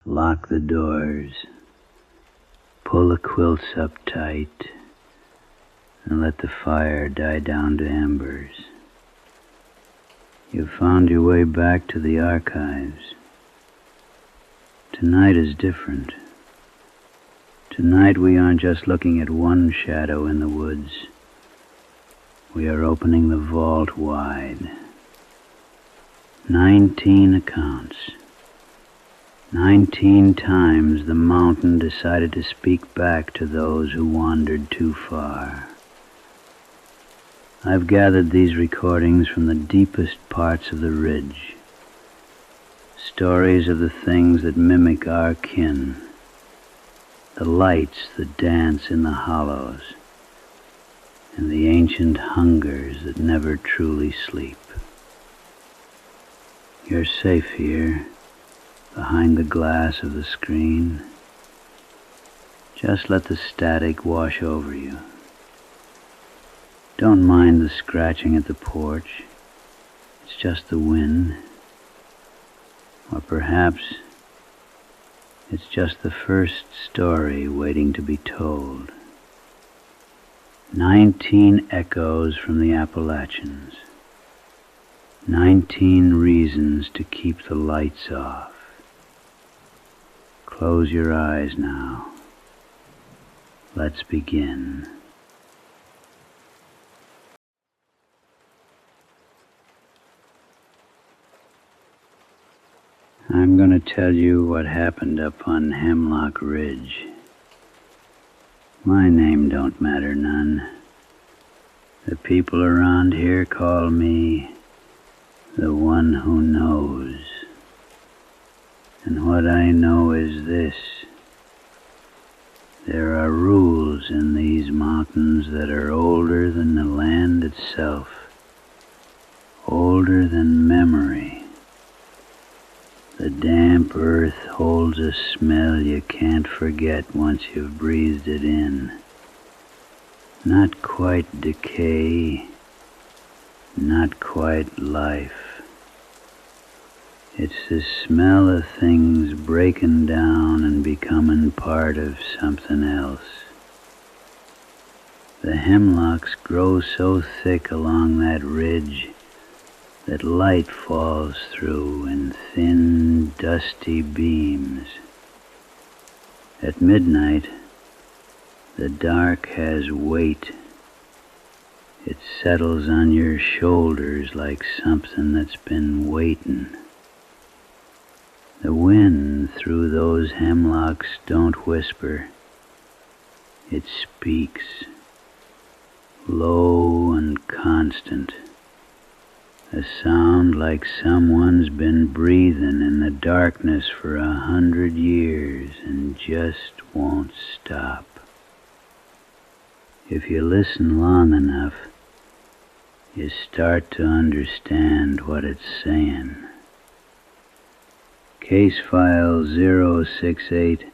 Lock the doors. Pull the quilts up tight and let the fire die down to embers. You've found your way back to the archives. Tonight is different. Tonight we aren't just looking at one shadow in the woods. We are opening the vault wide. 19 accounts. 19 times the mountain decided to speak back to those who wandered too far. I've gathered these recordings from the deepest parts of the ridge. Stories of the things that mimic our kin. The lights that dance in the hollows. And the ancient hungers that never truly sleep. You're safe here, behind the glass of the screen. Just let the static wash over you. Don't mind the scratching at the porch. It's just the wind. Or perhaps it's just the first story waiting to be told. 19 echoes from the Appalachians. 19 reasons to keep the lights off. Close your eyes now. Let's begin. I'm going to tell you what happened up on Hemlock Ridge. My name don't matter none. The people around here call me the one who knows. And what I know is this. There are rules in these mountains that are older than the land itself, older than memory. The damp earth holds a smell you can't forget once you've breathed it in. Not quite decay, not quite life. It's the smell of things breaking down and becoming part of something else. The hemlocks grow so thick along that ridge that light falls through in thin, dusty beams. At midnight, the dark has weight. It settles on your shoulders like something that's been waiting. The wind through those hemlocks don't whisper. It speaks, low and constant. A sound like someone's been breathing in the darkness for 100 years and just won't stop. If you listen long enough, you start to understand what it's saying. Case file 068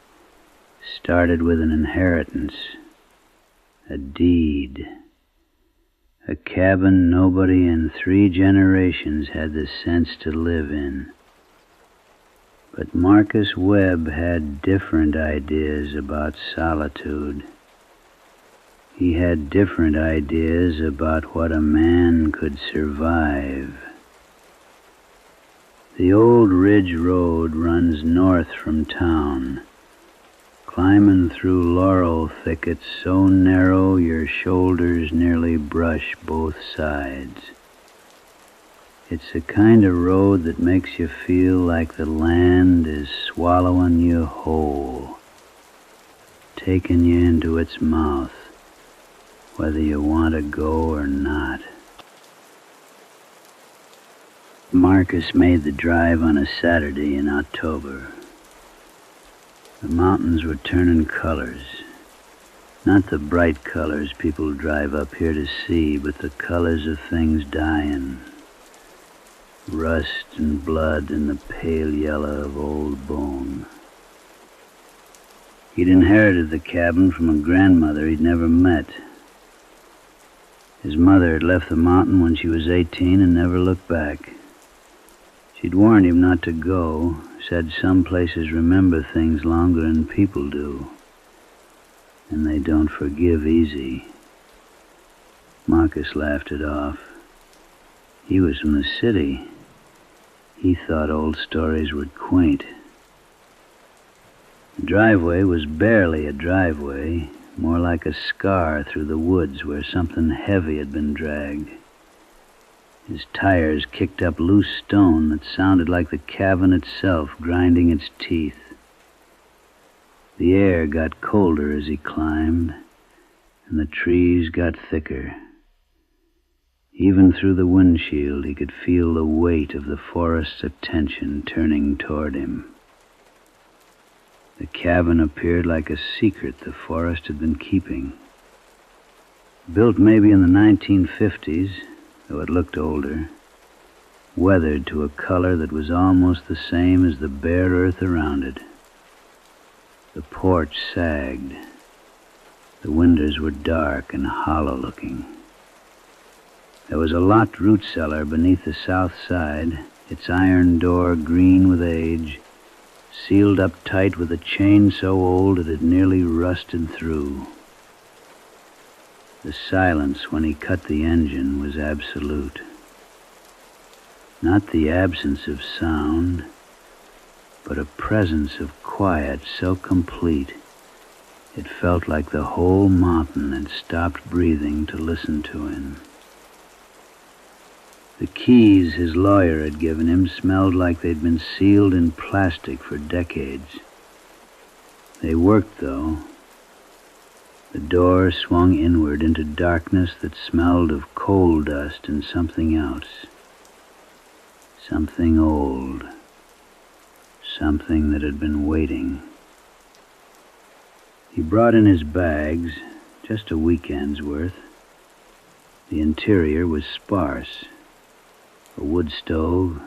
started with an inheritance, a deed. A cabin nobody in 3 generations had the sense to live in. But Marcus Webb had different ideas about solitude. He had different ideas about what a man could survive. The old ridge road runs north from town, climbing through laurel thickets so narrow your shoulders nearly brush both sides. It's the kind of road that makes you feel like the land is swallowing you whole, taking you into its mouth, whether you want to go or not. Marcus made the drive on a Saturday in October. The mountains were turning colors. Not the bright colors people drive up here to see, but the colors of things dying. Rust and blood and the pale yellow of old bone. He'd inherited the cabin from a grandmother he'd never met. His mother had left the mountain when she was 18 and never looked back. She'd warned him not to go, said some places remember things longer than people do, and they don't forgive easy. Marcus laughed it off. He was from the city. He thought old stories were quaint. The driveway was barely a driveway, more like a scar through the woods where something heavy had been dragged. His tires kicked up loose stone that sounded like the cabin itself grinding its teeth. The air got colder as he climbed, and the trees got thicker. Even through the windshield, he could feel the weight of the forest's attention turning toward him. The cabin appeared like a secret the forest had been keeping. Built maybe in the 1950s, though it looked older, weathered to a color that was almost the same as the bare earth around it. The porch sagged. The windows were dark and hollow-looking. There was a locked root cellar beneath the south side, its iron door green with age, sealed up tight with a chain so old it had nearly rusted through. The silence when he cut the engine was absolute. Not the absence of sound, but a presence of quiet so complete it felt like the whole mountain had stopped breathing to listen to him. The keys his lawyer had given him smelled like they'd been sealed in plastic for decades. They worked, though. The door swung inward into darkness that smelled of coal dust and something else. Something old. Something that had been waiting. He brought in his bags, just a weekend's worth. The interior was sparse. A wood stove,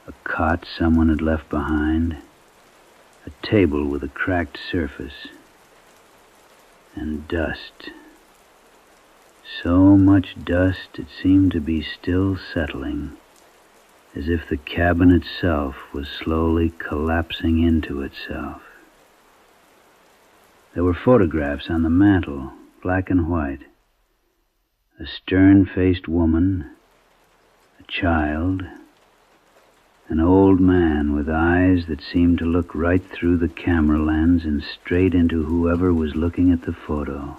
a cot someone had left behind, a table with a cracked surface, and dust. So much dust it seemed to be still settling, as if the cabin itself was slowly collapsing into itself. There were photographs on the mantel, black and white. A stern-faced woman, a child, an old man with eyes that seemed to look right through the camera lens and straight into whoever was looking at the photo.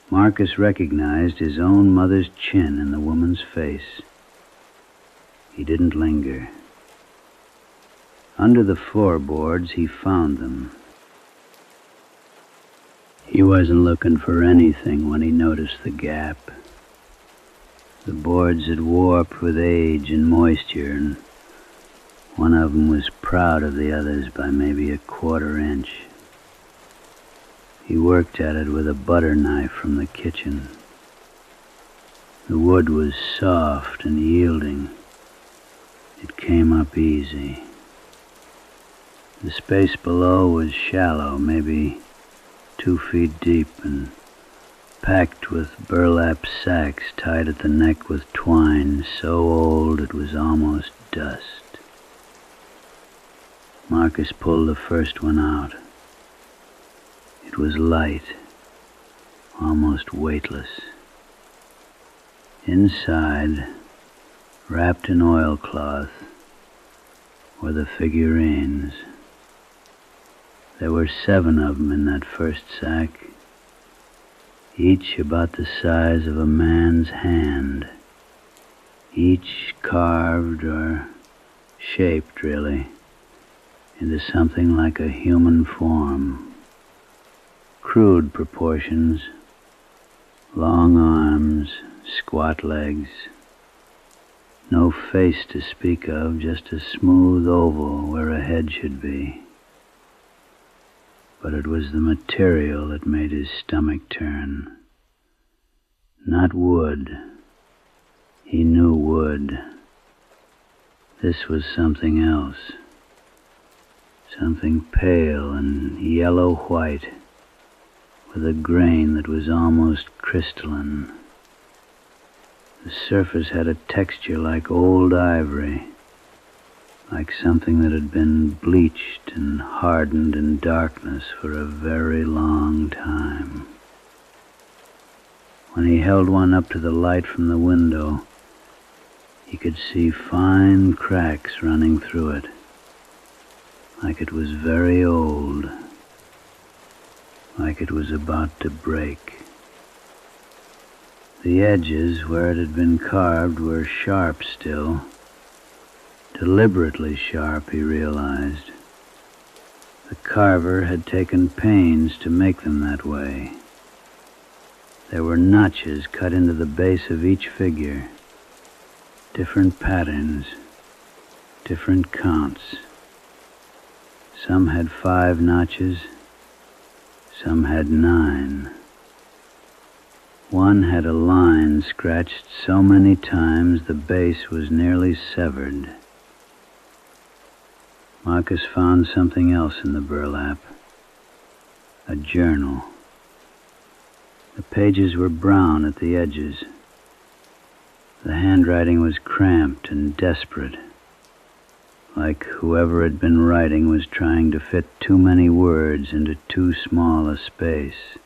Marcus recognized his own mother's chin in the woman's face. He didn't linger. Under the floorboards, he found them. He wasn't looking for anything when he noticed the gap. The boards had warped with age and moisture, and one of them was proud of the others by maybe a quarter inch. He worked at it with a butter knife from the kitchen. The wood was soft and yielding. It came up easy. The space below was shallow, maybe 2 feet deep, and packed with burlap sacks tied at the neck with twine so old it was almost dust. Marcus pulled the first one out. It was light, almost weightless. Inside, wrapped in oilcloth, were the figurines. There were 7 of them in that first sack, each about the size of a man's hand, each carved or shaped, really, into something like a human form. Crude proportions, long arms, squat legs. No face to speak of, just a smooth oval where a head should be. But it was the material that made his stomach turn. Not wood. He knew wood. This was something else. Something pale and yellow-white, with a grain that was almost crystalline. The surface had a texture like old ivory. like something that had been bleached and hardened in darkness for a very long time. When he held one up to the light from the window, he could see fine cracks running through it, like it was very old, like it was about to break. The edges where it had been carved were sharp still, deliberately sharp, he realized. The carver had taken pains to make them that way. There were notches cut into the base of each figure, different patterns, different counts. Some had 5 notches, some had 9. One had a line scratched so many times the base was nearly severed. Marcus found something else in the burlap, a journal. The pages were brown at the edges. The handwriting was cramped and desperate, like whoever had been writing was trying to fit too many words into too small a space.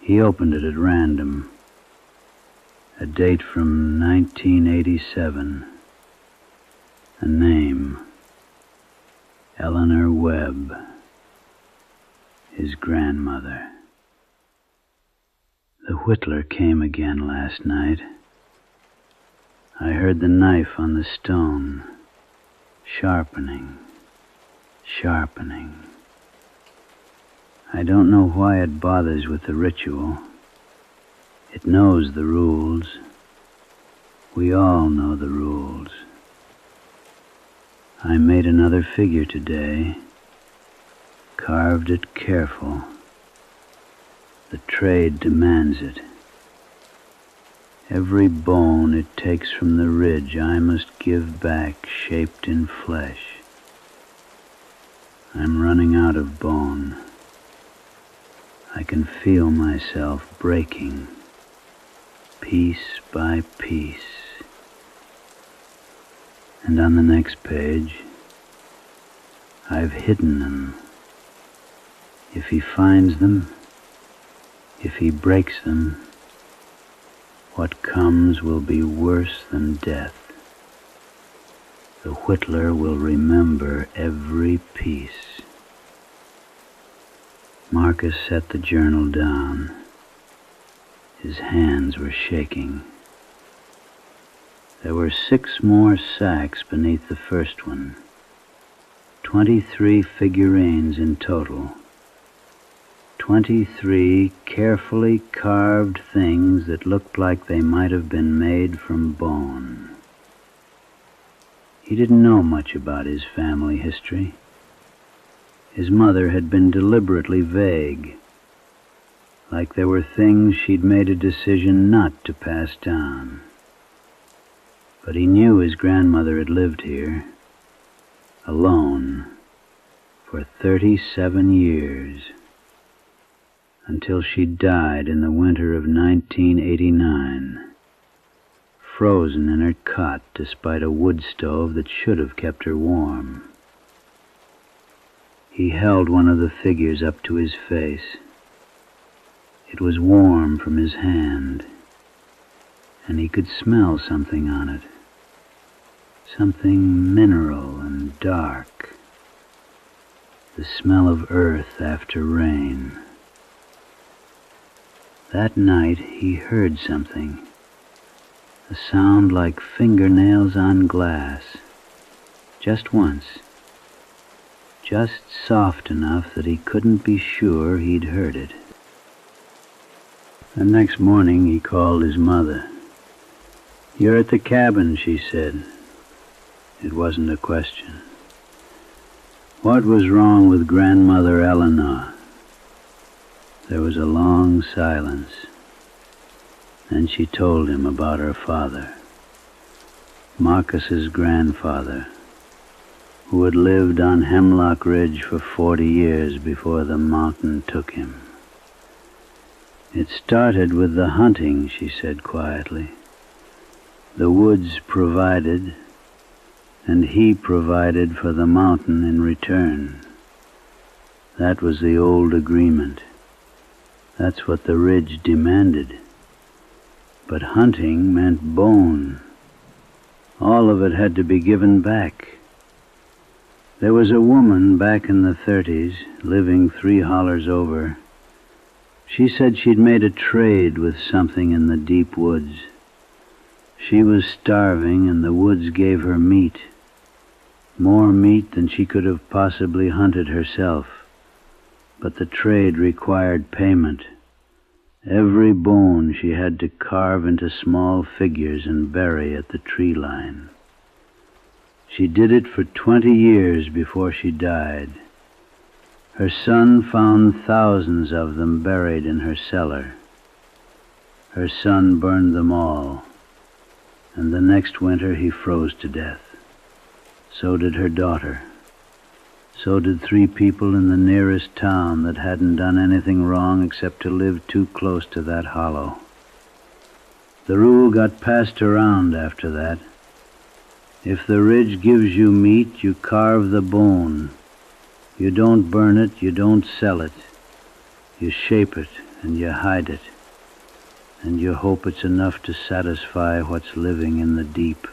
He opened it at random. A date from 1987. A name. Eleanor Webb. His grandmother. The whittler came again last night. I heard the knife on the stone, sharpening, sharpening. I don't know why it bothers with the ritual. It knows the rules. We all know the rules. I made another figure today, carved it careful. The trade demands it. Every bone it takes from the ridge I must give back shaped in flesh. I'm running out of bone. I can feel myself breaking, piece by piece. And on the next page, I've hidden them. If he finds them, if he breaks them, what comes will be worse than death. The whittler will remember every piece. Marcus set the journal down. His hands were shaking. There were 6 more sacks beneath the first one. 23 figurines in total. 23 carefully carved things that looked like they might have been made from bone. He didn't know much about his family history. His mother had been deliberately vague, like there were things she'd made a decision not to pass down. But he knew his grandmother had lived here, alone, for 37 years. Until she died in the winter of 1989, frozen in her cot despite a wood stove that should have kept her warm. He held one of the figures up to his face. It was warm from his hand, and he could smell something on it, something mineral and dark, the smell of earth after rain. That night he heard something, a sound like fingernails on glass, just once, just soft enough that he couldn't be sure he'd heard it. The next morning he called his mother. "You're at the cabin," she said. It wasn't a question. What was wrong with grandmother Eleanor? There was a long silence. Then she told him about her father, Marcus's grandfather, who had lived on Hemlock Ridge for 40 years before the mountain took him. It started with the hunting, she said quietly. The woods provided, and he provided for the mountain in return. That was the old agreement. That's what the ridge demanded. But hunting meant bone. All of it had to be given back. There was a woman back in the 30s, living 3 hollers over. She said she'd made a trade with something in the deep woods. She was starving, and the woods gave her meat. More meat than she could have possibly hunted herself. But the trade required payment. Every bone she had to carve into small figures and bury at the tree line. She did it for 20 years before she died. Her son found thousands of them buried in her cellar. Her son burned them all, and the next winter he froze to death. So did her daughter. So did 3 people in the nearest town that hadn't done anything wrong except to live too close to that hollow. The rule got passed around after that. If the ridge gives you meat, you carve the bone. You don't burn it, you don't sell it. You shape it and you hide it. And you hope it's enough to satisfy what's living in the deep.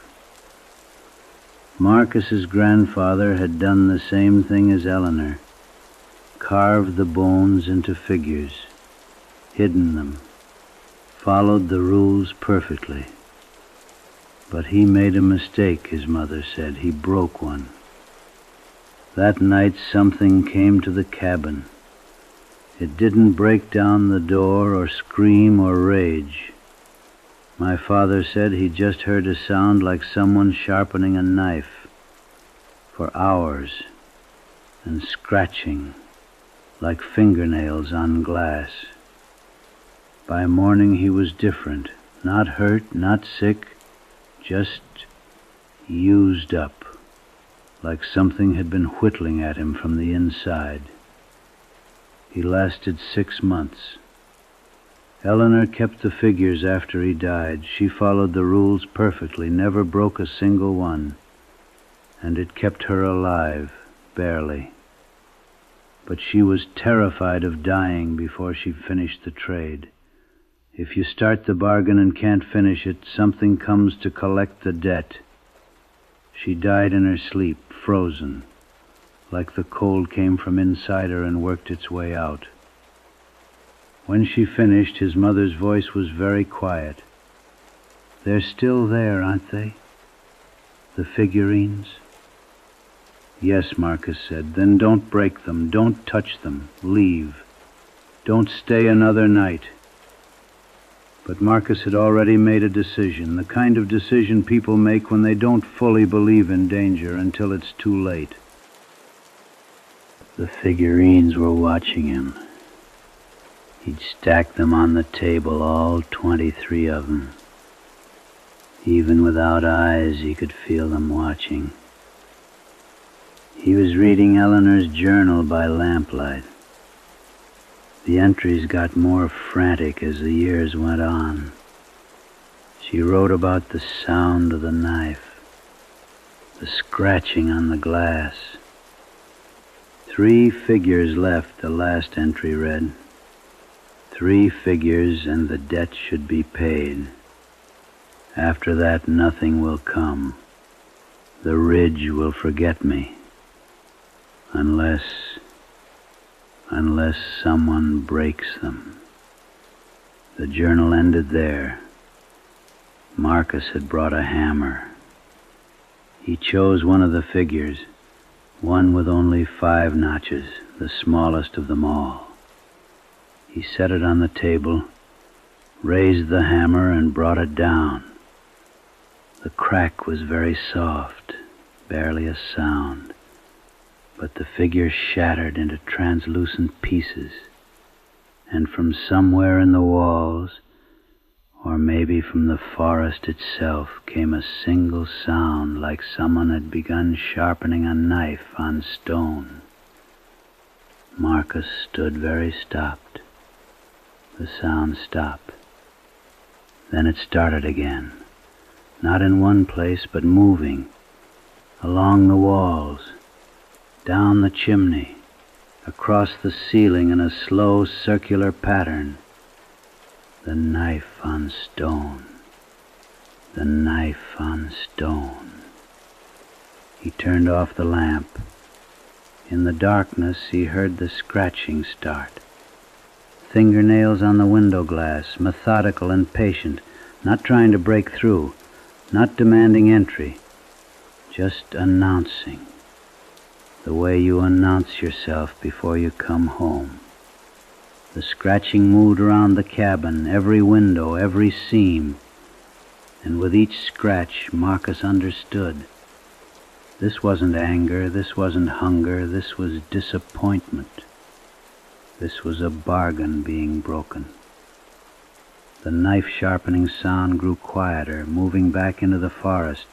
Marcus's grandfather had done the same thing as Eleanor. Carved the bones into figures. Hidden them. Followed the rules perfectly. But he made a mistake, his mother said. He broke one. That night something came to the cabin. It didn't break down the door or scream or rage. My father said he just heard a sound like someone sharpening a knife for hours and scratching like fingernails on glass. By morning he was different. Not hurt, not sick, just used up, like something had been whittling at him from the inside. He lasted 6 months. Eleanor kept the figures after he died. She followed the rules perfectly, never broke a single one, and it kept her alive, barely. But she was terrified of dying before she finished the trade. If you start the bargain and can't finish it, something comes to collect the debt. She died in her sleep, frozen, like the cold came from inside her and worked its way out. When she finished, his mother's voice was very quiet. "They're still there, aren't they? The figurines?" "Yes," Marcus said. "Then don't break them. Don't touch them. Leave. Don't stay another night." But Marcus had already made a decision, the kind of decision people make when they don't fully believe in danger until it's too late. The figurines were watching him. He'd stacked them on the table, all 23 of them. Even without eyes, he could feel them watching. He was reading Eleanor's journal by lamplight. The entries got more frantic as the years went on. She wrote about the sound of the knife, the scratching on the glass. 3 figures left, the last entry read. 3 figures and the debt should be paid. After that, nothing will come. The ridge will forget me. Unless someone breaks them. The journal ended there. Marcus had brought a hammer. He chose one of the figures, one with only 5 notches, the smallest of them all. He set it on the table, raised the hammer, and brought it down. The crack was very soft, barely a sound, but the figure shattered into translucent pieces, and from somewhere in the walls, or maybe from the forest itself, came a single sound like someone had begun sharpening a knife on stone. Marcus stood very stopped. The sound stopped. Then it started again, not in one place, but moving, along the walls, down the chimney, across the ceiling in a slow circular pattern. The knife on stone. The knife on stone. He turned off the lamp. In the darkness he heard the scratching start. Fingernails on the window glass, methodical and patient, not trying to break through, not demanding entry, just announcing, the way you announce yourself before you come home. The scratching moved around the cabin, every window, every seam, and with each scratch Marcus understood. This wasn't anger, this wasn't hunger, this was disappointment. This was a bargain being broken. The knife-sharpening sound grew quieter, moving back into the forest,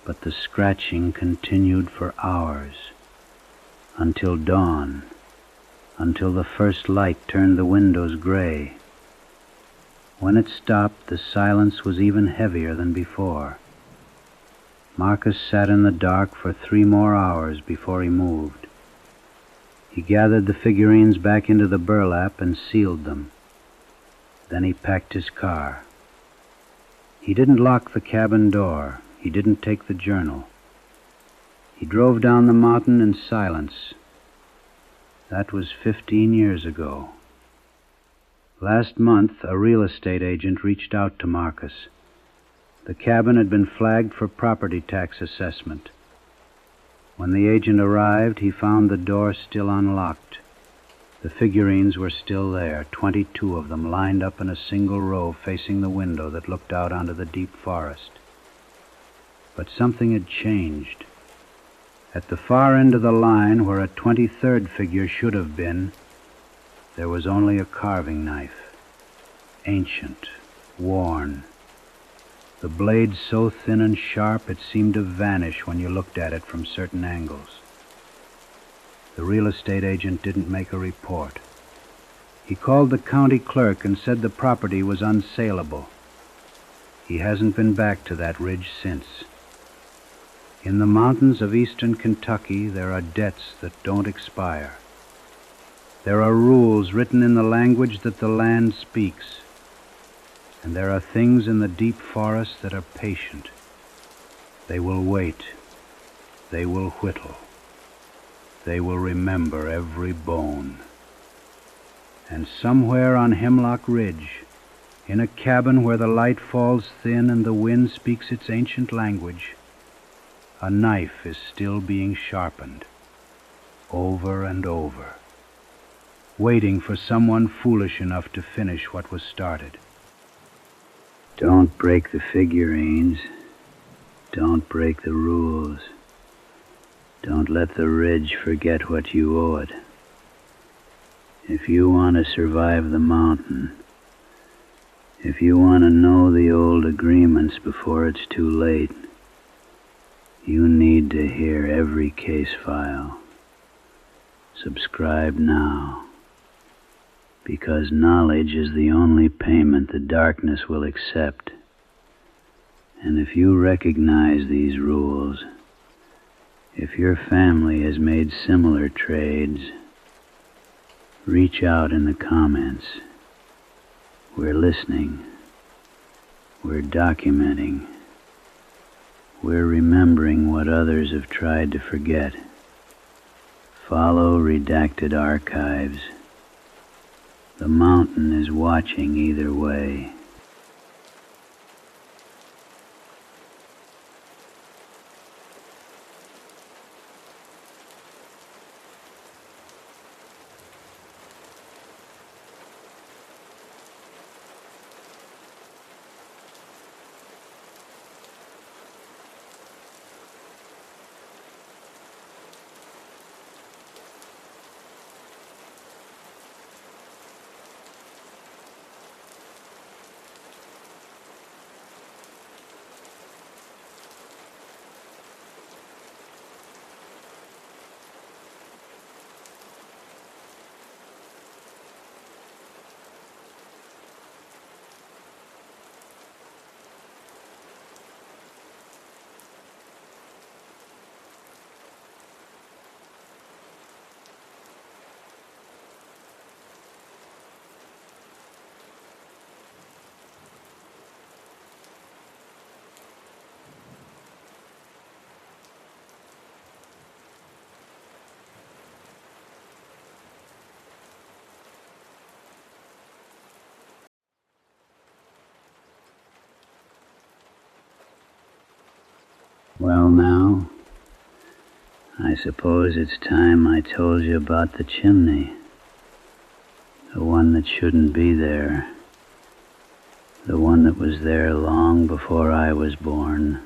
but the scratching continued for hours, until dawn, until the first light turned the windows gray. When it stopped, the silence was even heavier than before. Marcus sat in the dark for 3 more hours before he moved. He gathered the figurines back into the burlap and sealed them. Then he packed his car. He didn't lock the cabin door. He didn't take the journal. He drove down the mountain in silence. That was 15 years ago. Last month, a real estate agent reached out to Marcus. The cabin had been flagged for property tax assessment. When the agent arrived, he found the door still unlocked. The figurines were still there, 22 of them lined up in a single row facing the window that looked out onto the deep forest. But something had changed. At the far end of the line, where a 23rd figure should have been, there was only a carving knife. Ancient, worn. The blade so thin and sharp it seemed to vanish when you looked at it from certain angles. The real estate agent didn't make a report. He called the county clerk and said the property was unsaleable. He hasn't been back to that ridge since. In the mountains of eastern Kentucky, there are debts that don't expire. There are rules written in the language that the land speaks. And there are things in the deep forest that are patient. They will wait. They will whittle. They will remember every bone. And somewhere on Hemlock Ridge, in a cabin where the light falls thin and the wind speaks its ancient language, a knife is still being sharpened, over and over, waiting for someone foolish enough to finish what was started. Don't break the figurines. Don't break the rules. Don't let the ridge forget what you owe it. If you want to survive the mountain, if you want to know the old agreements before it's too late, you need to hear every case file. Subscribe now, because knowledge is the only payment the darkness will accept. And if you recognize these rules, if your family has made similar trades, reach out in the comments. We're listening. We're documenting. We're remembering what others have tried to forget. Follow redacted archives. The mountain is watching either way. Well now, I suppose it's time I told you about the chimney. The one that shouldn't be there. The one that was there long before I was born.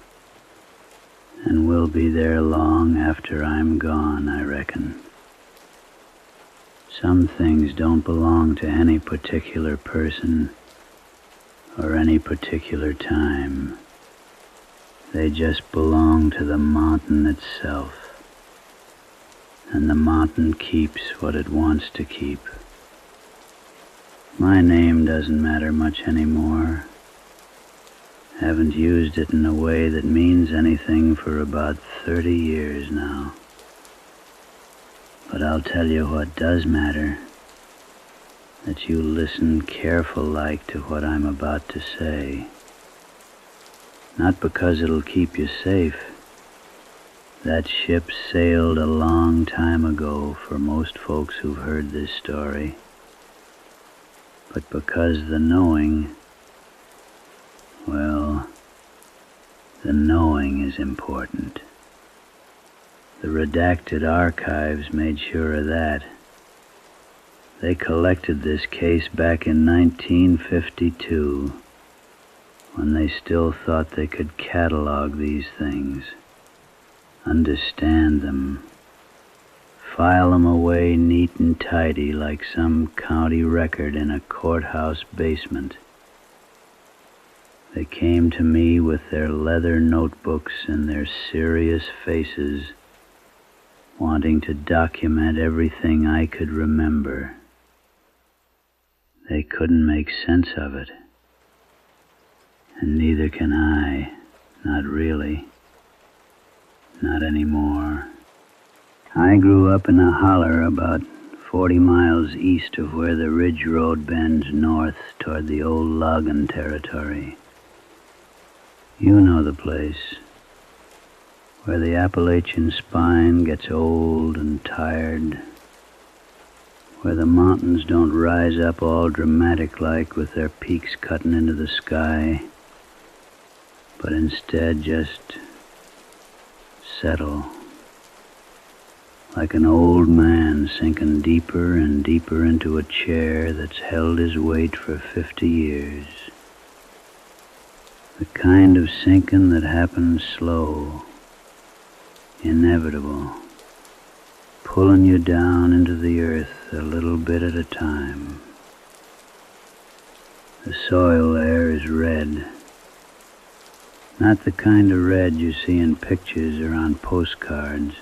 And will be there long after I'm gone, I reckon. Some things don't belong to any particular person or any particular time. They just belong to the mountain itself. And the mountain keeps what it wants to keep. My name doesn't matter much anymore. Haven't used it in a way that means anything for about 30 years now. But I'll tell you what does matter. That you listen careful-like to what I'm about to say. Not because it'll keep you safe. That ship sailed a long time ago for most folks who've heard this story. But because the knowing, well, the knowing is important. The redacted archives made sure of that. They collected this case back in 1952, when they still thought they could catalog these things, understand them, file them away neat and tidy like some county record in a courthouse basement. They came to me with their leather notebooks and their serious faces, wanting to document everything I could remember. They couldn't make sense of it. And neither can I, not really. Not anymore. I grew up in a holler about 40 miles east of where the ridge road bends north toward the old logging territory. You know the place, where the Appalachian spine gets old and tired, where the mountains don't rise up all dramatic-like with their peaks cutting into the sky, but instead just settle, like an old man sinking deeper and deeper into a chair that's held his weight for 50 years. The kind of sinking that happens slow, inevitable, pulling you down into the earth a little bit at a time. The soil there is red. Not the kind of red you see in pictures or on postcards,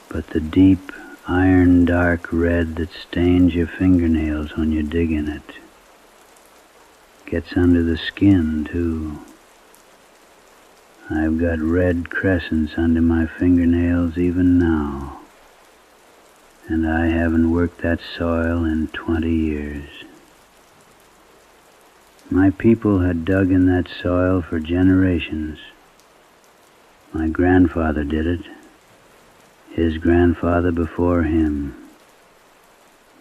but the deep, iron-dark red that stains your fingernails when you dig in it. Gets under the skin, too. I've got red crescents under my fingernails even now, and I haven't worked that soil in 20 years. My people had dug in that soil for generations. My grandfather did it, his grandfather before him,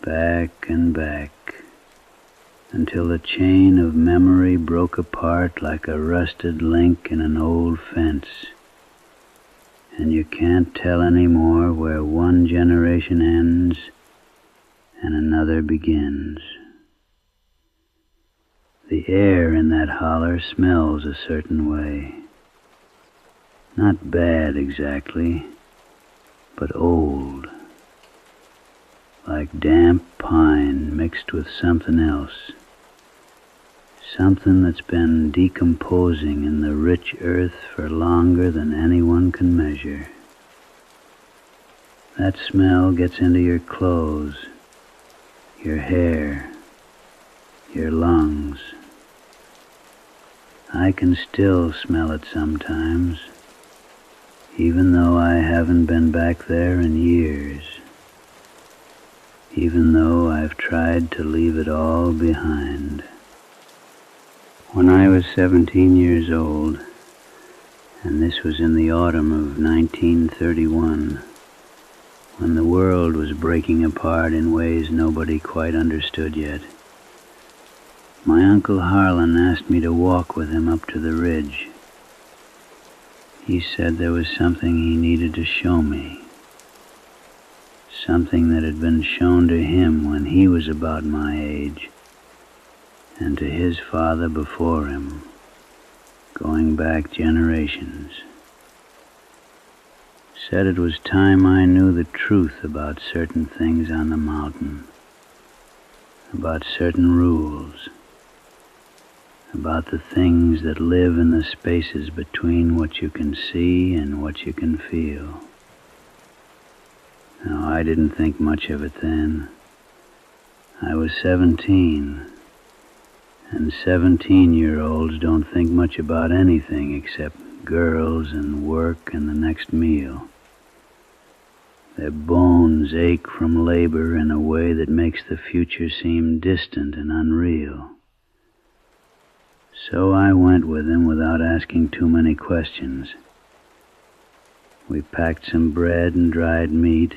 back and back, until the chain of memory broke apart like a rusted link in an old fence, and you can't tell anymore where one generation ends and another begins. The air in that holler smells a certain way. Not bad exactly, but old. Like damp pine mixed with something else. Something that's been decomposing in the rich earth for longer than anyone can measure. That smell gets into your clothes, your hair, your lungs. I can still smell it sometimes, even though I haven't been back there in years, even though I've tried to leave it all behind. When I was 17 years old, and this was in the autumn of 1931, when the world was breaking apart in ways nobody quite understood yet, my Uncle Harlan asked me to walk with him up to the ridge. He said there was something he needed to show me. Something that had been shown to him when he was about my age, and to his father before him, going back generations. Said it was time I knew the truth about certain things on the mountain, about certain rules, about the things that live in the spaces between what you can see and what you can feel. Now, I didn't think much of it then. I was 17, and 17-year-olds don't think much about anything except girls and work and the next meal. Their bones ache from labor in a way that makes the future seem distant and unreal. So I went with him without asking too many questions. We packed some bread and dried meat,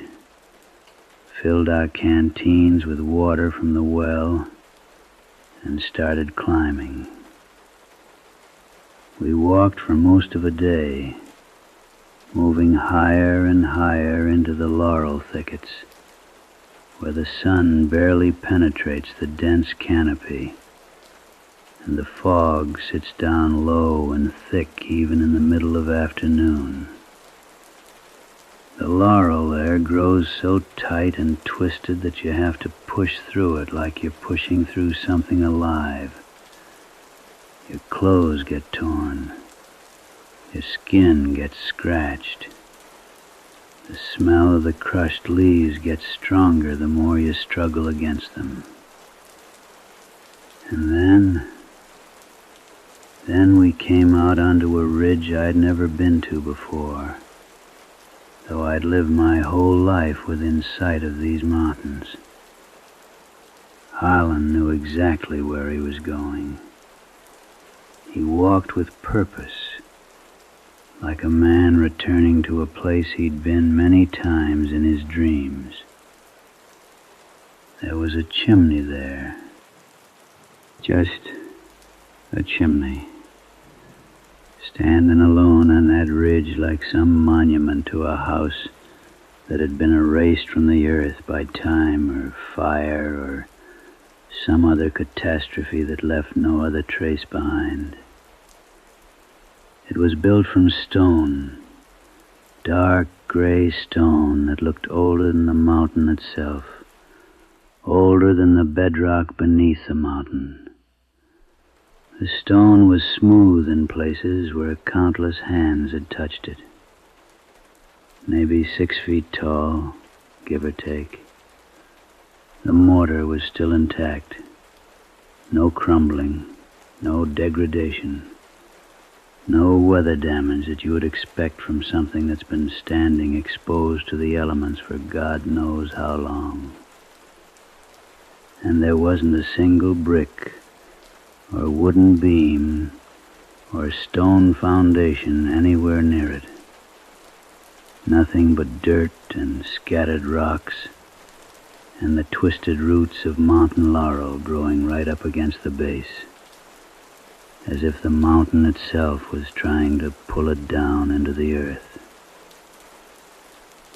filled our canteens with water from the well, and started climbing. We walked for most of a day, moving higher and higher into the laurel thickets, where the sun barely penetrates the dense canopy, and the fog sits down low and thick even in the middle of afternoon. The laurel there grows so tight and twisted that you have to push through it like you're pushing through something alive. Your clothes get torn. Your skin gets scratched. The smell of the crushed leaves gets stronger the more you struggle against them. And then we came out onto a ridge I'd never been to before, though I'd lived my whole life within sight of these mountains. Harlan knew exactly where he was going. He walked with purpose, like a man returning to a place he'd been many times in his dreams. There was a chimney there. Just a chimney, standing alone on that ridge like some monument to a house that had been erased from the earth by time or fire or some other catastrophe that left no other trace behind. It was built from stone, dark gray stone that looked older than the mountain itself, older than the bedrock beneath the mountain. The stone was smooth in places where countless hands had touched it. Maybe 6 feet tall, give or take. The mortar was still intact. No crumbling, no degradation, no weather damage that you would expect from something that's been standing exposed to the elements for God knows how long. And there wasn't a single brick or wooden beam or stone foundation anywhere near it. Nothing but dirt and scattered rocks and the twisted roots of mountain laurel growing right up against the base, as if the mountain itself was trying to pull it down into the earth.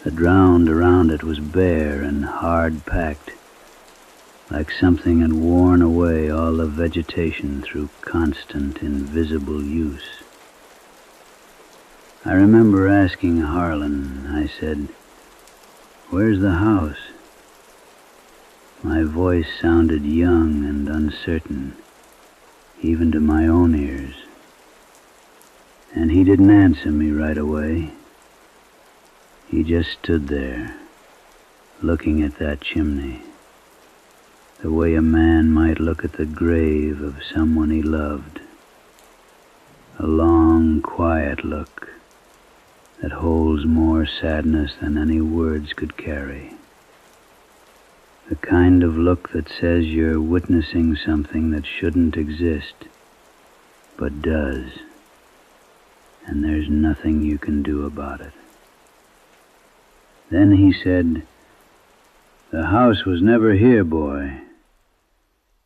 The ground around it was bare and hard-packed, like something had worn away all the vegetation through constant, invisible use. I remember asking Harlan, I said, "Where's the house?" My voice sounded young and uncertain, even to my own ears. And he didn't answer me right away. He just stood there, looking at that chimney, the way a man might look at the grave of someone he loved. A long, quiet look that holds more sadness than any words could carry. The kind of look that says you're witnessing something that shouldn't exist, but does, and there's nothing you can do about it. Then he said, "The house was never here, boy.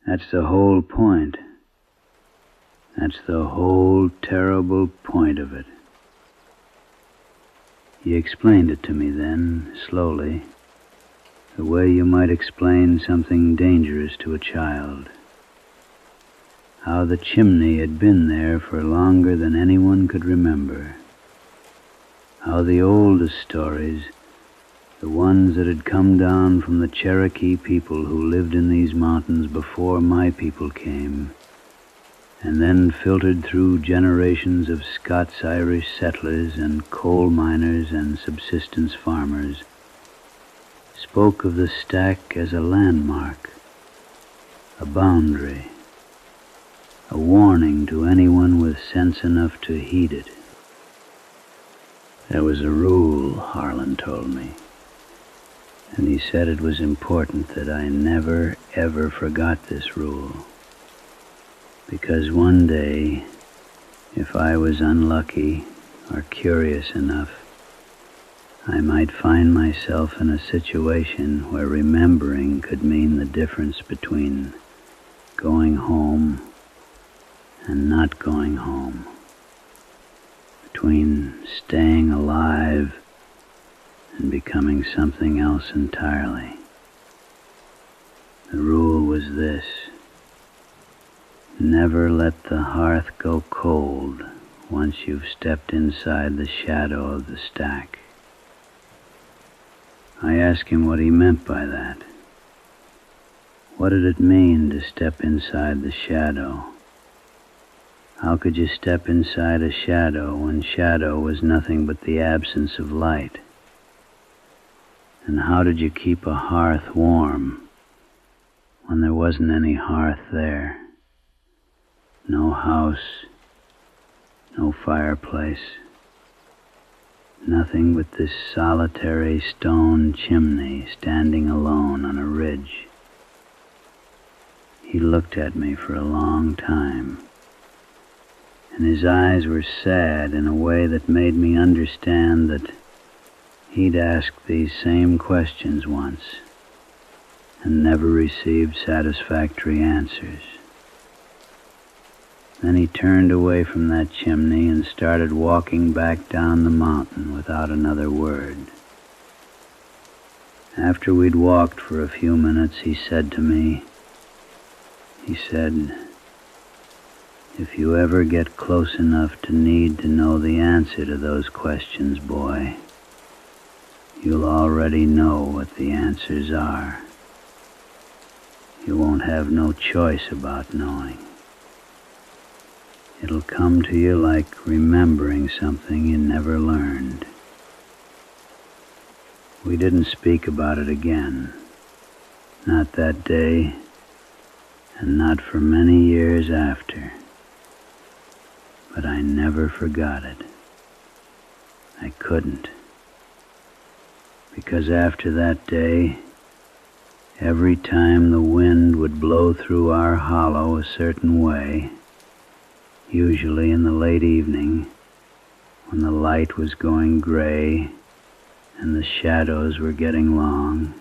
That's the whole point. That's the whole terrible point of it. He explained it to me then, slowly, the way you might explain something dangerous to a child. How the chimney had been there for longer than anyone could remember. How the oldest stories, the ones that had come down from the Cherokee people who lived in these mountains before my people came, and then filtered through generations of Scots-Irish settlers and coal miners and subsistence farmers, spoke of the stack as a landmark, a boundary, a warning to anyone with sense enough to heed it. There was a rule, Harlan told me, and he said it was important that I never, ever forgot this rule. Because one day, if I was unlucky or curious enough, I might find myself in a situation where remembering could mean the difference between going home and not going home, between staying alive and becoming something else entirely. The rule was this: never let the hearth go cold once you've stepped inside the shadow of the stack. I asked him what he meant by that. What did it mean to step inside the shadow? How could you step inside a shadow when shadow was nothing but the absence of light? And how did you keep a hearth warm when there wasn't any hearth there? No house, no fireplace, nothing but this solitary stone chimney standing alone on a ridge. He looked at me for a long time, and his eyes were sad in a way that made me understand that he'd asked these same questions once and never received satisfactory answers. Then he turned away from that chimney and started walking back down the mountain without another word. After we'd walked for a few minutes, he said, "If you ever get close enough to need to know the answer to those questions, boy, you'll already know what the answers are. You won't have no choice about knowing. It'll come to you like remembering something you never learned." We didn't speak about it again, not that day, and not for many years after. But I never forgot it. I couldn't. Because after that day, every time the wind would blow through our hollow a certain way, usually in the late evening, when the light was going gray and the shadows were getting long,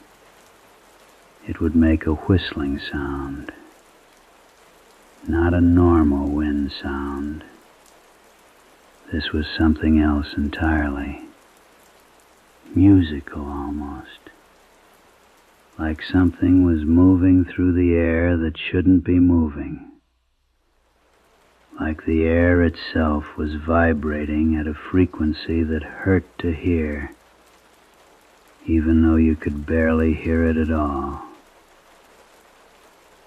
it would make a whistling sound. Not a normal wind sound. This was something else entirely. Musical almost. Like something was moving through the air that shouldn't be moving. Like the air itself was vibrating at a frequency that hurt to hear, even though you could barely hear it at all.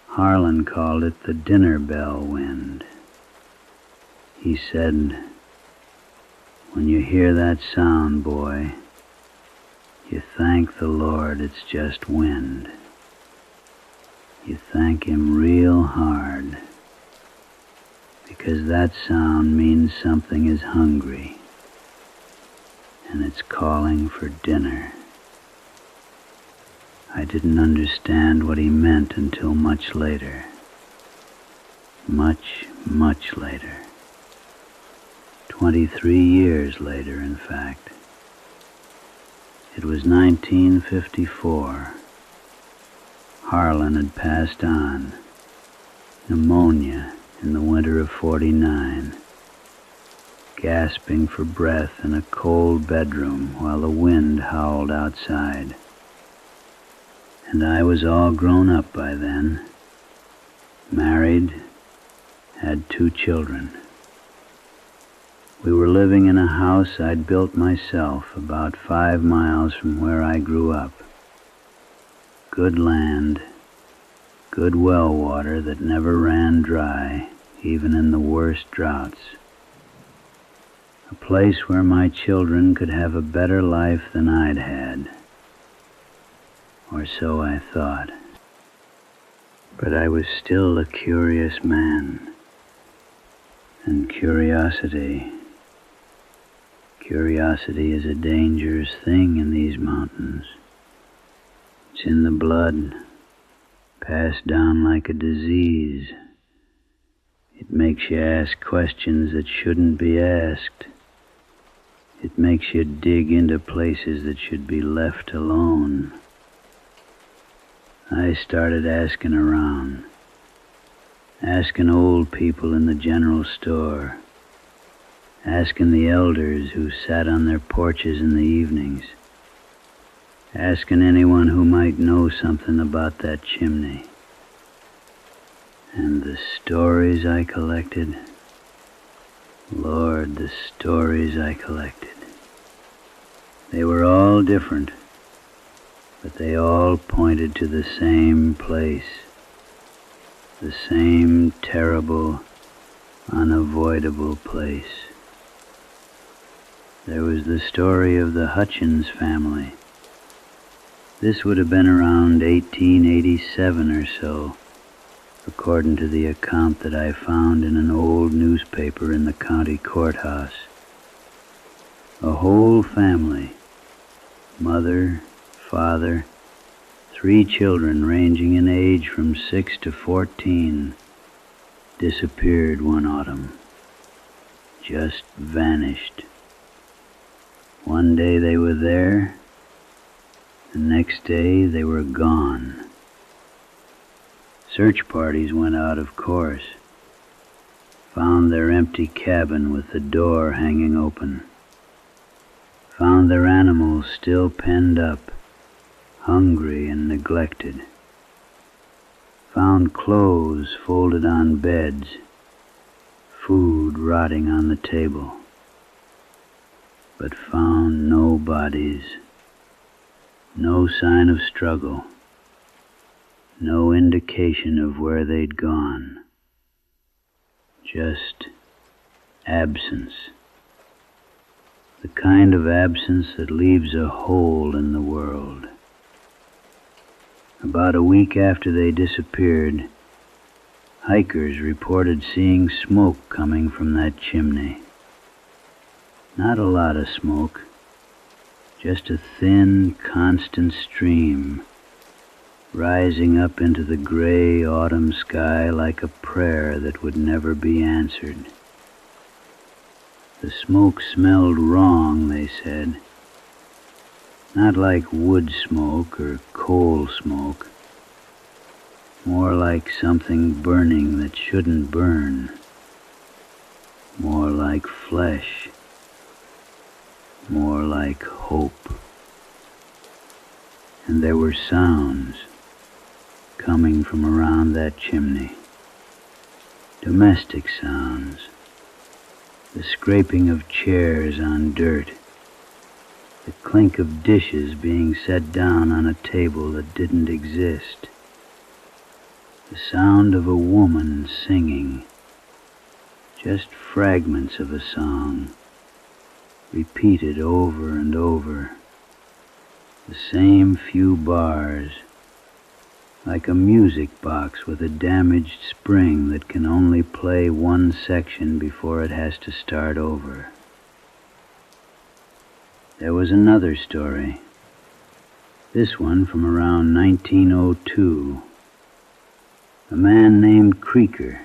Harlan called it the dinner bell wind. He said, "When you hear that sound, boy, you thank the Lord it's just wind. You thank Him real hard, because that sound means something is hungry, and it's calling for dinner." I didn't understand what he meant until much later. Much, much later. 23 years later, in fact. It was 1954. Harlan had passed on. Pneumonia in the winter of '49. gasping for breath in a cold bedroom while the wind howled outside. And I was all grown up by then, married, had 2 children. We were living in a house I'd built myself about 5 miles from where I grew up. Good land, good well water that never ran dry, even in the worst droughts. A place where my children could have a better life than I'd had. Or so I thought. But I was still a curious man. And curiosity is a dangerous thing in these mountains. It's in the blood, passed down like a disease. It makes you ask questions that shouldn't be asked. It makes you dig into places that should be left alone. I started asking around, asking old people in the general store, asking the elders who sat on their porches in the evenings, asking anyone who might know something about that chimney. And the stories I collected, Lord, the stories I collected. They were all different, but they all pointed to the same place, the same terrible, unavoidable place. There was the story of the Hutchins family. This would have been around 1887 or so, according to the account that I found in an old newspaper in the county courthouse. A whole family, mother, father, 3 children ranging in age from 6 to 14, disappeared one autumn, just vanished. One day they were there, the next day they were gone. Search parties went out, of course, found their empty cabin with the door hanging open, found their animals still penned up, hungry and neglected, found clothes folded on beds, food rotting on the table, but found no bodies, no sign of struggle, no indication of where they'd gone, just absence. The kind of absence that leaves a hole in the world. About a week after they disappeared, hikers reported seeing smoke coming from that chimney. Not a lot of smoke, just a thin, constant stream, rising up into the gray autumn sky like a prayer that would never be answered. The smoke smelled wrong, they said. Not like wood smoke or coal smoke. More like something burning that shouldn't burn. More like flesh. More like hope. And there were sounds coming from around that chimney. Domestic sounds. The scraping of chairs on dirt, the clink of dishes being set down on a table that didn't exist, the sound of a woman singing, just fragments of a song, repeated over and over, the same few bars, like a music box with a damaged spring that can only play one section before it has to start over. There was another story, this one from around 1902. A man named Creaker,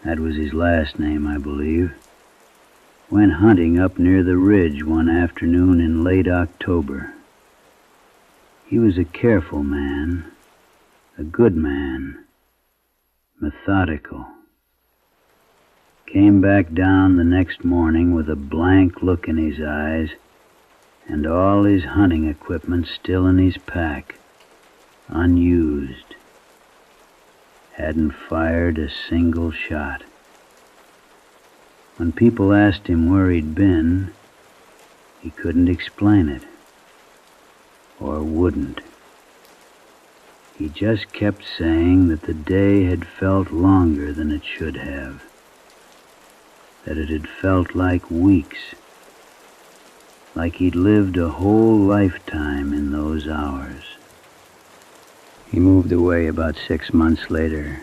that was his last name, I believe, went hunting up near the ridge one afternoon in late October. He was a careful man, a good man, methodical. Came back down the next morning with a blank look in his eyes and all his hunting equipment still in his pack, unused. Hadn't fired a single shot. When people asked him where he'd been, he couldn't explain it, or wouldn't. He just kept saying that the day had felt longer than it should have, that it had felt like weeks, like he'd lived a whole lifetime in those hours. He moved away about 6 months later,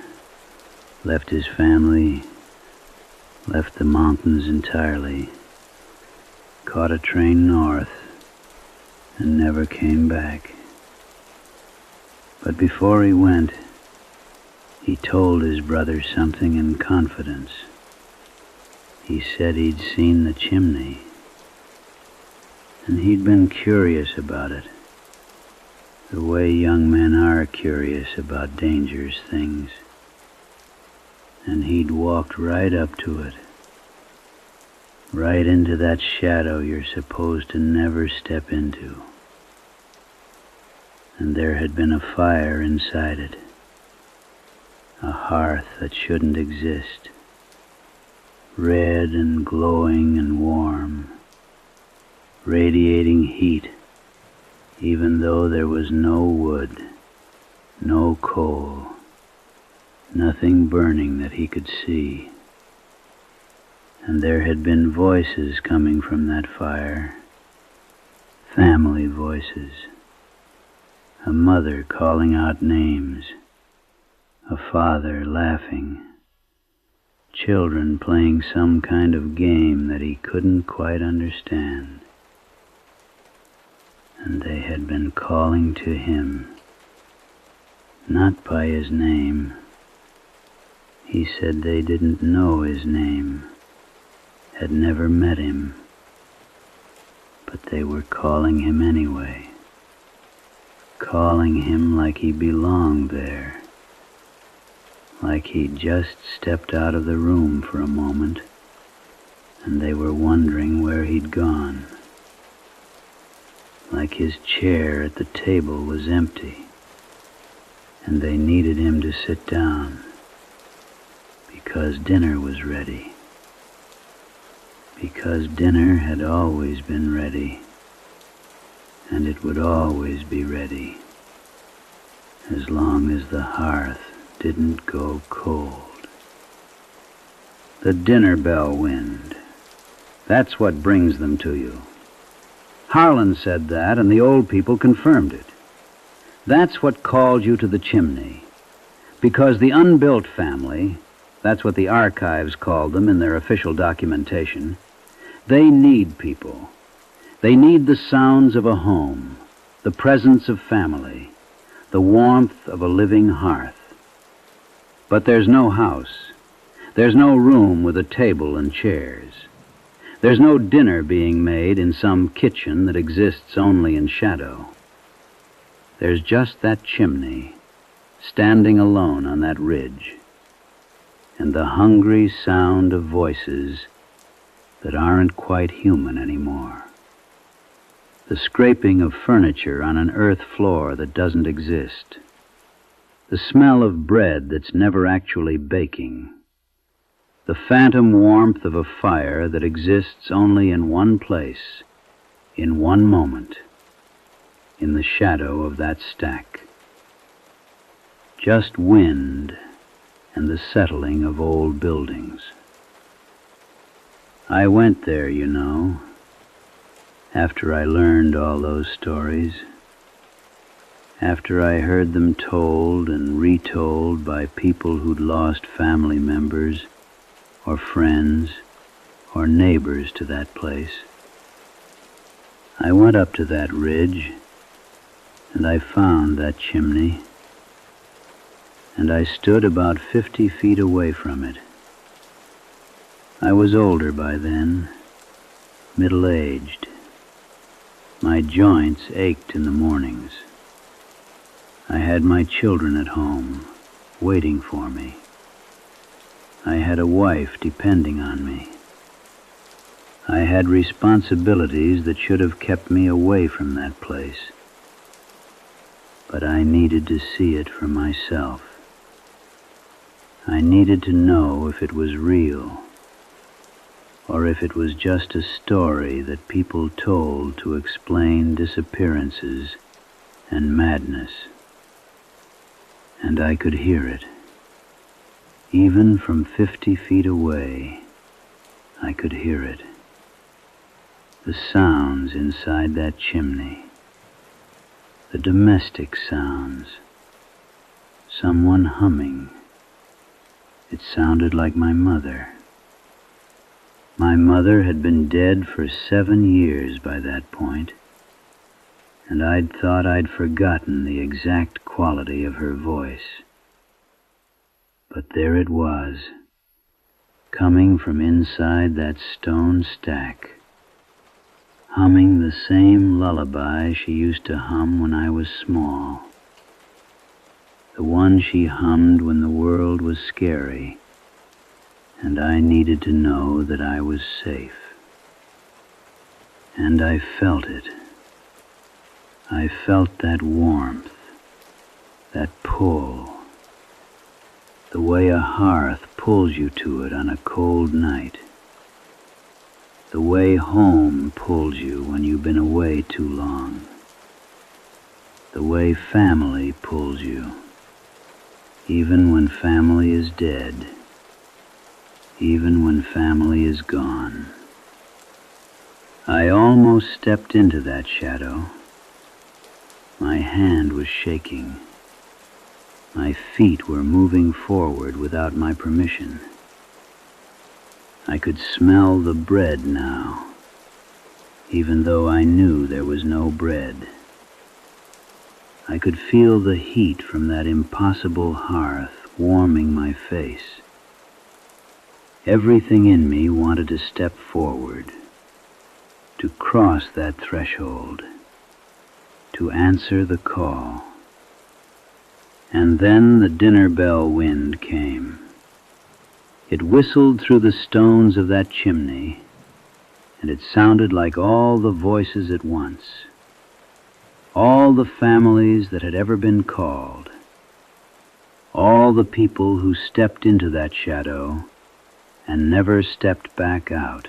left his family, left the mountains entirely, caught a train north, and never came back. But before he went, he told his brother something in confidence. He said he'd seen the chimney, and he'd been curious about it, the way young men are curious about dangerous things. And he'd walked right up to it, right into that shadow you're supposed to never step into. And there had been a fire inside it, a hearth that shouldn't exist, red and glowing and warm, radiating heat, even though there was no wood, no coal, nothing burning that he could see. And there had been voices coming from that fire, family voices, a mother calling out names, a father laughing, children playing some kind of game that he couldn't quite understand. And they had been calling to him, not by his name. He said they didn't know his name, had never met him, but they were calling him anyway, calling him like he belonged there, like he'd just stepped out of the room for a moment, and they were wondering where he'd gone, like his chair at the table was empty, and they needed him to sit down, because dinner was ready, because dinner had always been ready, and it would always be ready, as long as the hearth didn't go cold. The dinner bell wind, that's what brings them to you. Harlan said that, and the old people confirmed it. That's what called you to the chimney, because the unbuilt family, that's what the archives called them in their official documentation, they need people. They need the sounds of a home, the presence of family, the warmth of a living hearth. But there's no house. There's no room with a table and chairs. There's no dinner being made in some kitchen that exists only in shadow. There's just that chimney, standing alone on that ridge, and the hungry sound of voices that aren't quite human anymore. The scraping of furniture on an earth floor that doesn't exist. The smell of bread that's never actually baking. The phantom warmth of a fire that exists only in one place, in one moment, in the shadow of that stack. Just wind and the settling of old buildings. I went there, you know, after I learned all those stories, after I heard them told and retold by people who'd lost family members or friends or neighbors to that place. I went up to that ridge, and I found that chimney, and I stood about 50 feet away from it. I was older by then, middle-aged. My joints ached in the mornings. I had my children at home, waiting for me. I had a wife depending on me. I had responsibilities that should have kept me away from that place. But I needed to see it for myself. I needed to know if it was real, or if it was just a story that people told to explain disappearances and madness. And I could hear it. Even from 50 feet away, I could hear it. The sounds inside that chimney. The domestic sounds. Someone humming. It sounded like my mother. My mother had been dead for 7 years by that point, and I'd thought I'd forgotten the exact quality of her voice. But there it was, coming from inside that stone stack, humming the same lullaby she used to hum when I was small. The one she hummed when the world was scary, and I needed to know that I was safe. And I felt it. I felt that warmth, that pull, the way a hearth pulls you to it on a cold night, the way home pulls you when you've been away too long, the way family pulls you, even when family is dead, even when family is gone. I almost stepped into that shadow. My hand was shaking. My feet were moving forward without my permission. I could smell the bread now, even though I knew there was no bread. I could feel the heat from that impossible hearth warming my face. Everything in me wanted to step forward, to cross that threshold, to answer the call. And then the dinner bell wind came. It whistled through the stones of that chimney, and it sounded like all the voices at once, all the families that had ever been called, all the people who stepped into that shadow and never stepped back out,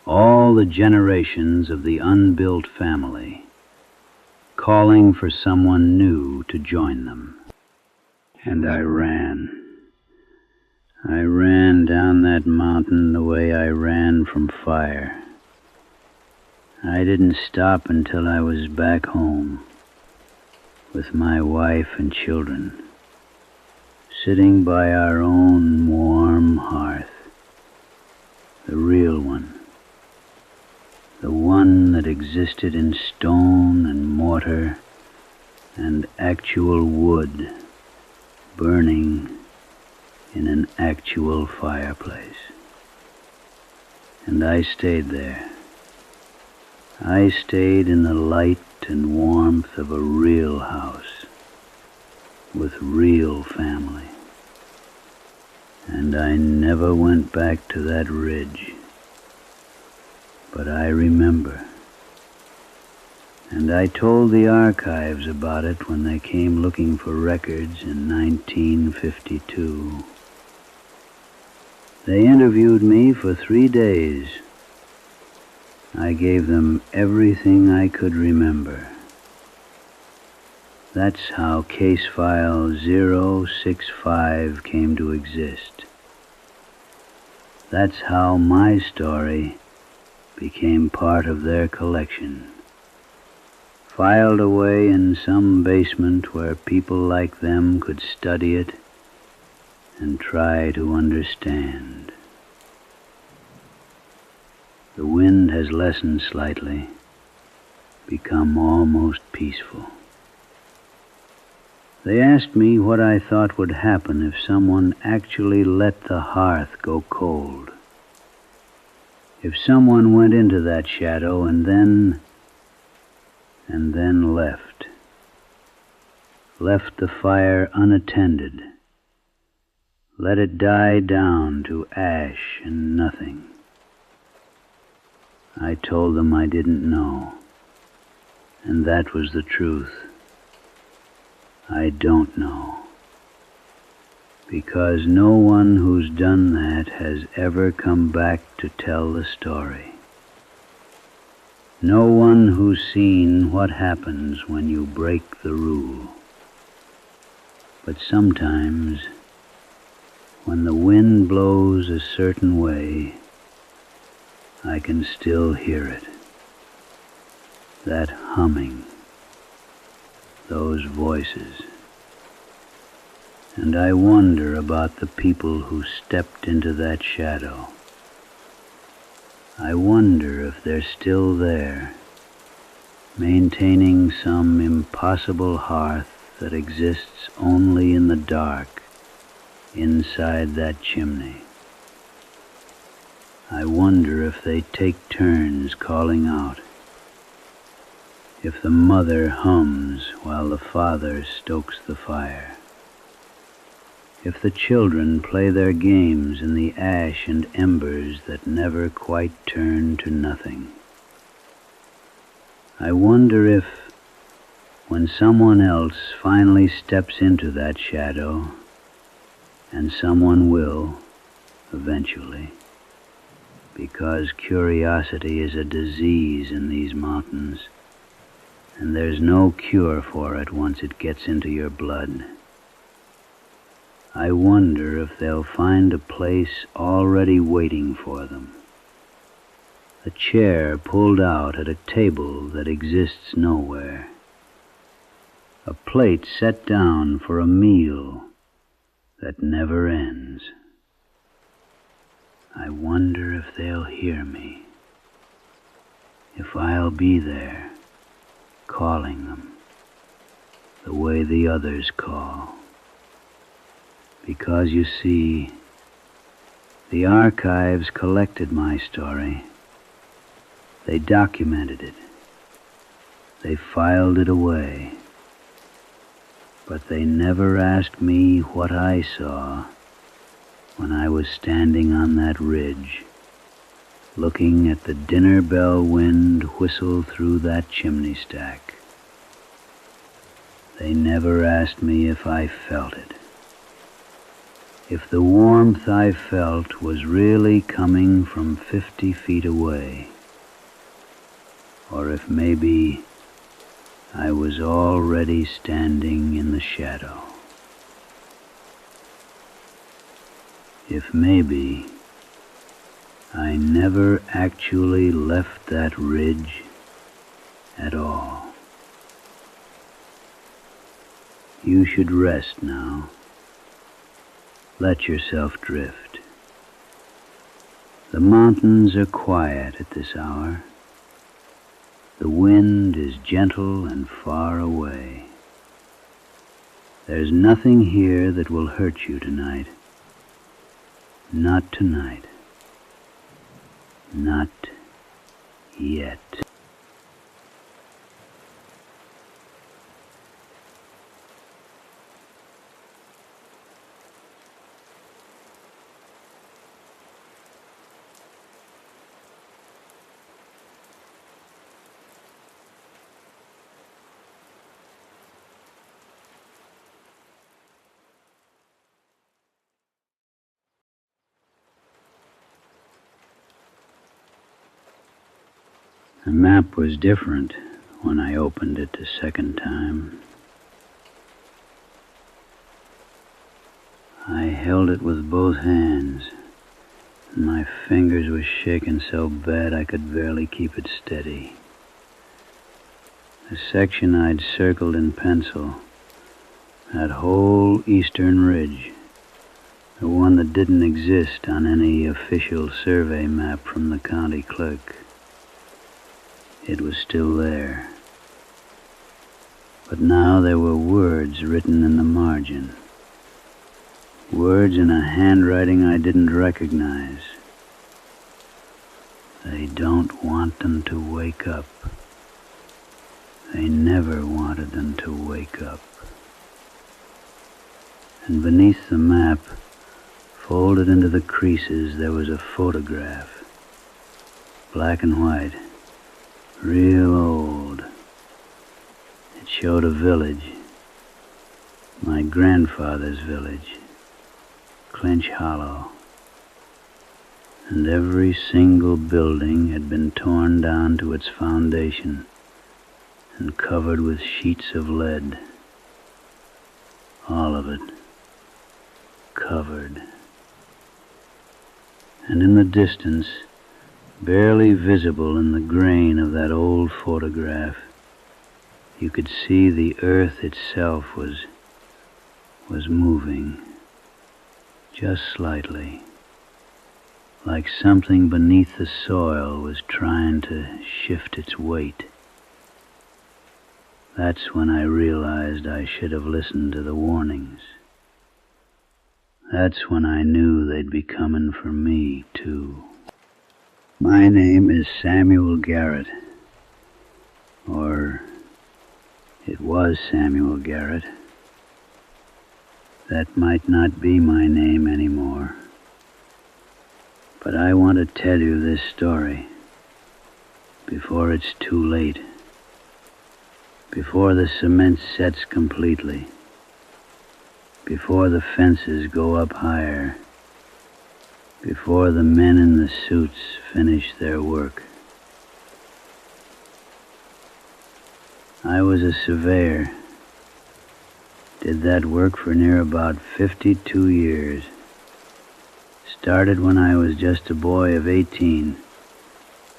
all the generations of the unbuilt family, calling for someone new to join them. And I ran. I ran down that mountain the way I ran from fire. I didn't stop until I was back home with my wife and children, sitting by our own warm hearth, the real one, the one that existed in stone and mortar and actual wood, burning in an actual fireplace. And I stayed there. I stayed in the light and warmth of a real house, with real family. And I never went back to that ridge. But I remember. And I told the archives about it when they came looking for records in 1952. They interviewed me for 3 days. I gave them everything I could remember. That's how case file 065 came to exist. That's how my story became part of their collection, filed away in some basement where people like them could study it and try to understand. The wind has lessened slightly, become almost peaceful. They asked me what I thought would happen if someone actually let the hearth go cold. If someone went into that shadow and then left the fire unattended, Let it die down to ash and nothing. I told them I didn't know, and that was the truth. I don't know. Because no one who's done that has ever come back to tell the story. No one who's seen what happens when you break the rule. But sometimes, when the wind blows a certain way, I can still hear it. That humming, those voices. And I wonder about the people who stepped into that shadow. I wonder if they're still there, maintaining some impossible hearth that exists only in the dark inside that chimney. I wonder if they take turns calling out, if the mother hums while the father stokes the fire, if the children play their games in the ash and embers that never quite turn to nothing. I wonder if, when someone else finally steps into that shadow, and someone will, eventually, because curiosity is a disease in these mountains, and there's no cure for it once it gets into your blood. I wonder if they'll find a place already waiting for them. A chair pulled out at a table that exists nowhere. A plate set down for a meal that never ends. I wonder if they'll hear me, if I'll be there, calling them, the way the others call. Because, you see, the archives collected my story. They documented it. They filed it away. But they never asked me what I saw when I was standing on that ridge, looking at the dinner bell wind whistle through that chimney stack. They never asked me if I felt it. If the warmth I felt was really coming from 50 feet away, or if maybe I was already standing in the shadow. If maybe I never actually left that ridge at all. You should rest now. Let yourself drift. The mountains are quiet at this hour. The wind is gentle and far away. There's nothing here that will hurt you tonight. Not tonight. Not yet. The map was different when I opened it the second time. I held it with both hands, and my fingers were shaking so bad I could barely keep it steady. The section I'd circled in pencil, that whole eastern ridge, the one that didn't exist on any official survey map from the county clerk. It was still there. But now there were words written in the margin. Words in a handwriting I didn't recognize. They don't want them to wake up. They never wanted them to wake up. And beneath the map Folded into the creases there was a photograph, black and white, real old. It showed a village, my grandfather's village, Clinch Hollow, and every single building had been torn down to its foundation and covered with sheets of lead. All of it covered. And in the distance, barely visible in the grain of that old photograph, you could see the earth itself was moving, just slightly, like something beneath the soil was trying to shift its weight. That's when I realized I should have listened to the warnings. That's when I knew they'd be coming for me, too. My name is Samuel Garrett, or it was Samuel Garrett. That might not be my name anymore. But I want to tell you this story before it's too late, before the cement sets completely, before the fences go up higher, before the men in the suits finish their work. I was a surveyor. Did that work for near about 52 years. Started when I was just a boy of 18.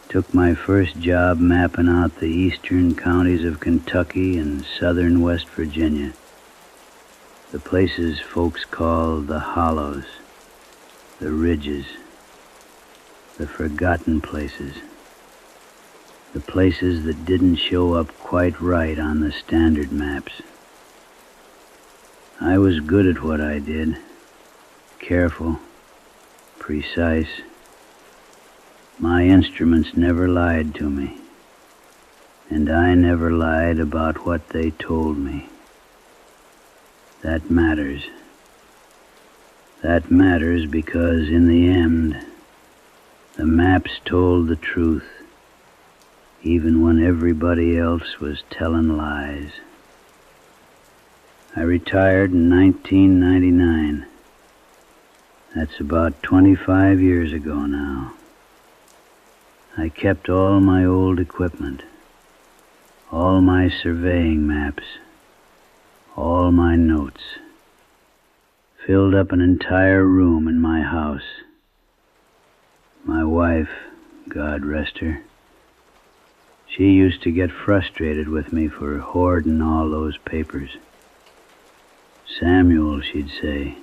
Took my first job mapping out the eastern counties of Kentucky and southern West Virginia. The places folks call the hollows, the ridges, the forgotten places, the places that didn't show up quite right on the standard maps. I was good at what I did, careful, precise. My instruments never lied to me, and I never lied about what they told me. That matters. That matters because in the end, the maps told the truth, even when everybody else was telling lies. I retired in 1999. That's about 25 years ago now. I kept all my old equipment, all my surveying maps, all my notes, filled up an entire room in my house. My wife, God rest her, she used to get frustrated with me for hoarding all those papers. Samuel, she'd say,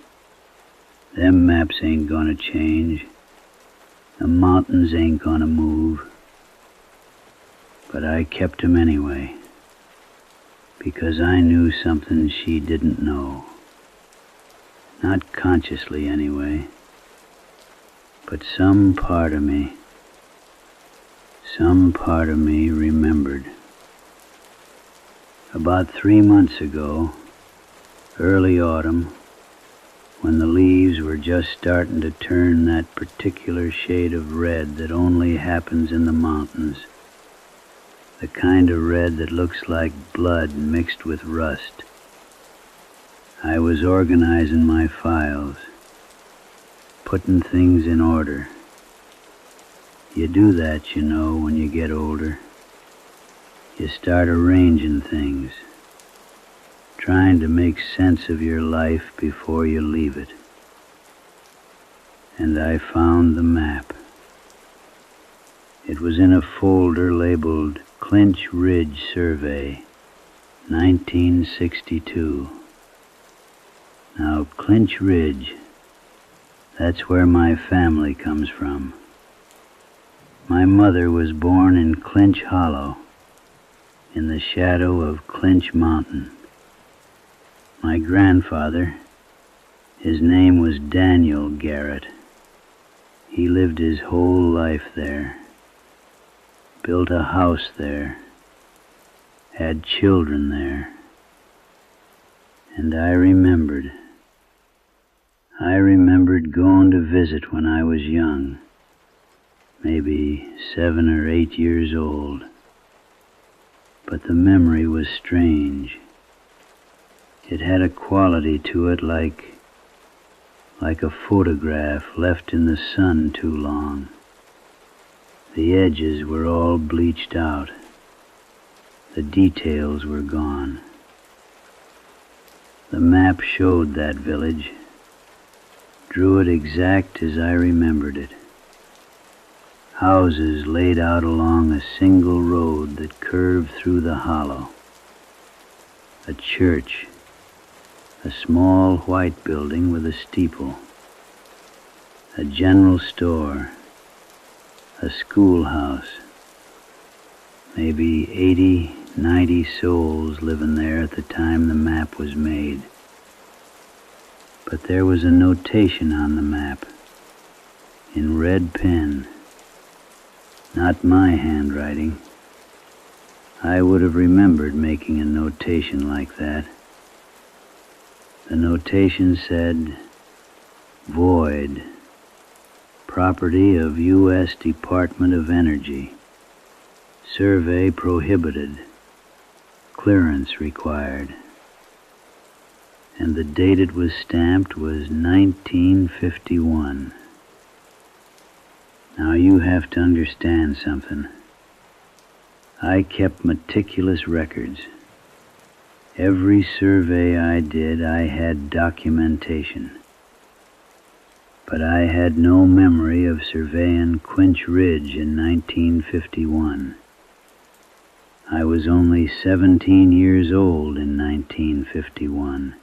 them maps ain't gonna change. The mountains ain't gonna move. But I kept 'em anyway, because I knew something she didn't know. Not consciously anyway, but some part of me remembered. About 3 months ago, early autumn, when the leaves were just starting to turn that particular shade of red that only happens in the mountains, the kind of red that looks like blood mixed with rust, I was organizing my files, putting things in order. You do that, you know, when you get older. You start arranging things, trying to make sense of your life before you leave it. And I found the map. It was in a folder labeled Clinch Ridge Survey, 1962. Now, Clinch Ridge, that's where my family comes from. My mother was born in Clinch Hollow, in the shadow of Clinch Mountain. My grandfather, his name was Daniel Garrett. He lived his whole life there, built a house there, had children there. And I remembered. I remembered going to visit when I was young, maybe 7 or 8 years old. But the memory was strange. It had a quality to it like a photograph left in the sun too long. The edges were all bleached out. The details were gone. The map showed that village, drew it exact as I remembered it. Houses laid out along a single road that curved through the hollow. A church, a small white building with a steeple, a general store, a schoolhouse, maybe 80, 90 souls living there at the time the map was made. But there was a notation on the map, in red pen, not my handwriting. I would have remembered making a notation like that. The notation said, "Void, property of U.S. Department of Energy. Survey prohibited. Clearance required." And the date it was stamped was 1951. Now you have to understand something. I kept meticulous records. Every survey I did, I had documentation. But I had no memory of surveying Quinch Ridge in 1951. I was only 17 years old in 1951.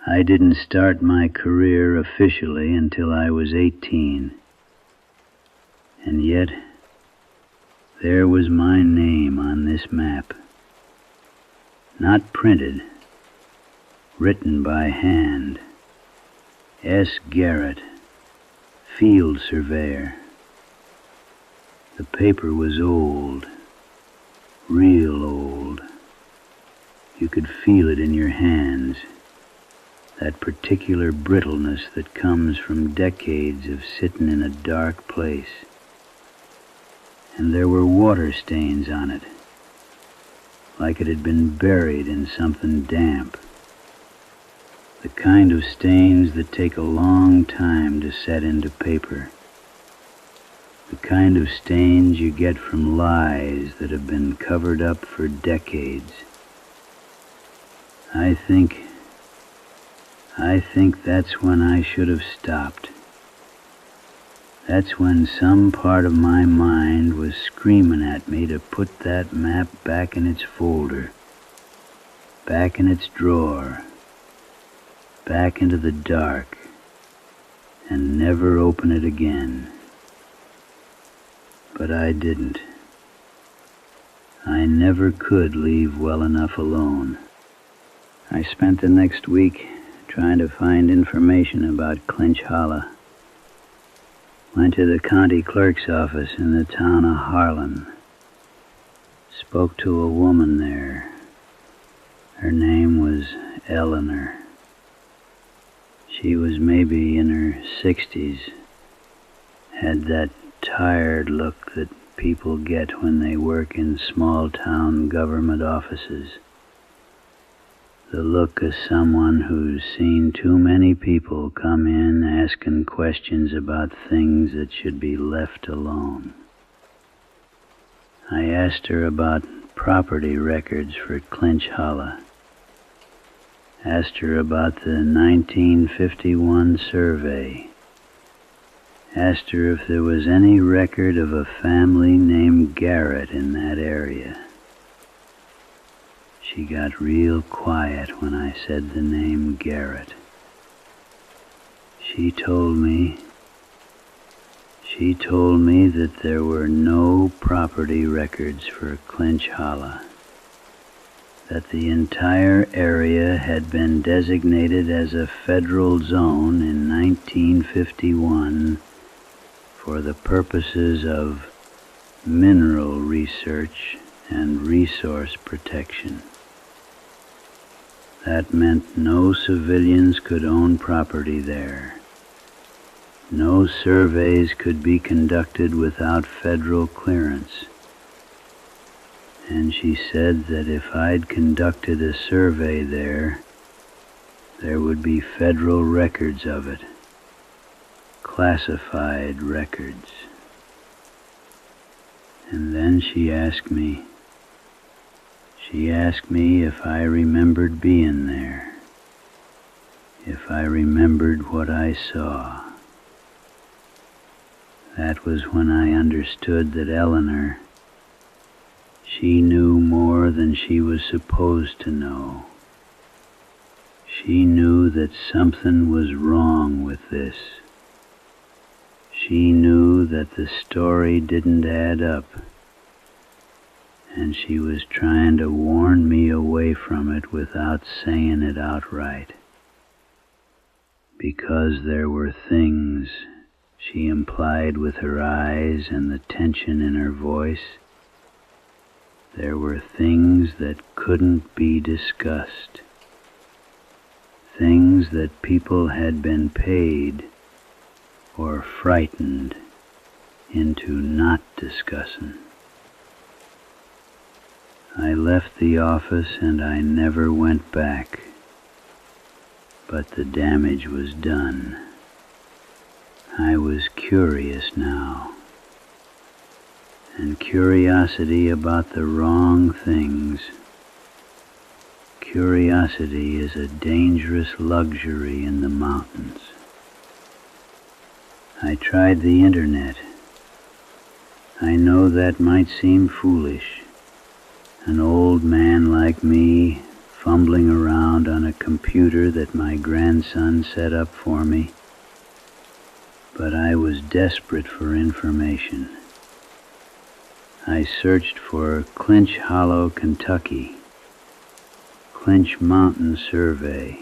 I didn't start my career officially until I was 18. And yet, there was my name on this map. Not printed, written by hand. S. Garrett, field surveyor. The paper was old, real old. You could feel it in your hands, that particular brittleness that comes from decades of sitting in a dark place. And there were water stains on it, like it had been buried in something damp. The kind of stains that take a long time to set into paper. The kind of stains you get from lies that have been covered up for decades. I think that's when I should have stopped. That's when some part of my mind was screaming at me to put that map back in its folder, back in its drawer, back into the dark, and never open it again. But I didn't. I never could leave well enough alone. I spent the next week trying to find information about Clinch Hollow. Went to the county clerk's office in the town of Harlan. Spoke to a woman there. Her name was Eleanor. She was maybe in her 60s. Had that tired look that people get when they work in small-town government offices. The look of someone who's seen too many people come in asking questions about things that should be left alone. I asked her about property records for Clinch Hollow. Asked her about the 1951 survey. Asked her if there was any record of a family named Garrett in that area. She got real quiet when I said the name Garrett. She told me that there were no property records for Clinch Hollow, that the entire area had been designated as a federal zone in 1951 for the purposes of mineral research and resource protection. That meant no civilians could own property there. No surveys could be conducted without federal clearance. And she said that if I'd conducted a survey there would be federal records of it, classified records. And then she asked me if I remembered being there, if I remembered what I saw. That was when I understood that Eleanor, she knew more than she was supposed to know. She knew that something was wrong with this. She knew that the story didn't add up, and she was trying to warn me away from it without saying it outright. Because there were things, she implied with her eyes and the tension in her voice, there were things that couldn't be discussed. Things that people had been paid or frightened into not discussing. I left the office and I never went back, but the damage was done. I was curious now, and curiosity about the wrong things. Curiosity is a dangerous luxury in the mountains. I tried the internet. I know that might seem foolish. An old man like me fumbling around on a computer that my grandson set up for me. But I was desperate for information. I searched for Clinch Hollow, Kentucky, Clinch Mountain Survey,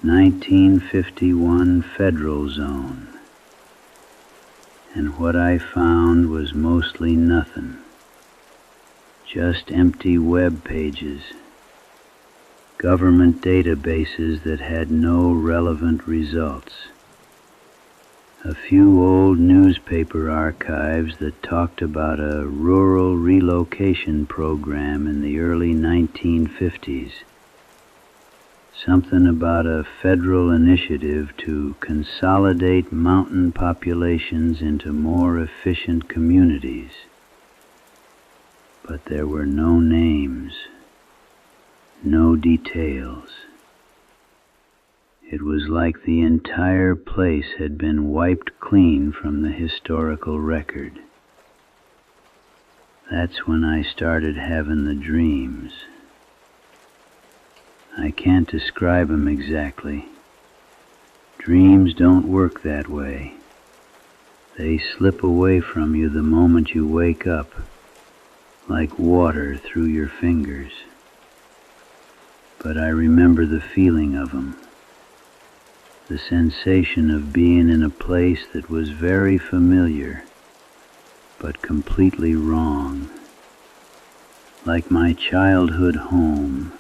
1951 Federal Zone, and what I found was mostly nothing, just empty web pages, government databases that had no relevant results, a few old newspaper archives that talked about a rural relocation program in the early 1950s, something about a federal initiative to consolidate mountain populations into more efficient communities. But there were no names, no details. It was like the entire place had been wiped clean from the historical record. That's when I started having the dreams. I can't describe them exactly. Dreams don't work that way. They slip away from you the moment you wake up, like water through your fingers. But I remember the feeling of them. The sensation of being in a place that was very familiar, but completely wrong. Like my childhood home,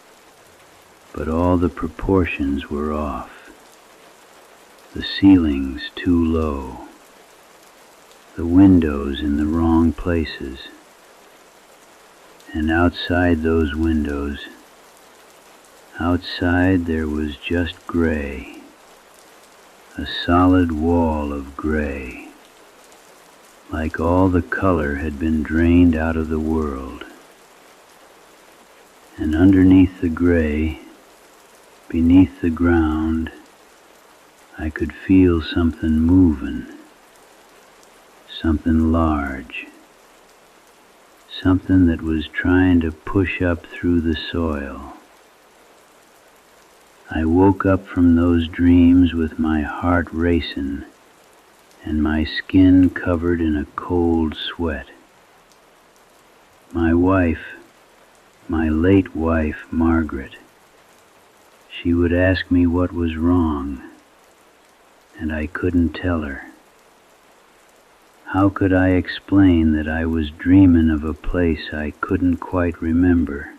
but all the proportions were off. The ceilings too low. The windows in the wrong places. And outside those windows, outside there was just gray. A solid wall of gray, like all the color had been drained out of the world. And underneath the gray, beneath the ground, I could feel something moving, something large, something that was trying to push up through the soil. I woke up from those dreams with my heart racing and my skin covered in a cold sweat. My wife, my late wife, Margaret, she would ask me what was wrong, and I couldn't tell her. How could I explain that I was dreaming of a place I couldn't quite remember?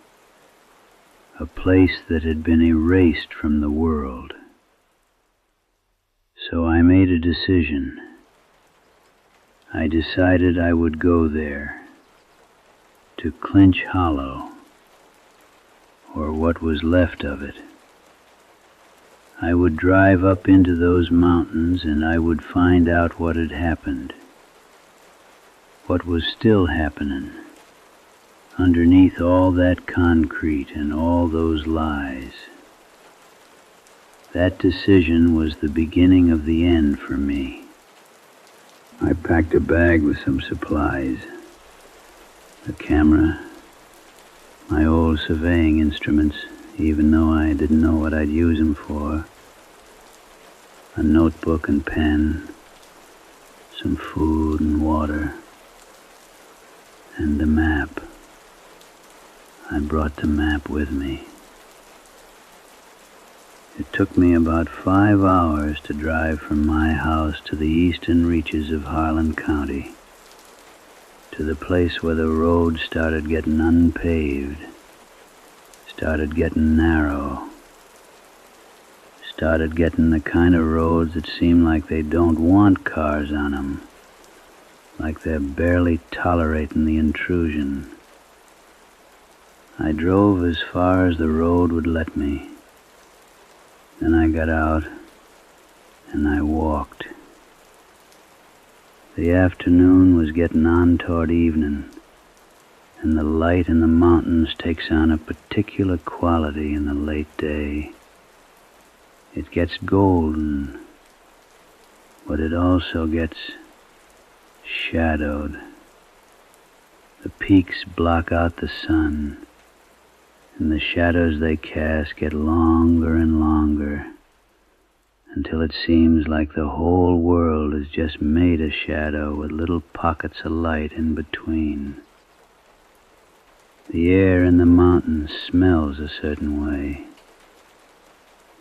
a place that had been erased from the world. So I made a decision. I decided I would go there, to Clinch Hollow, or what was left of it. I would drive up into those mountains and I would find out what had happened, what was still happening, underneath all that concrete and all those lies. That decision was the beginning of the end for me. I packed a bag with some supplies, a camera, my old surveying instruments, even though I didn't know what I'd use them for, a notebook and pen, some food and water, and the map. I brought the map with me. It took me about 5 hours to drive from my house to the eastern reaches of Harlan County, to the place where the road started getting unpaved, started getting narrow, started getting the kind of roads that seem like they don't want cars on them, like they're barely tolerating the intrusion. I drove as far as the road would let me. Then I got out and I walked. The afternoon was getting on toward evening, and the light in the mountains takes on a particular quality in the late day. It gets golden, but it also gets shadowed. The peaks block out the sun, and the shadows they cast get longer and longer, until it seems like the whole world is just made a shadow with little pockets of light in between. The air in the mountains smells a certain way.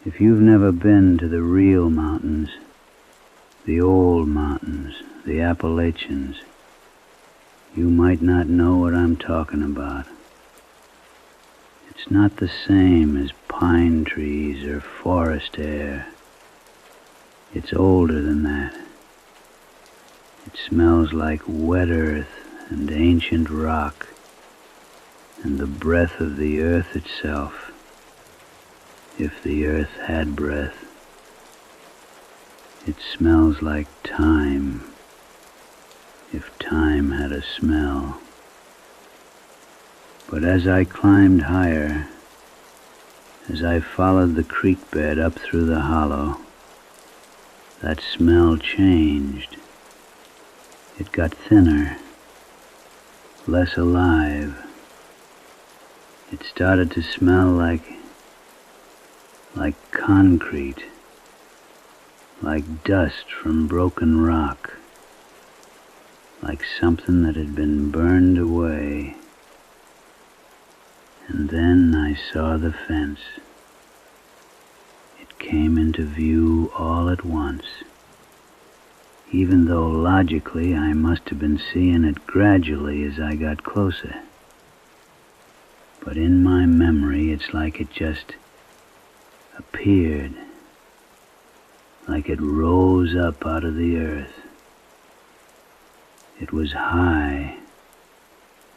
If you've never been to the real mountains, the old mountains, the Appalachians, you might not know what I'm talking about. It's not the same as pine trees or forest air. It's older than that. It smells like wet earth and ancient rock and the breath of the earth itself, if the earth had breath. It smells like time, if time had a smell. But as I climbed higher, as I followed the creek bed up through the hollow, that smell changed. It got thinner, less alive. It started to smell like concrete, like dust from broken rock, like something that had been burned away. And then I saw the fence. It came into view all at once, even though logically I must have been seeing it gradually as I got closer. But in my memory, it's like it just appeared, like it rose up out of the earth. It was high,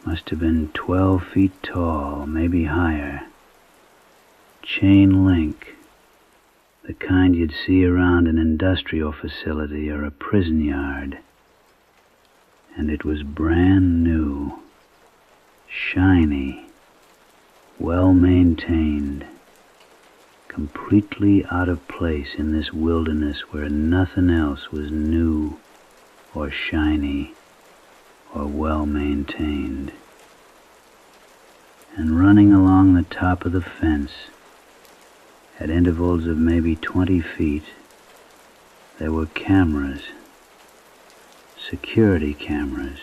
must have been 12 feet tall, maybe higher. Chain link, the kind you'd see around an industrial facility or a prison yard. And it was brand new, shiny, well maintained, completely out of place in this wilderness where nothing else was new or shiny or well maintained. And running along the top of the fence, at intervals of maybe 20 feet, there were cameras, security cameras,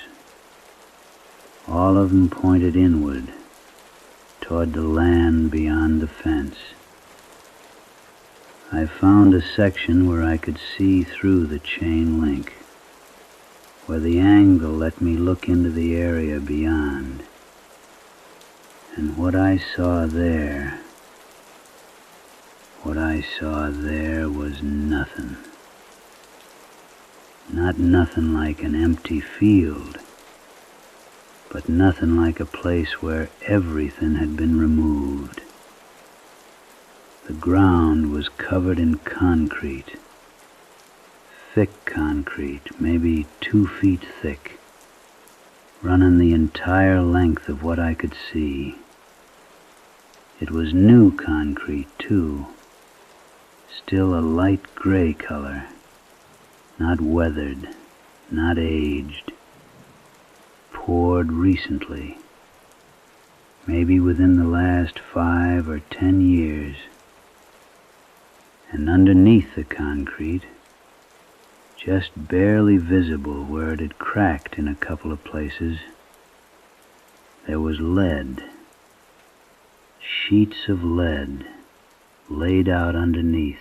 all of them pointed inward, toward the land beyond the fence. I found a section where I could see through the chain link, where the angle let me look into the area beyond. And what I saw there was nothing. Not nothing like an empty field, but nothing like a place where everything had been removed. The ground was covered in concrete, thick concrete, maybe 2 feet thick, running the entire length of what I could see. It was new concrete, too, still a light gray color, not weathered, not aged, poured recently, maybe within the last 5 or 10 years. And underneath the concrete, just barely visible where it had cracked in a couple of places, there was lead, sheets of lead laid out underneath.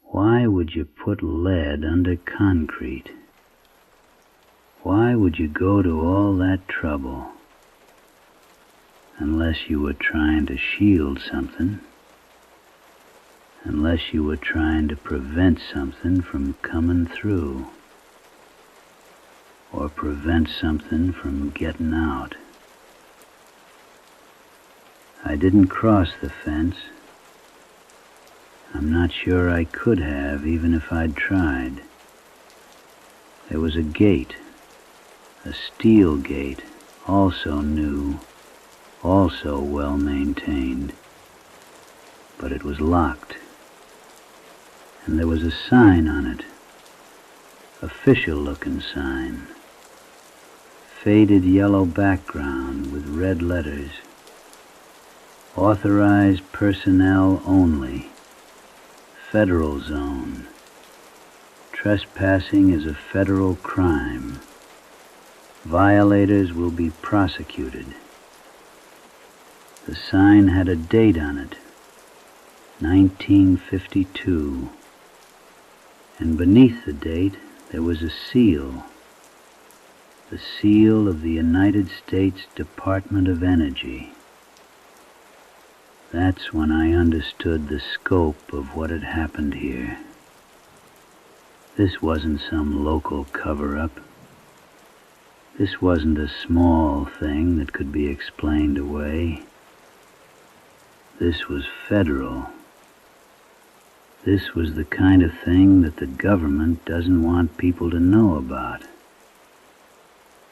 Why would you put lead under concrete? Why would you go to all that trouble? Unless you were trying to shield something. Unless you were trying to prevent something from coming through. Or prevent something from getting out. I didn't cross the fence. I'm not sure I could have, even if I'd tried. There was a gate, a steel gate, also new, also well maintained, but it was locked. And there was a sign on it, official-looking sign, faded yellow background with red letters, authorized personnel only. Federal zone. Trespassing is a federal crime. Violators will be prosecuted. The sign had a date on it, 1952. And beneath the date there was a seal. The seal of the United States Department of Energy. That's when I understood the scope of what had happened here. This wasn't some local cover-up. This wasn't a small thing that could be explained away. This was federal. This was the kind of thing that the government doesn't want people to know about.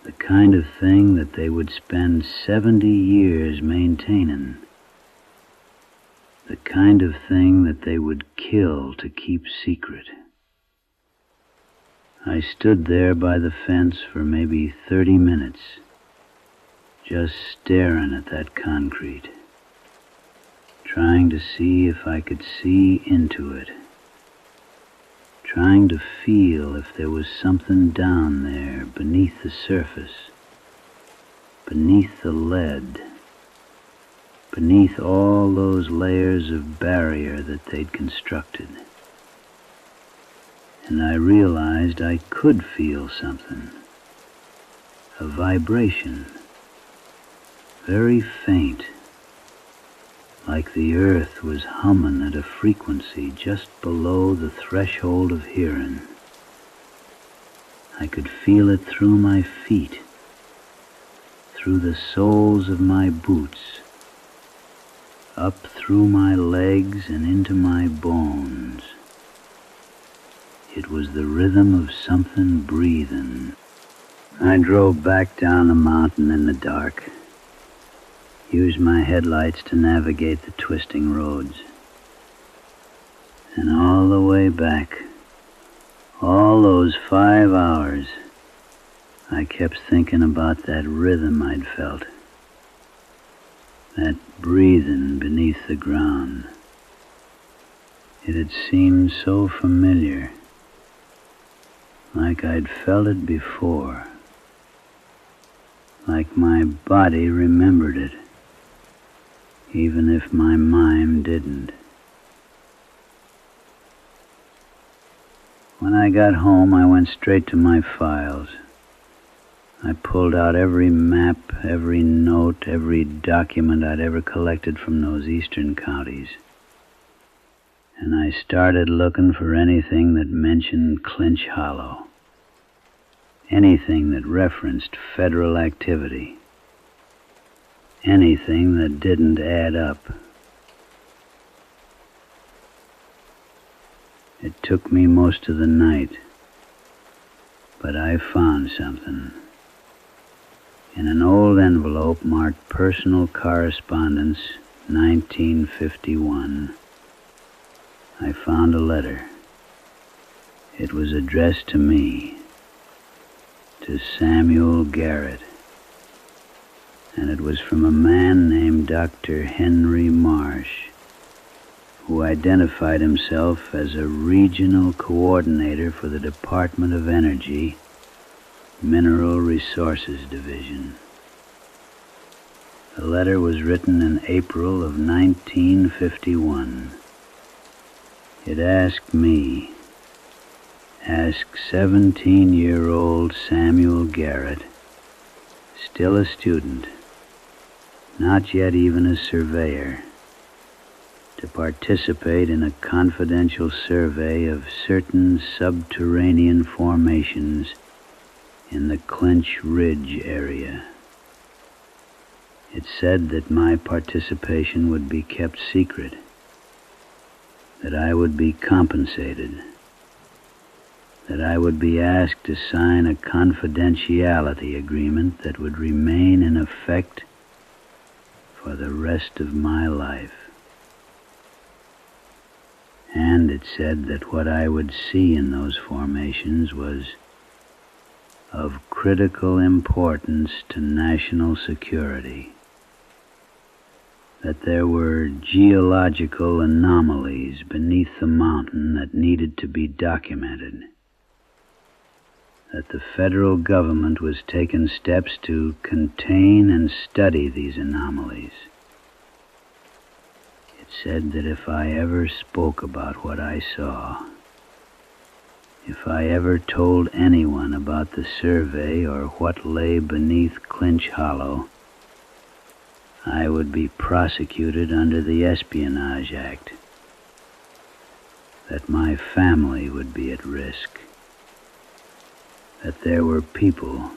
The kind of thing that they would spend 70 years maintaining. The kind of thing that they would kill to keep secret. I stood there by the fence for maybe 30 minutes, just staring at that concrete, trying to see if I could see into it, trying to feel if there was something down there beneath the surface, beneath the lead, beneath all those layers of barrier that they'd constructed. And I realized I could feel something, a vibration, very faint, like the earth was humming at a frequency just below the threshold of hearing. I could feel it through my feet, through the soles of my boots, up through my legs and into my bones. It was the rhythm of something breathing. I drove back down the mountain in the dark, used my headlights to navigate the twisting roads. And all the way back, all those 5 hours, I kept thinking about that rhythm I'd felt, that breathing beneath the ground. It had seemed so familiar, like I'd felt it before, like my body remembered it, even if my mind didn't. When I got home, I went straight to my files. I pulled out every map, every note, every document I'd ever collected from those eastern counties. And I started looking for anything that mentioned Clinch Hollow. Anything that referenced federal activity. Anything that didn't add up. It took me most of the night, but I found something. In an old envelope marked Personal Correspondence, 1951, I found a letter. It was addressed to me, to Samuel Garrett, and it was from a man named Dr. Henry Marsh, who identified himself as a regional coordinator for the Department of Energy, Mineral Resources Division. The letter was written in April of 1951. It asked me, ask 17-year-old Samuel Garrett, still a student, not yet even a surveyor, to participate in a confidential survey of certain subterranean formations in the Clinch Ridge area. It said that my participation would be kept secret, that I would be compensated, that I would be asked to sign a confidentiality agreement that would remain in effect for the rest of my life. And it said that what I would see in those formations was of critical importance to national security, that there were geological anomalies beneath the mountain that needed to be documented, that the federal government was taking steps to contain and study these anomalies. It said that if I ever spoke about what I saw, if I ever told anyone about the survey or what lay beneath Clinch Hollow, I would be prosecuted under the Espionage Act, that my family would be at risk, that there were people,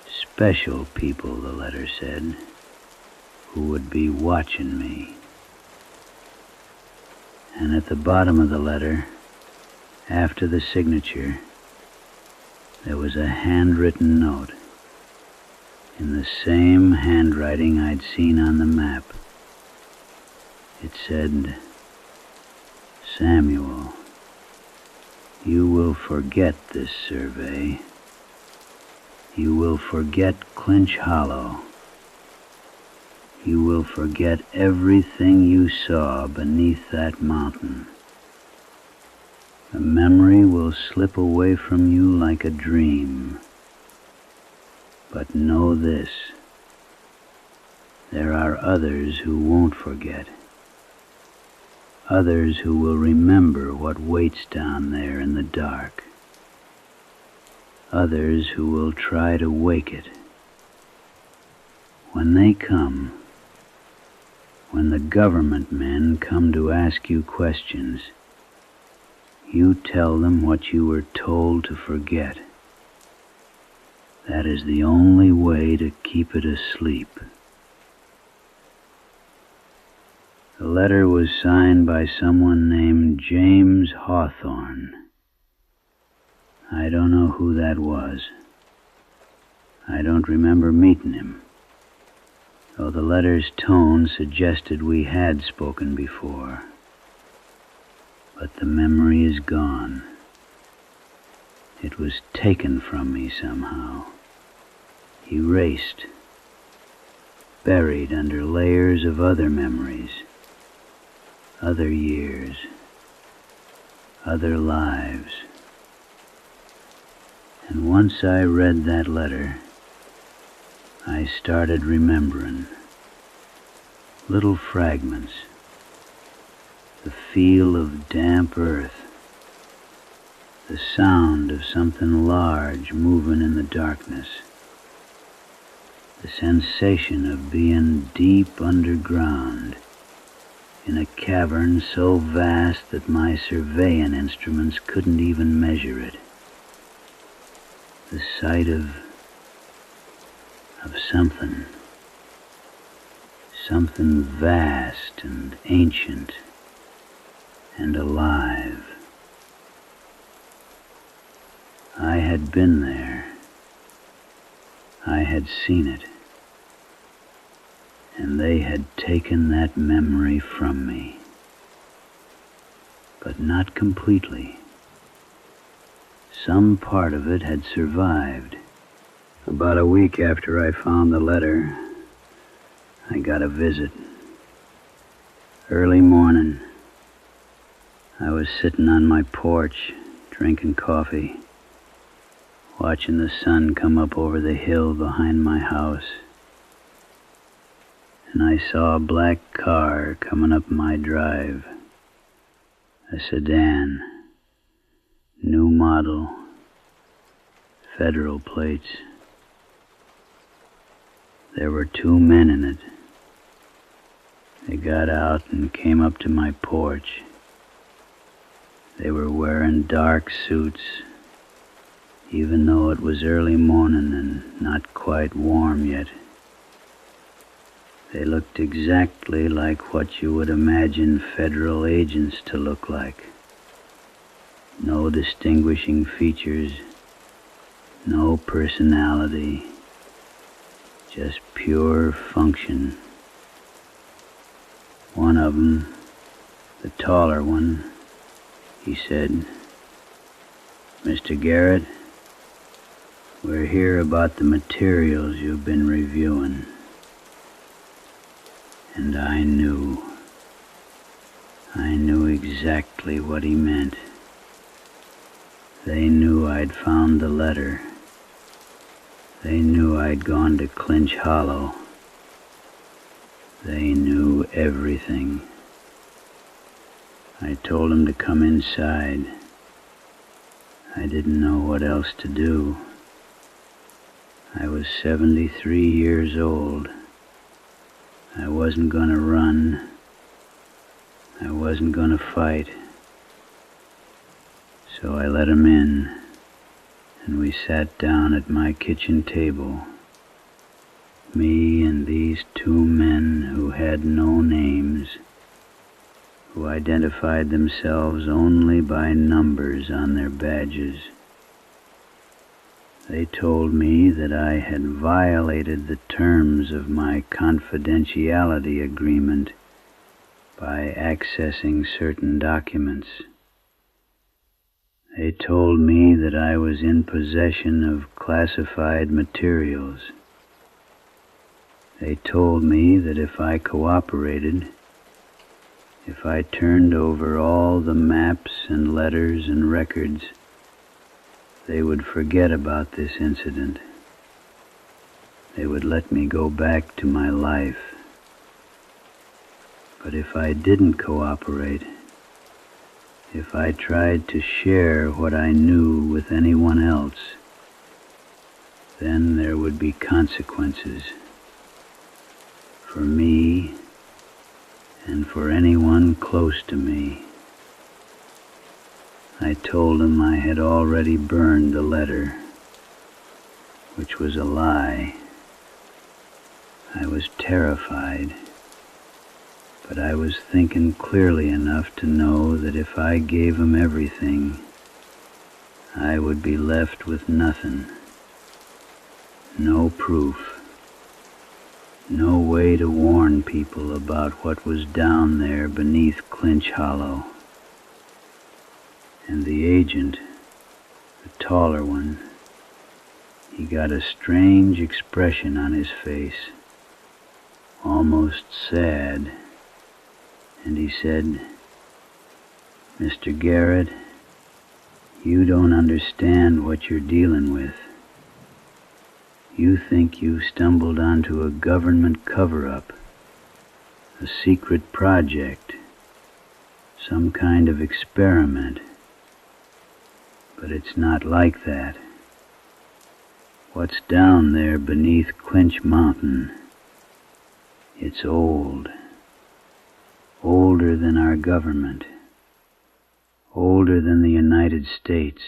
special people, the letter said, who would be watching me. And at the bottom of the letter, after the signature, there was a handwritten note in the same handwriting I'd seen on the map. It said, Samuel, you will forget this survey. You will forget Clinch Hollow. You will forget everything you saw beneath that mountain. The memory will slip away from you like a dream. But know this, there are others who won't forget. Others who will remember what waits down there in the dark. Others who will try to wake it. When they come, when the government men come to ask you questions, you tell them what you were told to forget. That is the only way to keep it asleep. The letter was signed by someone named James Hawthorne. I don't know who that was. I don't remember meeting him, though the letter's tone suggested we had spoken before. But the memory is gone. It was taken from me somehow, erased, buried under layers of other memories, other years, other lives. And once I read that letter, I started remembering little fragments, the feel of damp earth, the sound of something large moving in the darkness, the sensation of being deep underground, in a cavern so vast that my surveying instruments couldn't even measure it. The sight of something vast and ancient and alive. I had been there. I had seen it. And they had taken that memory from me. But not completely. Some part of it had survived. About a week after I found the letter, I got a visit. Early morning, I was sitting on my porch, drinking coffee, watching the sun come up over the hill behind my house. And I saw a black car coming up my drive, a sedan, new model, federal plates. There were 2 men in it. They got out and came up to my porch. They were wearing dark suits, even though it was early morning and not quite warm yet. They looked exactly like what you would imagine federal agents to look like. No distinguishing features, no personality, just pure function. One of them, the taller one, he said, "Mr. Garrett, we're here about the materials you've been reviewing." And I knew exactly what he meant. They knew I'd found the letter. They knew I'd gone to Clinch Hollow. They knew everything. I told them to come inside. I didn't know what else to do. I was 73 years old. I wasn't gonna run. I wasn't gonna fight. So I let him in, and we sat down at my kitchen table. Me and these 2 men who had no names, who identified themselves only by numbers on their badges. They told me that I had violated the terms of my confidentiality agreement by accessing certain documents. They told me that I was in possession of classified materials. They told me that if I cooperated, if I turned over all the maps and letters and records, they would forget about this incident. They would let me go back to my life. But if I didn't cooperate, if I tried to share what I knew with anyone else, then there would be consequences for me and for anyone close to me. I told him I had already burned the letter, which was a lie. I was terrified, but I was thinking clearly enough to know that if I gave him everything, I would be left with nothing. No proof. No way to warn people about what was down there beneath Clinch Hollow. And the agent, the taller one, he got a strange expression on his face, almost sad, and he said, "Mr. Garrett, you don't understand what you're dealing with. You think you stumbled onto a government cover-up, a secret project, some kind of experiment. But it's not like that. What's down there beneath Clinch Mountain, it's old. Older than our government. Older than the United States.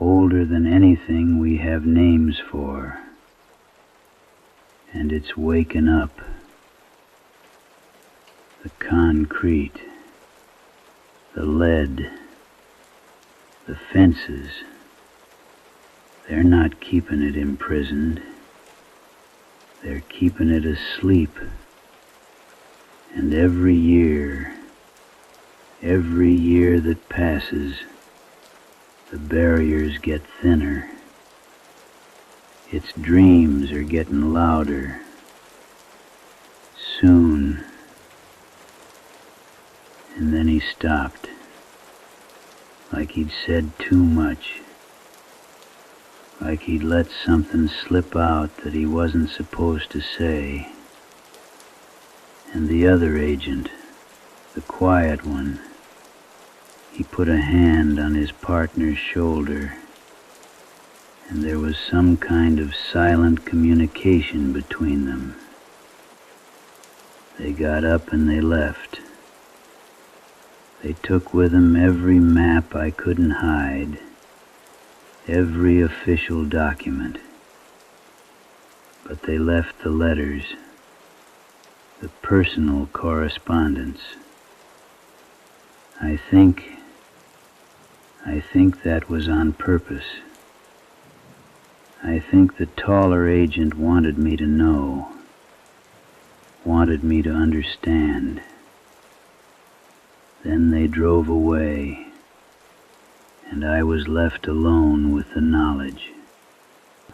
Older than anything we have names for. And it's waking up. The concrete, the lead, the fences, they're not keeping it imprisoned. They're keeping it asleep. And every year that passes, the barriers get thinner. Its dreams are getting louder. Soon. And then he stopped, like he'd said too much, like he'd let something slip out that he wasn't supposed to say. And the other agent, the quiet one, he put a hand on his partner's shoulder, and there was some kind of silent communication between them. They got up and they left. They took with them every map I couldn't hide, every official document. But they left the letters, the personal correspondence. I think that was on purpose. I think the taller agent wanted me to know, wanted me to understand. Then they drove away, and I was left alone with the knowledge.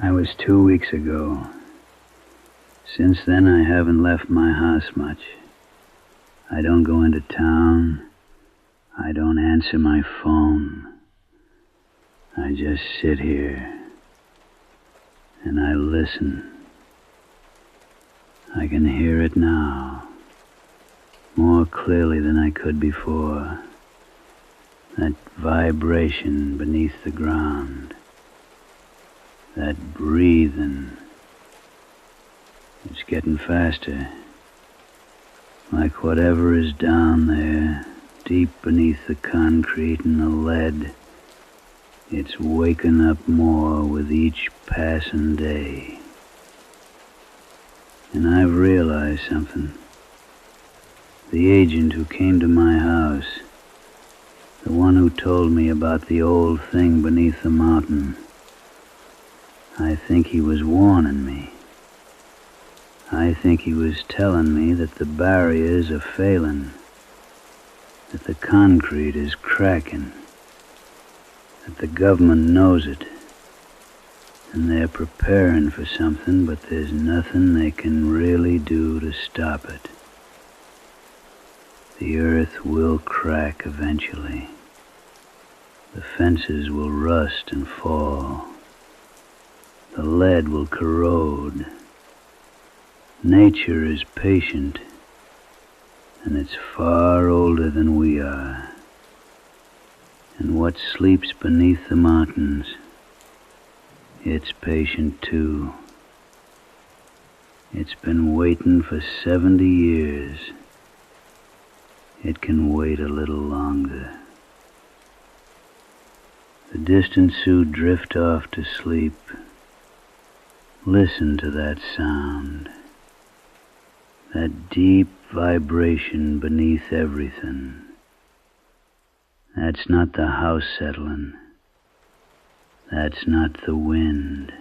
I was 2 weeks ago. Since then I haven't left my house much. I don't go into town. I don't answer my phone. I just sit here, and I listen. I can hear it now, more clearly than I could before. That vibration beneath the ground, that breathing. It's getting faster, like whatever is down there, deep beneath the concrete and the lead. It's waking up more with each passing day. And I've realized something. The agent who came to my house, the one who told me about the old thing beneath the mountain, I think he was warning me. I think he was telling me that the barriers are failing, that the concrete is cracking, that the government knows it, and they're preparing for something, but there's nothing they can really do to stop it. The earth will crack eventually. The fences will rust and fall. The lead will corrode. Nature is patient, and it's far older than we are. And what sleeps beneath the mountains, it's patient too. It's been waiting for 70 years. It can wait a little longer. The distant Sioux drift off to sleep. Listen to that sound. That deep vibration beneath everything. That's not the house settling. That's not the wind.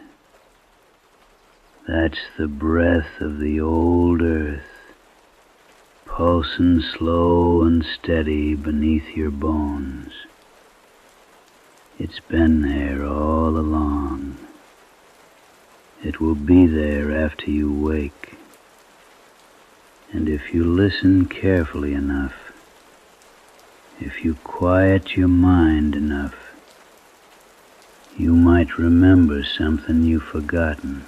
That's the breath of the old earth, pulsing slow and steady beneath your bones. It's been there all along. It will be there after you wake. And if you listen carefully enough, if you quiet your mind enough, you might remember something you've forgotten,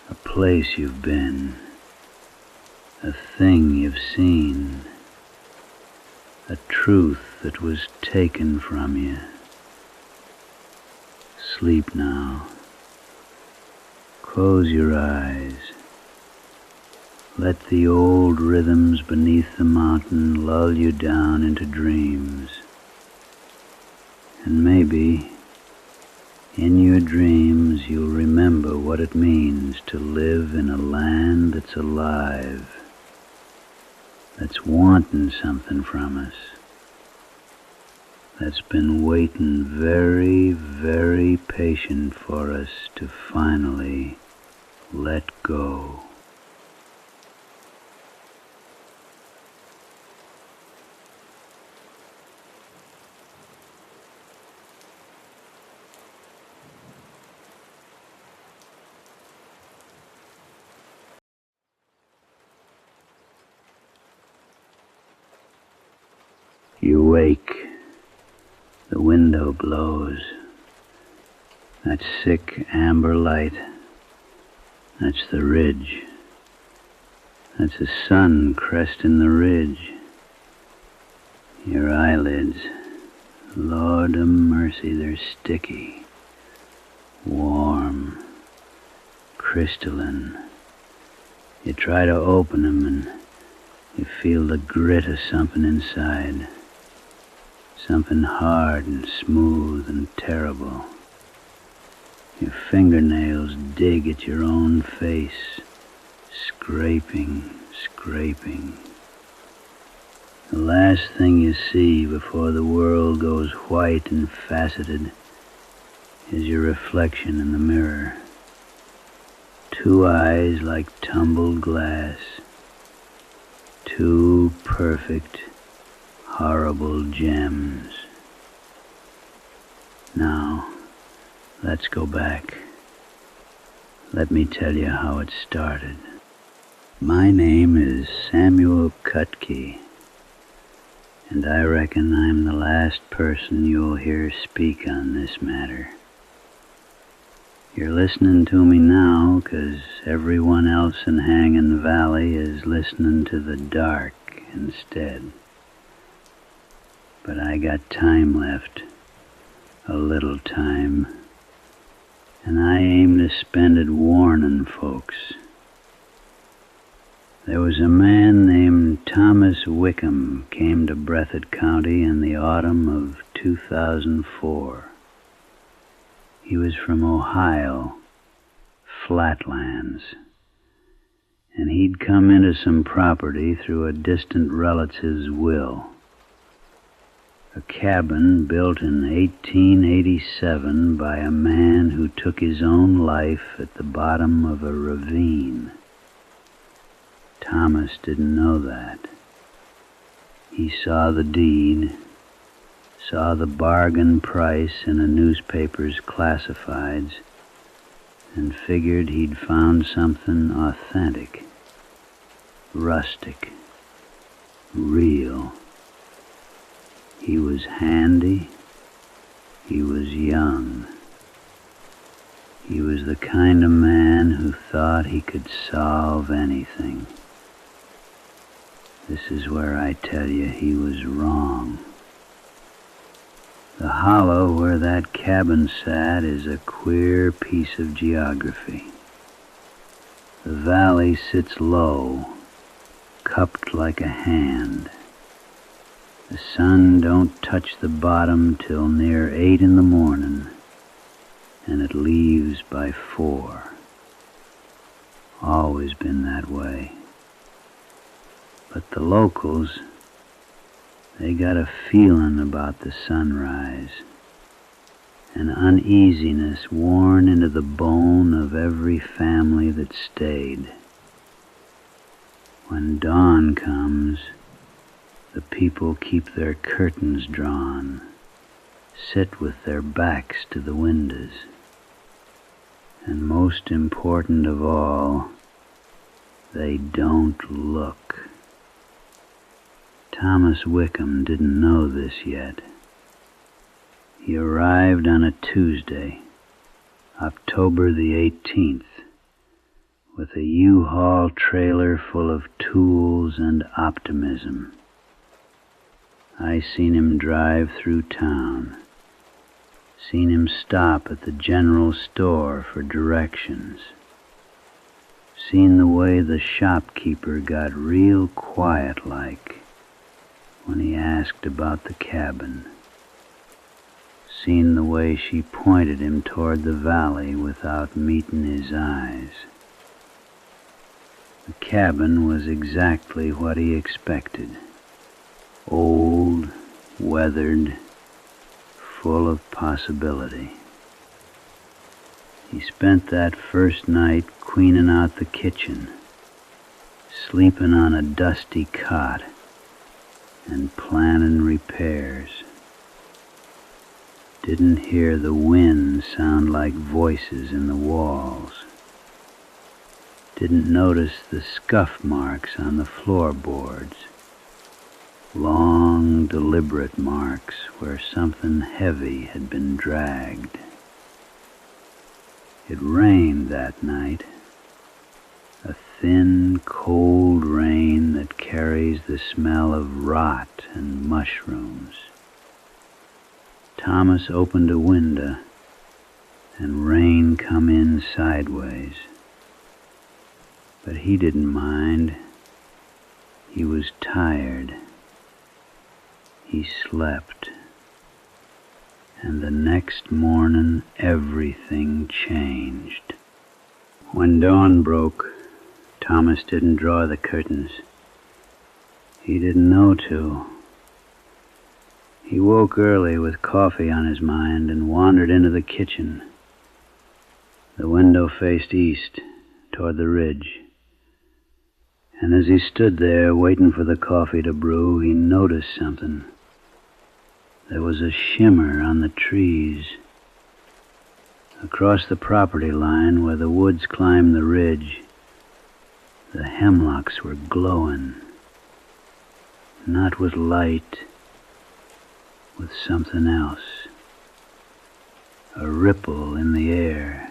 a place you've been, a thing you've seen, a truth that was taken from you. Sleep now. Close your eyes. Let the old rhythms beneath the mountain lull you down into dreams. And maybe, in your dreams, you'll remember what it means to live in a land that's alive, that's wanting something from us, that's been waiting very, very patient for us to finally let go. You wake, the window blows, that sick amber light, that's the ridge, that's the sun cresting the ridge. Your eyelids, Lord of mercy, they're sticky, warm, crystalline. You try to open them and you feel the grit of something inside. Something hard and smooth and terrible. Your fingernails dig at your own face, scraping, scraping. The last thing you see before the world goes white and faceted is your reflection in the mirror. Two eyes like tumbled glass. Two perfect, horrible gems. Now, let's go back. Let me tell you how it started. My name is Samuel Kutke, and I reckon I'm the last person you'll hear speak on this matter. You're listening to me now 'cause everyone else in Hangin' Valley is listening to the dark instead. But I got time left, a little time, and I aim to spend it warning folks. There was a man named Thomas Wickham came to Breathitt County in the autumn of 2004. He was from Ohio, Flatlands, and he'd come into some property through a distant relative's will. A cabin built in 1887 by a man who took his own life at the bottom of a ravine. Thomas didn't know that. He saw the deed, saw the bargain price in a newspaper's classifieds, and figured he'd found something authentic, rustic, real. He was handy. He was young. He was the kind of man who thought he could solve anything. This is where I tell you he was wrong. The hollow where that cabin sat is a queer piece of geography. The valley sits low, cupped like a hand. The sun don't touch the bottom till near 8 in the morning, and it leaves by 4. Always been that way. But the locals, they got a feeling about the sunrise, an uneasiness worn into the bone of every family that stayed. When dawn comes, the people keep their curtains drawn, sit with their backs to the windows, and most important of all, they don't look. Thomas Wickham didn't know this yet. He arrived on a Tuesday, October the 18th, with a U-Haul trailer full of tools and optimism. I seen him drive through town. Seen him stop at the general store for directions. Seen the way the shopkeeper got real quiet like when he asked about the cabin. Seen the way she pointed him toward the valley without meeting his eyes. The cabin was exactly what he expected. Old, weathered, full of possibility. He spent that first night cleaning out the kitchen, sleeping on a dusty cot, and planning repairs. Didn't hear the wind sound like voices in the walls. Didn't notice the scuff marks on the floorboards. Long, deliberate marks where something heavy had been dragged. It rained that night. A thin, cold rain that carries the smell of rot and mushrooms. Thomas opened a window, and rain come in sideways. But he didn't mind. He was tired. He slept. And the next morning, everything changed. When dawn broke, Thomas didn't draw the curtains. He didn't know to. He woke early with coffee on his mind and wandered into the kitchen. The window faced east, toward the ridge. And as he stood there, waiting for the coffee to brew, he noticed something. There was a shimmer on the trees. Across the property line, where the woods climbed the ridge, the hemlocks were glowing. Not with light, with something else. A ripple in the air.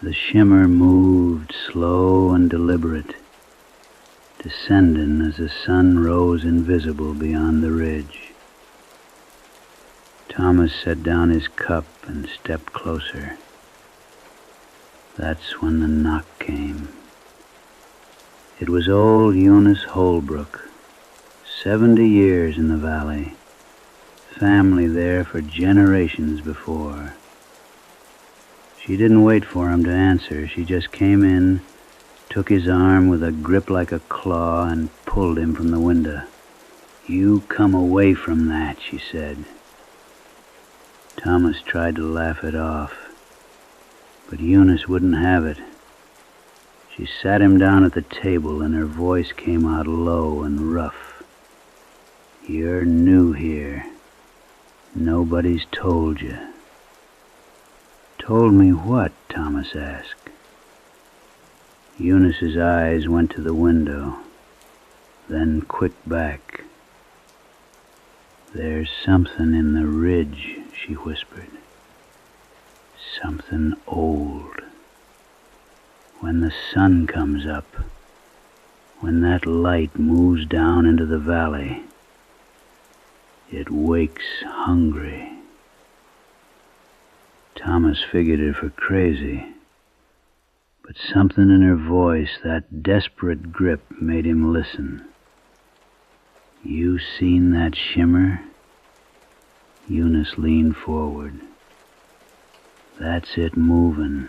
The shimmer moved slow and deliberate, descending as the sun rose invisible beyond the ridge. Thomas set down his cup and stepped closer. That's when the knock came. It was old Eunice Holbrook, 70 years in the valley, family there for generations before. She didn't wait for him to answer. She just came in, took his arm with a grip like a claw, and pulled him from the window. "You come away from that," she said. Thomas tried to laugh it off, but Eunice wouldn't have it. She sat him down at the table, and her voice came out low and rough. "You're new here. Nobody's told you." "Told me what?" Thomas asked. Eunice's eyes went to the window, then quick back. "There's something in the ridge," she whispered. "Something old. When the sun comes up, when that light moves down into the valley, it wakes hungry." Thomas figured her for crazy, but something in her voice, that desperate grip, made him listen. "You seen that shimmer?" Eunice leaned forward. "That's it moving.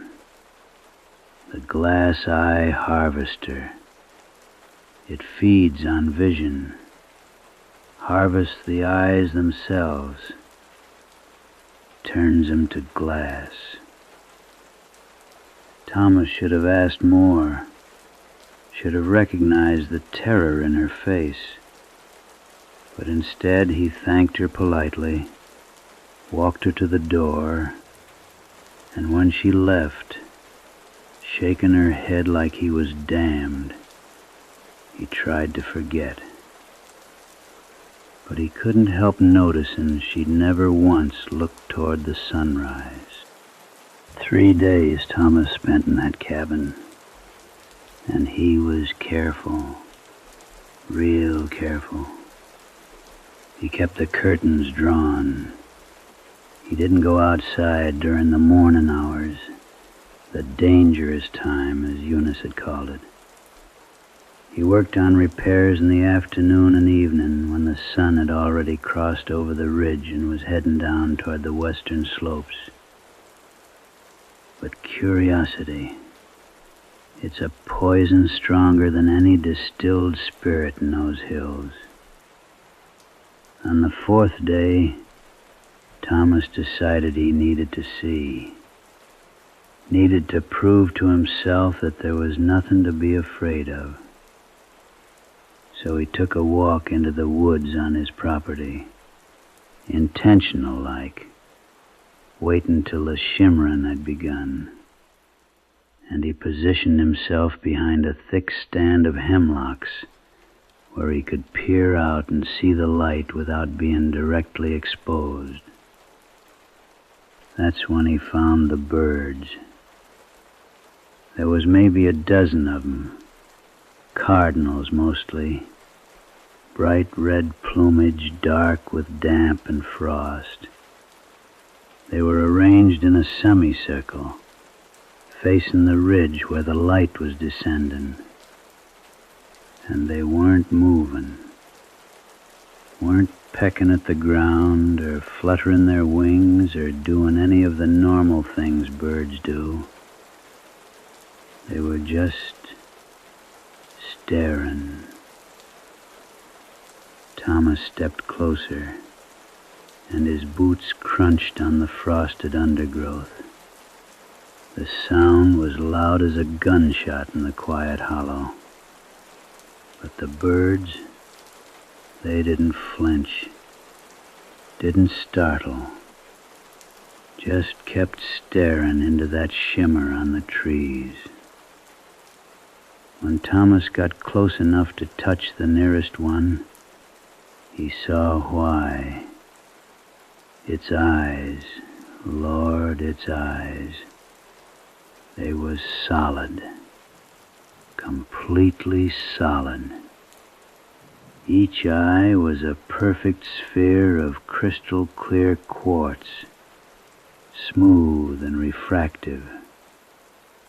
The glass eye harvester. It feeds on vision. Harvests the eyes themselves. Turns them to glass." Thomas should have asked more. Should have recognized the terror in her face. But instead he thanked her politely, walked her to the door, and when she left, shaking her head like he was damned, he tried to forget. But he couldn't help noticing she'd never once looked toward the sunrise. 3 days Thomas spent in that cabin, and he was careful, real careful. He kept the curtains drawn. He didn't go outside during the morning hours, the dangerous time, as Eunice had called it. He worked on repairs in the afternoon and evening when the sun had already crossed over the ridge and was heading down toward the western slopes. But curiosity, it's a poison stronger than any distilled spirit in those hills. On the fourth day, Thomas decided he needed to see, needed to prove to himself that there was nothing to be afraid of. So he took a walk into the woods on his property, intentional-like, waiting till the shimmering had begun, and he positioned himself behind a thick stand of hemlocks where he could peer out and see the light without being directly exposed. That's when he found the birds. There was maybe a dozen of them, cardinals mostly, bright red plumage dark with damp and frost. They were arranged in a semicircle, facing the ridge where the light was descending. And they weren't moving, weren't pecking at the ground or fluttering their wings or doing any of the normal things birds do. They were just staring. Thomas stepped closer, and his boots crunched on the frosted undergrowth. The sound was loud as a gunshot in the quiet hollow. But the birds, they didn't flinch, didn't startle, just kept staring into that shimmer on the trees. When Thomas got close enough to touch the nearest one, he saw why. Its eyes, Lord, its eyes. They was solid, completely solid. Each eye was a perfect sphere of crystal clear quartz, smooth and refractive,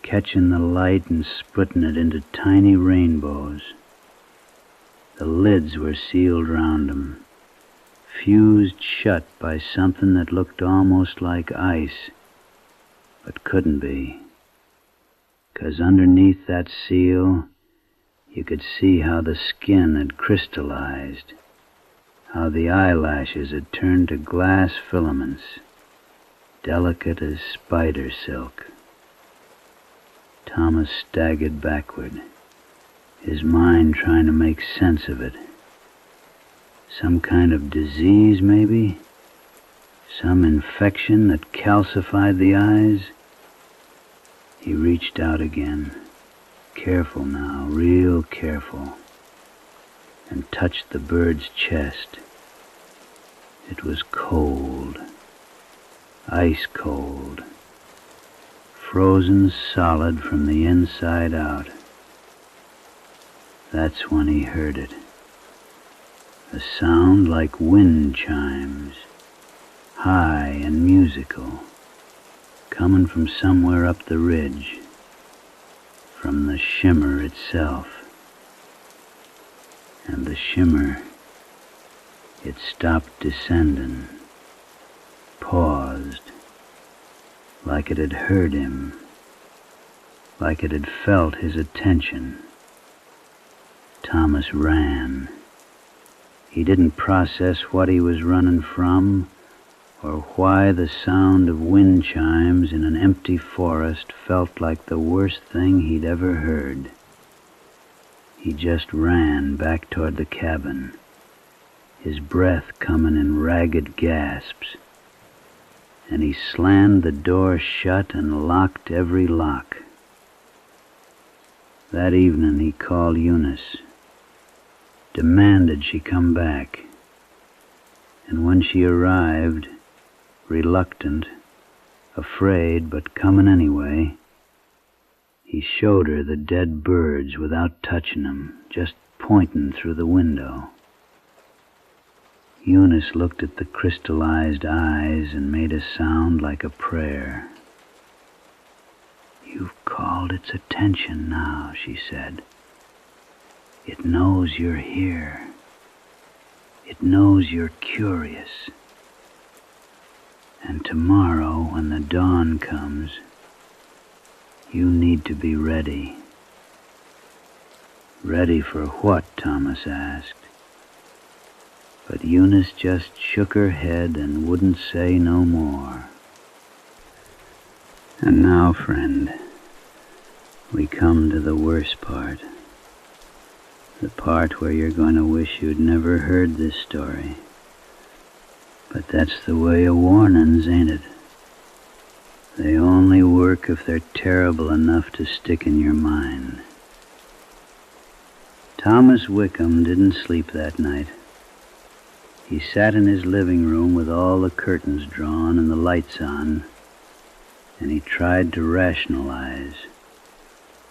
catching the light and splitting it into tiny rainbows. The lids were sealed round them, fused shut by something that looked almost like ice, but couldn't be, 'cause underneath that seal you could see how the skin had crystallized, how the eyelashes had turned to glass filaments, delicate as spider silk. Thomas staggered backward, his mind trying to make sense of it. Some kind of disease, maybe? Some infection that calcified the eyes? He reached out again, careful now, real careful, and touched the bird's chest. It was cold, ice cold, frozen solid from the inside out. That's when he heard it. A sound like wind chimes, high and musical, coming from somewhere up the ridge, from the shimmer itself. And the shimmer, it stopped descending, paused, like it had heard him, like it had felt his attention. Thomas ran. He didn't process what he was running from, or why the sound of wind chimes in an empty forest felt like the worst thing he'd ever heard. He just ran back toward the cabin, his breath coming in ragged gasps, and he slammed the door shut and locked every lock. That evening he called Eunice, demanded she come back, and when she arrived, reluctant, afraid, but coming anyway, he showed her the dead birds without touching them, just pointing through the window. Eunice looked at the crystallized eyes and made a sound like a prayer. "You've called its attention now," she said. "It knows you're here. It knows you're curious. And tomorrow, when the dawn comes, you need to be ready." "Ready for what?" Thomas asked. But Eunice just shook her head and wouldn't say no more. And now, friend, we come to the worst part. The part where you're going to wish you'd never heard this story. But that's the way of warnings, ain't it? They only work if they're terrible enough to stick in your mind. Thomas Wickham didn't sleep that night. He sat in his living room with all the curtains drawn and the lights on, and he tried to rationalize,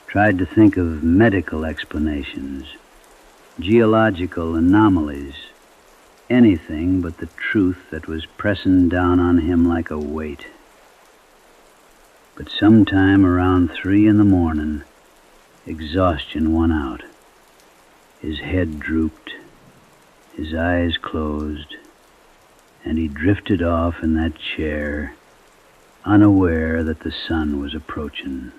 tried to think of medical explanations, geological anomalies, anything but the truth that was pressing down on him like a weight. But sometime around 3 in the morning, exhaustion won out. His head drooped, his eyes closed, and he drifted off in that chair, unaware that the sun was approaching.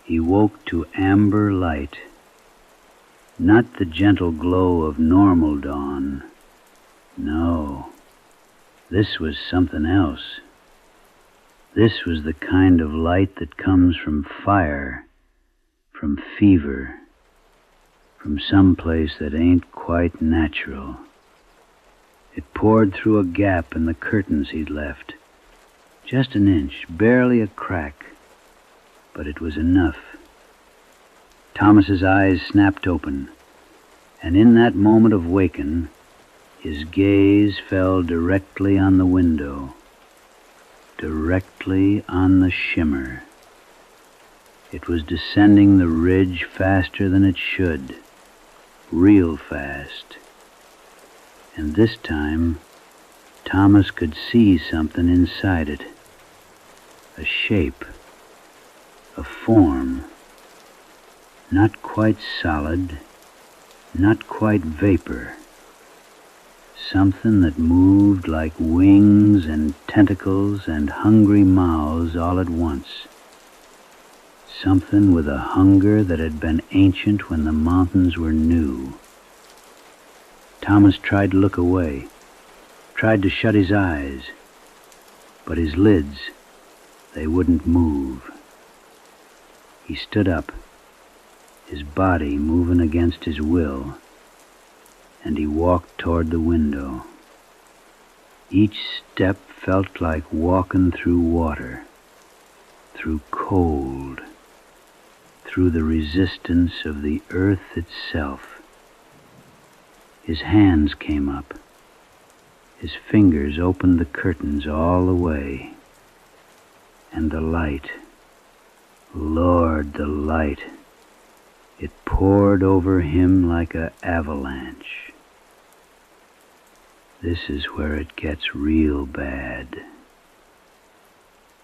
He woke to amber light, not the gentle glow of normal dawn. No, this was something else. This was the kind of light that comes from fire, from fever, from some place that ain't quite natural. It poured through a gap in the curtains he'd left. Just an inch, barely a crack, but it was enough. Thomas's eyes snapped open, and in that moment of waking, his gaze fell directly on the window, directly on the shimmer. It was descending the ridge faster than it should, real fast. And this time, Thomas could see something inside it. A shape, a form, not quite solid, not quite vapor. Something that moved like wings and tentacles and hungry mouths all at once. Something with a hunger that had been ancient when the mountains were new. Thomas tried to look away, tried to shut his eyes, but his lids, they wouldn't move. He stood up, his body moving against his will, and he walked toward the window. Each step felt like walking through water, through cold, through the resistance of the earth itself. His hands came up. His fingers opened the curtains all the way. And the light, Lord, the light, it poured over him like an avalanche. This is where it gets real bad.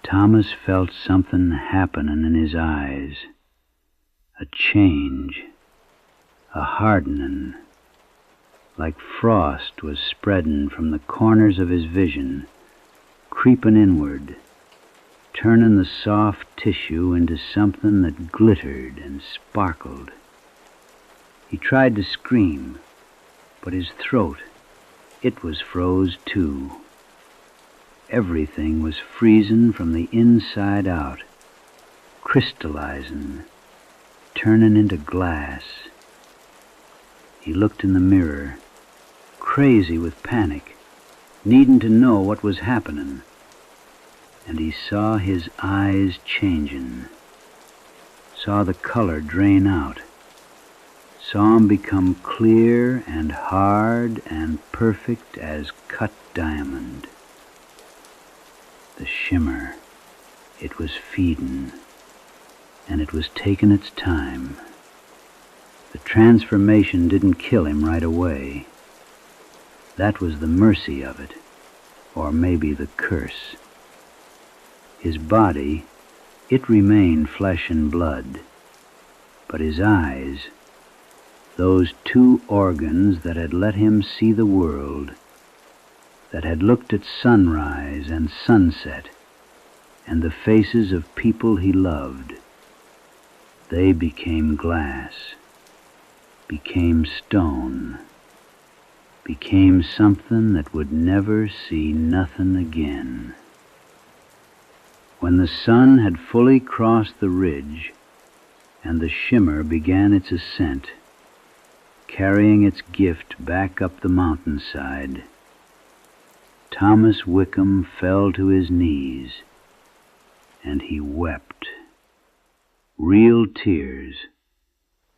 Thomas felt something happening in his eyes, a change, a hardening, like frost was spreading from the corners of his vision, creeping inward, turning the soft tissue into something that glittered and sparkled. He tried to scream, but his throat, it was froze too. Everything was freezing from the inside out, crystallizing, turning into glass. He looked in the mirror, crazy with panic, needing to know what was happening. And he saw his eyes changing, saw the color drain out, saw him become clear and hard and perfect as cut diamond. The shimmer, it was feeding, and it was taking its time. The transformation didn't kill him right away. That was the mercy of it, or maybe the curse. His body, it remained flesh and blood, but his eyes, those two organs that had let him see the world, that had looked at sunrise and sunset and the faces of people he loved, they became glass, became stone, became something that would never see nothing again. When the sun had fully crossed the ridge and the shimmer began its ascent, carrying its gift back up the mountainside, Thomas Wickham fell to his knees and he wept. Real tears,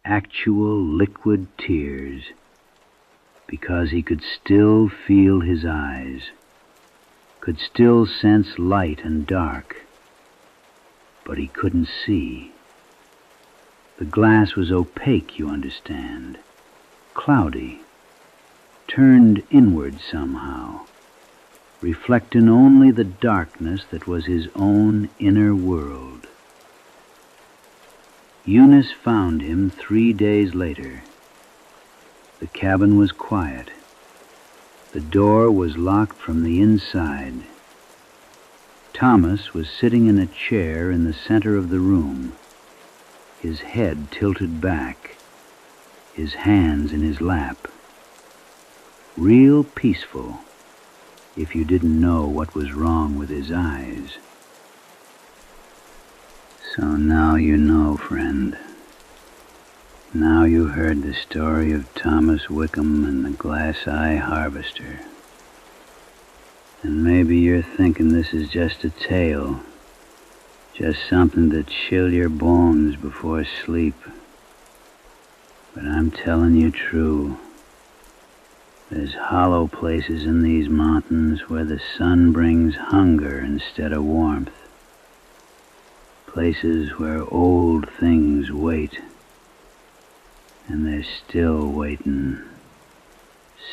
actual liquid tears, because he could still feel his eyes, could still sense light and dark, but he couldn't see. The glass was opaque, you understand, cloudy, turned inward somehow, reflecting only the darkness that was his own inner world. Eunice found him 3 days later. The cabin was quiet. The door was locked from the inside. Thomas was sitting in a chair in the center of the room, his head tilted back, his hands in his lap. Real peaceful, if you didn't know what was wrong with his eyes. So now you know, friend. Now you heard the story of Thomas Wickham and the glass-eye harvester. And maybe you're thinking this is just a tale, just something to chill your bones before sleep. But I'm telling you true. There's hollow places in these mountains where the sun brings hunger instead of warmth. Places where old things wait. And they're still waiting,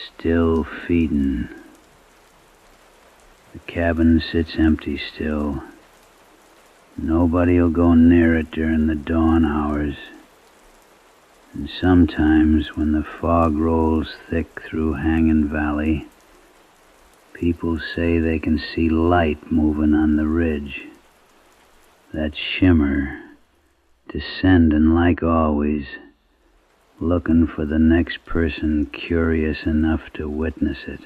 still feeding. The cabin sits empty still. Nobody'll go near it during the dawn hours. And sometimes when the fog rolls thick through Hanging Valley, people say they can see light moving on the ridge. That shimmer, descending like always, looking for the next person curious enough to witness it.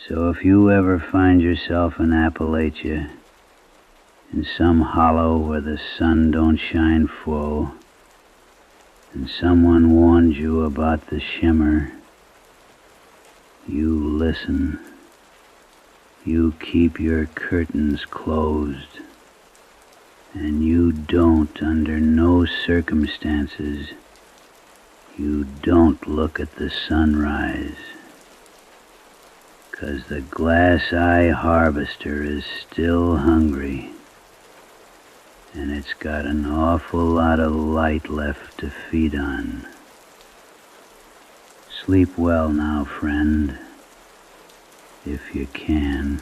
So if you ever find yourself in Appalachia, in some hollow where the sun don't shine full, and someone warned you about the shimmer, you listen. You keep your curtains closed, and you don't, under no circumstances, you don't look at the sunrise. 'Cause the glass-eye harvester is still hungry, and it's got an awful lot of light left to feed on. Sleep well now, friend, if you can.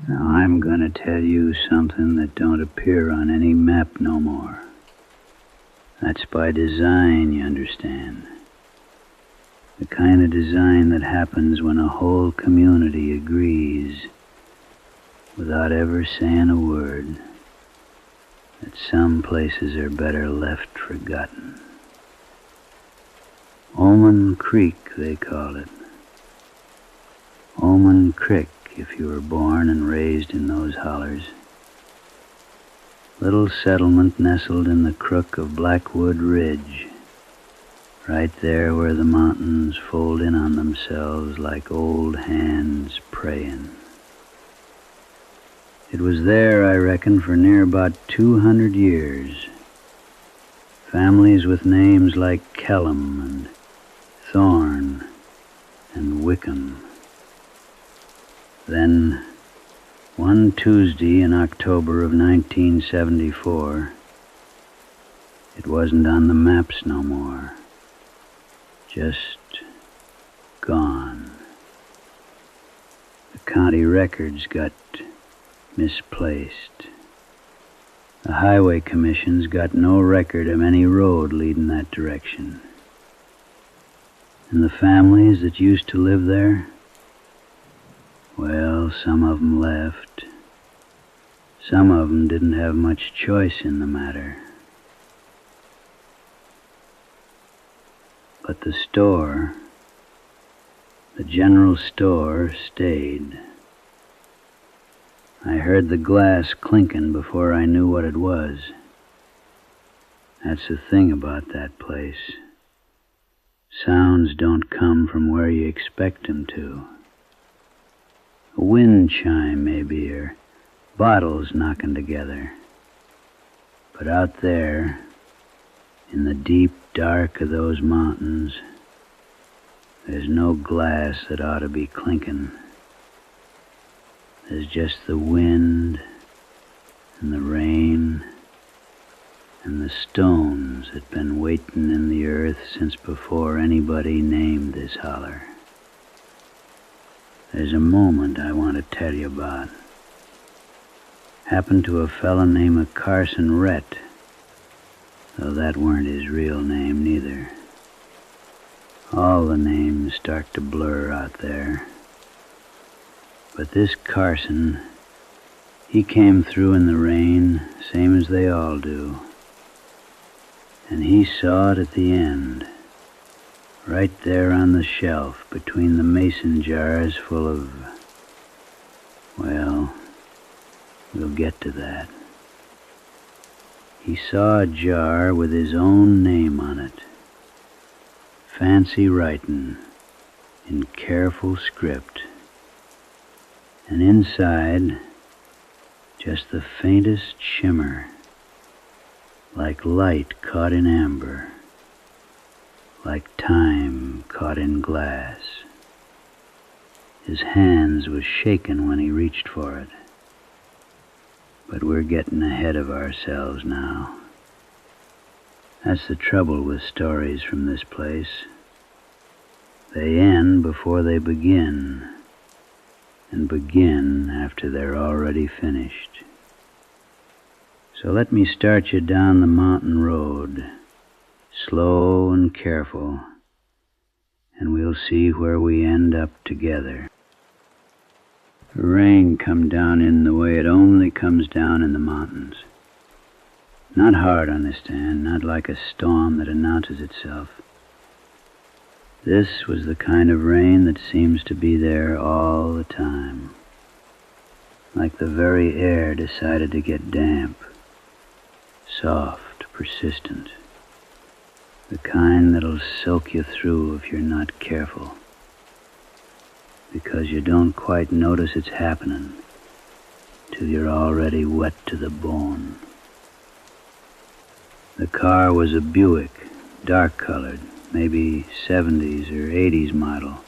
Now I'm gonna tell you something that don't appear on any map no more. That's by design, you understand. The kind of design that happens when a whole community agrees, without ever saying a word, that some places are better left forgotten. Omen Creek, they call it. Omen Creek, if you were born and raised in those hollers. Little settlement nestled in the crook of Blackwood Ridge, right there where the mountains fold in on themselves like old hands praying. It was there, I reckon, for near about 200 years. Families with names like Kellum and Thorne and Wickham. Then, one Tuesday in October of 1974, it wasn't on the maps no more. Just gone. The county records got misplaced. The highway commission's got no record of any road leading that direction. And the families that used to live there, well, some of them left. Some of them didn't have much choice in the matter. But the store, the general store, stayed. I heard the glass clinking before I knew what it was. That's the thing about that place. Sounds don't come from where you expect them to. A wind chime, maybe, or bottles knocking together. But out there, in the deep dark of those mountains, there's no glass that ought to be clinking. There's just the wind and the rain and the stones that been waiting in the earth since before anybody named this holler. There's a moment I want to tell you about. Happened to a fella named Carson Rhett, though that weren't his real name neither. All the names start to blur out there. But this Carson, he came through in the rain, same as they all do. And he saw it at the end, right there on the shelf between the mason jars full of, well, we'll get to that. He saw a jar with his own name on it, fancy writing in careful script, and inside just the faintest shimmer, like light caught in amber, like time caught in glass. His hands was shaking when he reached for it. But we're getting ahead of ourselves now. That's the trouble with stories from this place. They end before they begin, and begin after they're already finished. So let me start you down the mountain road, slow and careful, and we'll see where we end up together. The rain come down in the way it only comes down in the mountains. Not hard, understand, not like a storm that announces itself. This was the kind of rain that seems to be there all the time. Like the very air decided to get damp. Soft, persistent. The kind that'll soak you through if you're not careful. Because you don't quite notice it's happening till you're already wet to the bone. The car was a Buick, dark-colored, maybe 70s or 80s model.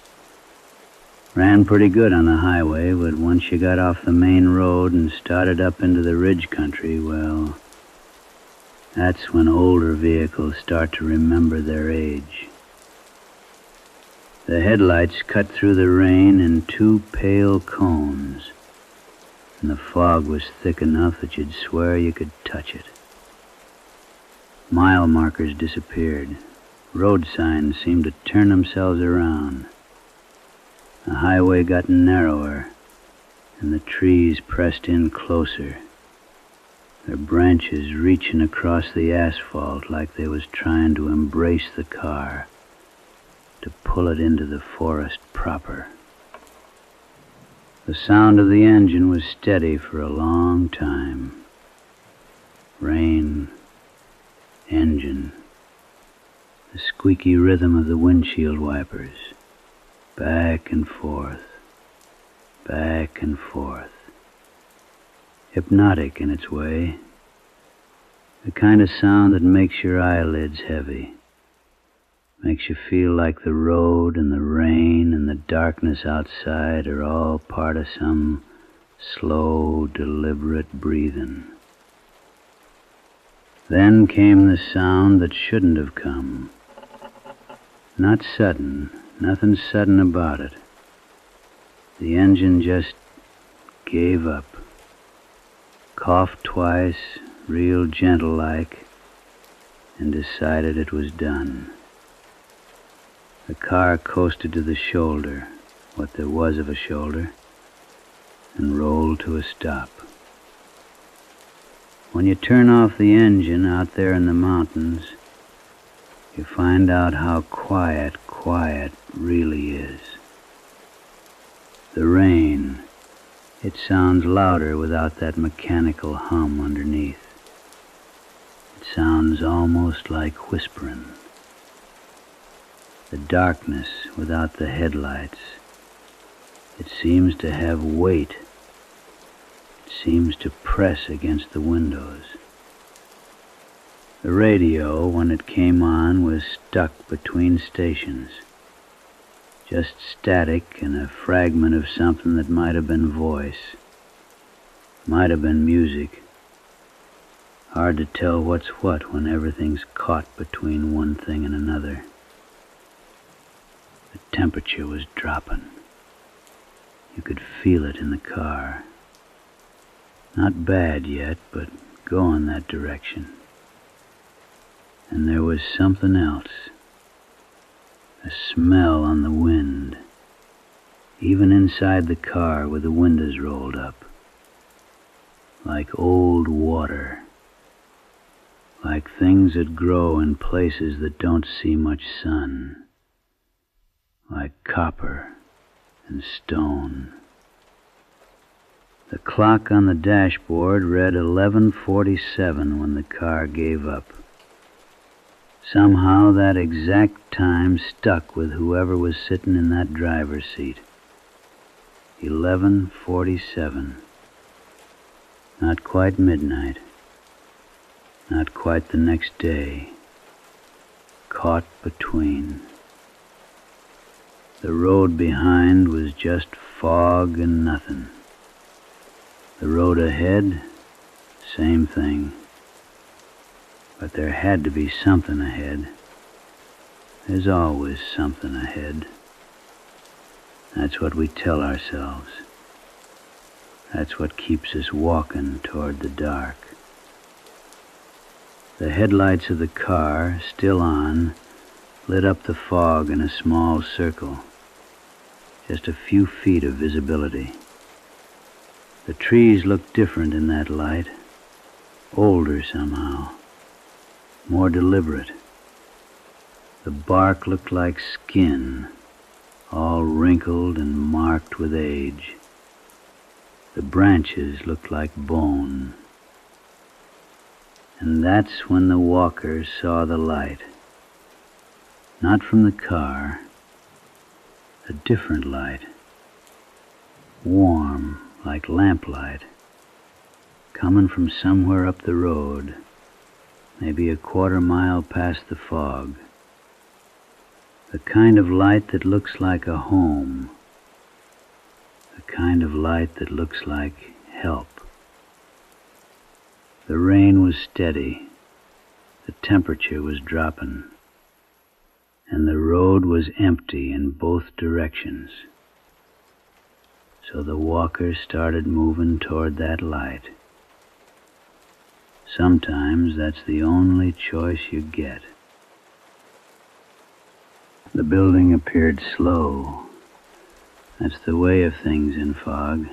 Ran pretty good on the highway, but once you got off the main road and started up into the ridge country, well, that's when older vehicles start to remember their age. The headlights cut through the rain in two pale cones, and the fog was thick enough that you'd swear you could touch it. Mile markers disappeared. Road signs seemed to turn themselves around. The highway got narrower, and the trees pressed in closer, their branches reaching across the asphalt like they was trying to embrace the car, to pull it into the forest proper. The sound of the engine was steady for a long time. Rain, engine, the squeaky rhythm of the windshield wipers, back and forth, back and forth. Hypnotic in its way, the kind of sound that makes your eyelids heavy, makes you feel like the road and the rain and the darkness outside are all part of some slow, deliberate breathing. Then came the sound that shouldn't have come. Not sudden, nothing sudden about it. The engine just gave up, coughed twice, real gentle-like, and decided it was done. The car coasted to the shoulder, what there was of a shoulder, and rolled to a stop. When you turn off the engine out there in the mountains, you find out how quiet really is. The rain, it sounds louder without that mechanical hum underneath. It sounds almost like whispering. The darkness without the headlights, it seems to have weight. It seems to press against the windows. The radio, when it came on, was stuck between stations. Just static and a fragment of something that might have been voice, might have been music. Hard to tell what's what when everything's caught between one thing and another. The temperature was dropping. You could feel it in the car. Not bad yet, but going that direction. And there was something else. A smell on the wind, even inside the car with the windows rolled up. Like old water. Like things that grow in places that don't see much sun. Like copper and stone. The clock on the dashboard read 11:47 when the car gave up. Somehow that exact time stuck with whoever was sitting in that driver's seat. 11:47. Not quite midnight. Not quite the next day. Caught between. The road behind was just fog and nothing. The road ahead, same thing. But there had to be something ahead. There's always something ahead. That's what we tell ourselves. That's what keeps us walking toward the dark. The headlights of the car, still on, lit up the fog in a small circle. Just a few feet of visibility. The trees looked different in that light. Older somehow. More deliberate. The bark looked like skin, all wrinkled and marked with age. The branches looked like bone. And that's when the walker saw the light. Not from the car, a different light. Warm, like lamplight, coming from somewhere up the road. Maybe a quarter mile past the fog. The kind of light that looks like a home. The kind of light that looks like help. The rain was steady. The temperature was dropping. And the road was empty in both directions. so the walker started moving toward that light. Sometimes that's the only choice you get. The building appeared slow. That's the way of things in fog.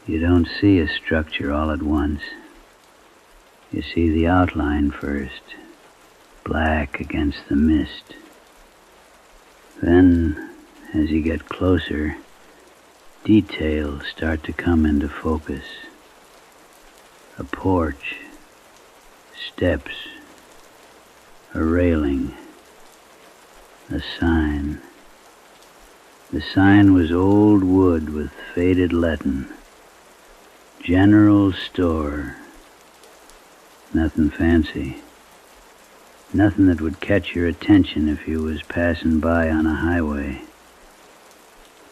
You don't see a structure all at once. You see the outline first, black against the mist. Then, as you get closer, details start to come into focus. A porch, steps, a railing, a sign. The sign was old wood with faded lettering. General store. Nothing fancy. Nothing that would catch your attention if you was passing by on a highway.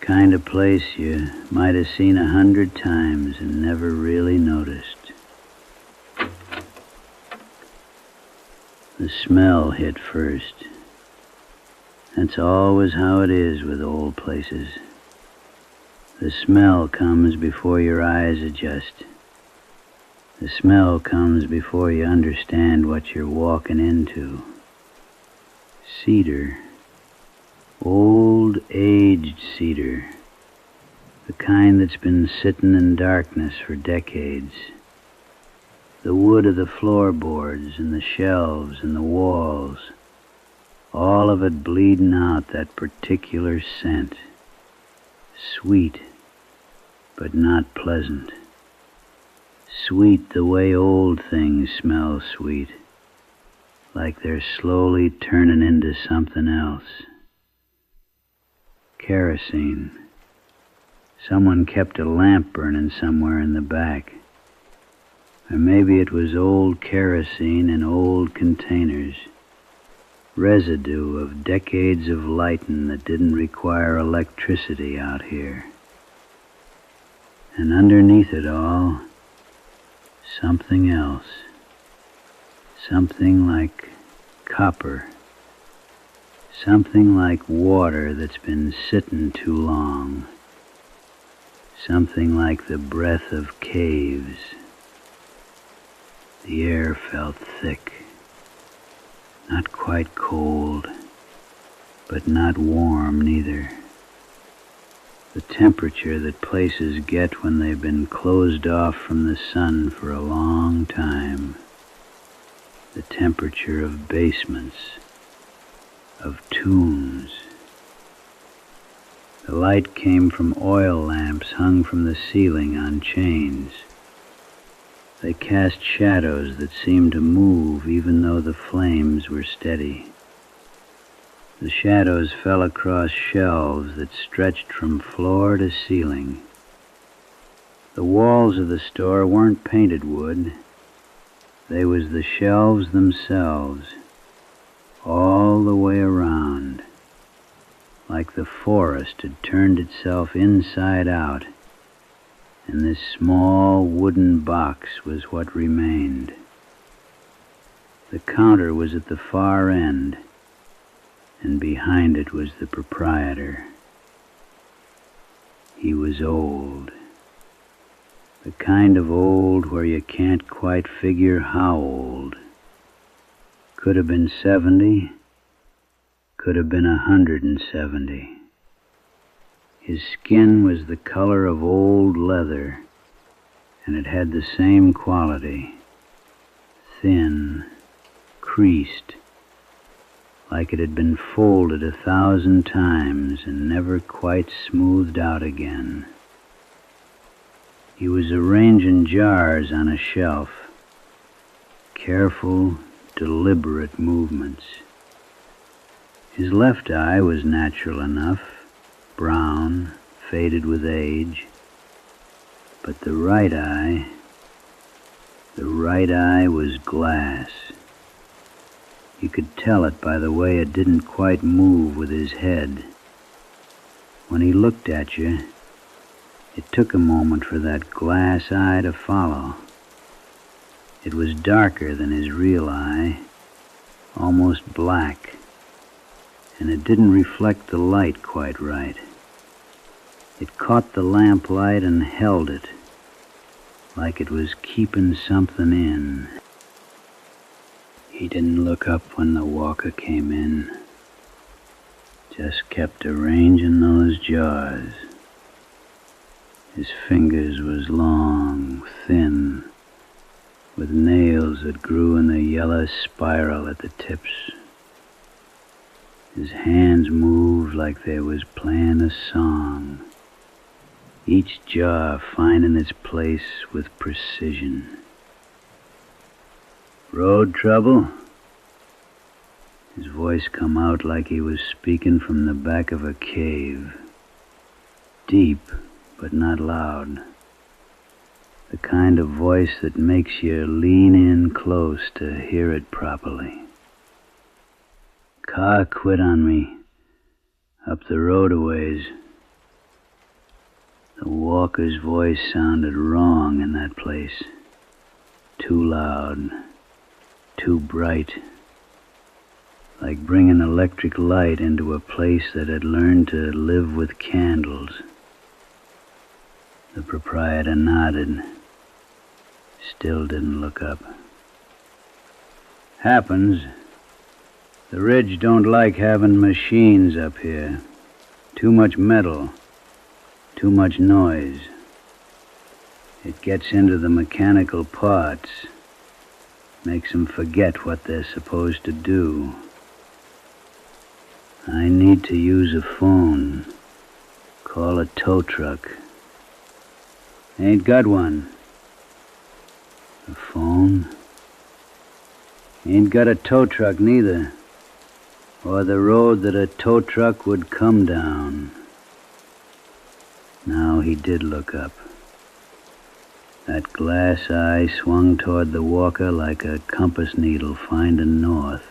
Kind of place you might have seen 100 times and never really noticed. The smell hit first. That's always how it is with old places. The smell comes before your eyes adjust. The smell comes before you understand what you're walking into. Cedar. Old, aged cedar. The kind that's been sitting in darkness for decades. The wood of the floorboards and the shelves and the walls. All of it bleeding out that particular scent. Sweet, but not pleasant. Sweet the way old things smell sweet, like they're slowly turning into something else. Kerosene. Someone kept a lamp burning somewhere in the back. Or maybe it was old kerosene in old containers. Residue of decades of lighting that didn't require electricity out here. And underneath it all, something else. Something like copper. Something like water that's been sitting too long. Something like the breath of caves. The air felt thick. Not quite cold, but not warm neither. The temperature that places get when they've been closed off from the sun for a long time. The temperature of basements, of tombs. The light came from oil lamps hung from the ceiling on chains. They cast shadows that seemed to move even though the flames were steady. The shadows fell across shelves that stretched from floor to ceiling. The walls of the store weren't painted wood. They was the shelves themselves, all the way around, like the forest had turned itself inside out, and this small wooden box was what remained. The counter was at the far end, and behind it was the proprietor. He was old. The kind of old where you can't quite figure how old. Could have been 70, could have been 170. His skin was the color of old leather, and it had the same quality. Thin, creased, like it had been folded 1,000 times and never quite smoothed out again. He was arranging jars on a shelf. Careful, deliberate movements. His left eye was natural enough, brown, faded with age. But the right eye was glass. You could tell it by the way it didn't quite move with his head. When he looked at you, it took a moment for that glass eye to follow. It was darker than his real eye, almost black, and it didn't reflect the light quite right. It caught the lamplight and held it, like it was keeping something in. He didn't look up when the walker came in, just kept arranging those jaws. His fingers was long, thin, with nails that grew in a yellow spiral at the tips. His hands moved like they was playing a song, each jaw finding its place with precision. "Road trouble?" His voice come out like he was speaking from the back of a cave. Deep, but not loud. The kind of voice that makes you lean in close to hear it properly. "Car quit on me, up the road a ways." The walker's voice sounded wrong in that place. Too loud, too bright. Like bringing electric light into a place that had learned to live with candles. The proprietor nodded, still didn't look up. "Happens. The ridge don't like having machines up here. Too much metal, too much noise. It gets into the mechanical parts, makes them forget what they're supposed to do. I need to use a phone, call a tow truck. Ain't got one." "A phone? Ain't got a tow truck neither, or the road that a tow truck would come down." Now he did look up. That glass eye swung toward the walker like a compass needle finding north,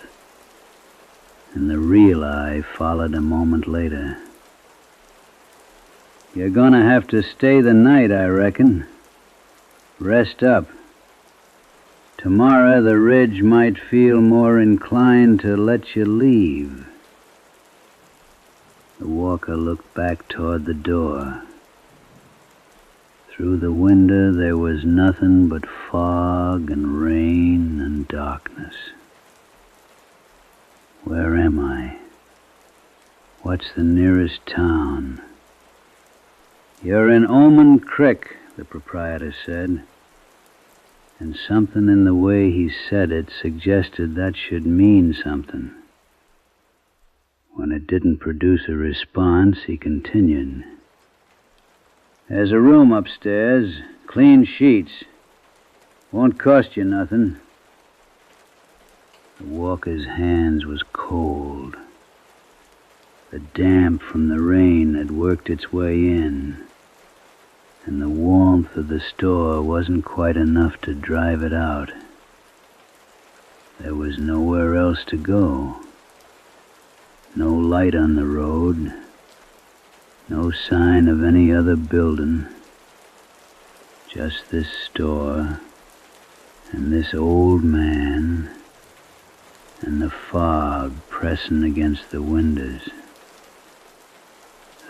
and the real eye followed a moment later. "You're gonna have to stay the night, I reckon. Rest up. Tomorrow the ridge might feel more inclined to let you leave." The walker looked back toward the door. Through the window there was nothing but fog and rain and darkness. "Where am I? What's the nearest town?" "You're in Omen Creek," the proprietor said, and something in the way he said it suggested that should mean something. When it didn't produce a response, he continued. "There's a room upstairs, clean sheets. Won't cost you nothing." The walker's hands was cold. The damp from the rain had worked its way in, and the warmth of the store wasn't quite enough to drive it out. There was nowhere else to go. No light on the road. No sign of any other building. Just this store, and this old man, and the fog pressing against the windows.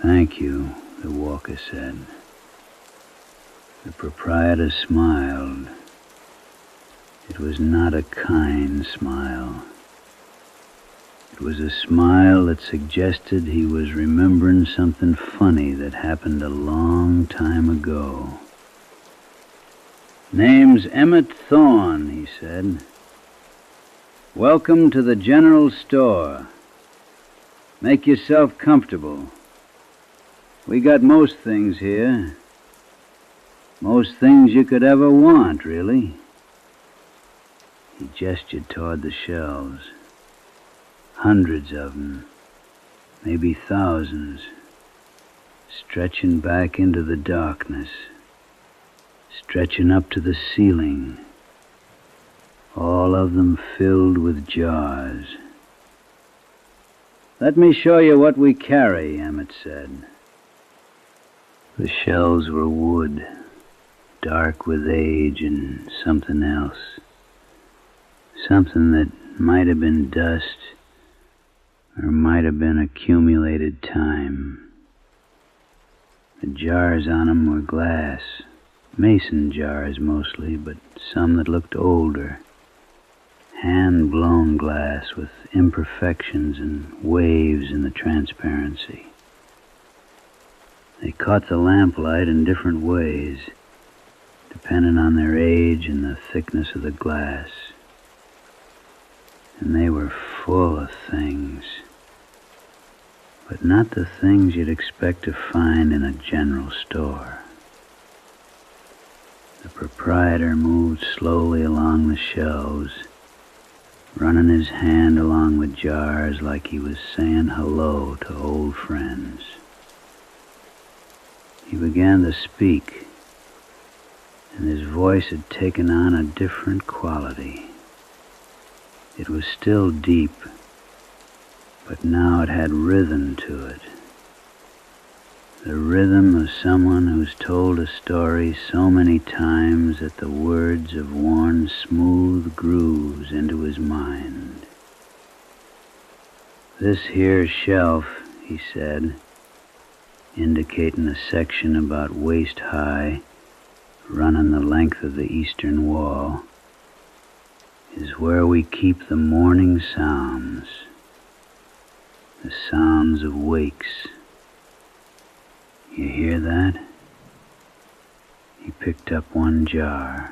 "Thank you," the walker said. The proprietor smiled. It was not a kind smile. It was a smile that suggested he was remembering something funny that happened a long time ago. "Name's Emmett Thorne," he said. "Welcome to the general store. Make yourself comfortable. We got most things here. Most things you could ever want, really." He gestured toward the shelves. Hundreds of them, maybe thousands, stretching back into the darkness, stretching up to the ceiling, all of them filled with jars. "Let me show you what we carry," Emmett said. The shelves were wood, dark with age and something else. Something that might have been dust, or might have been accumulated time. The The jars on 'em were glass, mason jars mostly, but some that looked older. Hand-blown glass with imperfections and waves in the transparency. They caught the lamplight in different ways, depending on their age and the thickness of the glass. And they were full of things, but not the things you'd expect to find in a general store. The proprietor moved slowly along the shelves, running his hand along the jars like he was saying hello to old friends. He began to speak, and his voice had taken on a different quality. It was still deep, but now it had rhythm to it. The rhythm of someone who's told a story so many times that the words have worn smooth grooves into his mind. "This here shelf," he said, indicating a section about waist high, running the length of the eastern wall, "is where we keep the morning sounds, the sounds of wakes. You hear that?" He picked up one jar.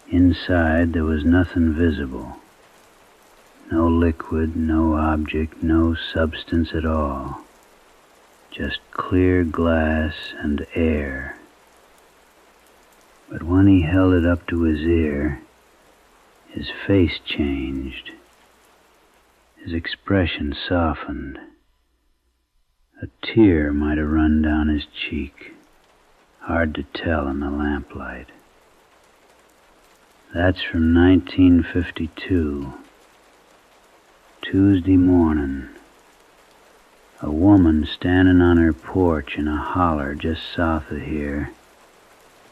Inside there was nothing visible. No liquid, no object, no substance at all. Just clear glass and air. But when he held it up to his ear, his face changed. His expression softened. A tear might have run down his cheek. Hard to tell in the lamplight. "That's from 1952. Tuesday morning. A woman standing on her porch in a holler just south of here,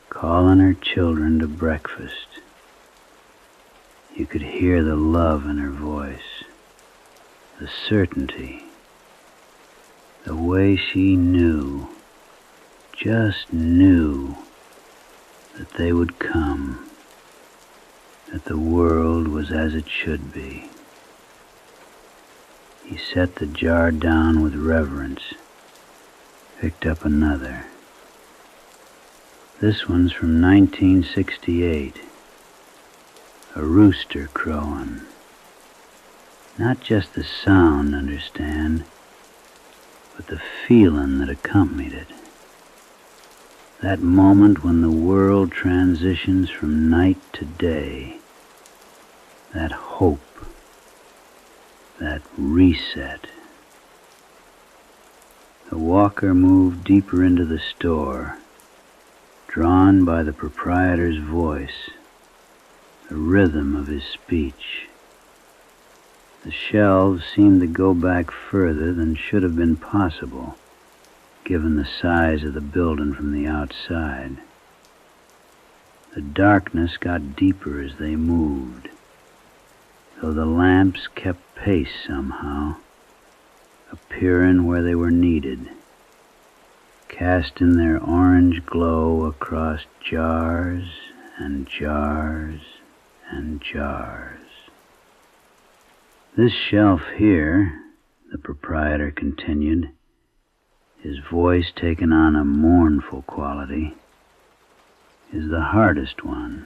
calling her children to breakfast. You could hear the love in her voice, the certainty, the way she knew, just knew, that they would come, that the world was as it should be." He set the jar down with reverence, picked up another. "This one's from 1968. A rooster crowing. Not just the sound, understand, but the feeling that accompanied it. That moment when the world transitions from night to day. That hope. That reset." The walker moved deeper into the store, drawn by the proprietor's voice, the rhythm of his speech. The shelves seemed to go back further than should have been possible, given the size of the building from the outside. The darkness got deeper as they moved, though the lamps kept pace somehow, appearing where they were needed, casting their orange glow across jars and jars and jars. "This shelf here," the proprietor continued, his voice taking on a mournful quality, "is the hardest one.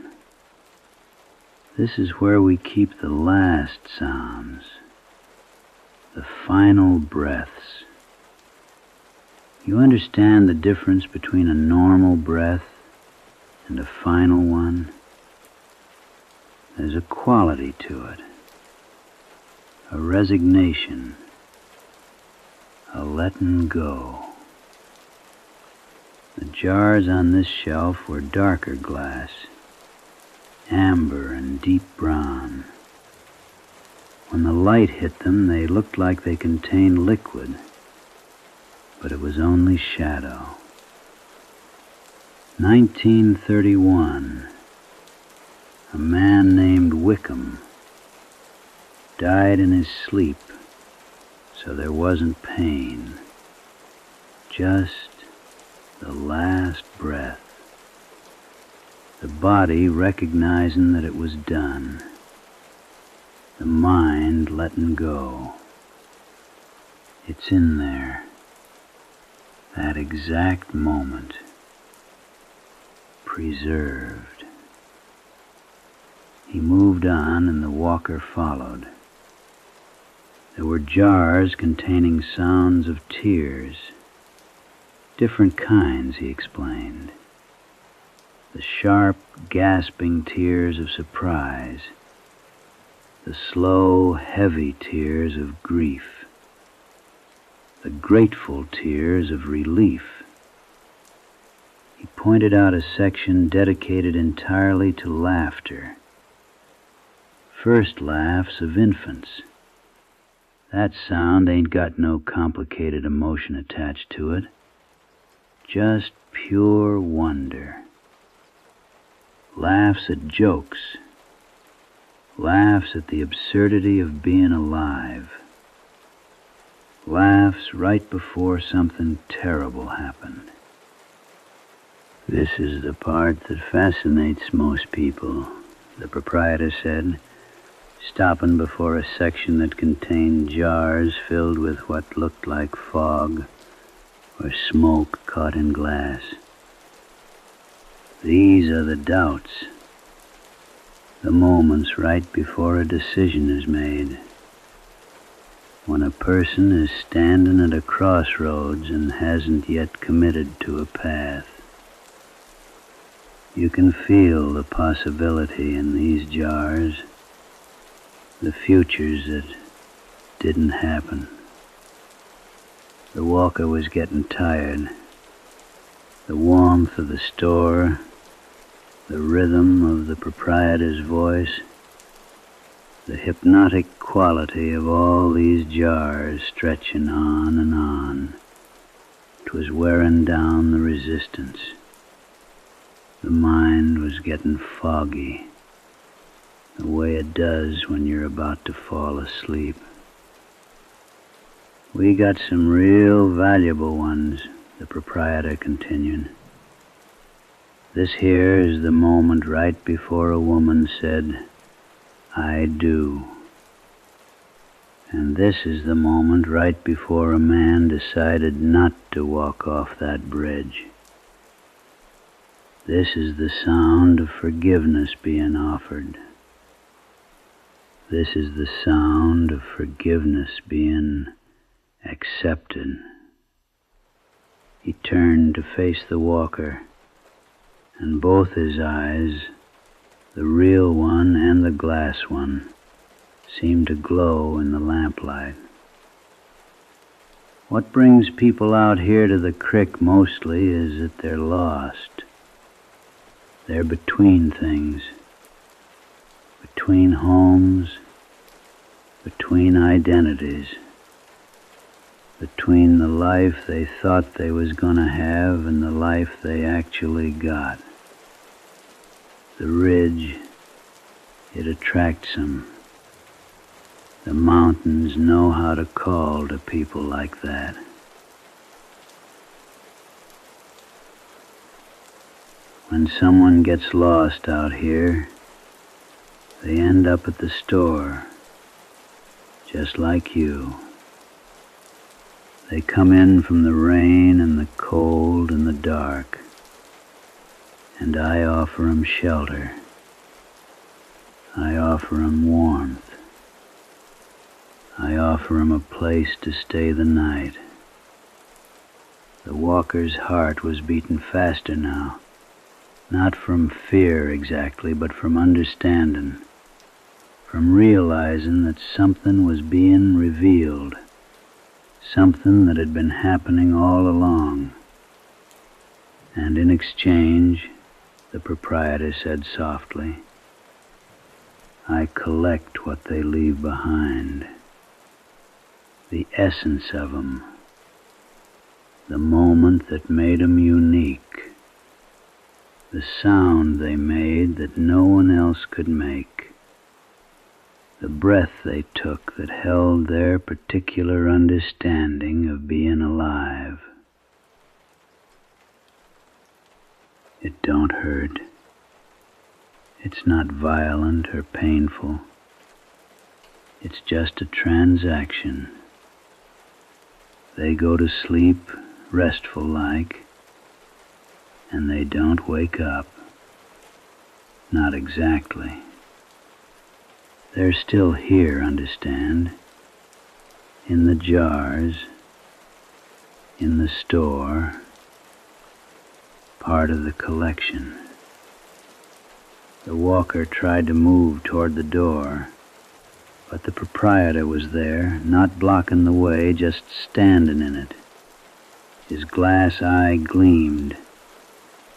This is where we keep the last sounds, the final breaths. You understand the difference between a normal breath and a final one? There's a quality to it, a resignation, a letting go. The jars on this shelf were darker glass, amber and deep brown. When the light hit them, they looked like they contained liquid, but it was only shadow. 1931. A man named Wickham died in his sleep, so there wasn't pain, just last breath. The body recognizing that it was done. The mind letting go. It's in there. That exact moment. Preserved. He moved on and the walker followed. There were jars containing sounds of tears. Different kinds, he explained. The sharp, gasping tears of surprise. The slow, heavy tears of grief. The grateful tears of relief. He pointed out a section dedicated entirely to laughter. First laughs of infants. That sound ain't got no complicated emotion attached to it. Just pure wonder. Laughs at jokes. Laughs at the absurdity of being alive. Laughs right before something terrible happened. This is the part that fascinates most people, the proprietor said, stopping before a section that contained jars filled with what looked like fog or smoke caught in glass. These are the doubts, the moments right before a decision is made, when a person is standing at a crossroads and hasn't yet committed to a path. You can feel the possibility in these jars, the futures that didn't happen. The walker was getting tired. The warmth of the store, the rhythm of the proprietor's voice, the hypnotic quality of all these jars stretching on and on. 'Twas wearing down the resistance. The mind was getting foggy, the way it does when you're about to fall asleep. We got some real valuable ones, the proprietor continued. This here is the moment right before a woman said, "I do." And this is the moment right before a man decided not to walk off that bridge. This is the sound of forgiveness being offered. This is the sound of forgiveness being accepted. He turned to face the walker, and both his eyes, the real one and the glass one, seemed to glow in the lamplight. What brings people out here to the crick mostly is that they're lost. They're between things. Between homes, between identities, between the life they thought they was gonna have and the life they actually got. The ridge, it attracts them. The mountains know how to call to people like that. When someone gets lost out here, they end up at the store, just like you. They come in from the rain and the cold and the dark, and I offer 'em shelter. I offer 'em warmth. I offer 'em a place to stay the night. The walker's heart was beating faster now, not from fear exactly, but from understanding, from realizing that something was being revealed, something that had been happening all along. And in exchange, the proprietor said softly, I collect what they leave behind, the essence of 'em, the moment that made 'em unique, the sound they made that no one else could make, the breath they took that held their particular understanding of being alive. It don't hurt. It's not violent or painful. It's just a transaction. They go to sleep restful-like, and they don't wake up. Not exactly. They're still here, understand? In the jars, in the store, part of the collection. The walker tried to move toward the door, but the proprietor was there, not blocking the way, just standing in it. His glass eye gleamed,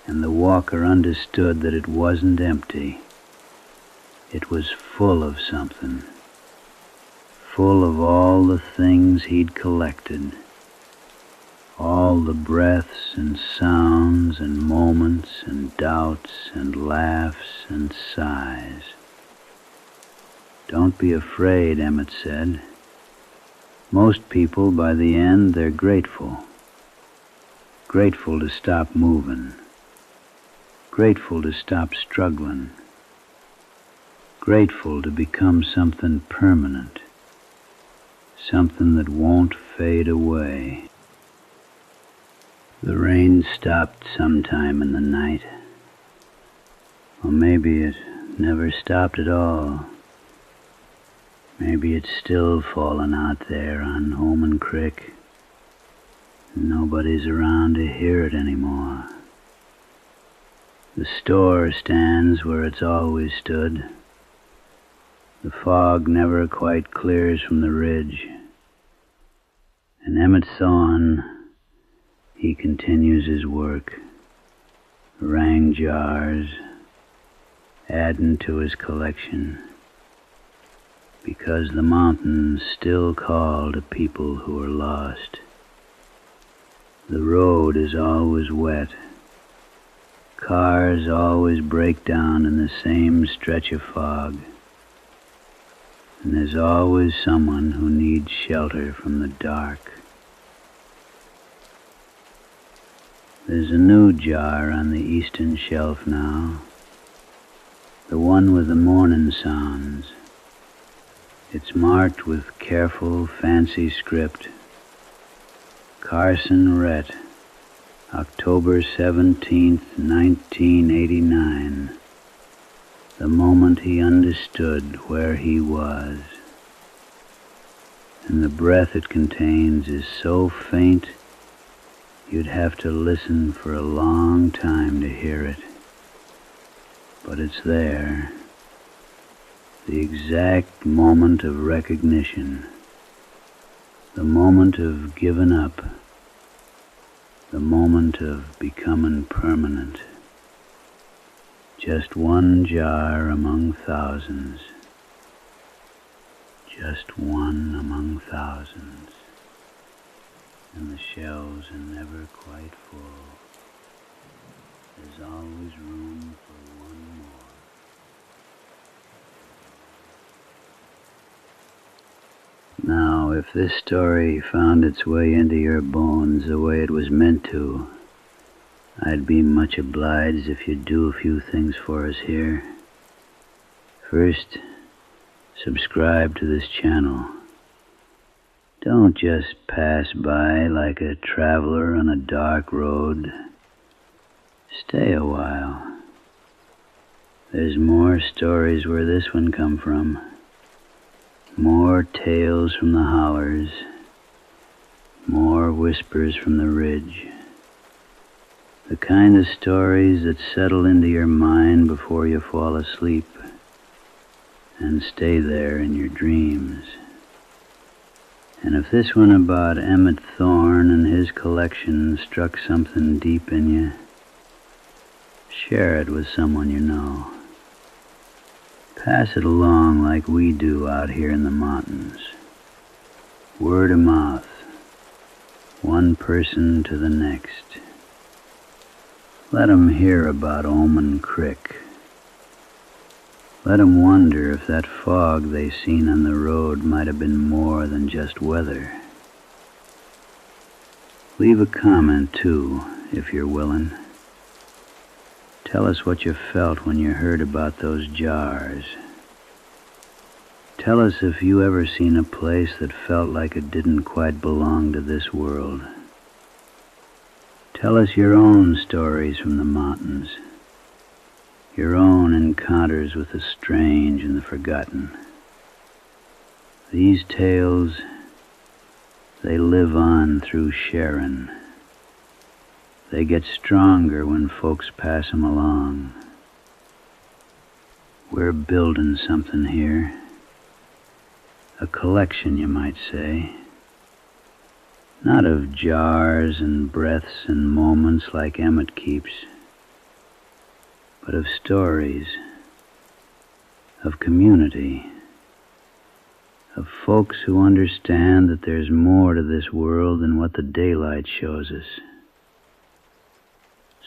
and the walker understood that it wasn't empty. It was full of something, full of all the things he'd collected, all the breaths and sounds and moments and doubts and laughs and sighs. Don't be afraid, Emmett said. Most people, by the end, they're grateful. Grateful to stop moving. Grateful to stop struggling. Grateful to become something permanent. Something that won't fade away. The rain stopped sometime in the night. Or maybe it never stopped at all. Maybe it's still falling out there on Omen Creek. Nobody's around to hear it anymore. The store stands where it's always stood. The fog never quite clears from the ridge. And Emmett Thorne, he continues his work, rang jars, adding to his collection, because the mountains still call to people who are lost. The road is always wet. Cars always break down in the same stretch of fog. And there's always someone who needs shelter from the dark. There's a new jar on the eastern shelf now, the one with the morning sounds. It's marked with careful, fancy script. Carson Rhett, October 17th, 1989. The moment he understood where he was. And the breath it contains is so faint, you'd have to listen for a long time to hear it. But it's there. The exact moment of recognition, the moment of giving up, the moment of becoming permanent. Just one jar among thousands, just one among thousands, and the shelves are never quite full. There's always room for one more. Now, if this story found its way into your bones the way it was meant to, I'd be much obliged if you'd do a few things for us here. First, subscribe to this channel. Don't just pass by like a traveler on a dark road. Stay a while. There's more stories where this one come from. More tales from the hollers, more whispers from the ridge. The kind of stories that settle into your mind before you fall asleep and stay there in your dreams. And if this one about Emmett Thorne and his collection struck something deep in you, share it with someone you know. Pass it along like we do out here in the mountains. Word of mouth, one person to the next. Let 'em hear about Omen Creek. Let 'em wonder if that fog they seen on the road might have been more than just weather. Leave a comment, too, if you're willing. Tell us what you felt when you heard about those jars. Tell us if you ever seen a place that felt like it didn't quite belong to this world. Tell us your own stories from the mountains, your own encounters with the strange and the forgotten. These tales, they live on through sharing. They get stronger when folks pass 'em along. We're building something here. A collection, you might say. Not of jars and breaths and moments like Emmett keeps, but of stories, of community, of folks who understand that there's more to this world than what the daylight shows us.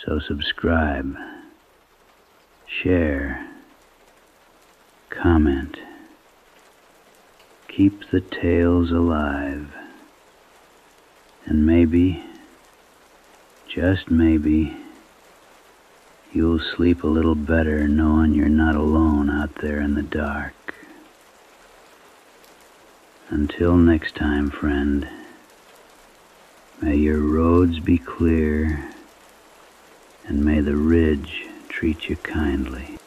So subscribe, share, comment. Keep the tales alive. And maybe, just maybe, you'll sleep a little better knowing you're not alone out there in the dark. Until next time, friend, may your roads be clear, and may the ridge treat you kindly.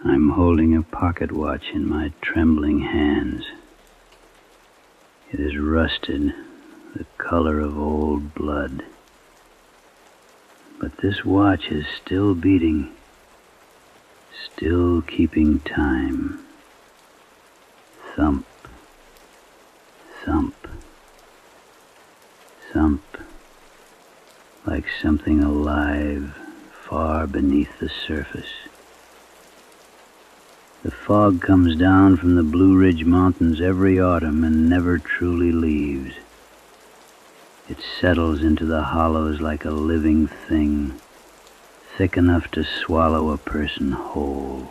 I'm holding a pocket watch in my trembling hands. It is rusted, the color of old blood. But this watch is still beating, still keeping time. Thump, thump, thump, like something alive far beneath the surface. The fog comes down from the Blue Ridge Mountains every autumn and never truly leaves. It settles into the hollows like a living thing, thick enough to swallow a person whole.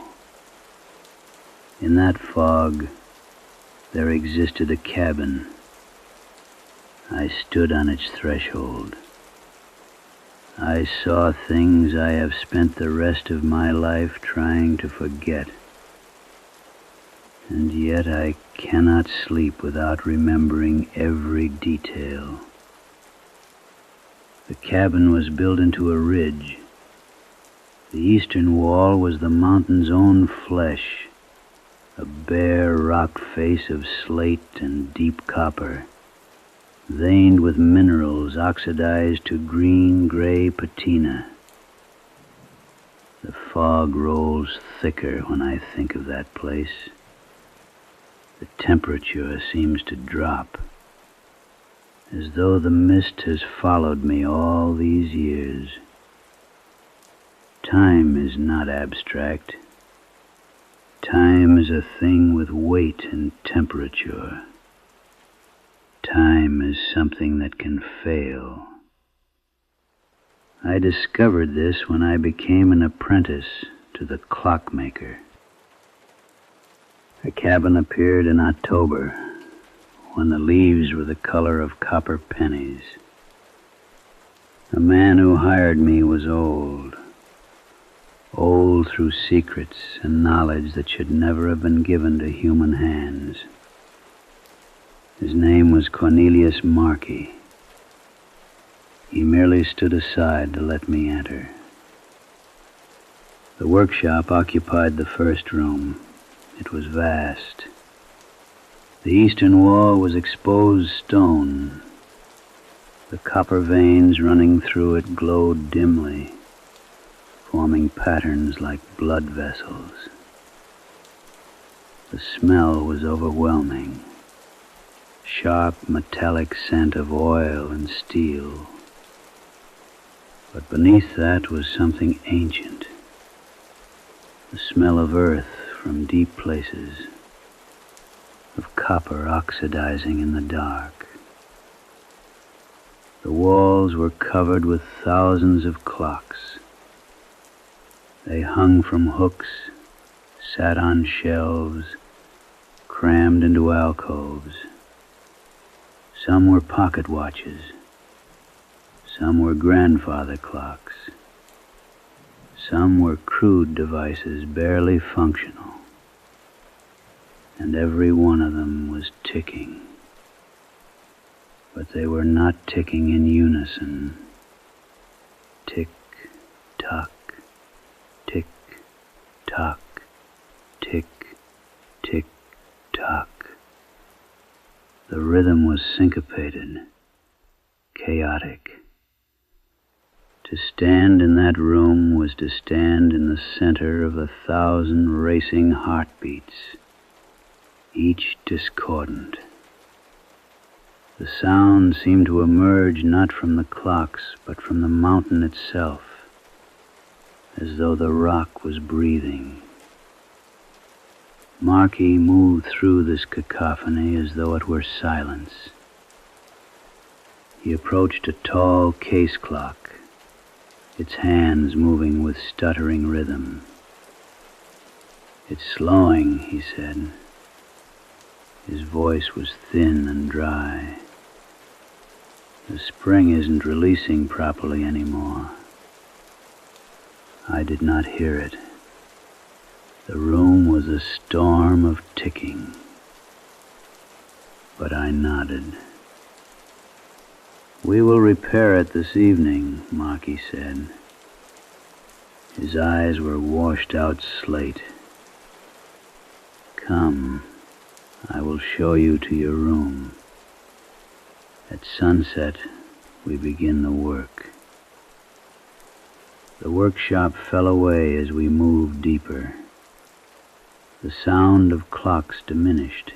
In that fog, there existed a cabin. I stood on its threshold. I saw things I have spent the rest of my life trying to forget. And yet I cannot sleep without remembering every detail. The cabin was built into a ridge. The eastern wall was the mountain's own flesh, a bare rock face of slate and deep copper, veined with minerals oxidized to green-gray patina. The fog rolls thicker when I think of that place. The temperature seems to drop, as though the mist has followed me all these years. Time is not abstract. Time is a thing with weight and temperature. Time is something that can fail. I discovered this when I became an apprentice to the clockmaker. The cabin appeared in October, when the leaves were the color of copper pennies. The man who hired me was old through secrets and knowledge that should never have been given to human hands. His name was Cornelius Markey. He merely stood aside to let me enter. The workshop occupied the first room. It was vast. The eastern wall was exposed stone. The copper veins running through it glowed dimly, forming patterns like blood vessels. The smell was overwhelming. Sharp metallic scent of oil and steel. But beneath that was something ancient. The smell of earth from deep places, of copper oxidizing in the dark. The walls were covered with thousands of clocks. They hung from hooks, sat on shelves, crammed into alcoves. Some were pocket watches. Some were grandfather clocks. Some were crude devices barely functional. And every one of them was ticking. But they were not ticking in unison. Tick, tock, tick, tock, tick, tick, tock. The rhythm was syncopated, chaotic. To stand in that room was to stand in the center of 1,000 racing heartbeats, each discordant. The sound seemed to emerge not from the clocks, but from the mountain itself, as though the rock was breathing. Marky moved through this cacophony as though it were silence. He approached a tall case clock, its hands moving with stuttering rhythm. "It's slowing," he said. His voice was thin and dry. "The spring isn't releasing properly anymore." I did not hear it. The room was a storm of ticking. But I nodded. "We will repair it this evening," Marky said. His eyes were washed-out slate. "Come, I will show you to your room. At sunset, we begin the work." The workshop fell away as we moved deeper. The sound of clocks diminished.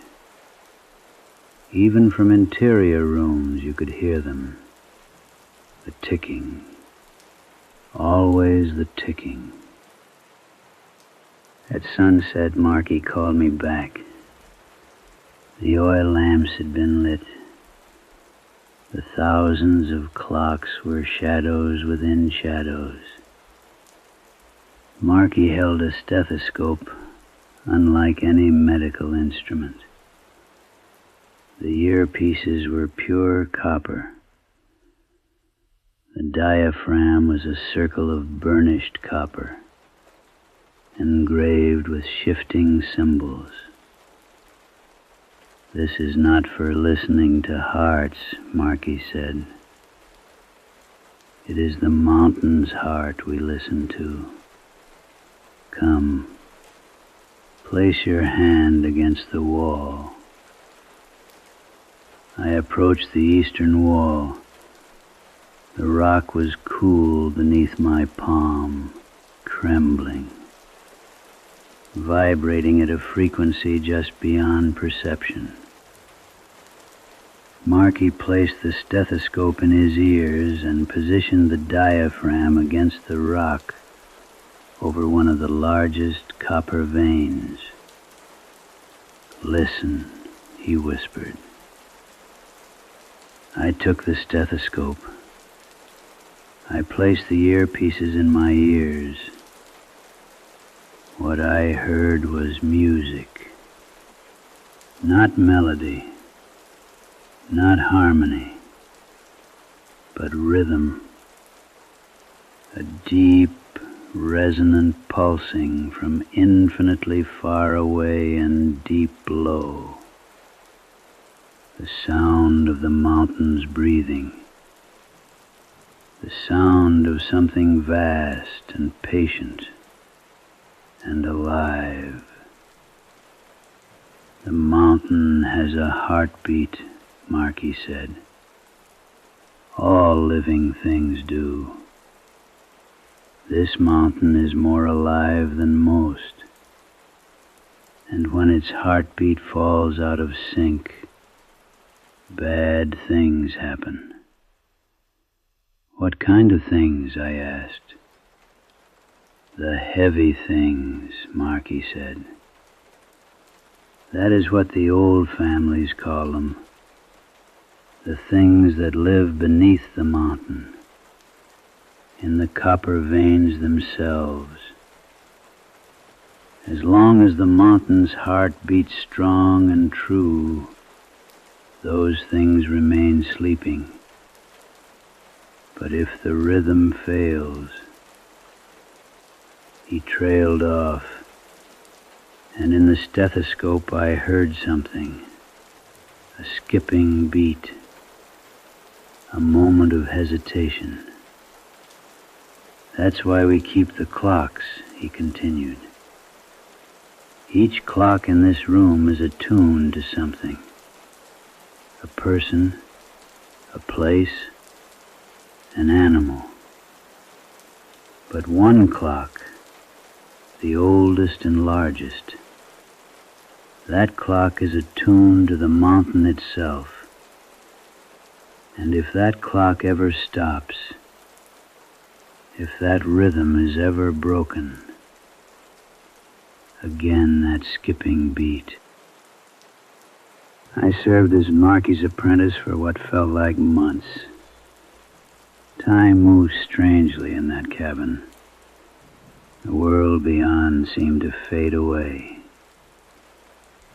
Even from interior rooms you could hear them. The ticking. Always the ticking. At sunset, Marky called me back. The oil lamps had been lit. The thousands of clocks were shadows within shadows. Marky held a stethoscope, unlike any medical instrument. The earpieces were pure copper. The diaphragm was a circle of burnished copper, engraved with shifting symbols. "This is not for listening to hearts," Marky said. "It is the mountain's heart we listen to. Come, place your hand against the wall." I approached the eastern wall. The rock was cool beneath my palm, trembling, vibrating at a frequency just beyond perception. Marky placed the stethoscope in his ears and positioned the diaphragm against the rock over one of the largest copper veins. "Listen," he whispered. I took the stethoscope. I placed the earpieces in my ears. What I heard was music. Not melody, not harmony, but rhythm. A deep, resonant pulsing from infinitely far away and deep below. The sound of the mountains breathing. The sound of something vast and patient and alive. "The mountain has a heartbeat," Marky said. "All living things do. This mountain is more alive than most. And when its heartbeat falls out of sync, bad things happen. What kind of things? I asked. The heavy things, Marky said. That is what the old families call them. The things that live beneath the mountain, in the copper veins themselves. As long as the mountain's heart beats strong and true, those things remain sleeping. But if the rhythm fails, he trailed off, and in the stethoscope I heard something, a skipping beat, a moment of hesitation. That's why we keep the clocks, he continued. Each clock in this room is attuned to something. A person, a place, an animal. But one clock, the oldest and largest, that clock is attuned to the mountain itself. And if that clock ever stops, if that rhythm is ever broken, again that skipping beat. I served as Marky's apprentice for what felt like months. Time moved strangely in that cabin. The world beyond seemed to fade away.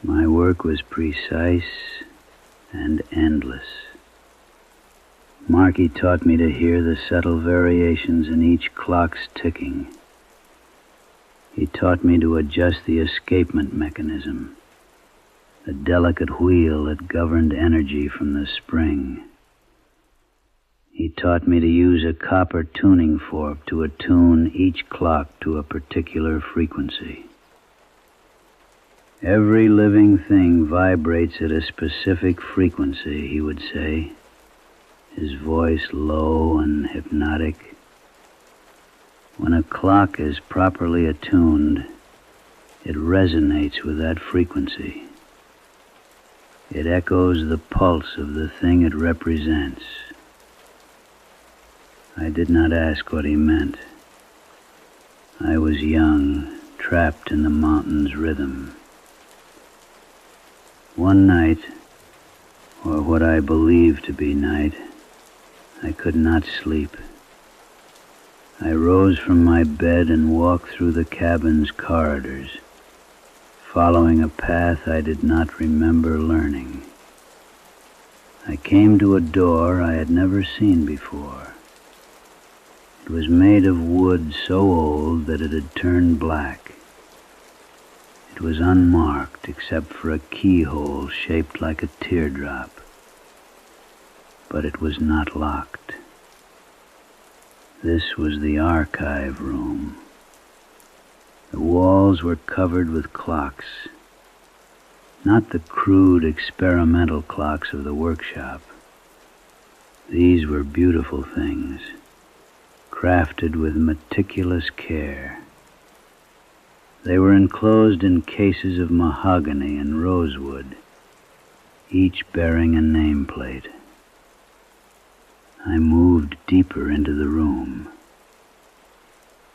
My work was precise and endless. Marky taught me to hear the subtle variations in each clock's ticking. He taught me to adjust the escapement mechanism, the delicate wheel that governed energy from the spring. He taught me to use a copper tuning fork to attune each clock to a particular frequency. Every living thing vibrates at a specific frequency, he would say, his voice low and hypnotic. When a clock is properly attuned, it resonates with that frequency. It echoes the pulse of the thing it represents. I did not ask what he meant. I was young, trapped in the mountain's rhythm. One night, or what I believed to be night, I could not sleep. I rose from my bed and walked through the cabin's corridors, following a path I did not remember learning. I came to a door I had never seen before. It was made of wood so old that it had turned black. It was unmarked except for a keyhole shaped like a teardrop. But it was not locked. This was the archive room. The walls were covered with clocks, not the crude experimental clocks of the workshop. These were beautiful things, crafted with meticulous care. They were enclosed in cases of mahogany and rosewood, each bearing a nameplate. I moved deeper into the room.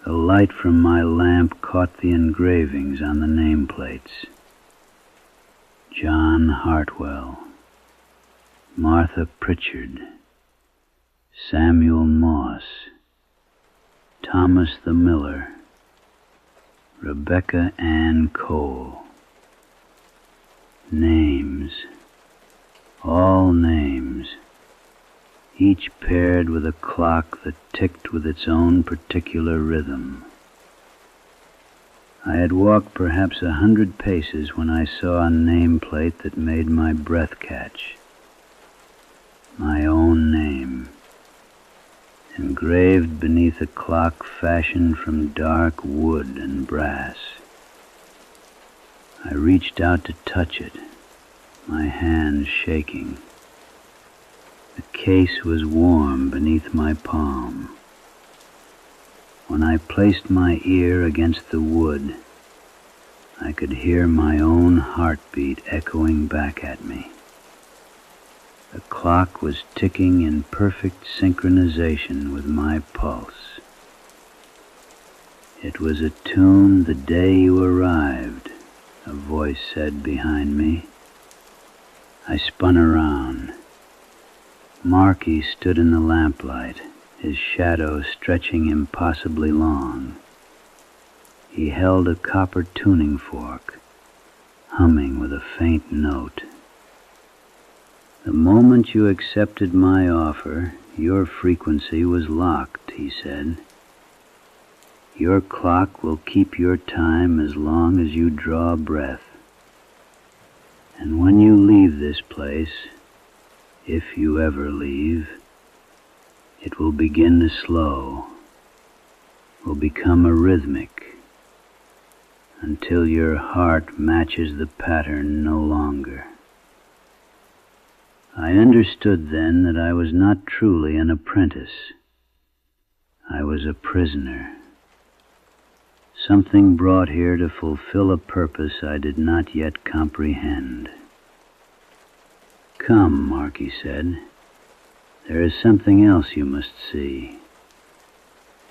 The light from my lamp caught the engravings on the nameplates. John Hartwell, Martha Pritchard, Samuel Moss, Thomas the Miller, Rebecca Ann Cole. Names, all names, each paired with a clock that ticked with its own particular rhythm. I had walked perhaps 100 paces when I saw a nameplate that made my breath catch. My own name, engraved beneath a clock fashioned from dark wood and brass. I reached out to touch it, my hands shaking. The case was warm beneath my palm. When I placed my ear against the wood, I could hear my own heartbeat echoing back at me. The clock was ticking in perfect synchronization with my pulse. It was attuned the day you arrived, a voice said behind me. I spun around. Marky stood in the lamplight, his shadow stretching impossibly long. He held a copper tuning fork, humming with a faint note. The moment you accepted my offer, your frequency was locked, he said. Your clock will keep your time as long as you draw breath. And when you leave this place, if you ever leave, it will begin to slow, will become arrhythmic, until your heart matches the pattern no longer. I understood then that I was not truly an apprentice. I was a prisoner. Something brought here to fulfill a purpose I did not yet comprehend. Come, Marky said. There is something else you must see.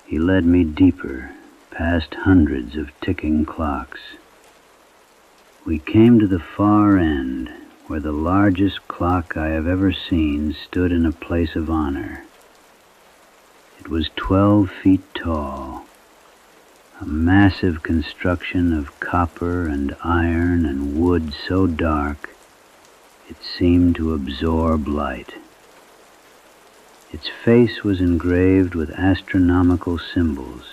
He led me deeper, past hundreds of ticking clocks. We came to the far end, where the largest clock I have ever seen stood in a place of honor. It was 12 feet tall, a massive construction of copper and iron and wood so dark it seemed to absorb light. Its face was engraved with astronomical symbols.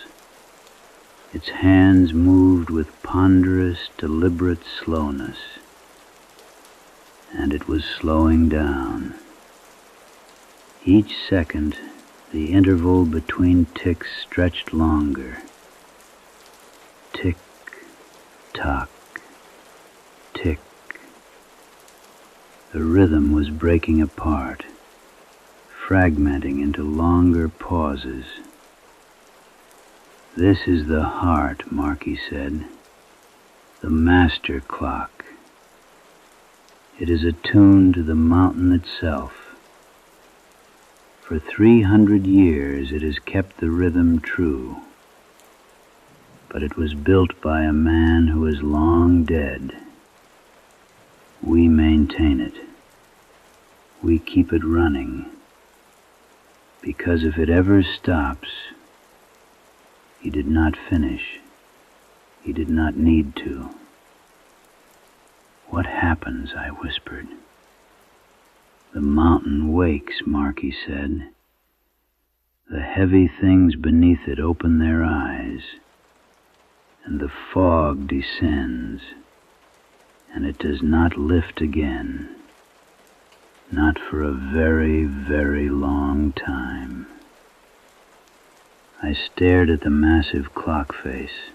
Its hands moved with ponderous, deliberate slowness. And it was slowing down. Each second, the interval between ticks stretched longer. Tick, tock, tick. The rhythm was breaking apart, fragmenting into longer pauses. This is the heart, Marky said, the master clock. It is attuned to the mountain itself. For 300 years it has kept the rhythm true, but it was built by a man who is long dead. We maintain it. We keep it running, because if it ever stops, he did not finish. He did not need to. What happens? I whispered. The mountain wakes, Marky said. The heavy things beneath it open their eyes, and the fog descends, and it does not lift again, not for a very, very long time. I stared at the massive clock face,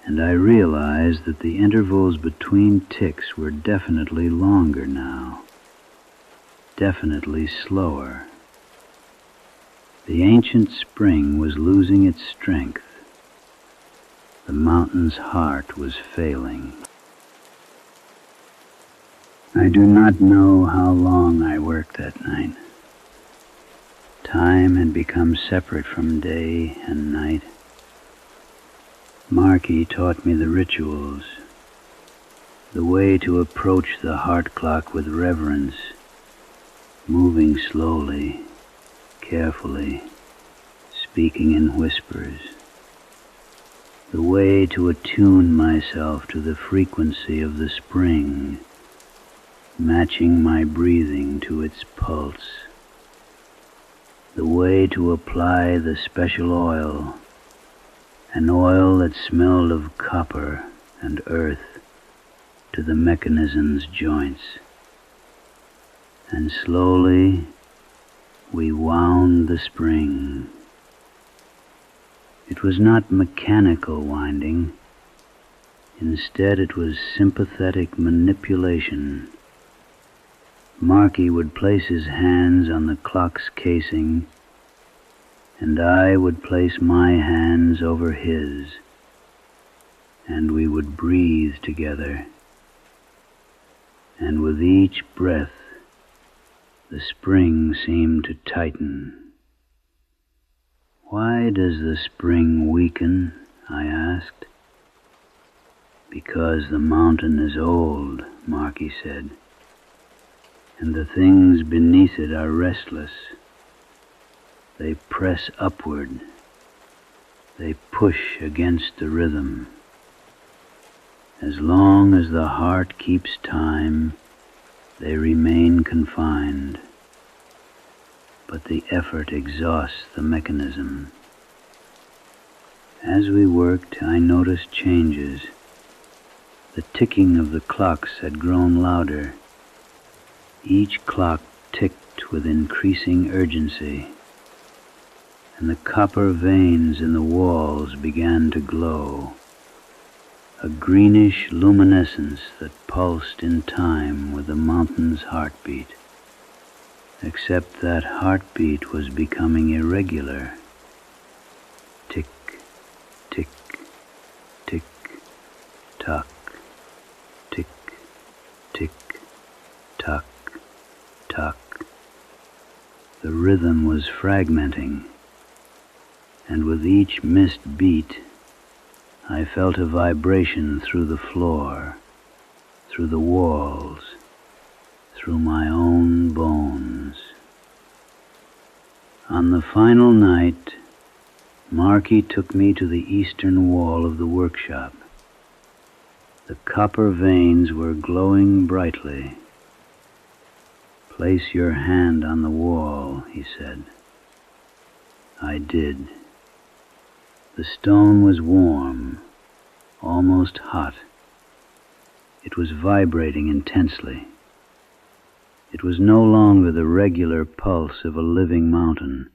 and I realized that the intervals between ticks were definitely longer now, definitely slower. The ancient spring was losing its strength. The mountain's heart was failing. I do not know how long I worked that night. Time had become separate from day and night. Marky taught me the rituals, the way to approach the heart clock with reverence, moving slowly, carefully, speaking in whispers, the way to attune myself to the frequency of the spring, matching my breathing to its pulse, the way to apply the special oil, an oil that smelled of copper and earth, to the mechanism's joints. And slowly we wound the spring. It was not mechanical winding. Instead, it was sympathetic manipulation. Marky would place his hands on the clock's casing, and I would place my hands over his. and we would breathe together. And with each breath, the spring seemed to tighten. "Why does the spring weaken?" I asked. "Because the mountain is old," Marky said, "and the things beneath it are restless. They press upward. They push against the rhythm. As long as the heart keeps time, they remain confined. But the effort exhausts the mechanism." As we worked, I noticed changes. The ticking of the clocks had grown louder. Each clock ticked with increasing urgency, and the copper veins in the walls began to glow, a greenish luminescence that pulsed in time with the mountain's heartbeat. Except that heartbeat was becoming irregular. Tick, tick, tick, tock, tick, tick, tock, tock. The rhythm was fragmenting, and with each missed beat, I felt a vibration through the floor, through the walls, through my own bones. On the final night, Marky took me to the eastern wall of the workshop. The copper veins were glowing brightly. "Place your hand on the wall," he said. I did. The stone was warm, almost hot. It was vibrating intensely. It was no longer the regular pulse of a living mountain.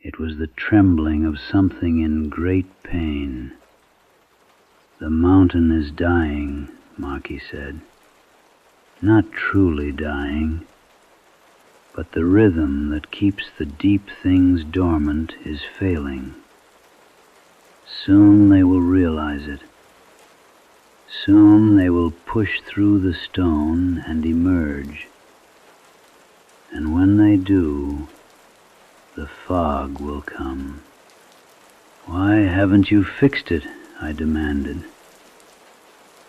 It was the trembling of something in great pain. "The mountain is dying," Marky said. "Not truly dying, but the rhythm that keeps the deep things dormant is failing. Soon they will realize it. Soon they will push through the stone and emerge. And when they do, the fog will come." "Why haven't you fixed it?" I demanded.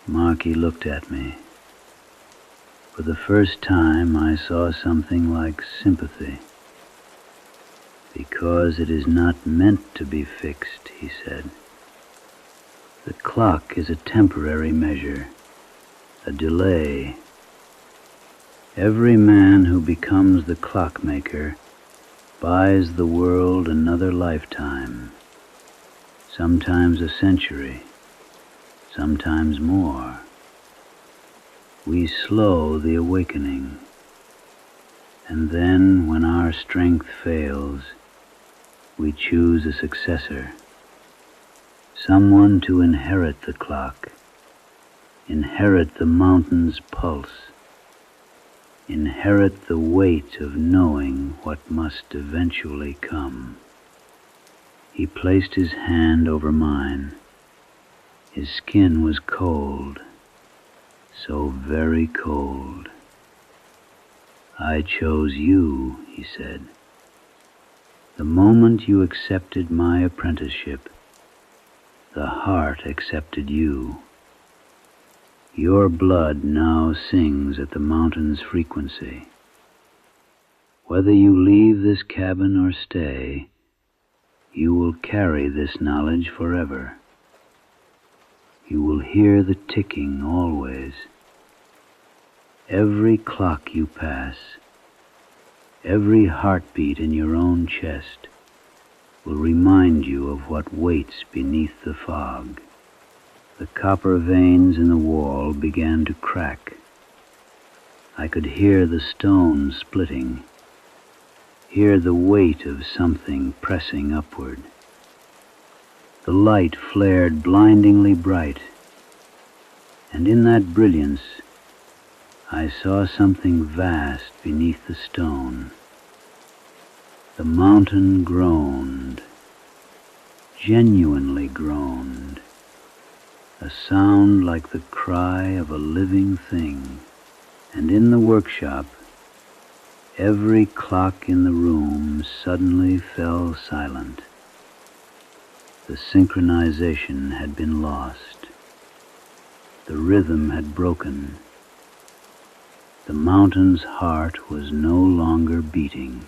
Marky looked at me. For the first time, I saw something like sympathy. "Because it is not meant to be fixed," he said. "The clock is a temporary measure, a delay. Every man who becomes the clockmaker buys the world another lifetime, sometimes a century, sometimes more. We slow the awakening, and then, when our strength fails, we choose a successor, someone to inherit the clock, inherit the mountain's pulse, inherit the weight of knowing what must eventually come." He placed his hand over mine. His skin was cold, so very cold. "I chose you," he said. "The moment you accepted my apprenticeship, the heart accepted you. Your blood now sings at the mountain's frequency. Whether you leave this cabin or stay, you will carry this knowledge forever. You will hear the ticking always. Every clock you pass, every heartbeat in your own chest, will remind you of what waits beneath the fog." The copper veins in the wall began to crack. I could hear the stone splitting, hear the weight of something pressing upward. The light flared blindingly bright, and in that brilliance I saw something vast beneath the stone. The mountain groaned, genuinely groaned, a sound like the cry of a living thing, and in the workshop, every clock in the room suddenly fell silent. The synchronization had been lost. The rhythm had broken. The mountain's heart was no longer beating.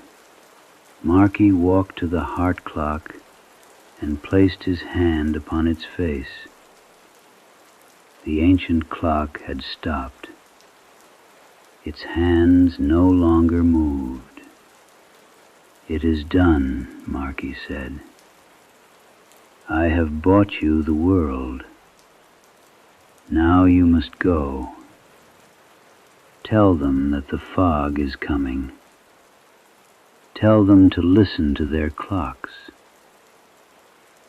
Marky walked to the heart clock and placed his hand upon its face. The ancient clock had stopped. Its hands no longer moved. "It is done," Marky said. "I have bought you the world. Now you must go. Tell them that the fog is coming. Tell them to listen to their clocks.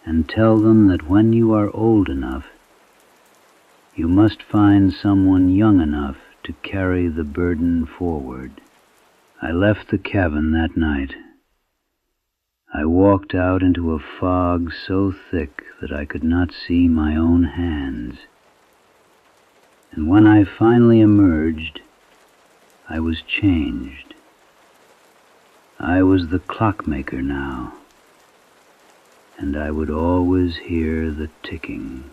And tell them that when you are old enough, you must find someone young enough to carry the burden forward." I left the cabin that night. I walked out into a fog so thick that I could not see my own hands. And when I finally emerged, I was changed. I was the clockmaker now, and I would always hear the ticking.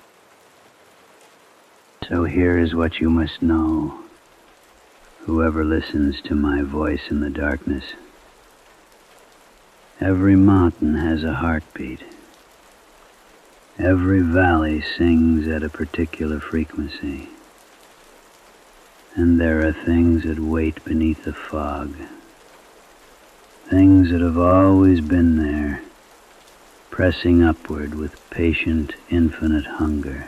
So here is what you must know, whoever listens to my voice in the darkness. Every mountain has a heartbeat. Every valley sings at a particular frequency. And there are things that wait beneath the fog. Things that have always been there, pressing upward with patient, infinite hunger.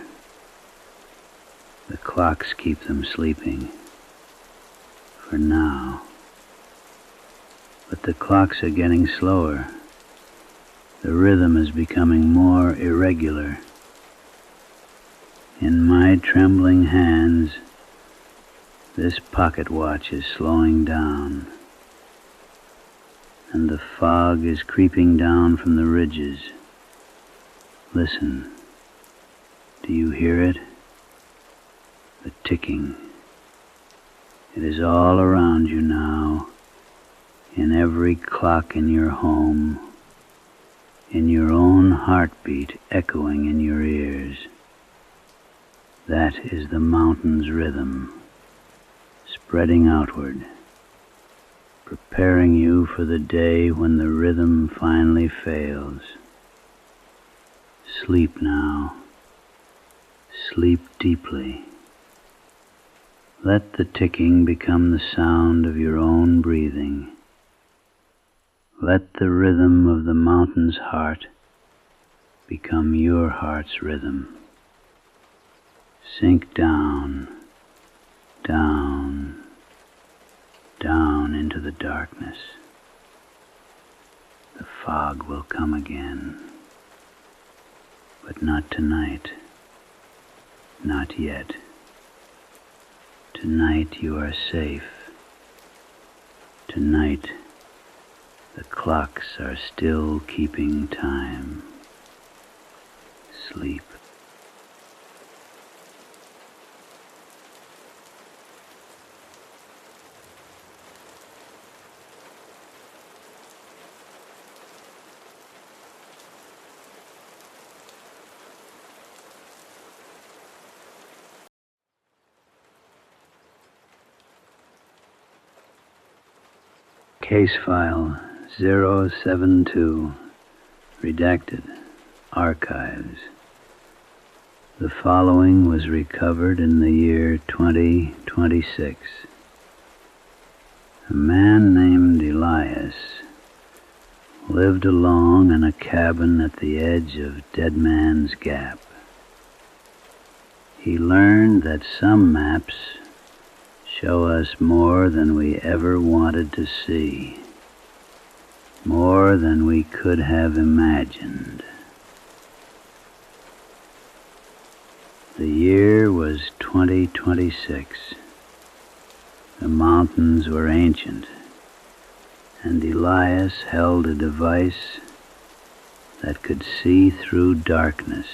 The clocks keep them sleeping, for now. But the clocks are getting slower. The rhythm is becoming more irregular. In my trembling hands, this pocket watch is slowing down, and the fog is creeping down from the ridges. Listen. Do you hear it? The ticking. It is all around you now, in every clock in your home, in your own heartbeat echoing in your ears. That is the mountain's rhythm, spreading outward, preparing you for the day when the rhythm finally fails. Sleep now. Sleep deeply. Let the ticking become the sound of your own breathing. Let the rhythm of the mountain's heart become your heart's rhythm. Sink down, down, down into the darkness. The fog will come again, but not tonight, not yet. Tonight you are safe. Tonight the clocks are still keeping time. Sleep. Case file 072, redacted, archives. The following was recovered in the year 2026. A man named Elias lived alone in a cabin at the edge of Dead Man's Gap. He learned that some maps show us more than we ever wanted to see, more than we could have imagined. The year was 2026. The mountains were ancient, and Elias held a device that could see through darkness,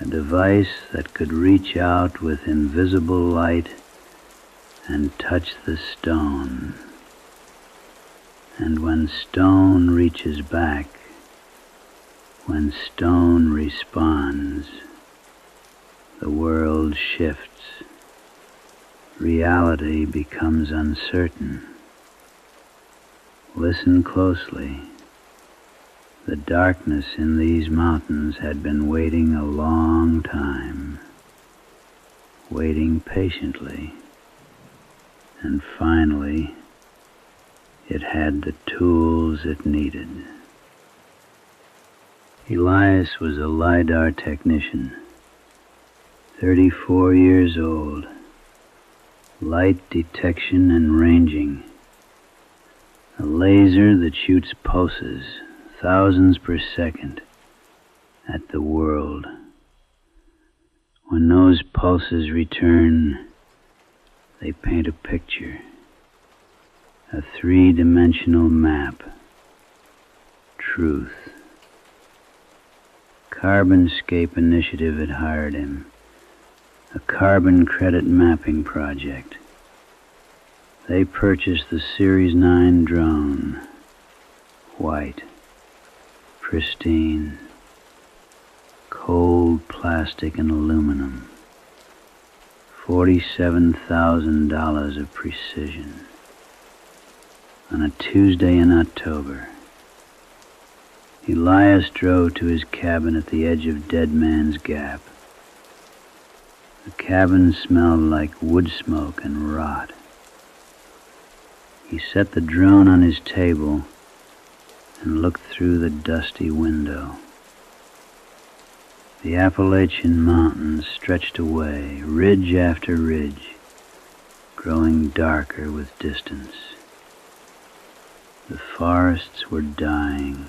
a device that could reach out with invisible light and touch the stone. And when stone reaches back, when stone responds, the world shifts. Reality becomes uncertain. Listen closely. The darkness in these mountains had been waiting a long time, waiting patiently, and finally it had the tools it needed. Elias was a LiDAR technician, 34 years old, light detection and ranging, a laser that shoots pulses, thousands per second, at the world. When those pulses return, they paint a picture, a three-dimensional map, truth. Carbonscape Initiative had hired him, a carbon credit mapping project. They purchased the Series 9 drone, white, pristine, cold plastic and aluminum, $47,000 of precision. On a Tuesday in October, Elias drove to his cabin at the edge of Dead Man's Gap. The cabin smelled like wood smoke and rot. He set the drone on his table and looked through the dusty window. The Appalachian mountains stretched away, ridge after ridge, growing darker with distance. The forests were dying.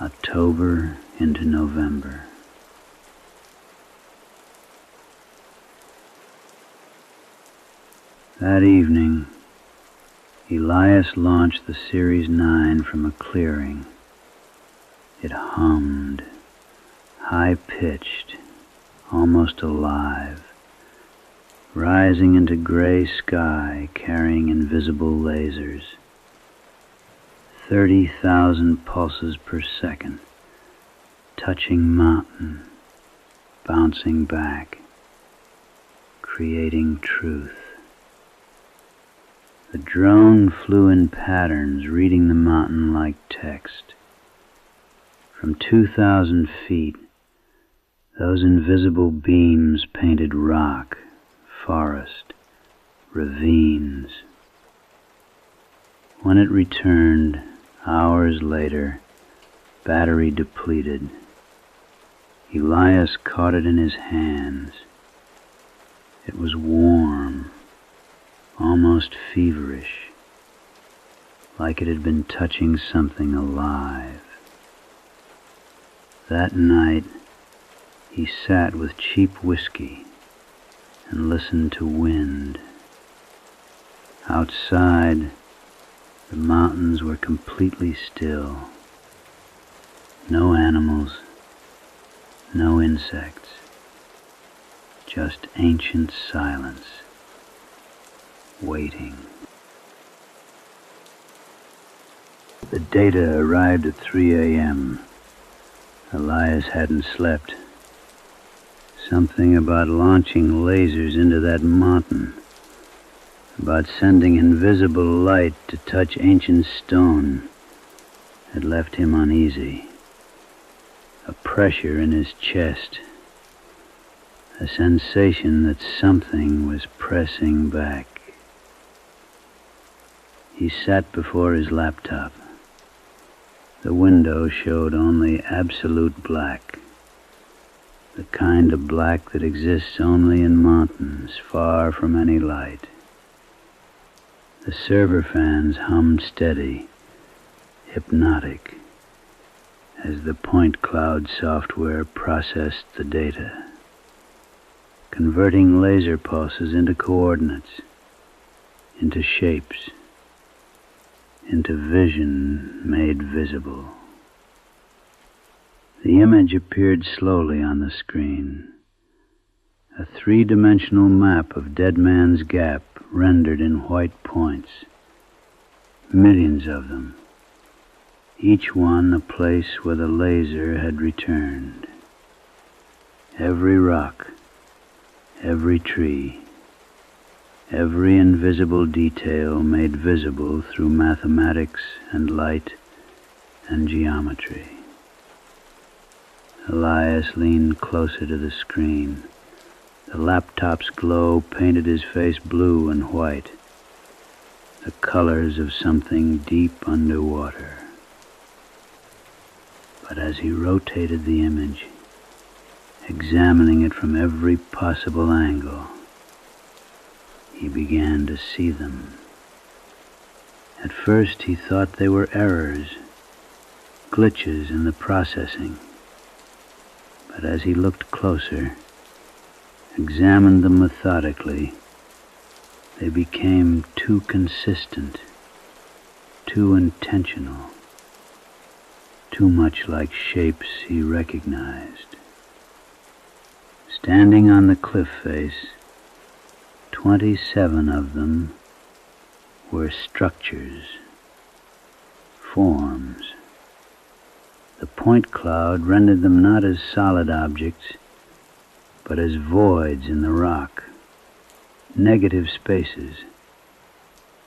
October into November. That evening, Elias launched the Series 9 from a clearing. It hummed, high-pitched, almost alive, rising into gray sky, carrying invisible lasers. 30,000 pulses per second, touching mountain, bouncing back, creating truth. The drone flew in patterns, reading the mountain like text. From 2,000 feet, those invisible beams painted rock, forest, ravines. When it returned, hours later, battery depleted, Elias caught it in his hands. It was warm, almost feverish, like it had been touching something alive. That night, he sat with cheap whiskey and listened to wind. Outside, the mountains were completely still. No animals, no insects, just ancient silence, waiting. The data arrived at 3 a.m. Elias hadn't slept. Something about launching lasers into that mountain, about sending invisible light to touch ancient stone, had left him uneasy. A pressure in his chest, a sensation that something was pressing back. He sat before his laptop. The window showed only absolute black, the kind of black that exists only in mountains, far from any light. The server fans hummed steady, hypnotic, as the point cloud software processed the data, converting laser pulses into coordinates, into shapes, into vision made visible. The image appeared slowly on the screen. A three-dimensional map of Dead Man's Gap rendered in white points. Millions of them. Each one a place where the laser had returned. Every rock, every tree, every invisible detail made visible through mathematics and light and geometry. Elias leaned closer to the screen. The laptop's glow painted his face blue and white, the colors of something deep underwater. But as he rotated the image, examining it from every possible angle, he began to see them. At first he thought they were errors, glitches in the processing. But as he looked closer, examined them methodically, they became too consistent, too intentional, too much like shapes he recognized. Standing on the cliff face, 27 of them were structures, forms. The point cloud rendered them not as solid objects, but as voids in the rock, negative spaces,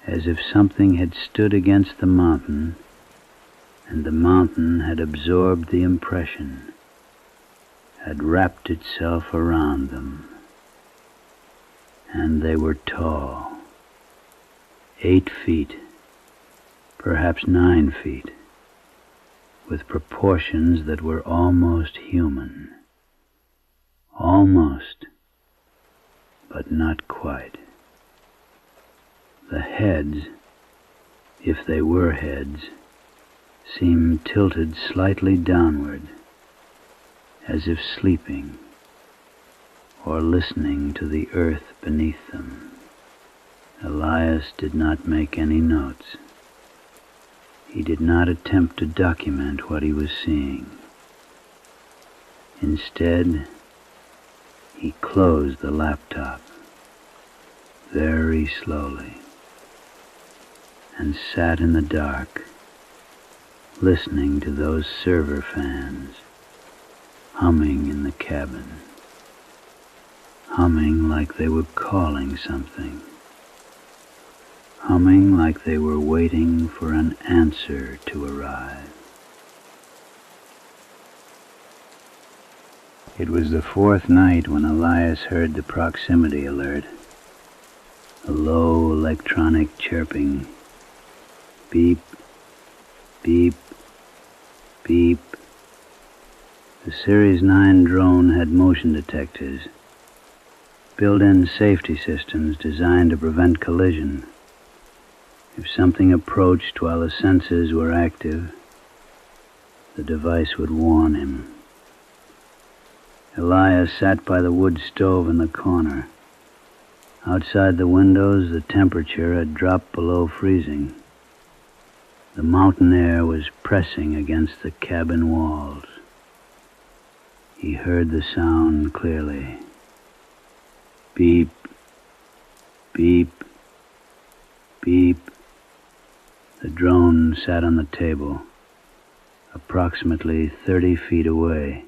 as if something had stood against the mountain, and the mountain had absorbed the impression, had wrapped itself around them. And they were tall, 8 feet, perhaps 9 feet, with proportions that were almost human. Almost, but not quite. The heads, if they were heads, seemed tilted slightly downward, as if sleeping or listening to the earth beneath them. Elias did not make any notes. He did not attempt to document what he was seeing. Instead, he closed the laptop very slowly and sat in the dark, listening to those server fans humming in the cabin, humming like they were calling something, humming like they were waiting for an answer to arrive. It was the 4th night when Elias heard the proximity alert, a low electronic chirping, beep, beep, beep. The Series 9 drone had motion detectors, built-in safety systems designed to prevent collision. If something approached while the sensors were active, the device would warn him. Elias sat by the wood stove in the corner. Outside the windows, the temperature had dropped below freezing. The mountain air was pressing against the cabin walls. He heard the sound clearly. Beep, beep, beep. The drone sat on the table, approximately 30 feet away.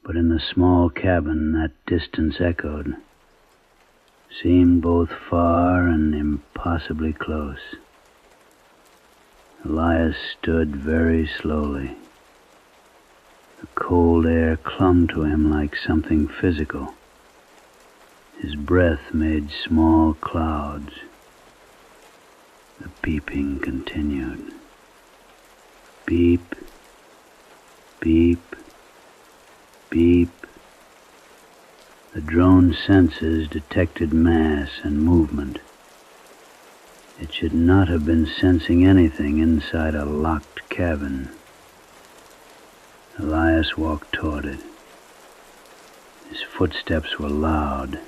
But in the small cabin, that distance echoed, seemed both far and impossibly close. Elias stood very slowly. The cold air clung to him like something physical. His breath made small clouds. The beeping continued. Beep, beep, beep. The drone's senses detected mass and movement. It should not have been sensing anything inside a locked cabin. Elias walked toward it. His footsteps were loud,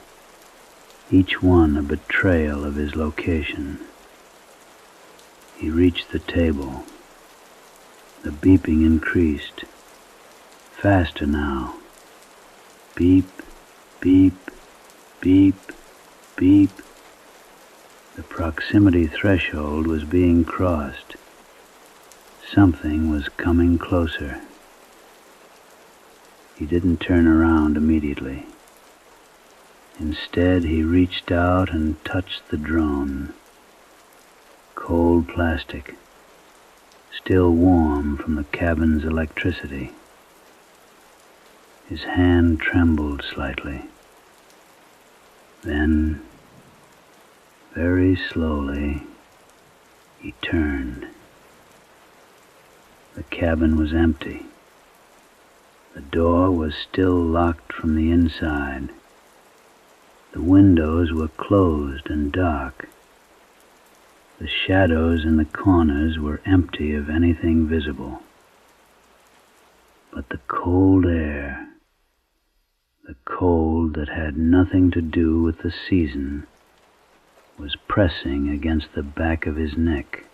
each one a betrayal of his location. He reached the table. The beeping increased. faster now. Beep, beep, beep, beep. The proximity threshold was being crossed. Something was coming closer. He didn't turn around immediately. Instead, he reached out and touched the drone. Cold plastic, still warm from the cabin's electricity. His hand trembled slightly. Then, very slowly, he turned. The cabin was empty. The door was still locked from the inside. The windows were closed and dark. The shadows in the corners were empty of anything visible. But the cold air, the cold that had nothing to do with the season, was pressing against the back of his neck,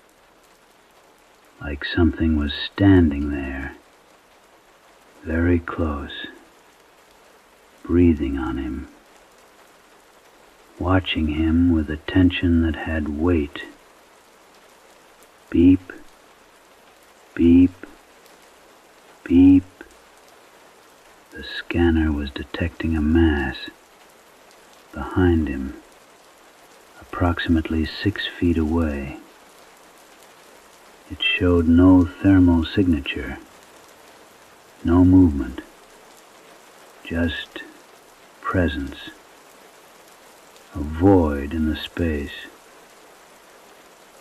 like something was standing there, very close, breathing on him, watching him with attention that had weight. Beep, beep, beep. The scanner was detecting a mass behind him, approximately 6 feet away. It showed no thermal signature, no movement, just presence, a void in the space,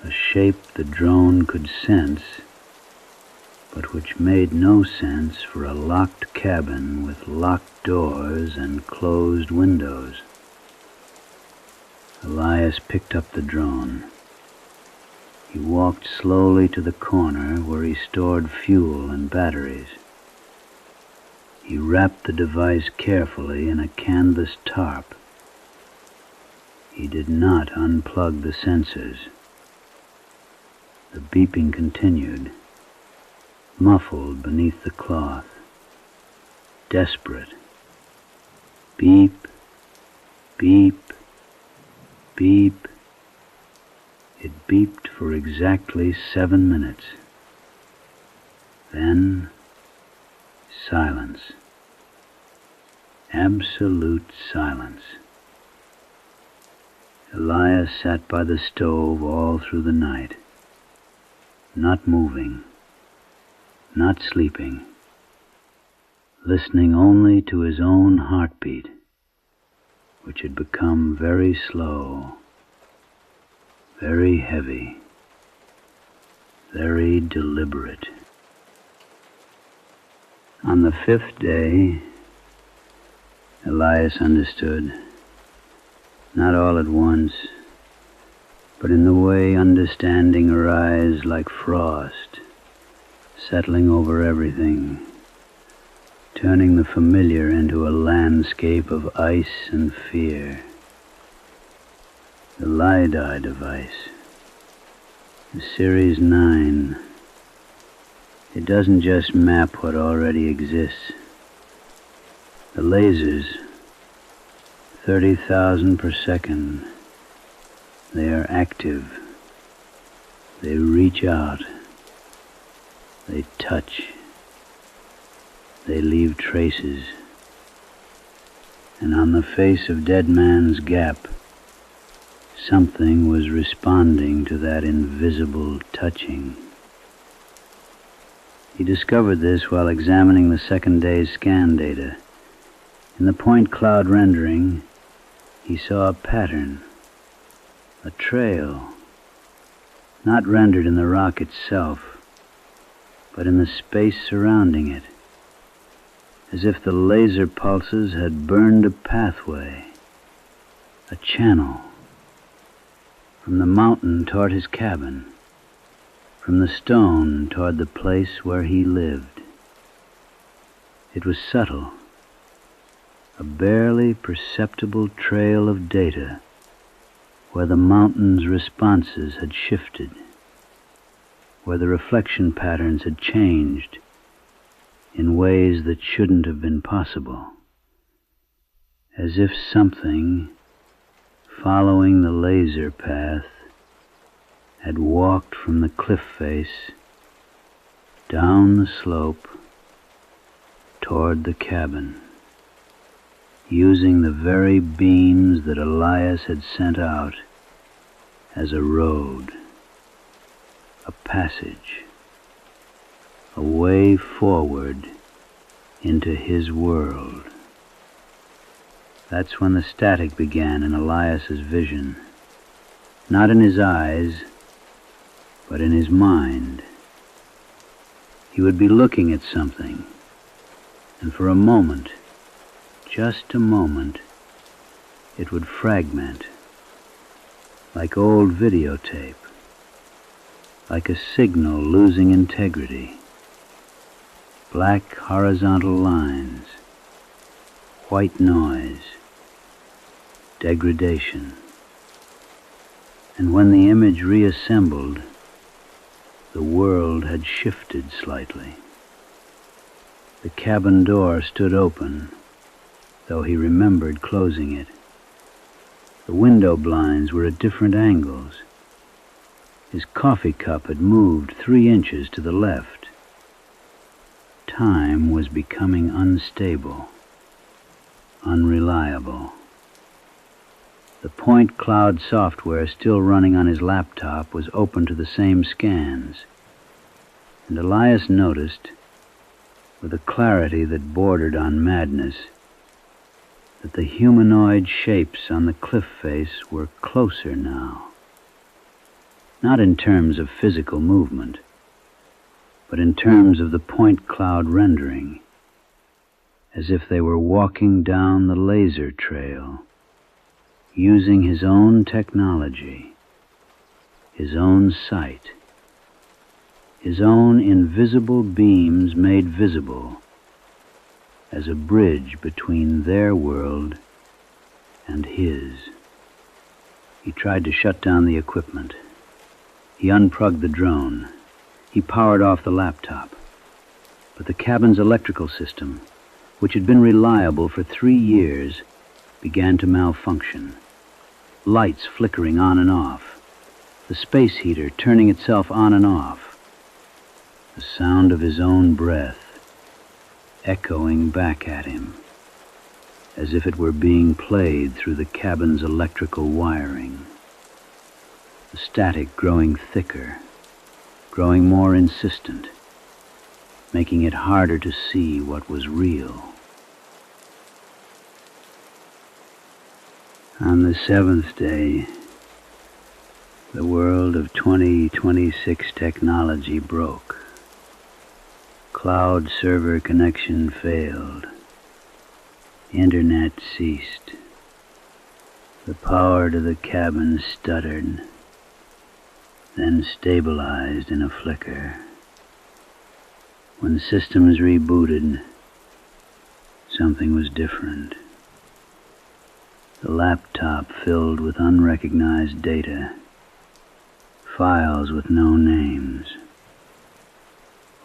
a shape the drone could sense, but which made no sense for a locked cabin with locked doors and closed windows. Elias picked up the drone. He walked slowly to the corner where he stored fuel and batteries. He wrapped the device carefully in a canvas tarp. He did not unplug the sensors. The beeping continued, muffled beneath the cloth, desperate. Beep, beep, beep. It beeped for exactly 7 minutes. Then, silence. Absolute silence. Elias sat by the stove all through the night, not moving, not sleeping, listening only to his own heartbeat, which had become very slow, very heavy, very deliberate. On the 5th day, Elias understood, not all at once, but in the way understanding arrives like frost, settling over everything, turning the familiar into a landscape of ice and fear. The LiDAR device, the Series 9, it doesn't just map what already exists. The lasers, 30,000 per second, they are active. They reach out. They touch. They leave traces. And on the face of Dead Man's Gap, something was responding to that invisible touching. He discovered this while examining the second day's scan data. In the point cloud rendering, he saw a pattern, a trail, not rendered in the rock itself, but in the space surrounding it, as if the laser pulses had burned a pathway, a channel, from the mountain toward his cabin, from the stone toward the place where he lived. It was subtle, a barely perceptible trail of data where the mountain's responses had shifted, where the reflection patterns had changed, in ways that shouldn't have been possible, as if something, following the laser path, had walked from the cliff face down the slope toward the cabin, using the very beams that Elias had sent out as a road, a passage, a way forward into his world. That's when the static began in Elias's vision, not in his eyes, but in his mind. He would be looking at something, and for a moment, just a moment, it would fragment, like old videotape, like a signal losing integrity. Black horizontal lines, white noise, degradation. And when the image reassembled, the world had shifted slightly. The cabin door stood open, though he remembered closing it. The window blinds were at different angles. His coffee cup had moved 3 inches to the left. Time was becoming unstable, unreliable. The point cloud software still running on his laptop was open to the same scans, and Elias noticed, with a clarity that bordered on madness, that the humanoid shapes on the cliff face were closer now. Not in terms of physical movement, but in terms of the point cloud rendering, as if they were walking down the laser trail, using his own technology, his own sight, his own invisible beams made visible as a bridge between their world and his. He tried to shut down the equipment. He unplugged the drone. He powered off the laptop. But the cabin's electrical system, which had been reliable for 3 years, began to malfunction. Lights flickering on and off. The space heater turning itself on and off. The sound of his own breath echoing back at him, as if it were being played through the cabin's electrical wiring. The static growing thicker, growing more insistent, making it harder to see what was real. On the 7th day, the world of 2026 technology broke. Cloud server connection failed. Internet ceased. The power to the cabin stuttered, then stabilized in a flicker. When systems rebooted, something was different. The laptop filled with unrecognized data, files with no names.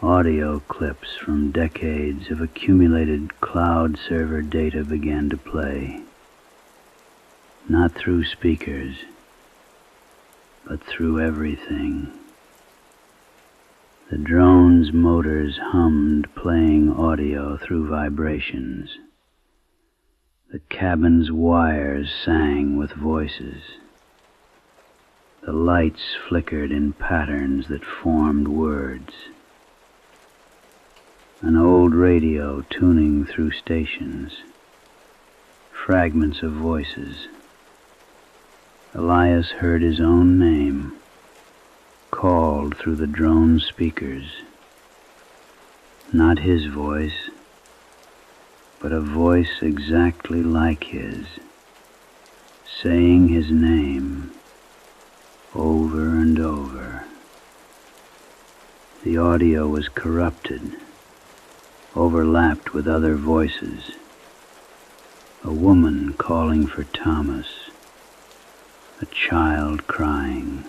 Audio clips from decades of accumulated cloud server data began to play, not through speakers, but through everything. The drone's motors hummed, playing audio through vibrations. The cabin's wires sang with voices. The lights flickered in patterns that formed words. An old radio tuning through stations. Fragments of voices. Elias heard his own name, called through the drone speakers. Not his voice, but a voice exactly like his, saying his name over and over. The audio was corrupted, overlapped with other voices. A woman calling for Thomas, a child crying,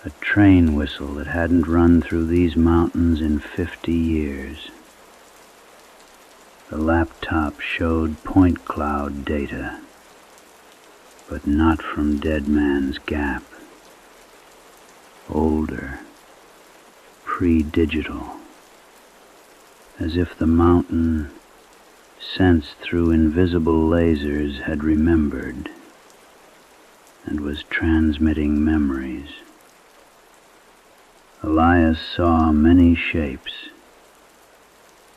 a train whistle that hadn't run through these mountains in 50 years. The laptop showed point cloud data, but not from Dead Man's Gap. Older, pre-digital, as if the mountain, sensed through invisible lasers, had remembered and was transmitting memories. Elias saw many shapes,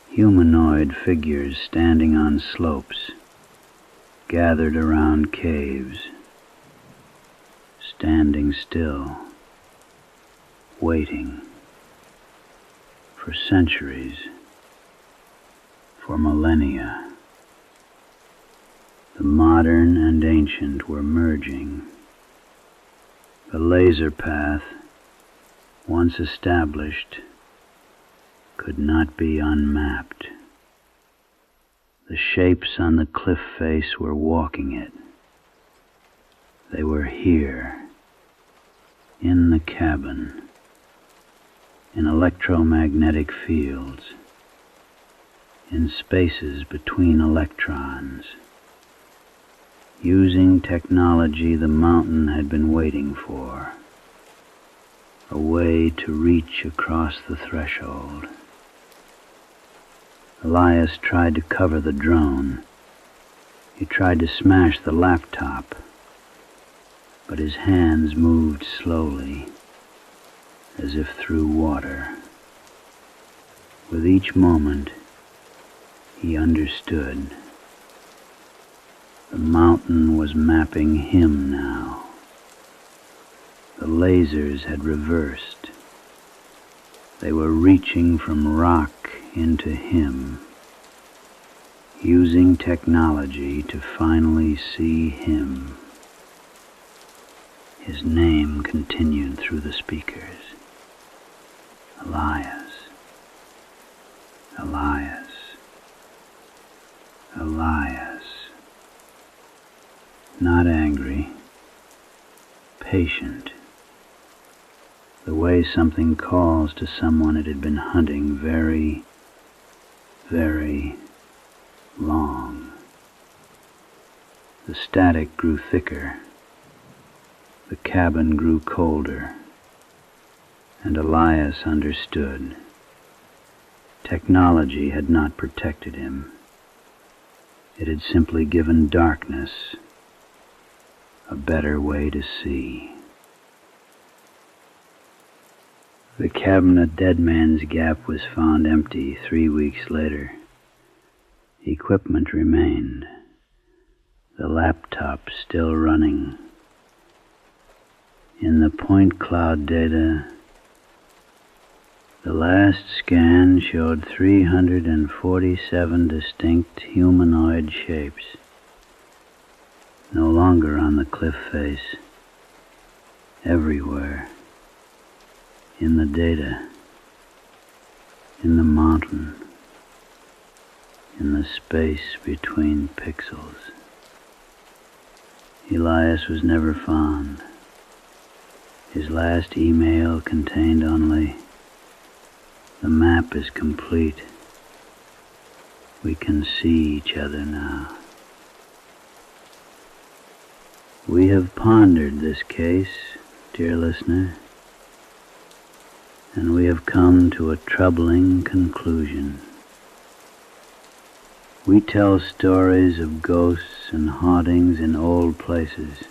humanoid figures standing on slopes, gathered around caves, standing still, waiting for centuries, for millennia. The modern and ancient were merging. The laser path, once established, could not be unmapped. The shapes on the cliff face were walking it. They were here, in the cabin, in electromagnetic fields, in spaces between electrons, using technology the mountain had been waiting for, a way to reach across the threshold. Elias tried to cover the drone. He tried to smash the laptop, but his hands moved slowly, as if through water. With each moment, he understood. The mountain was mapping him now. The lasers had reversed. They were reaching from rock into him, using technology to finally see him. His name continued through the speakers. Elias, Elias, Elias. Not angry, patient. The way something calls to someone it had been hunting very, very long. The static grew thicker. The cabin grew colder. And Elias understood. Technology had not protected him. It had simply given darkness a better way to see. The cabin at Dead Man's Gap was found empty 3 weeks later. Equipment remained. The laptop still running. In the point cloud data, the last scan showed 347 distinct humanoid shapes, no longer on the cliff face, everywhere, in the data, in the mountain, in the space between pixels. Elias was never found. His last email contained only, "The map is complete. We can see each other now." We have pondered this case, dear listener, and we have come to a troubling conclusion. We tell stories of ghosts and hauntings in old places.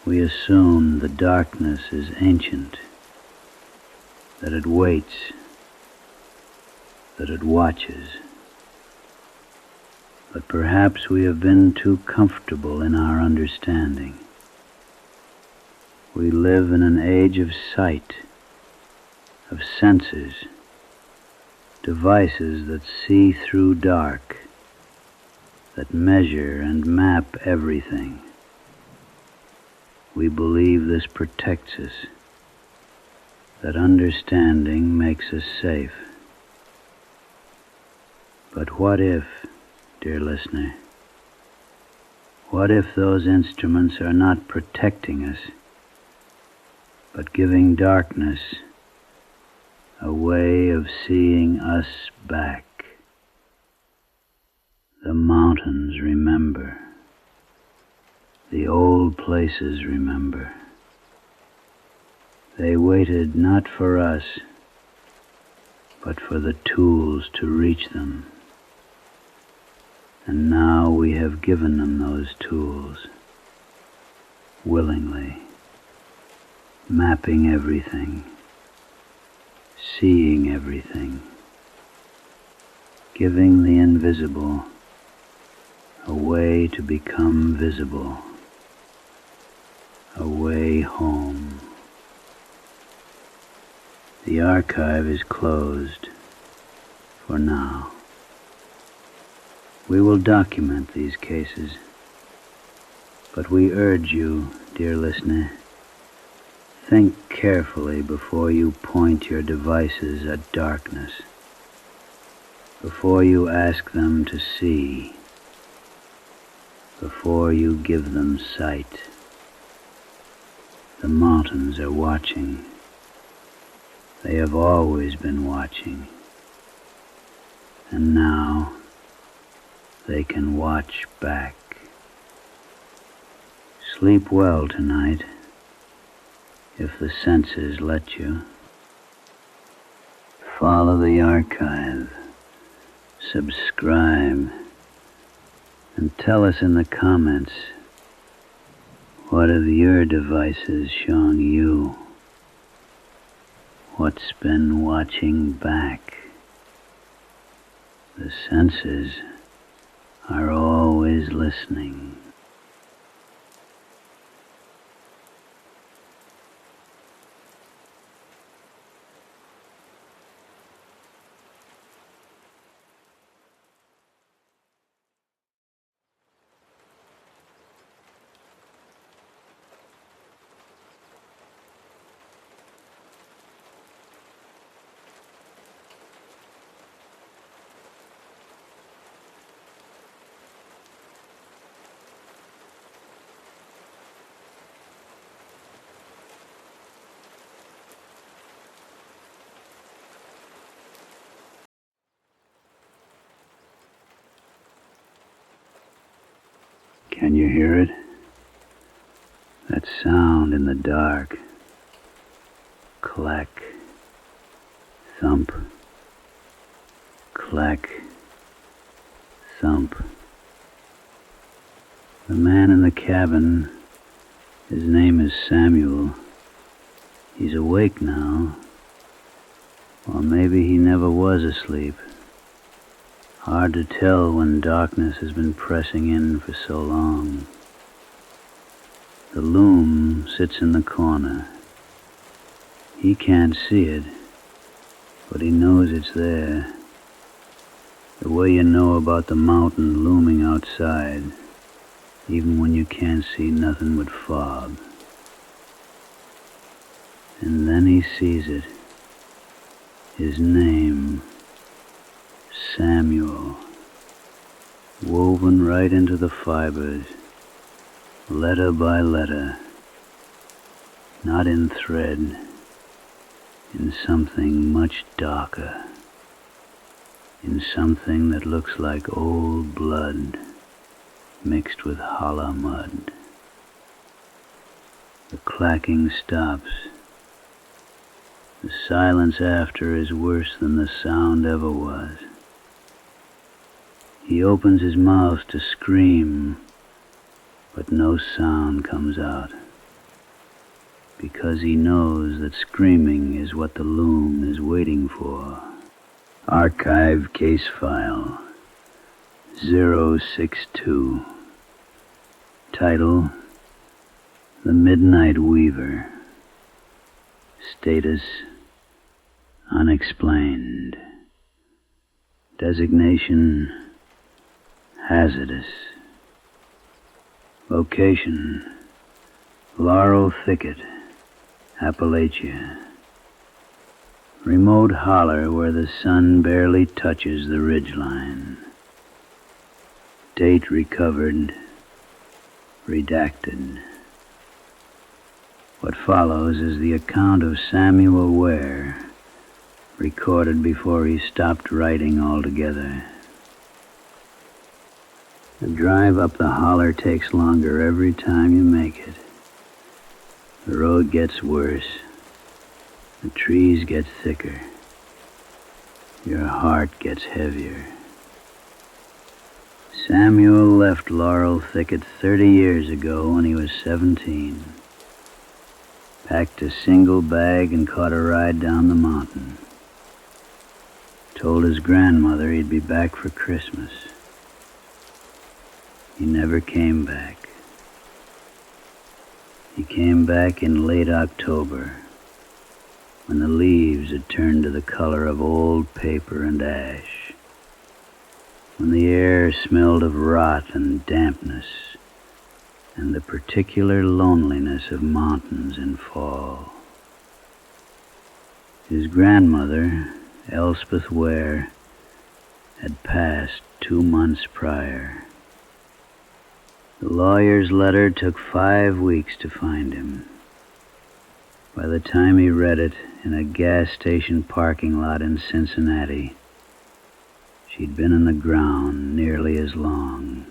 We assume the darkness is ancient, that it waits, that it watches. But perhaps we have been too comfortable in our understanding. We live in an age of sight, of senses, devices that see through dark, that measure and map everything. We believe this protects us, that understanding makes us safe. But what if, dear listener, what if those instruments are not protecting us, but giving darkness a way of seeing us back? The mountains remember. The old places remember. They waited not for us, but for the tools to reach them. And now we have given them those tools, willingly, mapping everything, seeing everything, giving the invisible a way to become visible, a way home. The archive is closed for now. We will document these cases, but we urge you, dear listener, think carefully before you point your devices at darkness, before you ask them to see, before you give them sight. The mountains are watching. They have always been watching. And now they can watch back. Sleep well tonight, if the senses let you. Follow the archive. Subscribe. And tell us in the comments, what have your devices shown you? What's been watching back? The senses are always listening. Can you hear it? That sound in the dark. Clack, thump, clack, thump. The man in the cabin, his name is Samuel. He's awake now. Or maybe he never was asleep. Hard to tell when darkness has been pressing in for so long. The loom sits in the corner. He can't see it, but he knows it's there. The way you know about the mountain looming outside, even when you can't see nothing but fog. And then he sees it. His name, Samuel, woven right into the fibers, letter by letter, not in thread, in something much darker, in something that looks like old blood mixed with hollow mud. The clacking stops. The silence after is worse than the sound ever was. He opens his mouth to scream, but no sound comes out, because he knows that screaming is what the loom is waiting for. Archive case file 062. Title: The Midnight Weaver. Status: Unexplained. Designation: Hazardous. Location: Laurel Thicket, Appalachia. Remote holler where the sun barely touches the ridgeline. Date recovered, redacted. What follows is the account of Samuel Ware, recorded before he stopped writing altogether. The drive up the holler takes longer every time you make it. The road gets worse. The trees get thicker. Your heart gets heavier. Samuel left Laurel Thicket 30 years ago when he was 17. Packed a single bag and caught a ride down the mountain. Told his grandmother he'd be back for Christmas. He never came back. He came back in late October, when the leaves had turned to the color of old paper and ash, when the air smelled of rot and dampness, and the particular loneliness of mountains in fall. His grandmother, Elspeth Ware, had passed 2 months prior. The lawyer's letter took 5 weeks to find him. By the time he read it in a gas station parking lot in Cincinnati, she'd been in the ground nearly as long.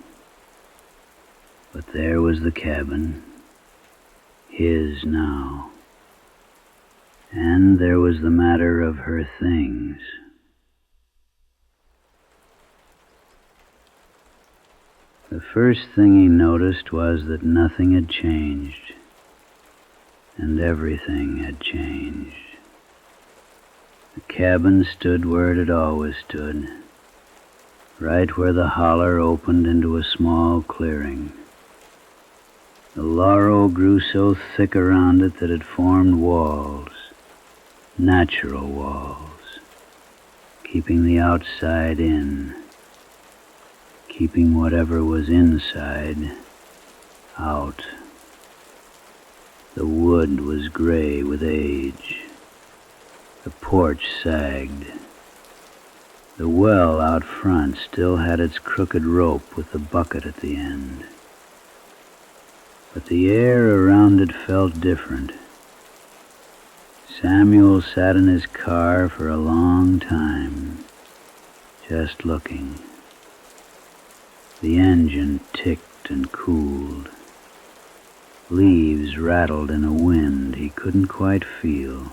But there was the cabin, his now. And there was the matter of her things. The first thing he noticed was that nothing had changed, and everything had changed. The cabin stood where it had always stood, right where the holler opened into a small clearing. The laurel grew so thick around it that it formed walls, natural walls, keeping the outside in, keeping whatever was inside out. The wood was gray with age. The porch sagged. The well out front still had its crooked rope with the bucket at the end. But the air around it felt different. Samuel sat in his car for a long time, just looking. The engine ticked and cooled. Leaves rattled in a wind he couldn't quite feel.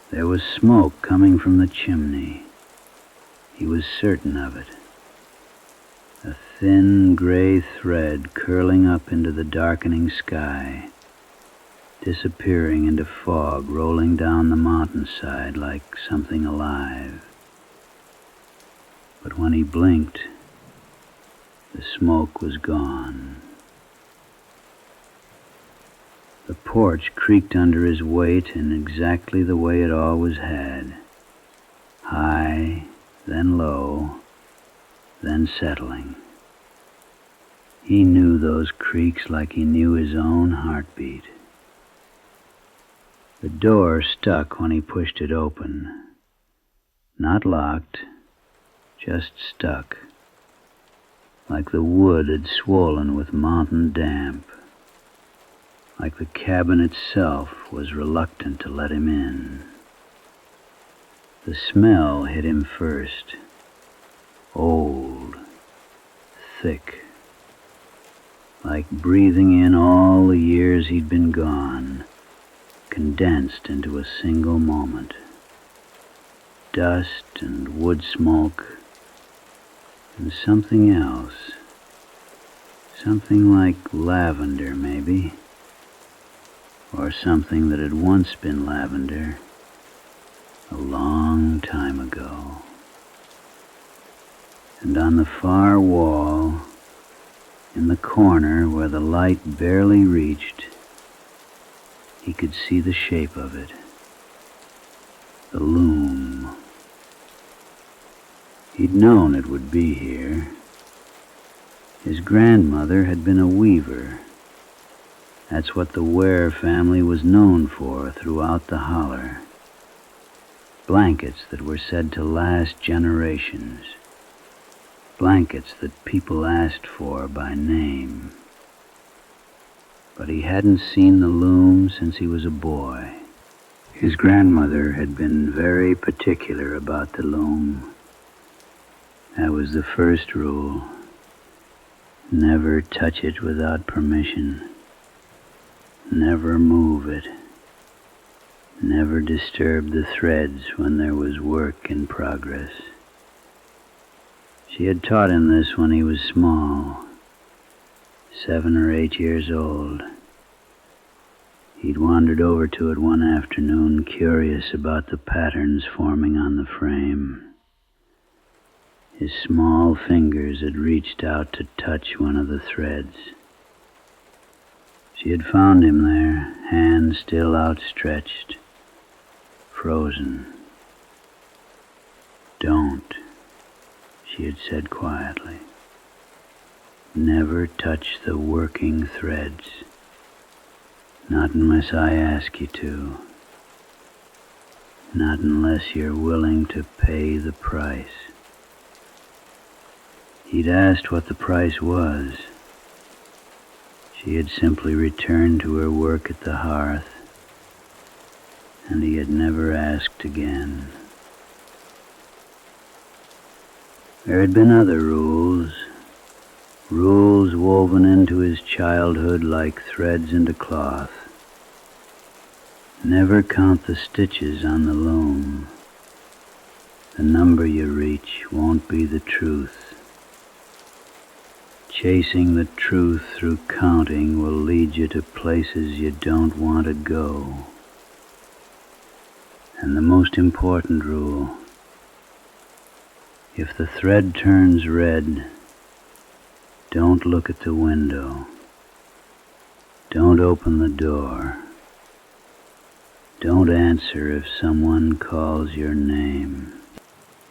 There was smoke coming from the chimney. He was certain of it. A thin gray thread curling up into the darkening sky, disappearing into fog rolling down the mountainside like something alive. But when he blinked, the smoke was gone. The porch creaked under his weight in exactly the way it always had. High, then low, then settling. He knew those creaks like he knew his own heartbeat. The door stuck when he pushed it open. Not locked, just stuck. Like the wood had swollen with mountain damp. Like the cabin itself was reluctant to let him in. The smell hit him first. Old, thick. Like breathing in all the years he'd been gone, condensed into a single moment. Dust and wood smoke, and something else. Something like lavender, maybe. Or something that had once been lavender, a long time ago. And on the far wall, in the corner where the light barely reached, he could see the shape of it. The loom. He'd known it would be here. His grandmother had been a weaver. That's what the Ware family was known for throughout the holler. Blankets that were said to last generations. Blankets that people asked for by name. But he hadn't seen the loom since he was a boy. His grandmother had been very particular about the loom. That was the first rule. Never touch it without permission. Never move it. Never disturb the threads when there was work in progress. She had taught him this when he was small, 7 or 8 years old. He'd wandered over to it one afternoon, curious about the patterns forming on the frame. His small fingers had reached out to touch one of the threads. She had found him there, hand still outstretched, frozen. "Don't," she had said quietly. "Never touch the working threads. Not unless I ask you to. Not unless you're willing to pay the price." He'd asked what the price was. She had simply returned to her work at the hearth, and he had never asked again. There had been other rules woven into his childhood like threads into cloth. Never count the stitches on the loom. The number you reach won't be the truth. Chasing the truth through counting will lead you to places you don't want to go. And the most important rule: if the thread turns red, don't look at the window. Don't open the door. Don't answer if someone calls your name.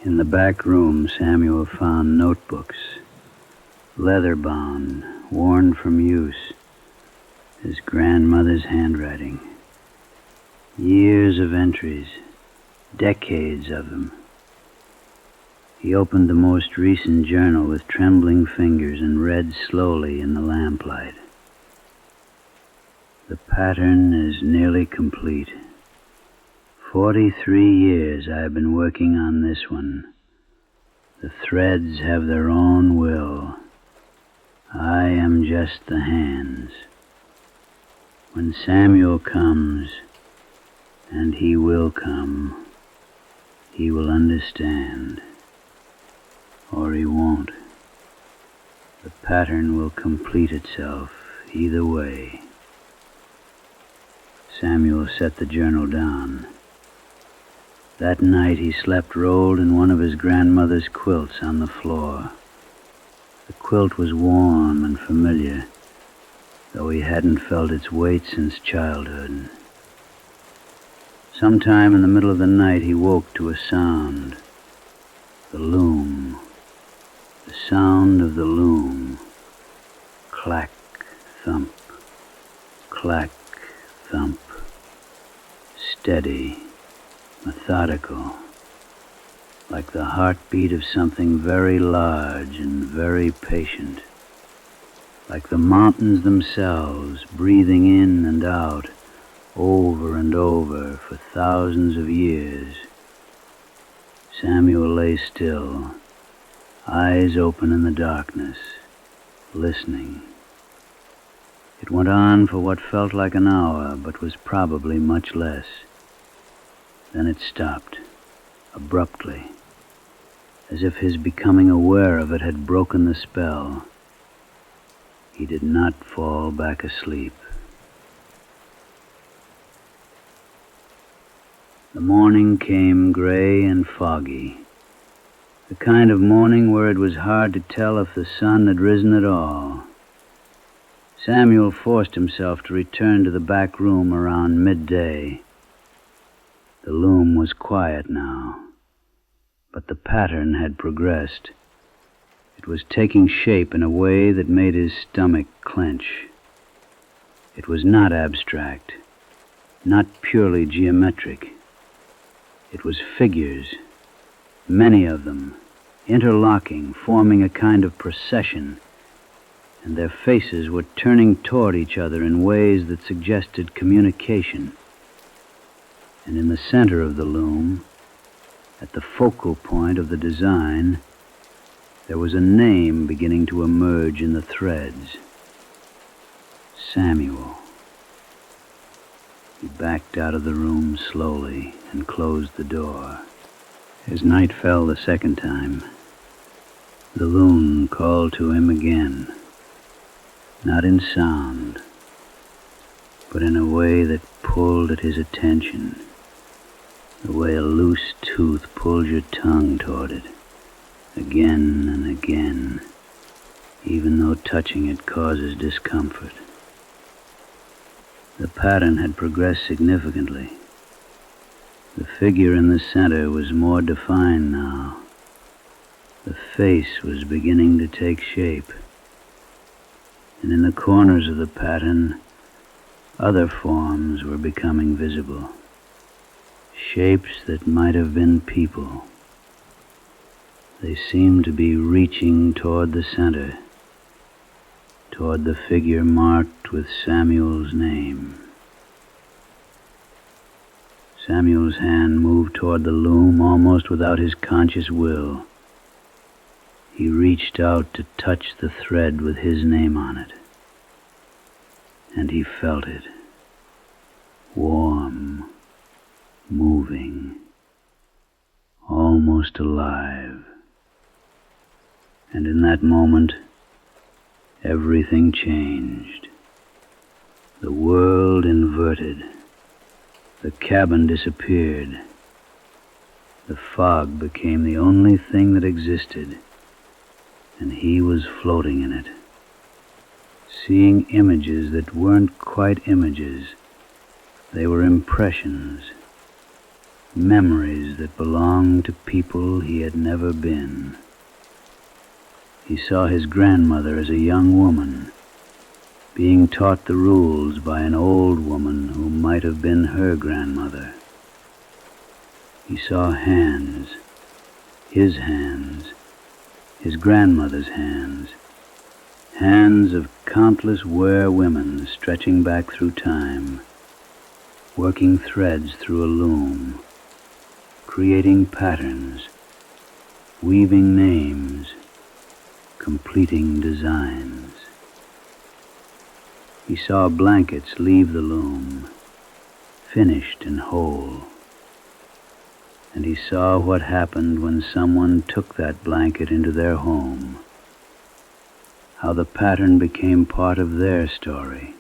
In the back room, Samuel found notebooks, leather-bound, worn from use, his grandmother's handwriting. Years of entries, decades of them. He opened the most recent journal with trembling fingers and read slowly in the lamplight. "The pattern is nearly complete. 43 years I have been working on this one. The threads have their own will. I am just the hands. When Samuel comes, and he will come, he will understand. Or he won't. The pattern will complete itself either way." Samuel set the journal down. That night he slept rolled in one of his grandmother's quilts on the floor. The quilt was warm and familiar, though he hadn't felt its weight since childhood. Sometime in the middle of the night he woke to a sound. The loom. The sound of the loom. Clack, thump. Clack, thump. Steady, methodical, like the heartbeat of something very large and very patient, like the mountains themselves breathing in and out over and over for thousands of years. Samuel lay still, eyes open in the darkness, listening. It went on for what felt like an hour, but was probably much less. Then it stopped, abruptly, as if his becoming aware of it had broken the spell. He did not fall back asleep. The morning came gray and foggy, the kind of morning where it was hard to tell if the sun had risen at all. Samuel forced himself to return to the back room around midday. The loom was quiet now, but the pattern had progressed. It was taking shape in a way that made his stomach clench. It was not abstract, not purely geometric. It was figures, many of them, interlocking, forming a kind of procession, and their faces were turning toward each other in ways that suggested communication. And in the center of the loom, at the focal point of the design, There was a name beginning to emerge in the threads. Samuel. He backed out of the room slowly and closed the door. As night fell the second time, the loon called to him again, not in sound, but in a way that pulled at his attention, the way a loose tooth pulls your tongue toward it, again and again, even though touching it causes discomfort. The pattern had progressed significantly. The figure in the center was more defined now. The face was beginning to take shape, and in the corners of the pattern, other forms were becoming visible, shapes that might have been people. They seemed to be reaching toward the center, toward the figure marked with Samuel's name. Samuel's hand moved toward the loom almost without his conscious will. He reached out to touch the thread with his name on it, and he felt it, warm, moving, almost alive. And in that moment, everything changed. The world inverted. The cabin disappeared. The fog became the only thing that existed, and he was floating in it, seeing images that weren't quite images. They were impressions, memories that belonged to people he had never been. He saw his grandmother as a young woman, being taught the rules by an old woman who might have been her grandmother. He saw hands, his grandmother's hands of countless were-women stretching back through time, working threads through a loom, creating patterns, weaving names, completing designs. He saw blankets leave the loom, finished and whole. And he saw what happened when someone took that blanket into their home, how the pattern became part of their story,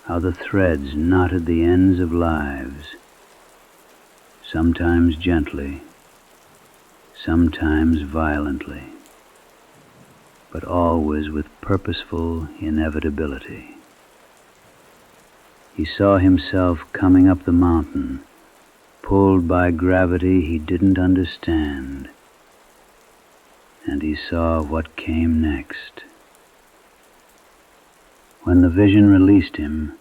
how the threads knotted the ends of lives, sometimes gently, sometimes violently, but always with purposeful inevitability. He saw himself coming up the mountain, pulled by gravity he didn't understand, and he saw what came next. When the vision released him,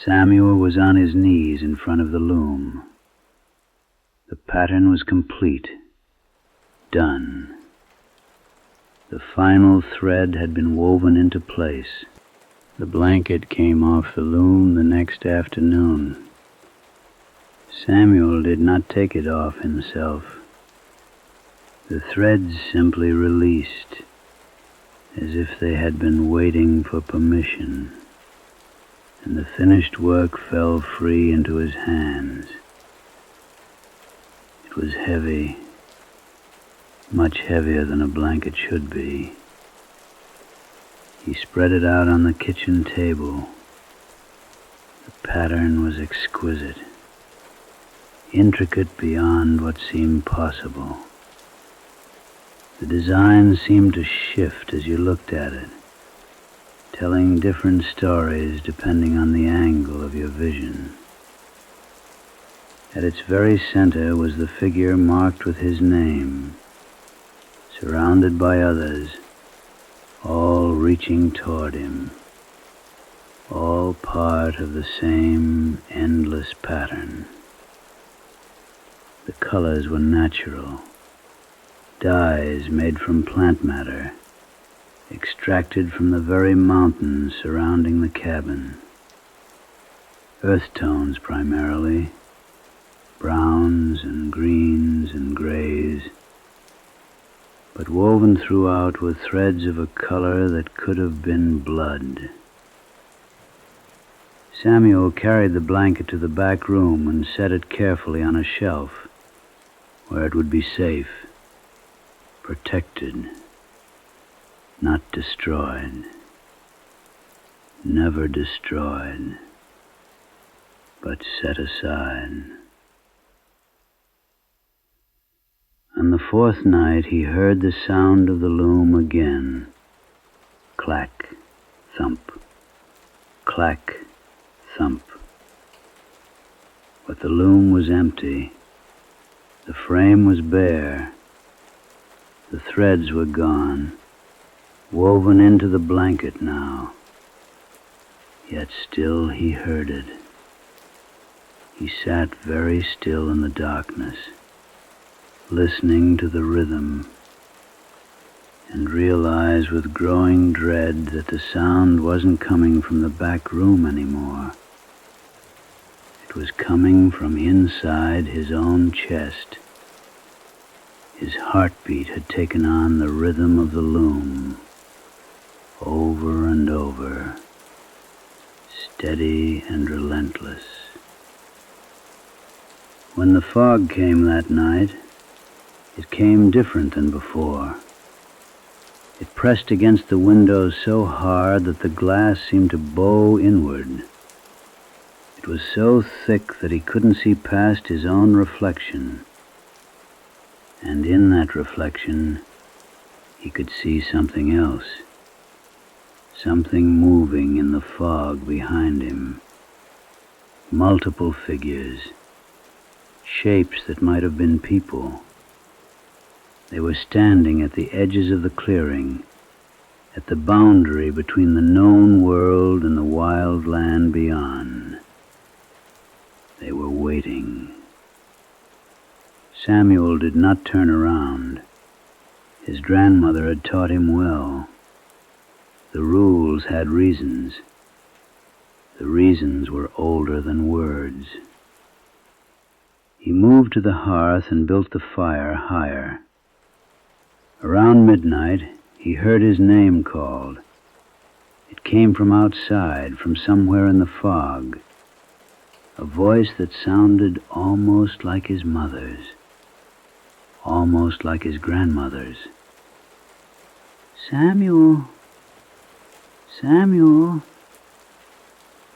Samuel was on his knees in front of the loom. The pattern was complete, done. The final thread had been woven into place. The blanket came off the loom the next afternoon. Samuel did not take it off himself. The threads simply released, as if they had been waiting for permission, and the finished work fell free into his hands. It was heavy, much heavier than a blanket should be. He spread it out on the kitchen table. The pattern was exquisite, intricate beyond what seemed possible. The design seemed to shift as you looked at it, telling different stories depending on the angle of your vision. At its very center was the figure marked with his name, surrounded by others, all reaching toward him, all part of the same endless pattern. The colors were natural, dyes made from plant matter, extracted from the very mountains surrounding the cabin. Earth tones primarily, browns and greens and grays. but woven throughout with threads of a color that could have been blood. Samuel carried the blanket to the back room and set it carefully on a shelf where it would be safe, protected, not destroyed, never destroyed, but set aside. On the fourth night, he heard the sound of the loom again. Clack, thump, clack, thump. But the loom was empty. The frame was bare. The threads were gone, woven into the blanket now. Yet still he heard it. He sat very still in the darkness, listening to the rhythm, and realized with growing dread that the sound wasn't coming from the back room anymore. It was coming from inside his own chest. His heartbeat had taken on the rhythm of the loom, over and over, steady and relentless. When the fog came that night, it came different than before. It pressed against the windows so hard that the glass seemed to bow inward. It was so thick that he couldn't see past his own reflection. And in that reflection, he could see something else. Something moving in the fog behind him. Multiple figures. Shapes that might have been people. They were standing at the edges of the clearing, at the boundary between the known world and the wild land beyond. They were waiting. Samuel did not turn around. His grandmother had taught him well. The rules had reasons. The reasons were older than words. He moved to the hearth and built the fire higher. Around midnight, he heard his name called. It came from outside, from somewhere in the fog. A voice that sounded almost like his mother's, almost like his grandmother's. Samuel, Samuel,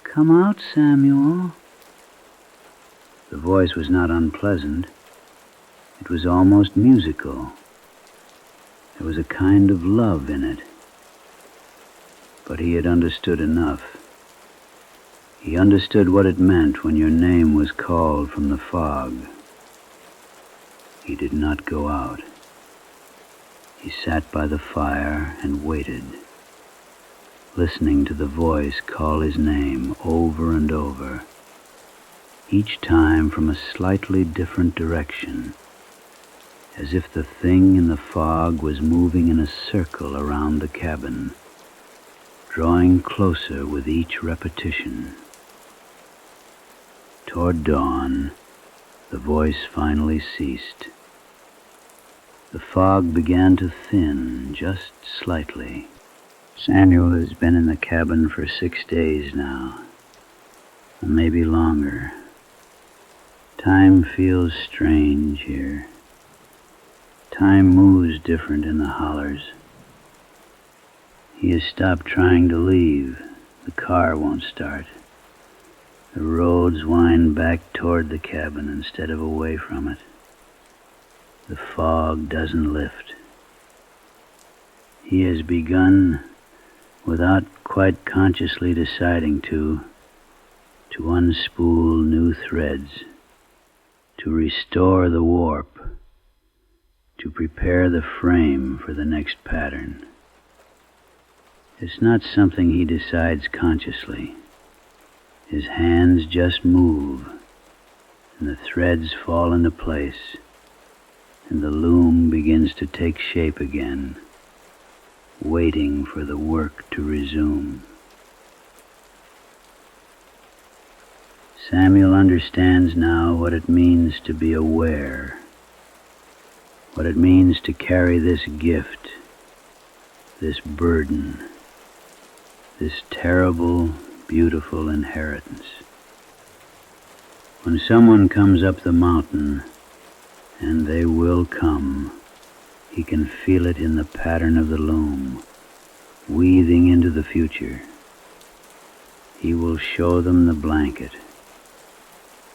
come out, Samuel. The voice was not unpleasant. It was almost musical. There was a kind of love in it. But he had understood enough. He understood what it meant when your name was called from the fog. He did not go out. He sat by the fire and waited, listening to the voice call his name over and over, each time from a slightly different direction, as if the thing in the fog was moving in a circle around the cabin, drawing closer with each repetition. Toward dawn, the voice finally ceased. The fog began to thin just slightly. Samuel has been in the cabin for 6 days now, maybe longer. Time feels strange here. Time moves different in the hollers. He has stopped trying to leave. The car won't start. The roads wind back toward the cabin instead of away from it. The fog doesn't lift. He has begun, without quite consciously deciding to unspool new threads, to restore the warp, to prepare the frame for the next pattern. It's not something he decides consciously. His hands just move, and the threads fall into place, and the loom begins to take shape again, waiting for the work to resume. Samuel understands now what it means to be aware. what it means to carry this gift, this burden, this terrible, beautiful inheritance. When someone comes up the mountain, and they will come, he can feel it in the pattern of the loom, weaving into the future. He will show them the blanket.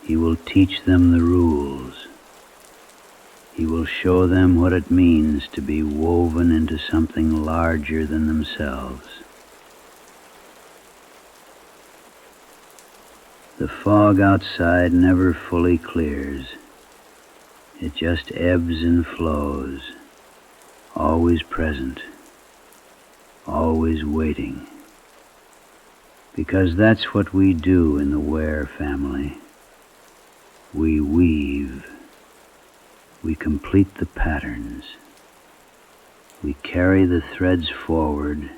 He will teach them the rules. He will show them what it means to be woven into something larger than themselves. The fog outside never fully clears. It just ebbs and flows, always present, always waiting. Because that's what we do in the Ware family. We weave. We complete the patterns. We carry the threads forward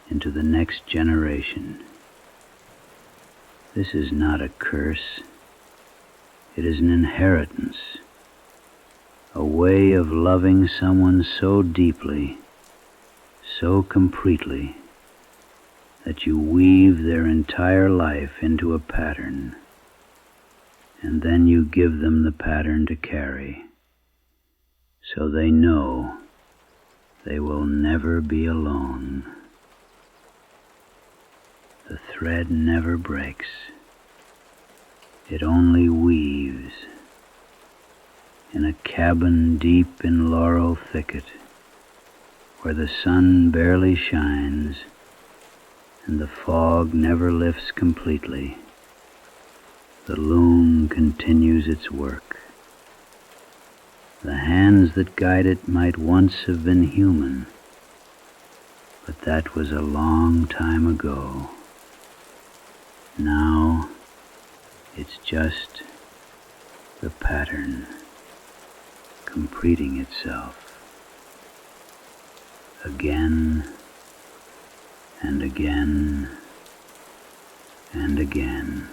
into the next generation. This is not a curse. It is an inheritance, a way of loving someone so deeply, so completely, that you weave their entire life into a pattern, and then you give them the pattern to carry, so they know they will never be alone. The thread never breaks. It only weaves. In a cabin deep in laurel thicket, where the sun barely shines and the fog never lifts completely, the loom continues its work. The hands that guide it might once have been human, but that was a long time ago. Now, it's just the pattern completing itself again and again and again.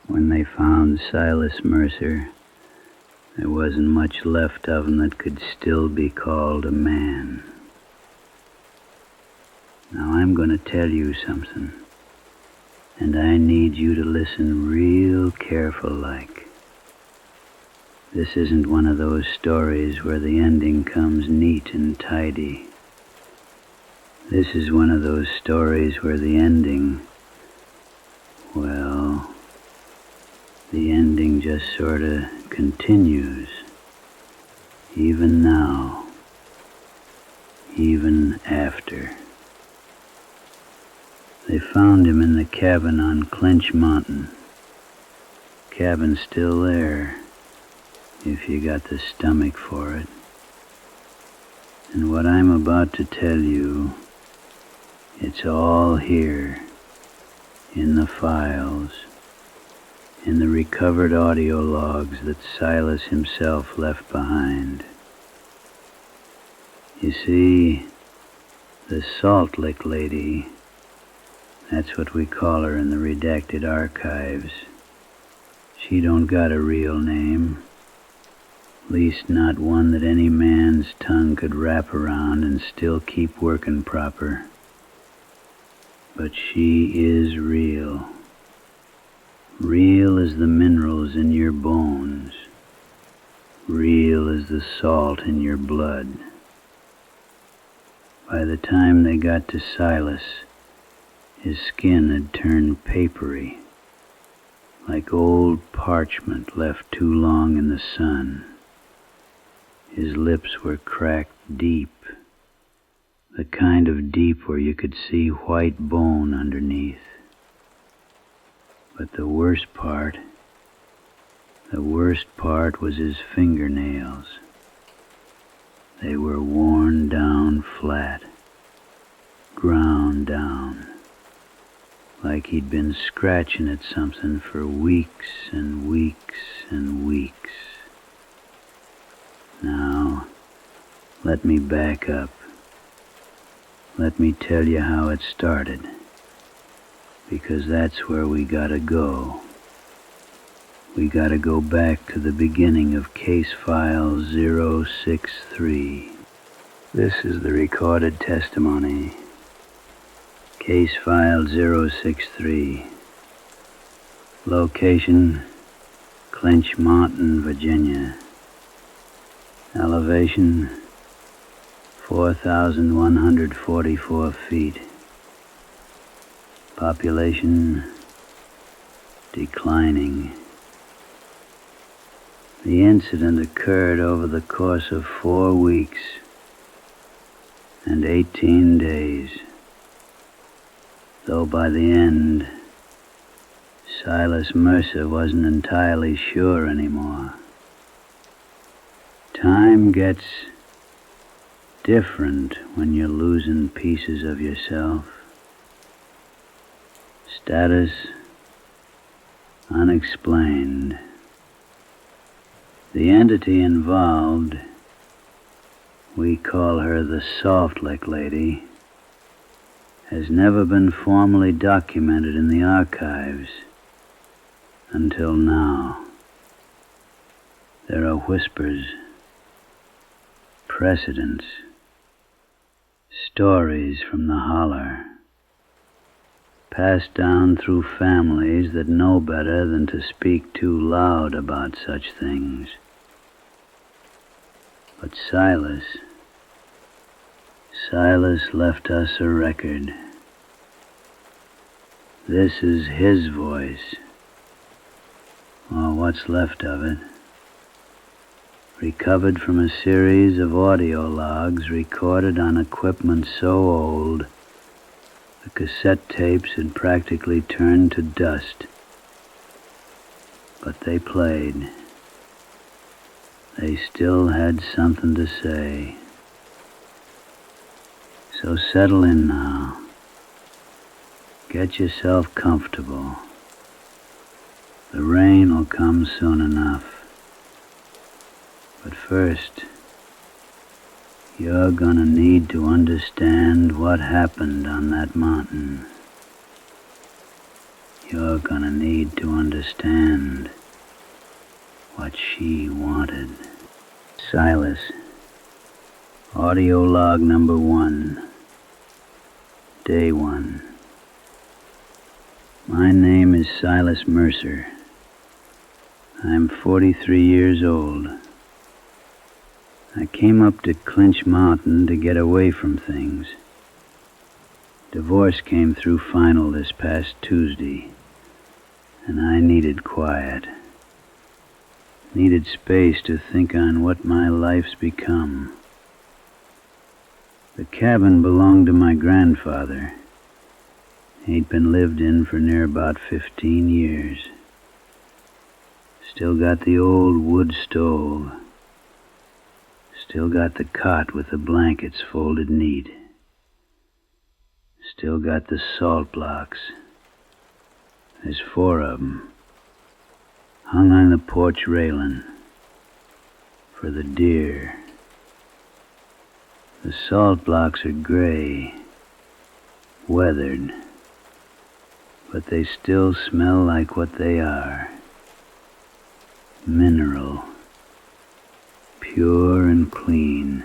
When they found Silas Mercer, there wasn't much left of him that could still be called a man. Now I'm going to tell you something, and I need you to listen real careful like. This isn't one of those stories where the ending comes neat and tidy. This is one of those stories where the ending, well, the ending just sort of continues, even now, even after. They found him in the cabin on Clinch Mountain. Cabin's still there, if you got the stomach for it. And what I'm about to tell you, it's all here, in the files, in the recovered audio logs that Silas himself left behind. You see, the Salt Lick Lady, that's what we call her in the redacted archives. She don't got a real name. least not one that any man's tongue could wrap around and still keep working proper. But she is real. Real as the minerals in your bones. Real as the salt in your blood. By the time they got to Silas, his skin had turned papery, like old parchment left too long in the sun. His lips were cracked deep, the kind of deep where you could see white bone underneath. But the worst part was his fingernails. They were worn down flat, ground down, like he'd been scratching at something for weeks and weeks and weeks. Now, let me back up. Let me tell you how it started, because that's where we gotta go. We gotta go back to the beginning of Case File 063. This is the recorded testimony. Case File 063. Location, Clinch Mountain, Virginia. Elevation, 4,144 feet. Population, declining. The incident occurred over the course of 4 weeks and 18 days, though by the end, Silas Mercer wasn't entirely sure anymore. Time gets different when you're losing pieces of yourself. Status unexplained. The entity involved, we call her the Soft Lick Lady, has never been formally documented in the archives until now. There are whispers, precedents, stories from the holler, passed down through families that know better than to speak too loud about such things. But Silas left us a record. This is his voice, or what's left of it, recovered from a series of audio logs recorded on equipment so old the cassette tapes had practically turned to dust. But they played. They still had something to say. So settle in now. Get yourself comfortable. The rain will come soon enough. But first, you're gonna need to understand what happened on that mountain. You're gonna need to understand what she wanted. Silas. Audio log number 1. Day 1. My name is Silas Mercer. I'm 43 years old. I came up to Clinch Mountain to get away from things. Divorce came through final this past Tuesday, and I needed quiet. Needed space to think on what my life's become. The cabin belonged to my grandfather. He'd been lived in for near about 15 years. Still got the old wood stove. Still got the cot with the blankets folded neat. Still got the salt blocks. There's 4 of them. Hung on the porch railing. For the deer. The salt blocks are gray. Weathered. But they still smell like what they are. Mineral. pure and clean.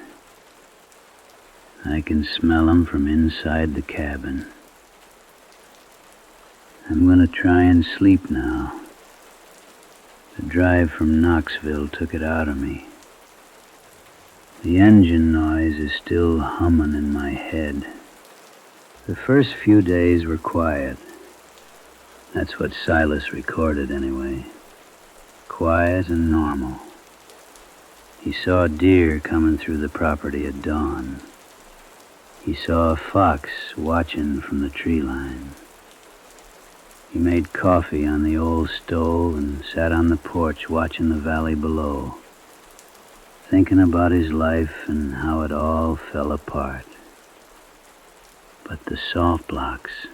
I can smell 'em from inside the cabin. I'm gonna try and sleep now. The drive from Knoxville took it out of me. The engine noise is still humming in my head. The first few days were quiet. That's what Silas recorded anyway. Quiet and normal. He saw deer coming through the property at dawn. He saw a fox watching from the tree line. He made coffee on the old stove and sat on the porch watching the valley below, thinking about his life and how it all fell apart. But the salt blocks,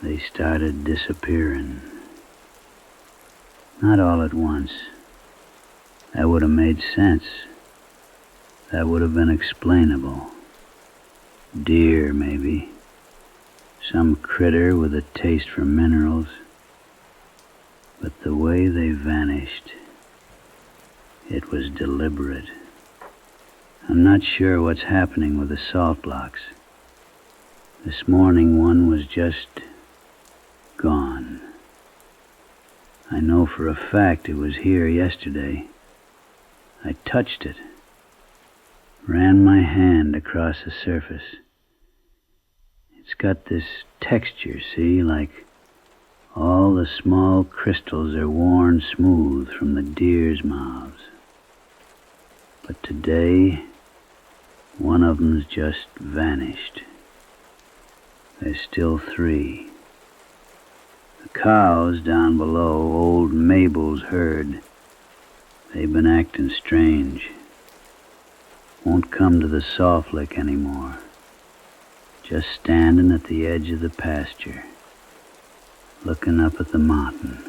they started disappearing. Not all at once. That would have made sense. That would have been explainable. Deer, maybe. Some critter with a taste for minerals. But the way they vanished, it was deliberate. I'm not sure what's happening with the salt blocks. This morning one was just gone. I know for a fact it was here yesterday. I touched it, ran my hand across the surface. It's got this texture, see, like all the small crystals are worn smooth from the deer's mouths. But today, one of them's just vanished. There's still 3. The cows down below, old Mabel's herd, they've been acting strange. Won't come to the salt lick anymore. Just standing at the edge of the pasture, looking up at the mountain,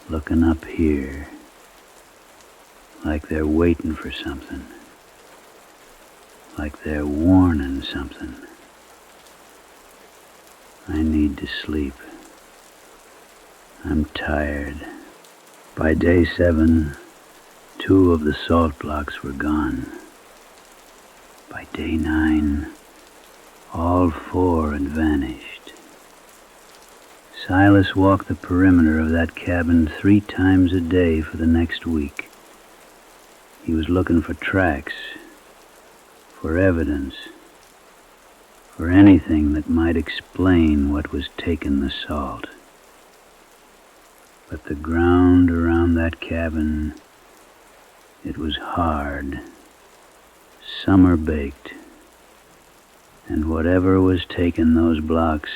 looking up here, like they're waiting for something, like they're warning something. I need to sleep. I'm tired. By day 7, 2 of the salt blocks were gone. By day 9, all 4 had vanished. Silas walked the perimeter of that cabin 3 times a day for the next week. He was looking for tracks, for evidence, for anything that might explain what was taking the salt. But the ground around that cabin, it was hard, summer-baked, and whatever was taking those blocks,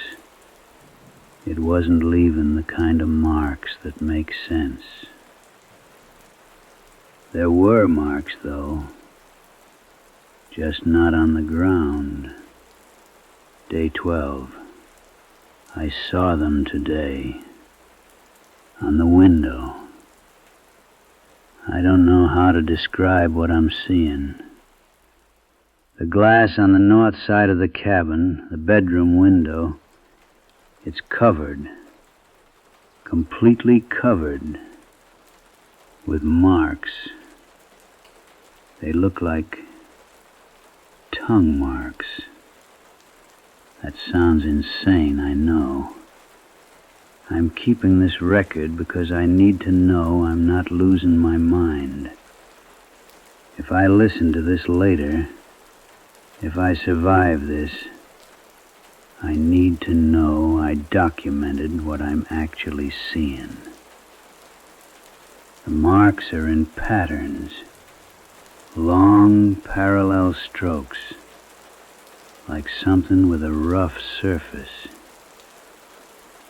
it wasn't leaving the kind of marks that make sense. There were marks, though, just not on the ground. Day 12. I saw them today. On the window. I don't know how to describe what I'm seeing. The glass on the north side of the cabin, the bedroom window, it's covered, completely covered with marks. They look like tongue marks. That sounds insane, I know. I'm keeping this record because I need to know I'm not losing my mind. If I listen to this later, if I survive this, I need to know I documented what I'm actually seeing. The marks are in patterns, long parallel strokes, like something with a rough surface.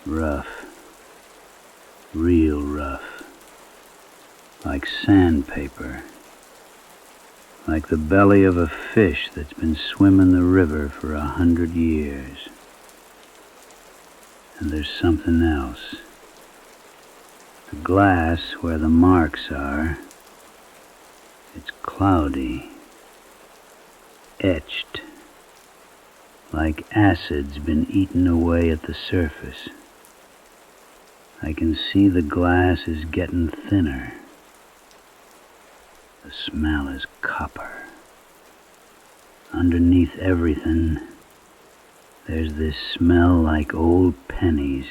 Rough. Real rough, like sandpaper, like the belly of a fish that's been swimming the river for 100 years. And there's something else. The glass where the marks are, it's cloudy, etched, like acid's been eaten away at the surface. I can see the glass is getting thinner. The smell is copper. Underneath everything, there's this smell like old pennies,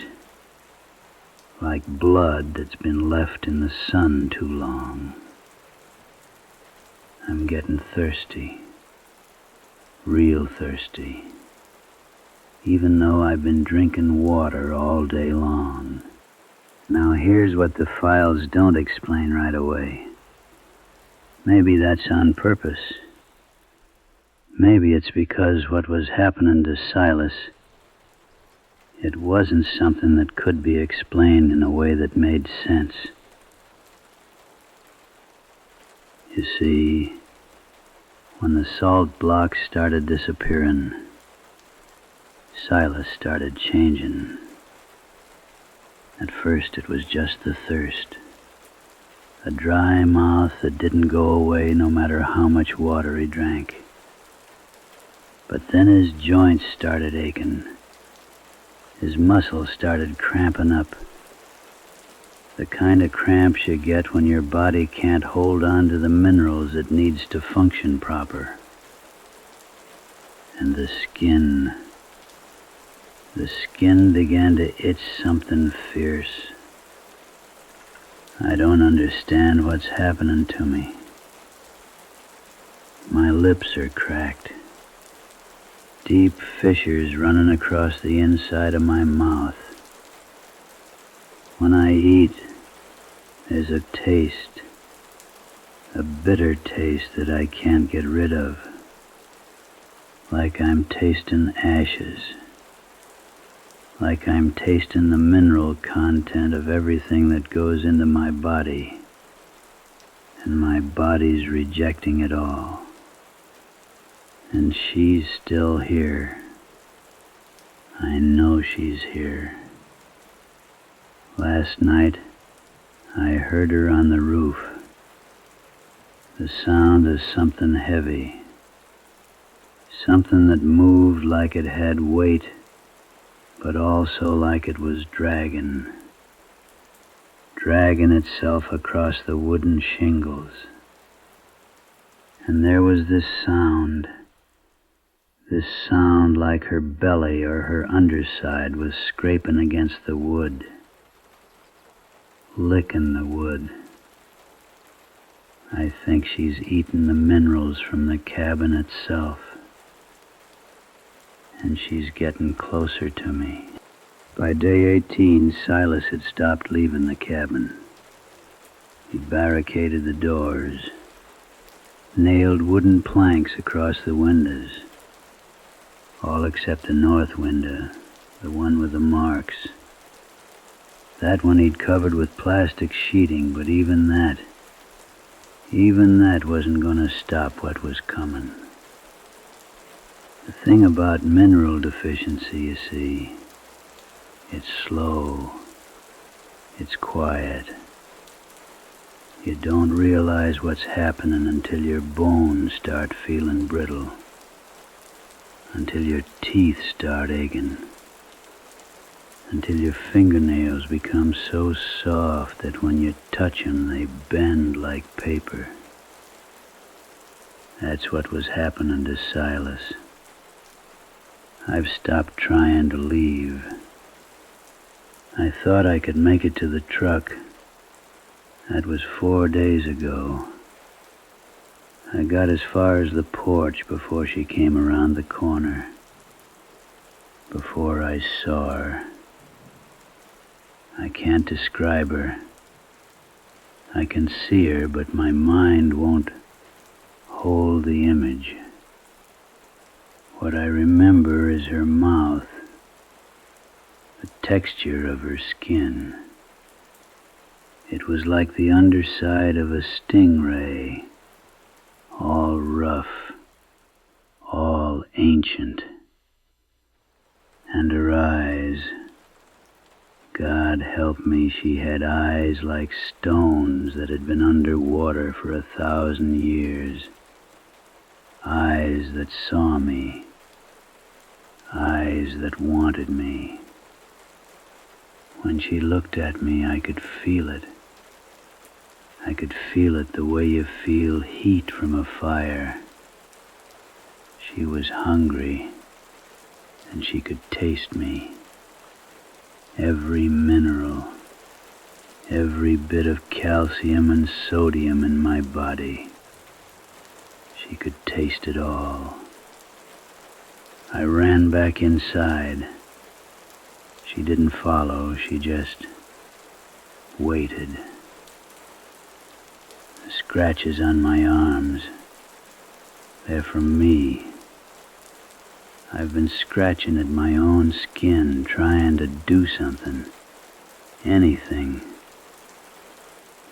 like blood that's been left in the sun too long. I'm getting thirsty, real thirsty, even though I've been drinking water all day long. Now here's what the files don't explain right away. Maybe that's on purpose. Maybe it's because what was happening to Silas, it wasn't something that could be explained in a way that made sense. You see, when the salt blocks started disappearing, Silas started changing. At first it was just the thirst, a dry mouth that didn't go away no matter how much water he drank. But then his joints started aching. His muscles started cramping up. The kind of cramps you get when your body can't hold on to the minerals it needs to function proper. And the skin began to itch something fierce. I don't understand what's happening to me. My lips are cracked. Deep fissures running across the inside of my mouth. When I eat, there's a taste, a bitter taste that I can't get rid of, like I'm tasting ashes, like I'm tasting the mineral content of everything that goes into my body, and my body's rejecting it all. And she's still here. I know she's here. Last night, I heard her on the roof. The sound of something heavy. Something that moved like it had weight, but also like it was dragging itself across the wooden shingles. And there was this sound like her belly or her underside was scraping against the wood, licking the wood. I think she's eating the minerals from the cabin itself, and she's getting closer to me. By day 18, Silas had stopped leaving the cabin. He barricaded the doors, nailed wooden planks across the windows, all except the north window, the one with the marks. That one he'd covered with plastic sheeting, but even that wasn't going to stop what was coming. The thing about mineral deficiency, you see, it's slow, it's quiet. You don't realize what's happening until your bones start feeling brittle, until your teeth start aching, until your fingernails become so soft that when you touch them they bend like paper. That's what was happening to Silas. I've stopped trying to leave. I thought I could make it to the truck. That was 4 days ago. I got as far as the porch before she came around the corner, before I saw her. I can't describe her. I can see her, but my mind won't hold the image. What I remember is her mouth, the texture of her skin. It was like the underside of a stingray, all rough, all ancient. And her eyes, God help me, she had eyes like stones that had been underwater for 1,000 years. Eyes that saw me, eyes that wanted me. When she looked at me, I could feel it. I could feel it the way you feel heat from a fire. She was hungry, and she could taste me. Every mineral, every bit of calcium and sodium in my body. She could taste it all. I ran back inside. She didn't follow, she just waited. The scratches on my arms, they're from me. I've been scratching at my own skin, trying to do something, anything.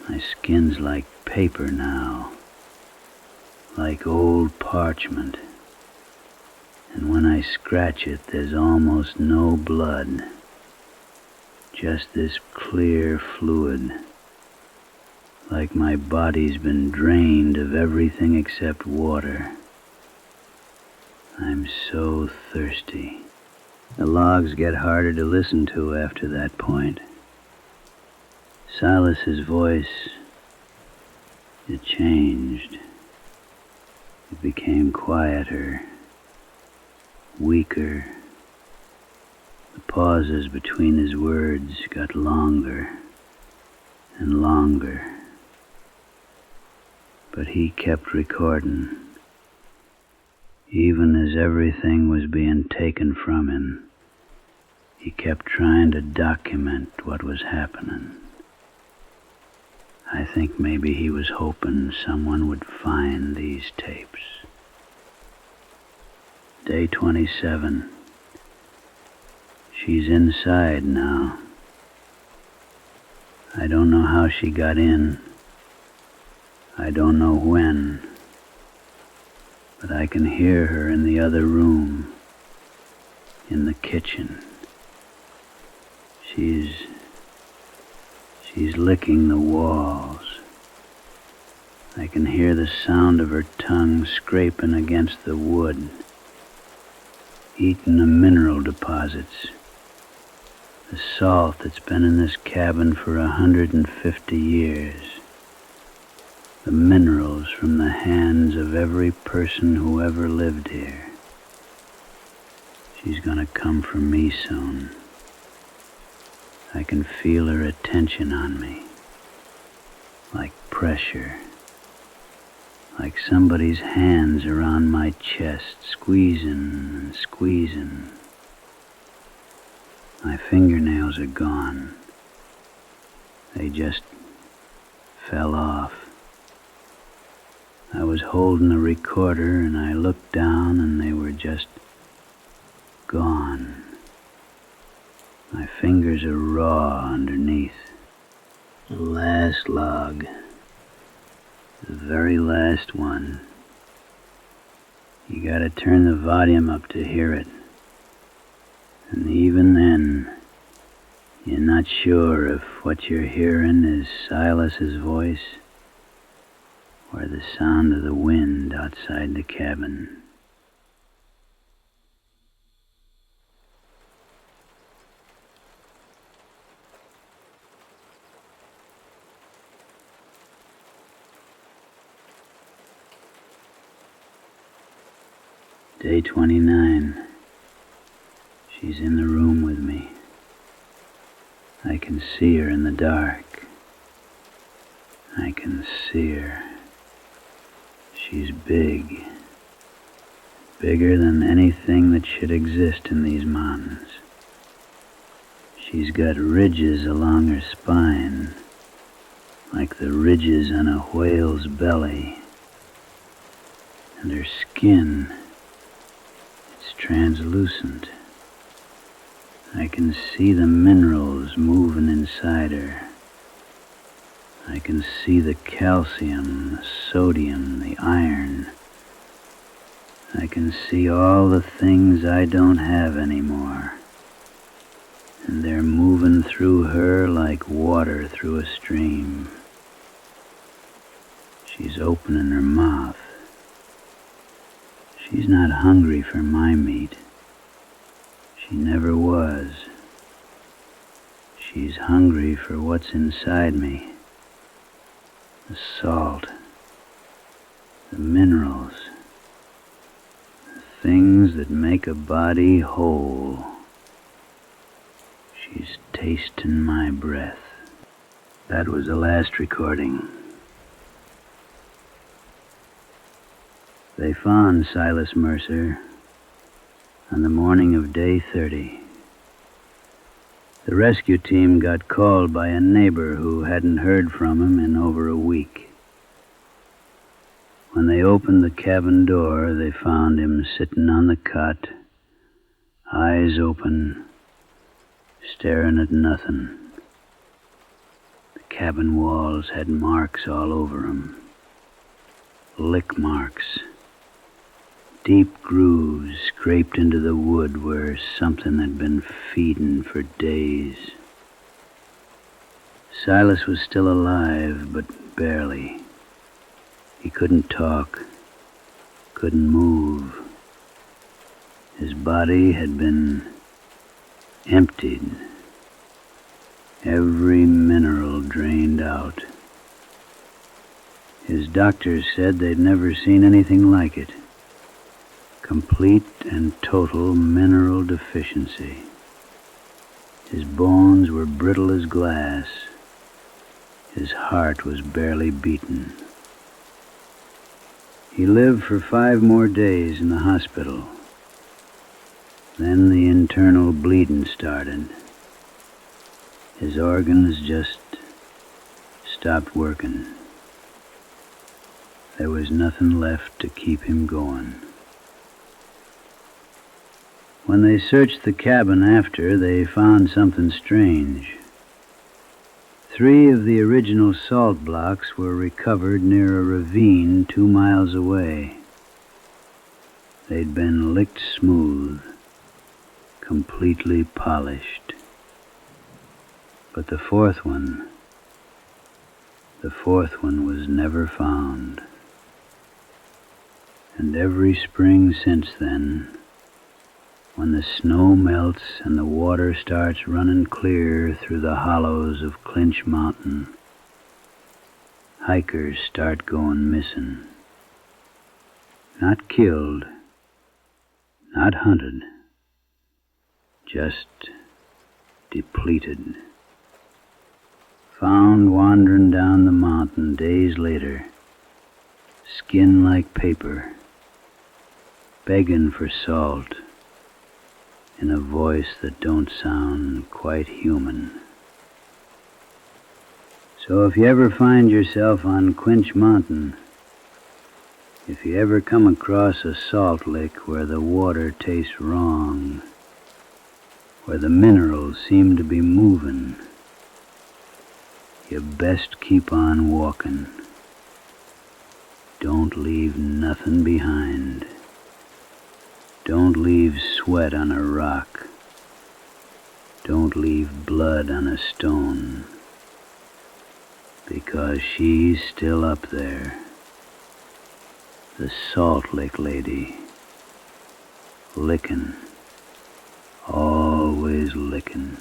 My skin's like paper now, like old parchment. And when I scratch it, there's almost no blood, just this clear fluid, like my body's been drained of everything except water. I'm so thirsty. The logs get harder to listen to after that point. Silas's voice, it changed. It became quieter, weaker. The pauses between his words got longer and longer. But he kept recording. Even as everything was being taken from him, he kept trying to document what was happening. I think maybe he was hoping someone would find these tapes. Day 27. She's inside now. I don't know how she got in. I don't know when. But I can hear her in the other room, in the kitchen. She's licking the walls. I can hear the sound of her tongue scraping against the wood, eating the mineral deposits, the salt that's been in this cabin for 150 years. The minerals from the hands of every person who ever lived here. She's gonna come for me soon. I can feel her attention on me, like pressure, like somebody's hands are on my chest, squeezing and squeezing. My fingernails are gone. They just fell off. I was holding a recorder and I looked down and they were just gone. My fingers are raw underneath. The last log, the very last one. You gotta turn the volume up to hear it. And even then, you're not sure if what you're hearing is Silas's voice or the sound of the wind outside the cabin. Day 29. She's in the room with me. I can see her in the dark. I can see her. She's big. Bigger than anything that should exist in these mountains. She's got ridges along her spine, like the ridges on a whale's belly. And her skin, it's translucent. I can see the minerals moving inside her. I can see the calcium, the sodium, the iron. I can see all the things I don't have anymore. And they're moving through her like water through a stream. She's opening her mouth. She's not hungry for my meat. She never was. She's hungry for what's inside me. The salt, the minerals, the things that make a body whole. She's tasting my breath. That was the last recording. They found Silas Mercer on the morning of day 30. The rescue team got called by a neighbor who hadn't heard from him in over a week. When they opened the cabin door, they found him sitting on the cot, eyes open, staring at nothing. The cabin walls had marks all over him. Lick marks. Deep grooves scraped into the wood where something had been feeding for days. Silas was still alive, but barely. He couldn't talk, couldn't move. His body had been emptied, every mineral drained out. His doctors said they'd never seen anything like it. Complete and total mineral deficiency. His bones were brittle as glass. His heart was barely beating. He lived for 5 more days in the hospital. Then the internal bleeding started. His organs just stopped working. There was nothing left to keep him going. When they searched the cabin after, they found something strange. 3 of the original salt blocks were recovered near a ravine 2 miles away. They'd been licked smooth, completely polished. But the fourth one was never found. And every spring since then, when the snow melts and the water starts running clear through the hollows of Clinch Mountain, hikers start going missing. Not killed, not hunted, just depleted. Found wandering down the mountain days later, skin like paper, begging for salt, in a voice that don't sound quite human. So if you ever find yourself on Quinch Mountain, if you ever come across a salt lick where the water tastes wrong, where the minerals seem to be moving, you best keep on walking. Don't leave nothing behind. Don't leave sweat on a rock. Don't leave blood on a stone. Because she's still up there. The Salt Lick Lady. Licking. Always licking.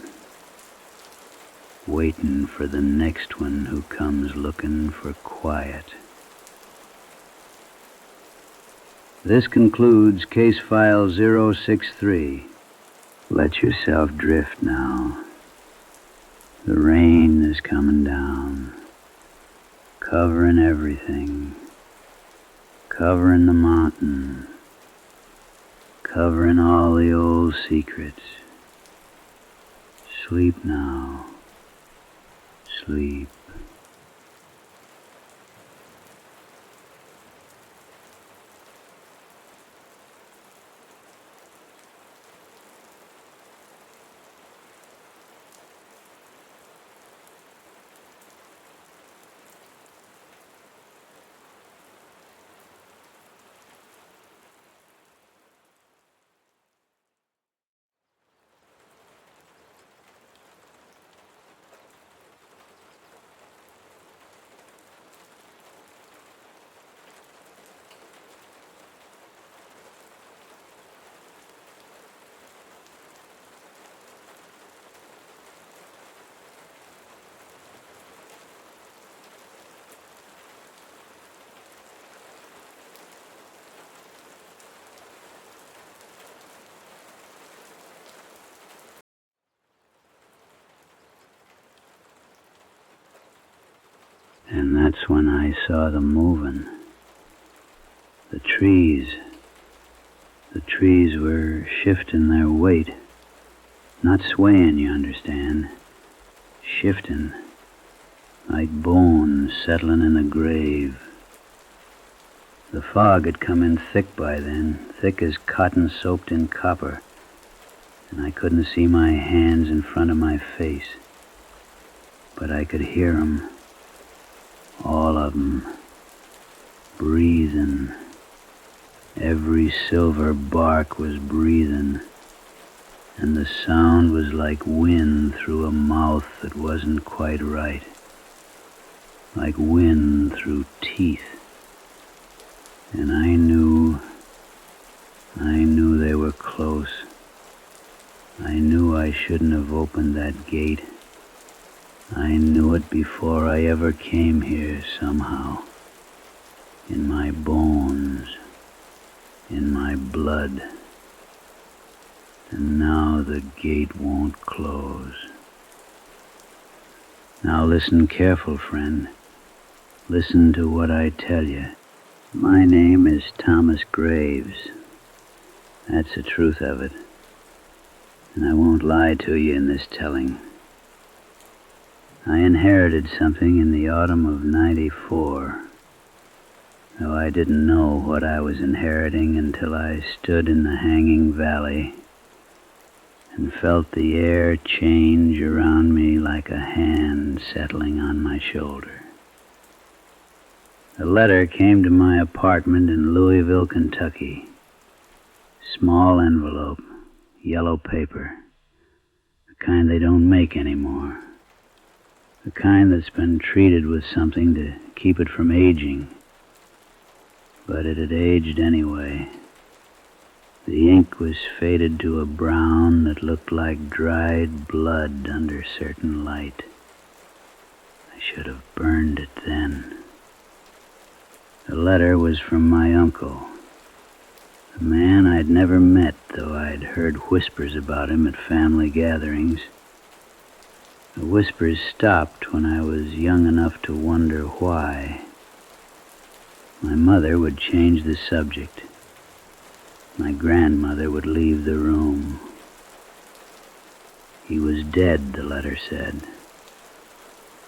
Waiting for the next one who comes looking for quiet. This concludes Case File 063. Let yourself drift now. The rain is coming down, covering everything, covering the mountain, covering all the old secrets. Sleep now. Sleep. And that's when I saw them moving. The trees were shifting their weight. Not swaying, you understand. Shifting, like bones settling in the grave. The fog had come in thick by then, thick as cotton soaked in copper, and I couldn't see my hands in front of my face. But I could hear 'em, all of 'em, breathing. Every silver bark was breathing, and the sound was like wind through a mouth that wasn't quite right, like wind through teeth. And I knew they were close. I knew I shouldn't have opened that gate. I knew it before I ever came here somehow. In my bones, in my blood. And now the gate won't close. Now listen careful, friend. Listen to what I tell you. My name is Thomas Graves. That's the truth of it. And I won't lie to you in this telling. I inherited something in the autumn of '94, though I didn't know what I was inheriting until I stood in the hanging valley and felt the air change around me like a hand settling on my shoulder. A letter came to my apartment in Louisville, Kentucky. Small envelope, yellow paper, the kind they don't make anymore. The kind that's been treated with something to keep it from aging. But it had aged anyway. The ink was faded to a brown that looked like dried blood under certain light. I should have burned it then. The letter was from my uncle, a man I'd never met, though I'd heard whispers about him at family gatherings. The whispers stopped when I was young enough to wonder why. My mother would change the subject. My grandmother would leave the room. He was dead, the letter said.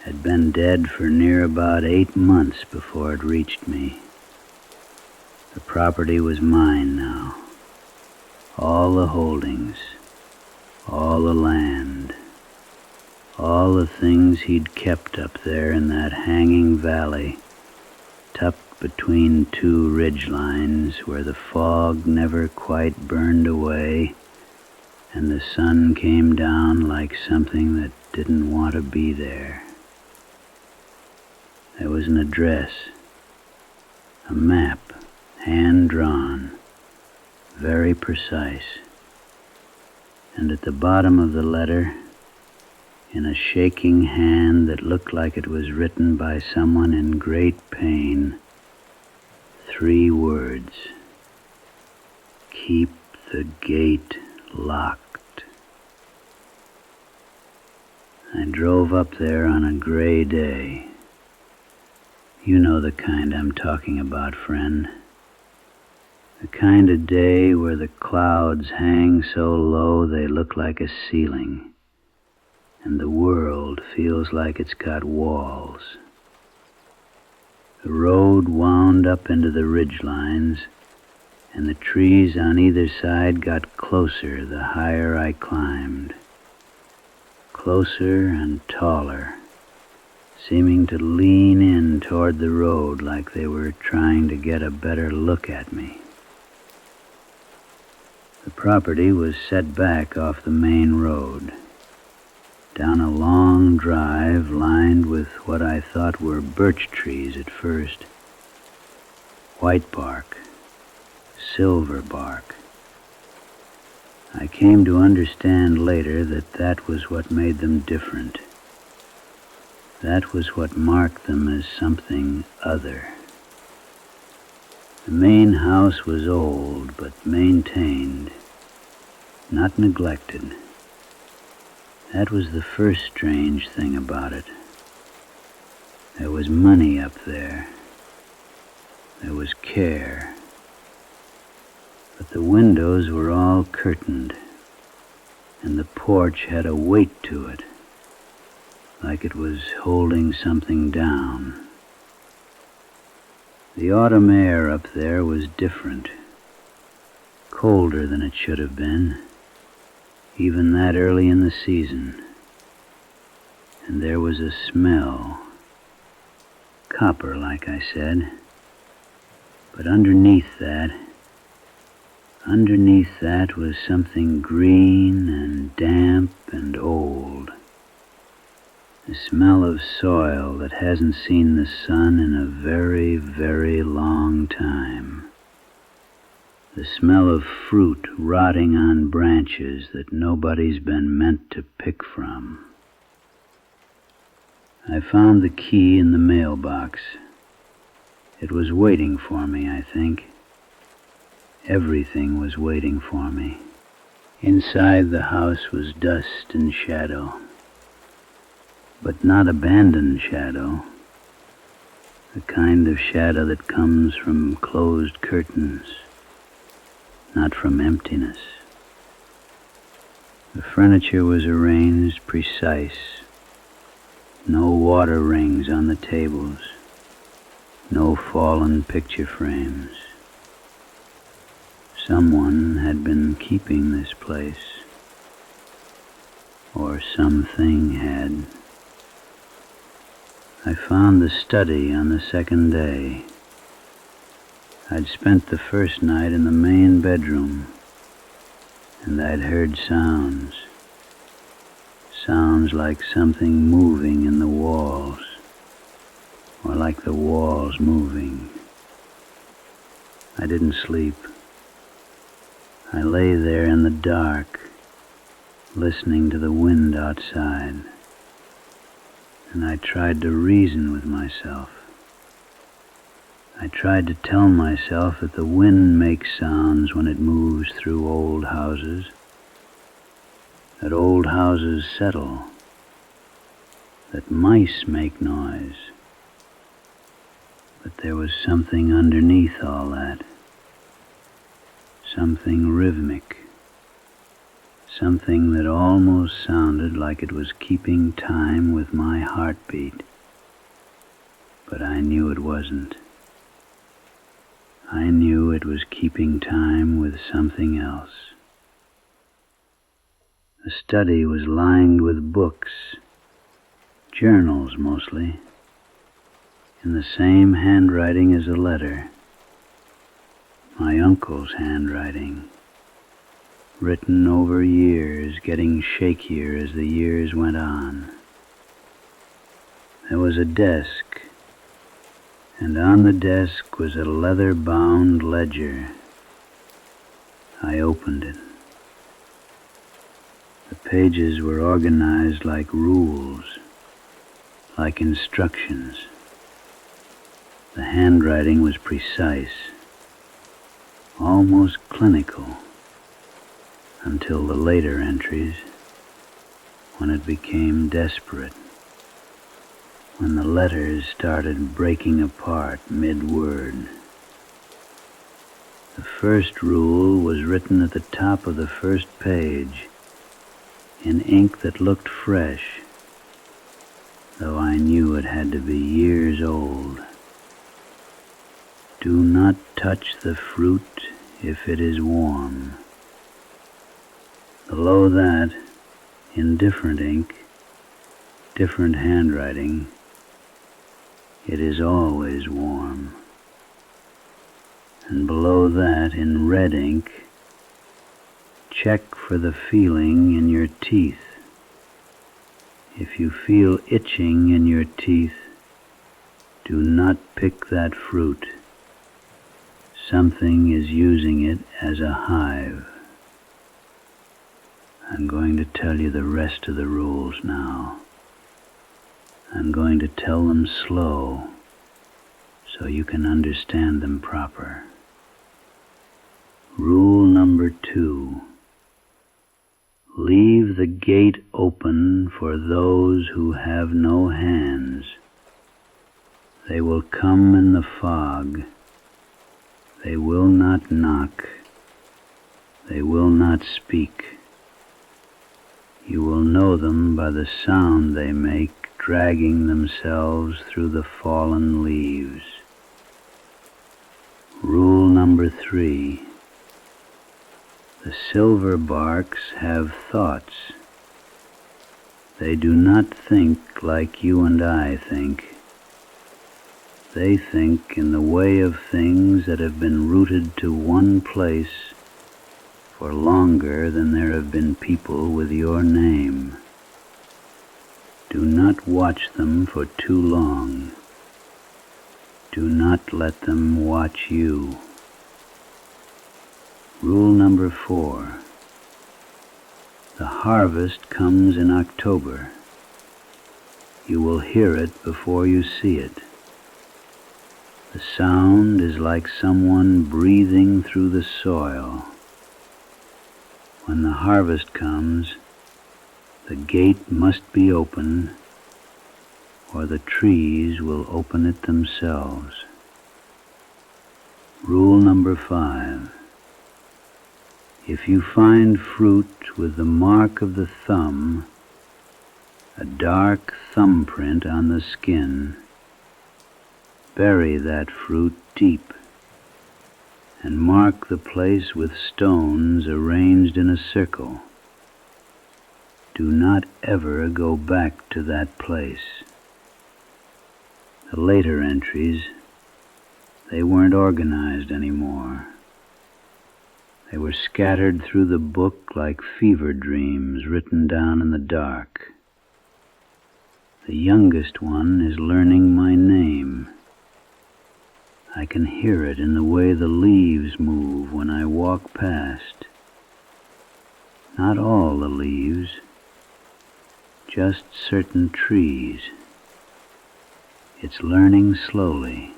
Had been dead for near about 8 months before it reached me. The property was mine now. All the holdings, all the land, all the things he'd kept up there in that hanging valley, tucked between 2 ridge lines where the fog never quite burned away and the sun came down like something that didn't want to be there. There was an address, a map, hand-drawn, very precise, and at the bottom of the letter, in a shaking hand that looked like it was written by someone in great pain, 3 words: keep the gate locked. I drove up there on a gray day. You know the kind I'm talking about, friend. The kind of day where the clouds hang so low they look like a ceiling, and the world feels like it's got walls. The road wound up into the ridgelines, and the trees on either side got closer the higher I climbed. Closer and taller, seeming to lean in toward the road like they were trying to get a better look at me. The property was set back off the main road, down a long drive lined with what I thought were birch trees at first. White bark, silver bark. I came to understand later that that was what made them different. That was what marked them as something other. The main house was old, but maintained, not neglected. That was the first strange thing about it. There was money up there. There was care. But the windows were all curtained, and the porch had a weight to it, like it was holding something down. The autumn air up there was different, colder than it should have been, even that early in the season. And there was a smell, copper, like I said, but underneath that was something green and damp and old. The smell of soil that hasn't seen the sun in a very, very long time. The smell of fruit rotting on branches that nobody's been meant to pick from. I found the key in the mailbox. It was waiting for me, I think. Everything was waiting for me. Inside the house was dust and shadow. But not abandoned shadow, the kind of shadow that comes from closed curtains, not from emptiness. The furniture was arranged precise, no water rings on the tables, no fallen picture frames. Someone had been keeping this place, or something had. I found the study on the second day. I'd spent the first night in the main bedroom, and I'd heard sounds like something moving in the walls, or like the walls moving. I didn't sleep. I lay there in the dark, listening to the wind outside. And I tried to reason with myself. I tried to tell myself that the wind makes sounds when it moves through old houses, that old houses settle, that mice make noise. But there was something underneath all that, something rhythmic, something that almost sounded like it was keeping time with my heartbeat. But I knew it wasn't. I knew it was keeping time with something else. The study was lined with books, journals mostly, in the same handwriting as a letter, my uncle's handwriting, written over years, getting shakier as the years went on. There was a desk, and on the desk was a leather-bound ledger. I opened it. The pages were organized like rules, like instructions. The handwriting was precise, almost clinical, until the later entries, when it became desperate, when the letters started breaking apart mid-word. The first rule was written at the top of the first page, in ink that looked fresh, though I knew it had to be years old. Do not touch the fruit if it is warm. Below that, in different ink, different handwriting, it is always warm. And below that, in red ink, check for the feeling in your teeth. If you feel itching in your teeth, do not pick that fruit. Something is using it as a hive. I'm going to tell you the rest of the rules now. I'm going to tell them slow so you can understand them proper. Rule number 2. Leave the gate open for those who have no hands. They will come in the fog. They will not knock. They will not speak. You will know them by the sound they make, dragging themselves through the fallen leaves. Rule number 3. The silver barks have thoughts. They do not think like you and I think. They think in the way of things that have been rooted to one place for longer than there have been people with your name. Do not watch them for too long. Do not let them watch you. Rule number 4. The harvest comes in October. You will hear it before you see it. The sound is like someone breathing through the soil. When the harvest comes, the gate must be open, or the trees will open it themselves. Rule number 5. If you find fruit with the mark of the thumb, a dark thumbprint on the skin, bury that fruit deep and mark the place with stones arranged in a circle. Do not ever go back to that place. The later entries, they weren't organized anymore. They were scattered through the book like fever dreams written down in the dark. The youngest one is learning my name. I can hear it in the way the leaves move when I walk past. Not all the leaves, just certain trees. It's learning slowly.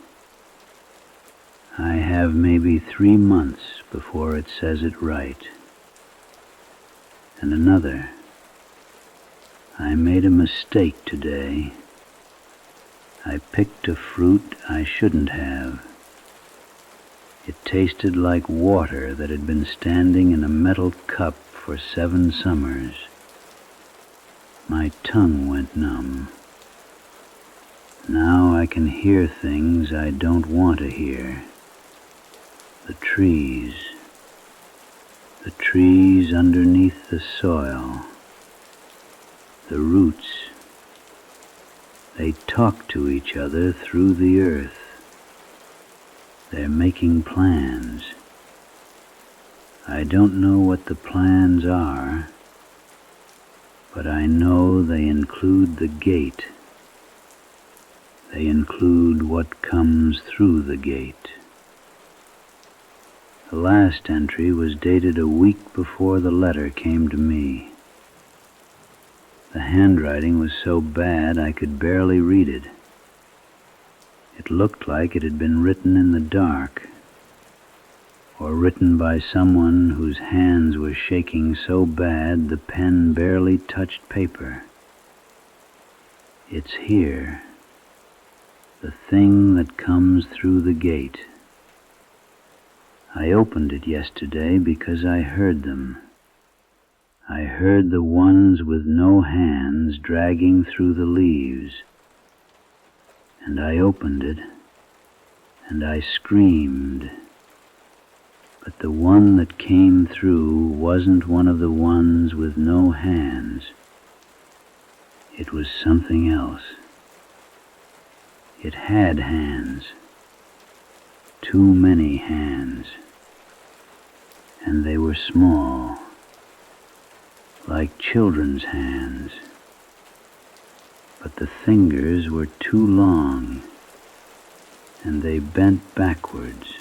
I have maybe 3 months before it says it right. And another. I made a mistake today. I picked a fruit I shouldn't have. It tasted like water that had been standing in a metal cup for 7 summers. My tongue went numb. Now I can hear things I don't want to hear. The trees underneath the soil, the roots, they talk to each other through the earth. They're making plans. I don't know what the plans are, but I know they include the gate. They include what comes through the gate. The last entry was dated a week before the letter came to me. The handwriting was so bad I could barely read it. It looked like it had been written in the dark, or written by someone whose hands were shaking so bad the pen barely touched paper. It's here, the thing that comes through the gate. I opened it yesterday because I heard them. I heard the ones with no hands dragging through the leaves. And I opened it, and I screamed. But the one that came through wasn't one of the ones with no hands. It was something else. It had hands. Too many hands. And they were small, like children's hands. But the fingers were too long, and they bent backwards.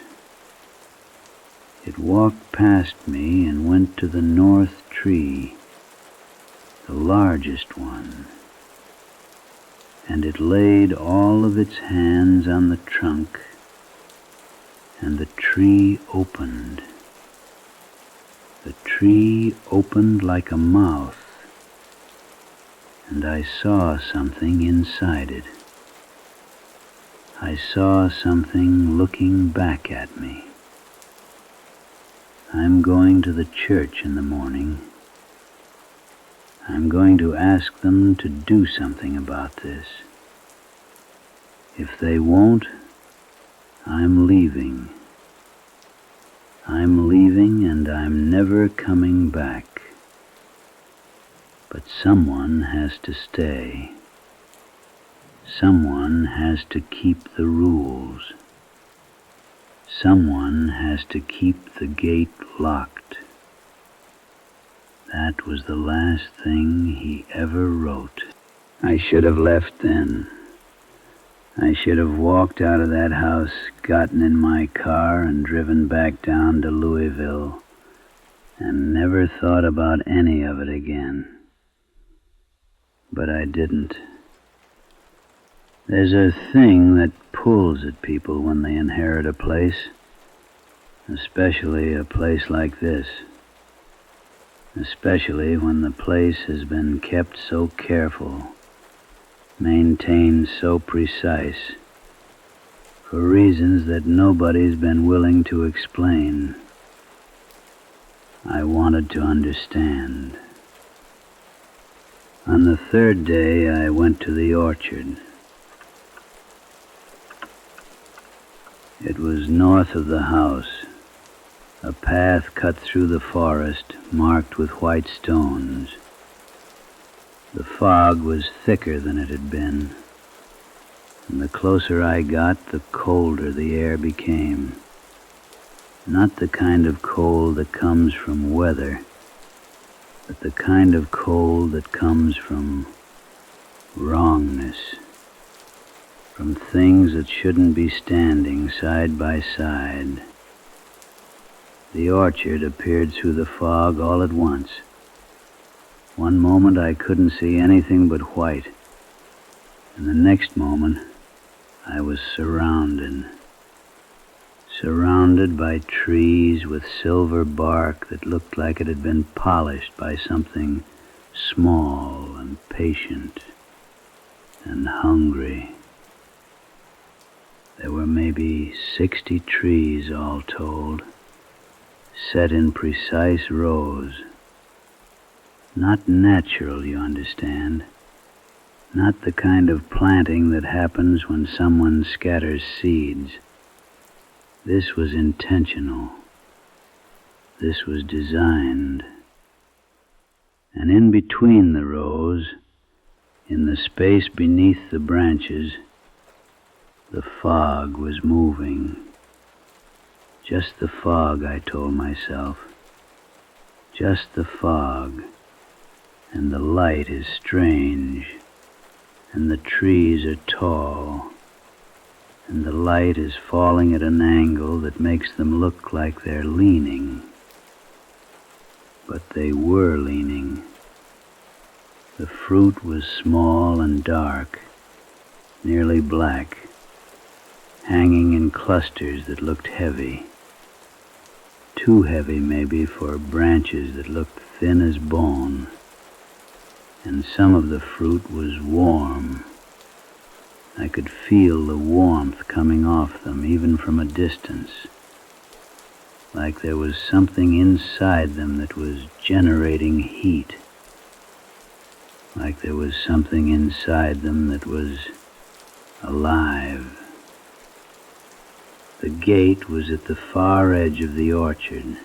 It walked past me and went to the north tree, the largest one, and it laid all of its hands on the trunk, and the tree opened. The tree opened like a mouth, and I saw something inside it. I saw something looking back at me. I'm going to the church in the morning. I'm going to ask them to do something about this. If they won't, I'm leaving. I'm leaving and I'm never coming back. But someone has to stay. Someone has to keep the rules. Someone has to keep the gate locked. That was the last thing he ever wrote. I should have left then. I should have walked out of that house, gotten in my car, and driven back down to Louisville, and never thought about any of it again. But I didn't. There's a thing that pulls at people when they inherit a place, especially a place like this. Especially when the place has been kept so careful, maintained so precise, for reasons that nobody's been willing to explain. I wanted to understand. On the third day, I went to the orchard. It was north of the house. A path cut through the forest, marked with white stones. The fog was thicker than it had been, and the closer I got, the colder the air became. Not the kind of cold that comes from weather, but the kind of cold that comes from wrongness, from things that shouldn't be standing side by side. The orchard appeared through the fog all at once. One moment I couldn't see anything but white, and the next moment I was surrounded by trees with silver bark that looked like it had been polished by something small and patient and hungry. There were maybe 60 trees all told, set in precise rows. Not natural, you understand. Not the kind of planting that happens when someone scatters seeds. This was intentional. This was designed. And in between the rows, in the space beneath the branches, the fog was moving. Just the fog, I told myself. Just the fog. And the light is strange. And the trees are tall. And the light is falling at an angle that makes them look like they're leaning. But they were leaning. The fruit was small and dark, nearly black, hanging in clusters that looked heavy. Too heavy, maybe, for branches that looked thin as bone. And some of the fruit was warm. I could feel the warmth coming off them, even from a distance. Like there was something inside them that was generating heat. Like there was something inside them that was alive. The gate was at the far edge of the orchard.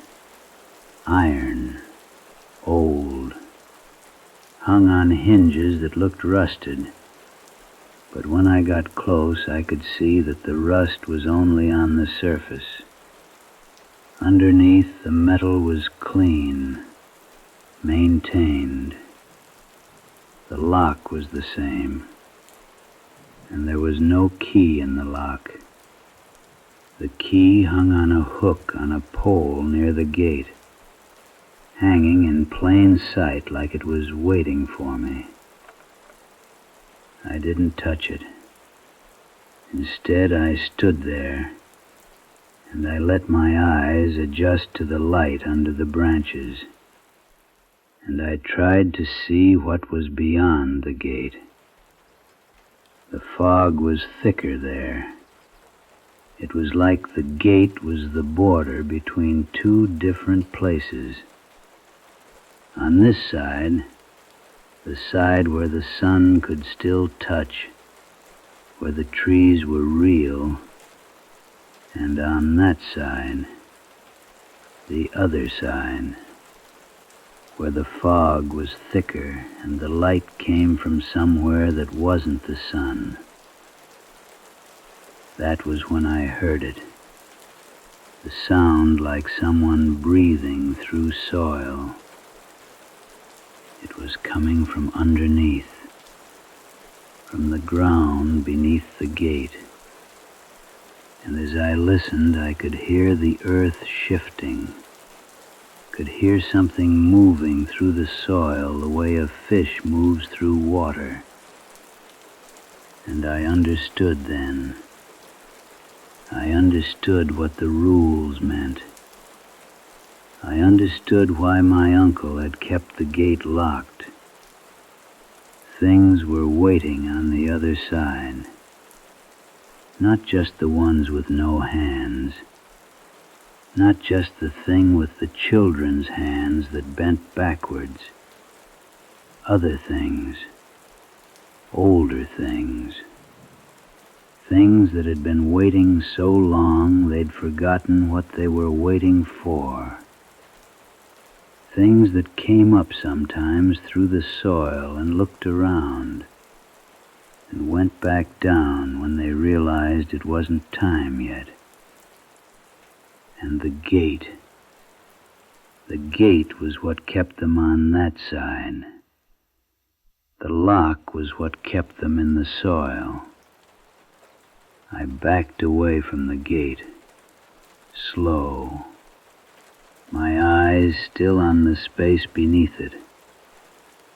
Iron, old, hung on hinges that looked rusted. But when I got close, I could see that the rust was only on the surface. Underneath, the metal was clean, maintained. The lock was the same, and there was no key in the lock. The key hung on a hook on a pole near the gate, hanging in plain sight like it was waiting for me. I didn't touch it. Instead, I stood there, and I let my eyes adjust to the light under the branches, and I tried to see what was beyond the gate. The fog was thicker there, It was like the gate was the border between two different places. On this side, the side where the sun could still touch, where the trees were real, and on that side, the other side, where the fog was thicker and the light came from somewhere that wasn't the sun. That was when I heard it. The sound like someone breathing through soil. It was coming from underneath, from the ground beneath the gate. And as I listened, I could hear the earth shifting, could hear something moving through the soil the way a fish moves through water. And I understood then. I understood what the rules meant. I understood why my uncle had kept the gate locked. Things were waiting on the other side. Not just the ones with no hands. Not just the thing with the children's hands that bent backwards. Other things. Older things. Things that had been waiting so long they'd forgotten what they were waiting for. Things that came up sometimes through the soil and looked around and went back down when they realized it wasn't time yet. And the gate was what kept them on that side. The lock was what kept them in the soil. I backed away from the gate, slow, my eyes still on the space beneath it,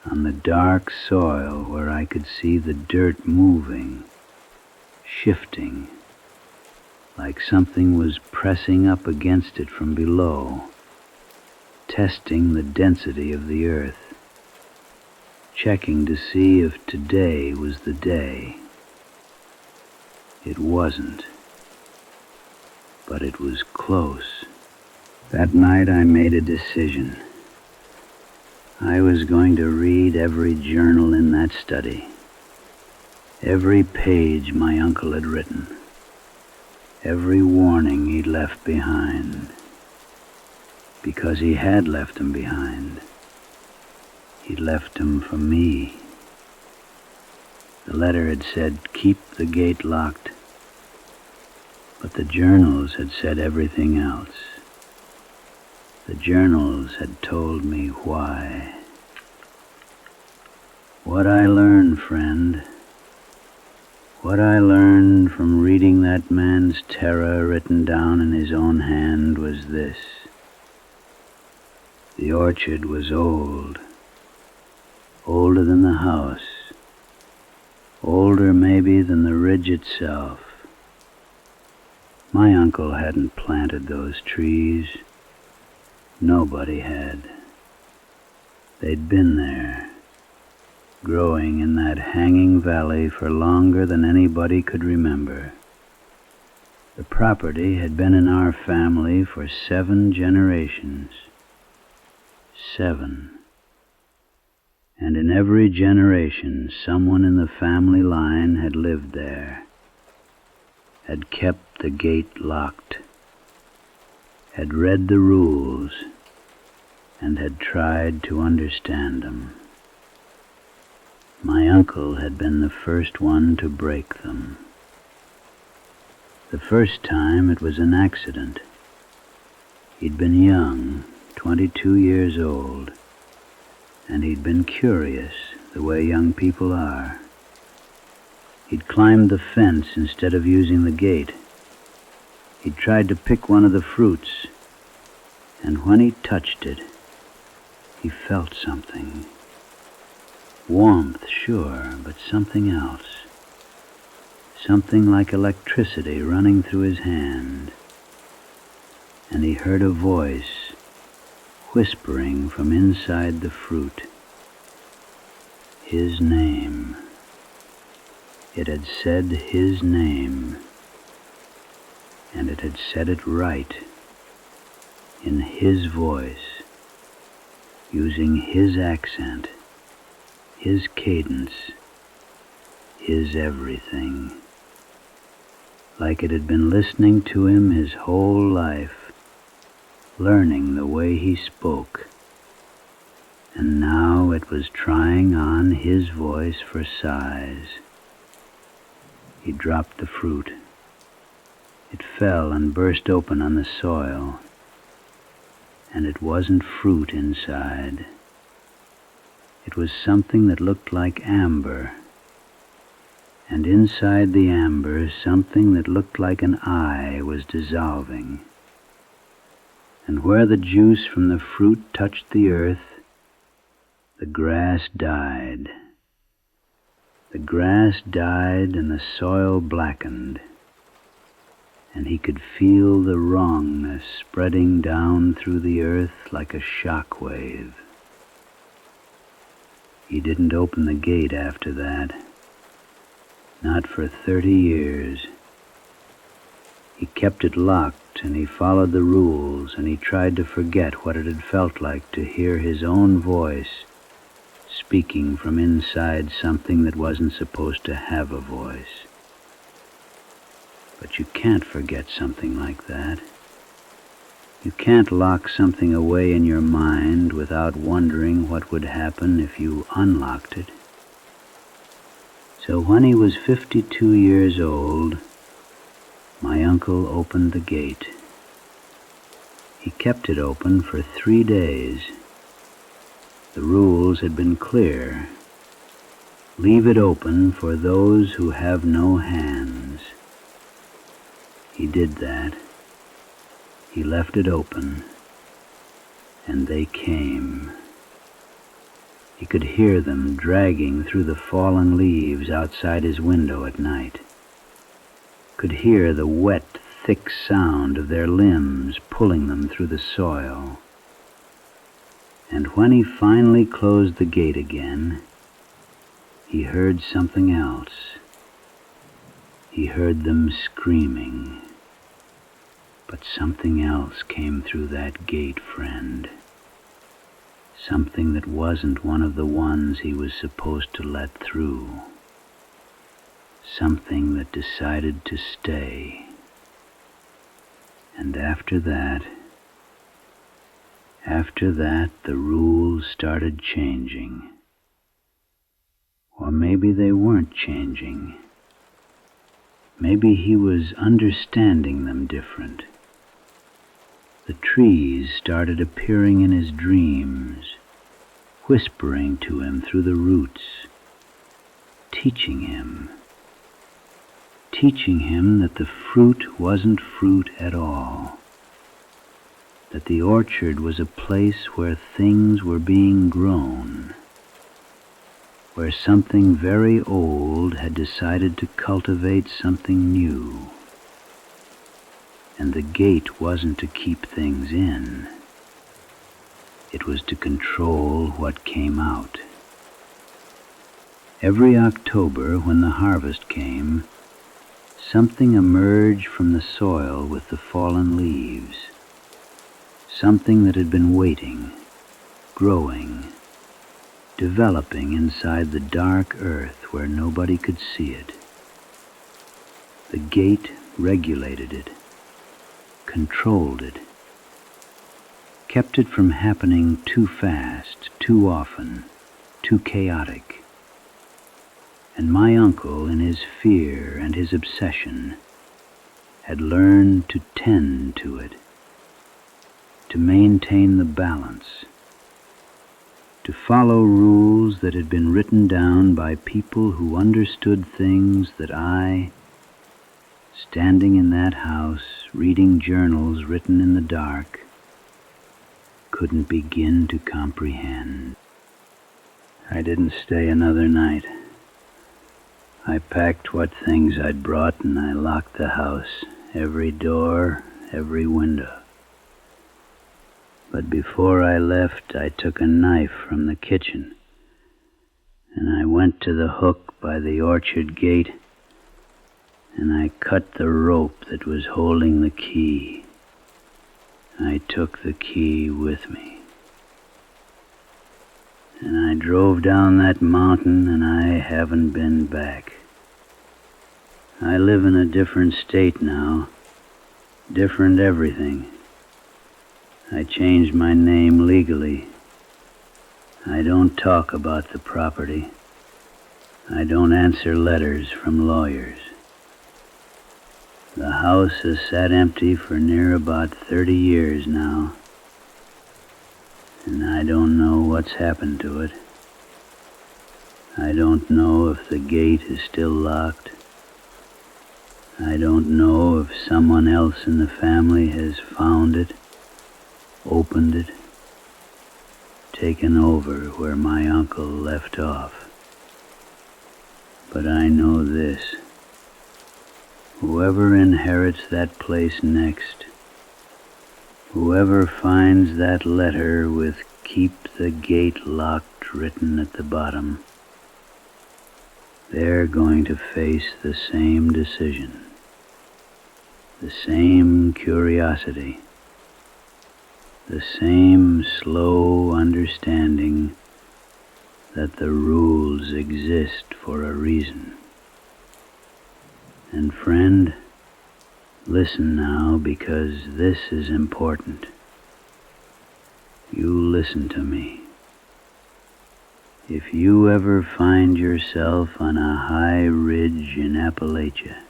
on the dark soil where I could see the dirt moving, shifting, like something was pressing up against it from below, testing the density of the earth, checking to see if today was the day. It wasn't, but it was close. That night I made a decision. I was going to read every journal in that study, every page my uncle had written, every warning he'd left behind, because he had left them behind. He'd left them for me. The letter had said, keep the gate locked, but the journals had said everything else. The journals had told me why. What I learned, friend, what I learned from reading that man's terror written down in his own hand was this. The orchard was old, older than the house, older maybe than the ridge itself. My uncle hadn't planted those trees. Nobody had. They'd been there, growing in that hanging valley for longer than anybody could remember. The property had been in our family for 7 generations. 7. And in every generation, someone in the family line had lived there, had kept the gate locked, had read the rules, and had tried to understand them. My uncle had been the first one to break them. The first time it was an accident. He'd been young, 22 years old, and he'd been curious, the way young people are. He'd climbed the fence instead of using the gate. He'd tried to pick one of the fruits, and when he touched it, he felt something. Warmth, sure, but something else. Something like electricity running through his hand. And he heard a voice whispering from inside the fruit. His name. It had said his name. and it had said it right, in his voice, using his accent, his cadence, his everything, like it had been listening to him his whole life, learning the way he spoke, and now it was trying on his voice for size. He dropped the fruit. It fell and burst open on the soil, and it wasn't fruit inside. It was something that looked like amber, and inside the amber something that looked like an eye was dissolving. And where the juice from the fruit touched the earth, the grass died. The grass died and the soil blackened, and he could feel the wrongness spreading down through the earth like a shock wave. He didn't open the gate after that, not for 30 years. He kept it locked, and he followed the rules, and he tried to forget what it had felt like to hear his own voice speaking from inside something that wasn't supposed to have a voice. But you can't forget something like that. You can't lock something away in your mind without wondering what would happen if you unlocked it. So when he was 52 years old, my uncle opened the gate. He kept it open for 3 days. The rules had been clear. Leave it open for those who have no hands. He did that. He left it open, and they came. He could hear them dragging through the fallen leaves outside his window at night. Could hear the wet, thick sound of their limbs pulling them through the soil. And when he finally closed the gate again, he heard something else. He heard them screaming. But something else came through that gate, friend. Something that wasn't one of the ones he was supposed to let through. Something that decided to stay. And after that, the rules started changing. Or maybe they weren't changing. Maybe he was understanding them different. The trees started appearing in his dreams, whispering to him through the roots, teaching him that the fruit wasn't fruit at all, that the orchard was a place where things were being grown, where something very old had decided to cultivate something new. And the gate wasn't to keep things in. It was to control what came out. Every October, when the harvest came, something emerged from the soil with the fallen leaves. Something that had been waiting, growing, developing inside the dark earth where nobody could see it. The gate regulated it, controlled it, kept it from happening too fast, too often, too chaotic. And my uncle, in his fear and his obsession, had learned to tend to it, to maintain the balance, to follow rules that had been written down by people who understood things that I, standing in that house, reading journals written in the dark, couldn't begin to comprehend. I didn't stay another night. I packed what things I'd brought and I locked the house, every door, every window. But before I left, I took a knife from the kitchen and I went to the hook by the orchard gate and I cut the rope that was holding the key. I took the key with me. And I drove down that mountain, and I haven't been back. I live in a different state now, different everything. I changed my name legally. I don't talk about the property. I don't answer letters from lawyers. The house has sat empty for near about 30 years now, and I don't know what's happened to it. I don't know if the gate is still locked. I don't know if someone else in the family has found it, opened it, taken over where my uncle left off. But I know this. Whoever inherits that place next, whoever finds that letter with "Keep the Gate Locked" written at the bottom, they're going to face the same decision, the same curiosity, the same slow understanding that the rules exist for a reason. And friend, listen now, because this is important. You listen to me. If you ever find yourself on a high ridge in Appalachia,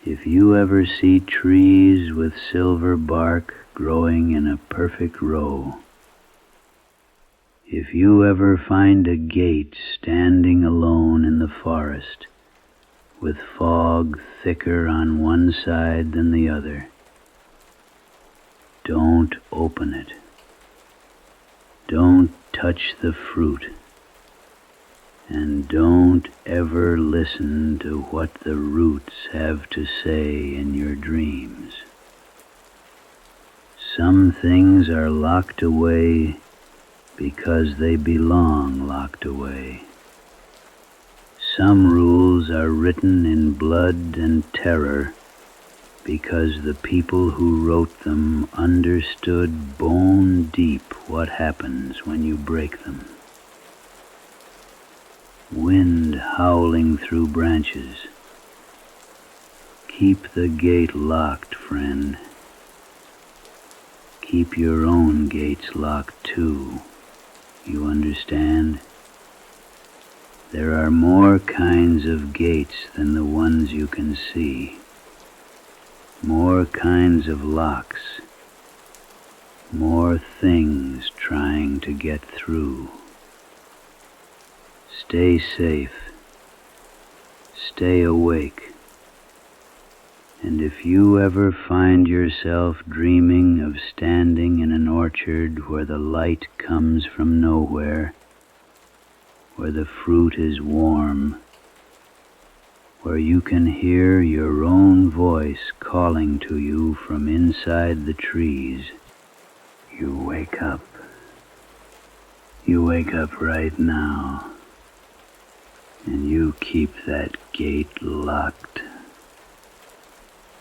if you ever see trees with silver bark growing in a perfect row, if you ever find a gate standing alone in the forest, with fog thicker on one side than the other, don't open it. Don't touch the fruit. And don't ever listen to what the roots have to say in your dreams. Some things are locked away because they belong locked away. Some rules are written in blood and terror because the people who wrote them understood bone deep what happens when you break them. Wind howling through branches. Keep the gate locked, friend. Keep your own gates locked too. You understand? There are more kinds of gates than the ones you can see. More kinds of locks. More things trying to get through. Stay safe. Stay awake. And if you ever find yourself dreaming of standing in an orchard where the light comes from nowhere, where the fruit is warm, where you can hear your own voice calling to you from inside the trees, you wake up. You wake up right now, and you keep that gate locked.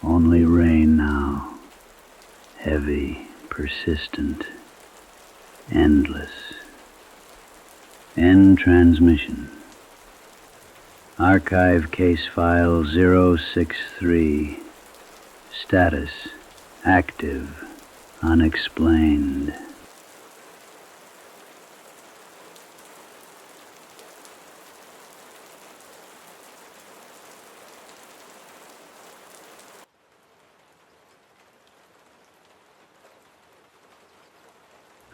Only rain now, heavy, persistent, endless. End transmission. Archive case file 063. Status: active, unexplained.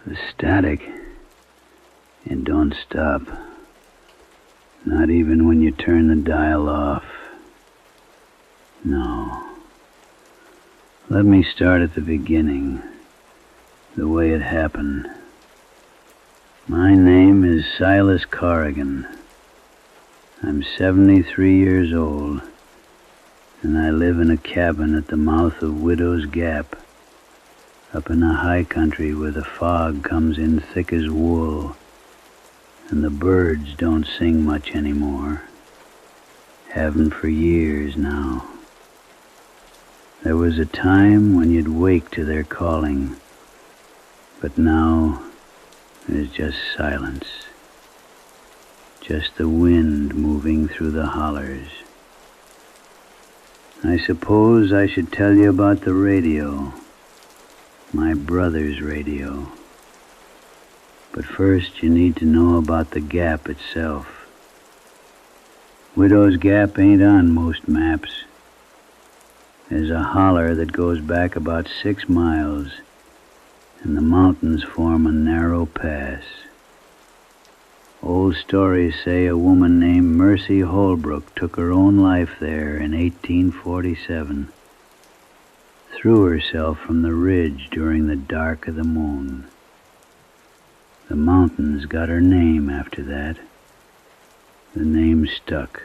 The static, it don't stop. Not even when you turn the dial off. No. Let me start at the beginning, the way it happened. My name is Silas Corrigan. I'm 73 years old, and I live in a cabin at the mouth of Widow's Gap, up in the high country where the fog comes in thick as wool, and the birds don't sing much anymore. haven't for years now. There was a time when you'd wake to their calling, but now there's just silence. Just the wind moving through the hollers. I suppose I should tell you about the radio, my brother's radio. But first you need to know about the Gap itself. Widow's Gap ain't on most maps. There's a holler that goes back about 6 miles, and the mountains form a narrow pass. Old stories say a woman named Mercy Holbrook took her own life there in 1847. Threw herself from the ridge during the dark of the moon. The mountains got her name after that. The name stuck.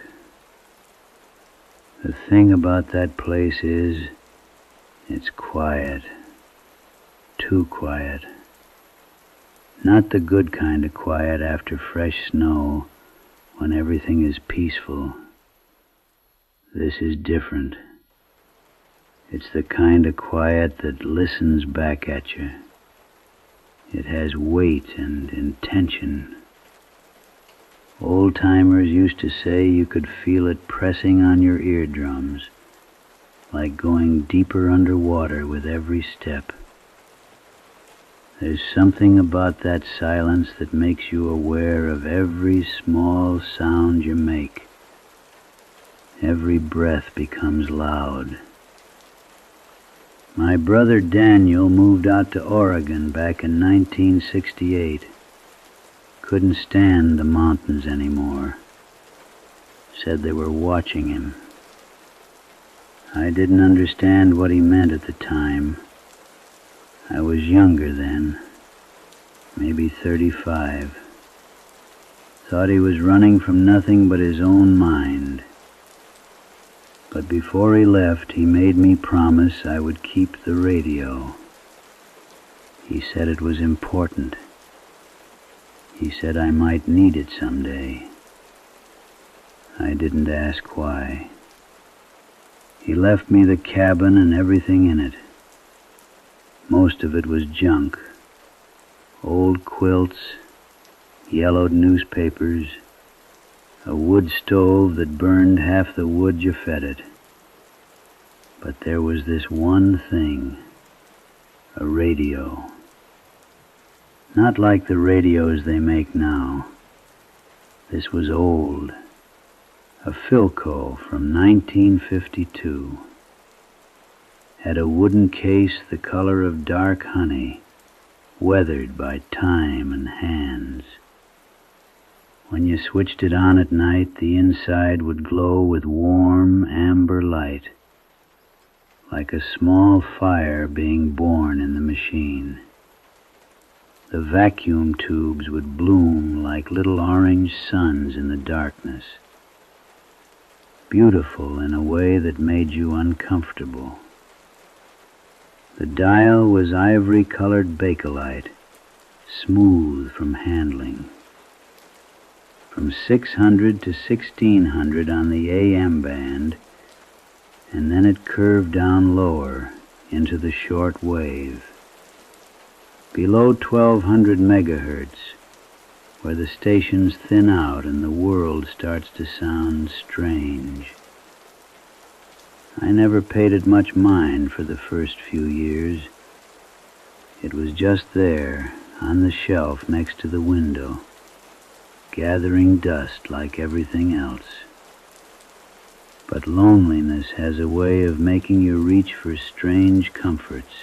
The thing about that place is, it's quiet. Too quiet. Not the good kind of quiet after fresh snow, when everything is peaceful. This is different. It's the kind of quiet that listens back at you. It has weight and intention. Old-timers used to say you could feel it pressing on your eardrums, like going deeper underwater with every step. There's something about that silence that makes you aware of every small sound you make. Every breath becomes loud. My brother Daniel moved out to Oregon back in 1968. Couldn't stand the mountains anymore. Said they were watching him. I didn't understand what he meant at the time. I was younger then, maybe 35. Thought he was running from nothing but his own mind. But before he left, he made me promise I would keep the radio. He said it was important. He said I might need it someday. I didn't ask why. He left me the cabin and everything in it. Most of it was junk. Old quilts, yellowed newspapers, a wood stove that burned half the wood you fed it. But there was this one thing, a radio. Not like the radios they make now. This was old, a Philco from 1952. Had a wooden case the color of dark honey, weathered by time and hands. When you switched it on at night, the inside would glow with warm amber light, like a small fire being born in the machine. The vacuum tubes would bloom like little orange suns in the darkness, beautiful in a way that made you uncomfortable. The dial was ivory-colored bakelite, smooth from handling. From 600 to 1600 on the AM band, and then it curved down lower into the short wave. Below 1200 megahertz, where the stations thin out and the world starts to sound strange. I never paid it much mind for the first few years. It was just there, on the shelf next to the window, gathering dust like everything else. But loneliness has a way of making you reach for strange comforts.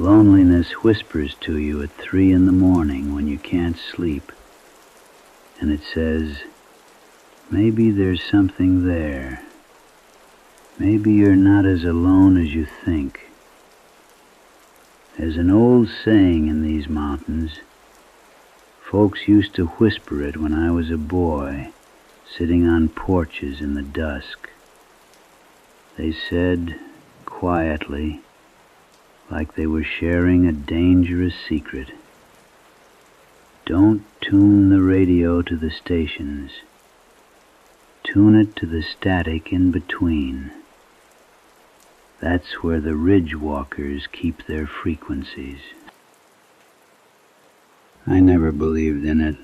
Loneliness whispers to you at 3 a.m. when you can't sleep, and it says, maybe there's something there. Maybe you're not as alone as you think. There's an old saying in these mountains. Folks used to whisper it when I was a boy, sitting on porches in the dusk. They said, quietly, like they were sharing a dangerous secret, don't tune the radio to the stations. tune it to the static in between. That's where the ridge walkers keep their frequencies. I never believed in it.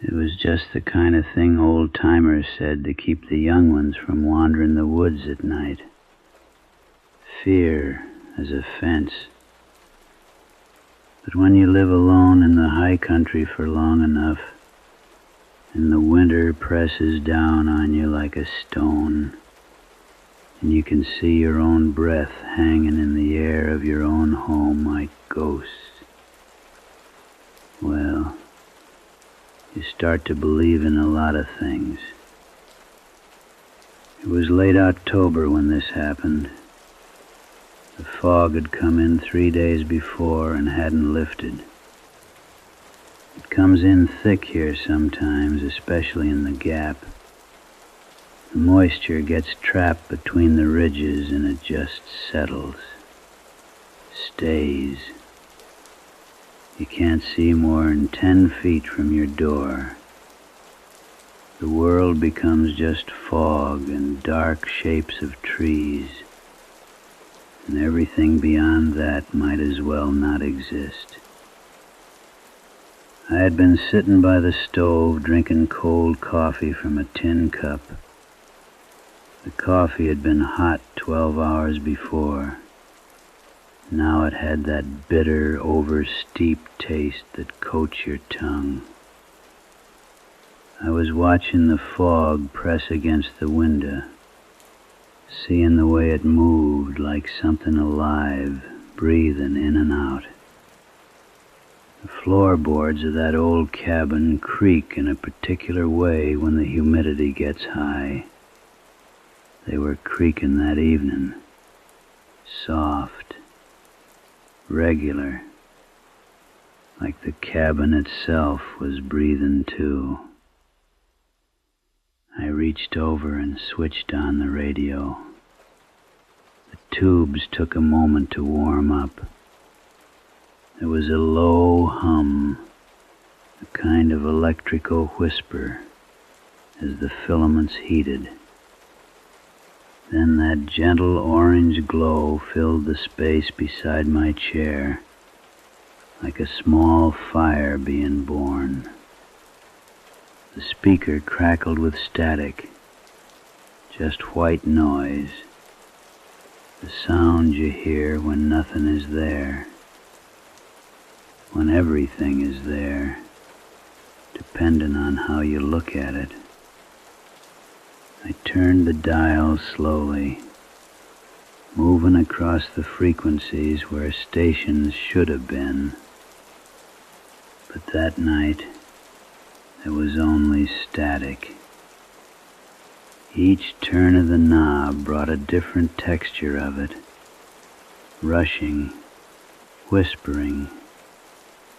It was just the kind of thing old-timers said to keep the young ones from wandering the woods at night. Fear as a fence. But when you live alone in the high country for long enough, and the winter presses down on you like a stone, and you can see your own breath hanging in the air of your own home like ghosts, well, you start to believe in a lot of things. It was late October when this happened. The fog had come in 3 days before and hadn't lifted. It comes in thick here sometimes, especially in the gap. The moisture gets trapped between the ridges and it just settles, stays. You can't see more than 10 feet from your door. The world becomes just fog and dark shapes of trees, and everything beyond that might as well not exist. I had been sitting by the stove drinking cold coffee from a tin cup. The coffee had been hot 12 hours before. Now it had that bitter, over-steeped taste that coats your tongue. I was watching the fog press against the window, seeing the way it moved like something alive, breathing in and out. The floorboards of that old cabin creak in a particular way when the humidity gets high. They were creaking that evening, soft, regular, like the cabin itself was breathing too. I reached over and switched on the radio. The tubes took a moment to warm up. There was a low hum, a kind of electrical whisper as the filaments heated. Then that gentle orange glow filled the space beside my chair, like a small fire being born. The speaker crackled with static, just white noise, the sound you hear when nothing is there, when everything is there, depending on how you look at it. I turned the dial slowly, moving across the frequencies where stations should have been. But that night, there was only static. Each turn of the knob brought a different texture of it, rushing, whispering,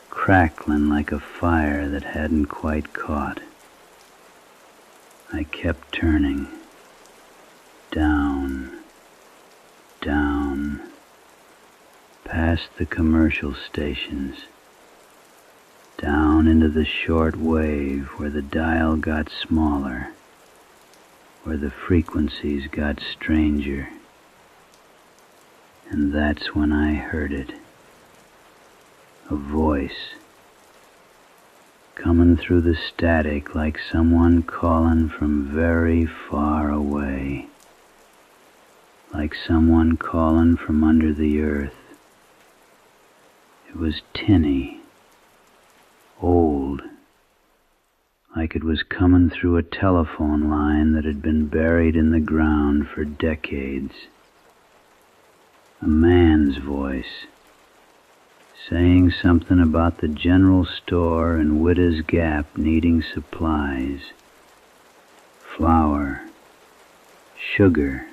crackling like a fire that hadn't quite caught. I kept turning, down, down, past the commercial stations, down into the short wave where the dial got smaller, where the frequencies got stranger. And that's when I heard it, a voice, coming through the static like someone calling from very far away, like someone calling from under the earth. It was tinny, old, like it was coming through a telephone line that had been buried in the ground for decades. A man's voice, saying something about the general store in Witta's Gap needing supplies, flour, sugar,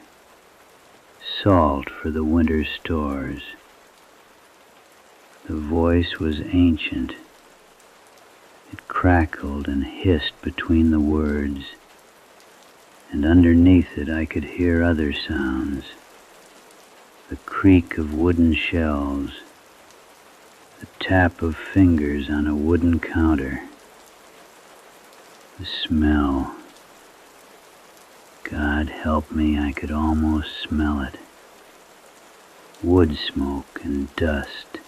salt for the winter stores. The voice was ancient. It crackled and hissed between the words, and underneath it I could hear other sounds, the creak of wooden shelves, the tap of fingers on a wooden counter, the smell, help me, I could almost smell it. Wood smoke and dust,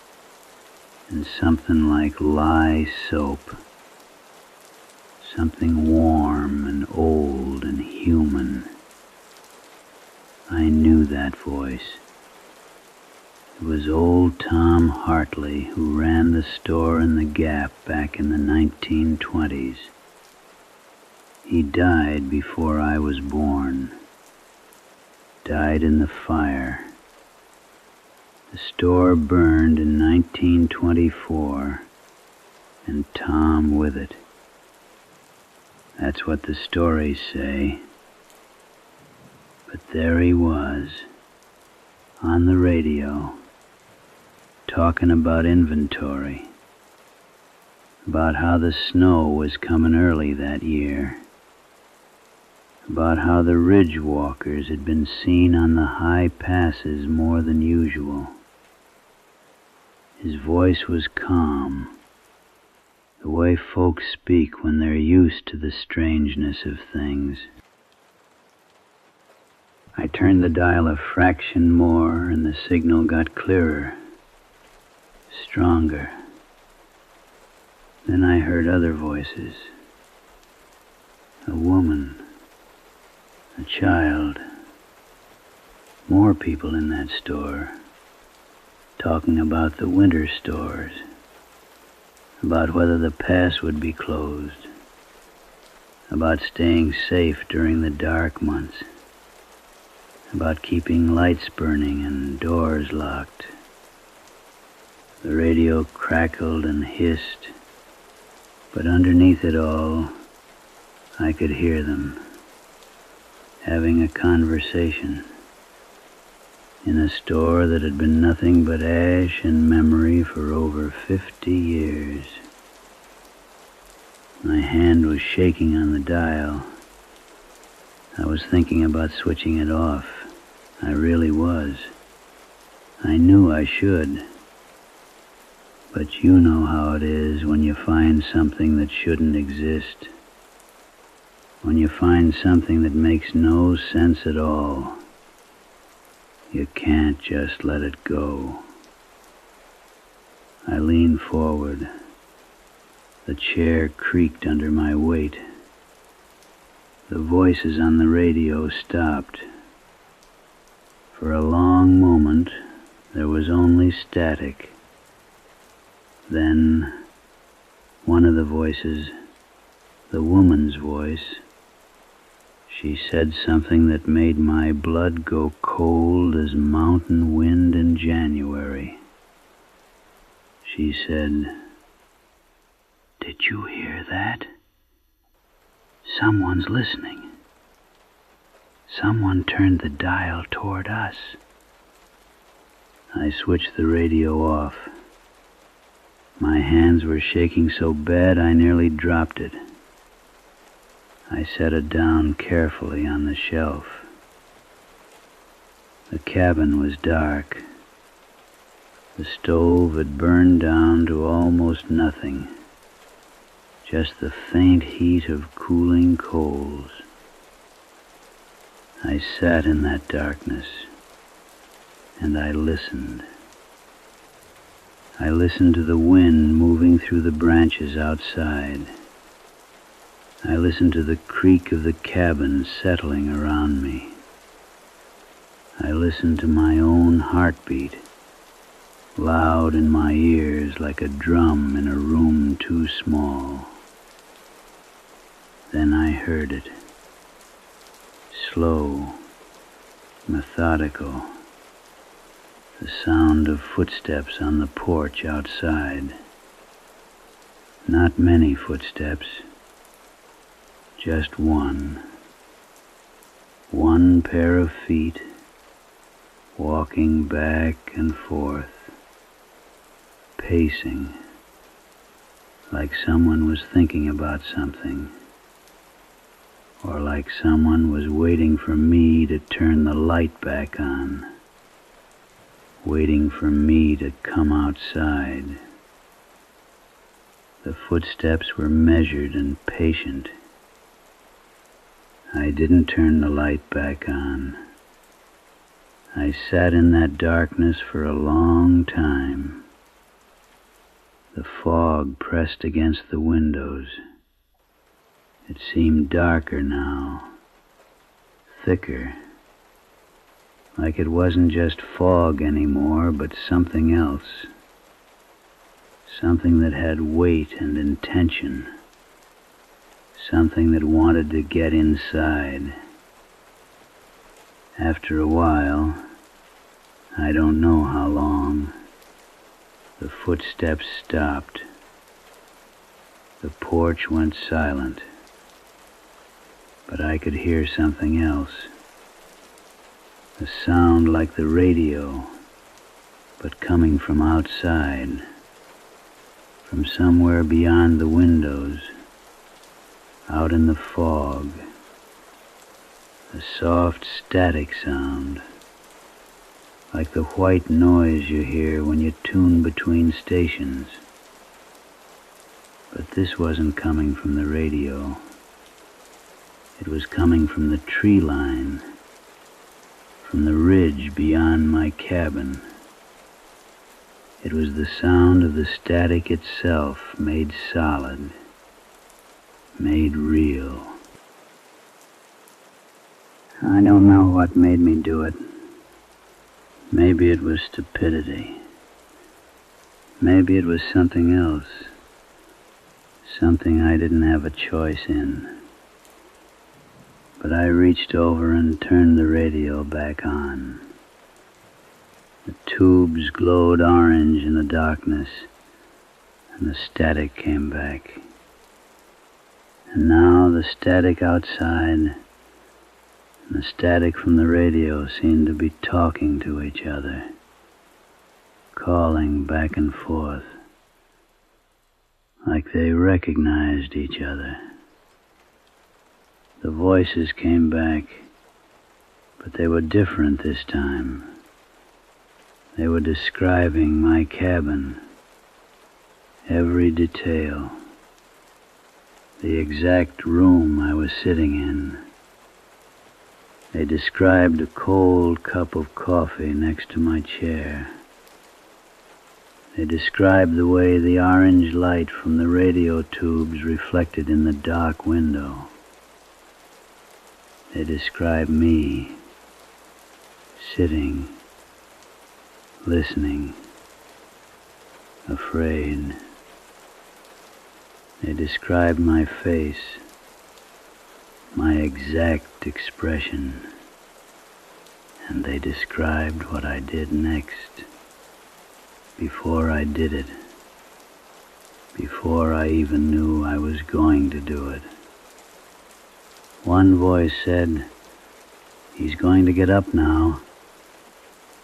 and something like lye soap. Something warm and old and human. I knew that voice. It was old Tom Hartley, who ran the store in the Gap back in the 1920s. He died before I was born. Died in the fire. The store burned in 1924, and Tom with it. That's what the stories say. But there he was, on the radio, talking about inventory, about how the snow was coming early that year, about how the ridge walkers had been seen on the high passes more than usual. His voice was calm, the way folks speak when they're used to the strangeness of things. I turned the dial a fraction more, and the signal got clearer, stronger. Then I heard other voices. A woman, a child, more people in that store, talking about the winter stores, about whether the pass would be closed, about staying safe during the dark months, about keeping lights burning and doors locked. The radio crackled and hissed, but underneath it all, I could hear them having a conversation in a store that had been nothing but ash and memory for over 50 years. My hand was shaking on the dial. I was thinking about switching it off. I really was. I knew I should. But you know how it is when you find something that shouldn't exist. When you find something that makes no sense at all. You can't just let it go. I leaned forward. The chair creaked under my weight. The voices on the radio stopped. For a long moment, there was only static. Then, one of the voices, the woman's voice, she said something that made my blood go cold as mountain wind in January. She said, "Did you hear that? Someone's listening. Someone turned the dial toward us." I switched the radio off. My hands were shaking so bad I nearly dropped it. I set it down carefully on the shelf. The cabin was dark. The stove had burned down to almost nothing, just the faint heat of cooling coals. I sat in that darkness, and I listened. I listened to the wind moving through the branches outside. I listened to the creak of the cabin settling around me. I listened to my own heartbeat, loud in my ears like a drum in a room too small. Then I heard it, slow, methodical, the sound of footsteps on the porch outside. Not many footsteps, just one. One pair of feet, walking back and forth, pacing, like someone was thinking about something, or like someone was waiting for me to turn the light back on, waiting for me to come outside. The footsteps were measured and patient. I didn't turn the light back on. I sat in that darkness for a long time. The fog pressed against the windows. It seemed darker now, thicker, like it wasn't just fog anymore, but something else. Something that had weight and intention. Something that wanted to get inside. After a while, I don't know how long, the footsteps stopped. The porch went silent, but I could hear something else. A sound like the radio, but coming from outside, from somewhere beyond the windows, out in the fog. A soft static sound, like the white noise you hear when you tune between stations. But this wasn't coming from the radio. It was coming from the tree line, from the ridge beyond my cabin. It was the sound of the static itself, made solid, made real. I don't know what made me do it. Maybe it was stupidity. Maybe it was something else. Something I didn't have a choice in. But I reached over and turned the radio back on. The tubes glowed orange in the darkness, and the static came back. And now the static outside and the static from the radio seemed to be talking to each other, calling back and forth, like they recognized each other. The voices came back, but they were different this time. They were describing my cabin, every detail, the exact room I was sitting in. They described a cold cup of coffee next to my chair. They described the way the orange light from the radio tubes reflected in the dark window. They described me, sitting, listening, afraid. They described my face, my exact expression, and they described what I did next, before I did it, before I even knew I was going to do it. One voice said, "He's going to get up now.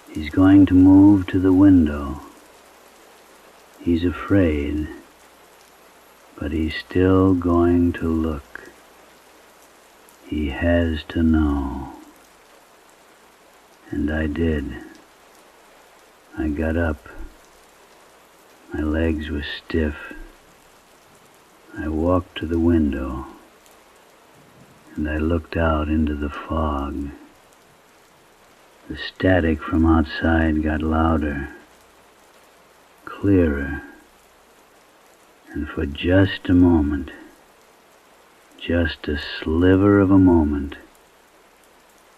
He's going to move to the window. He's afraid, but he's still going to look. He has to know." And I did. I got up. My legs were stiff. I walked to the window, and I looked out into the fog. The static from outside got louder, clearer, and for just a moment, just a sliver of a moment,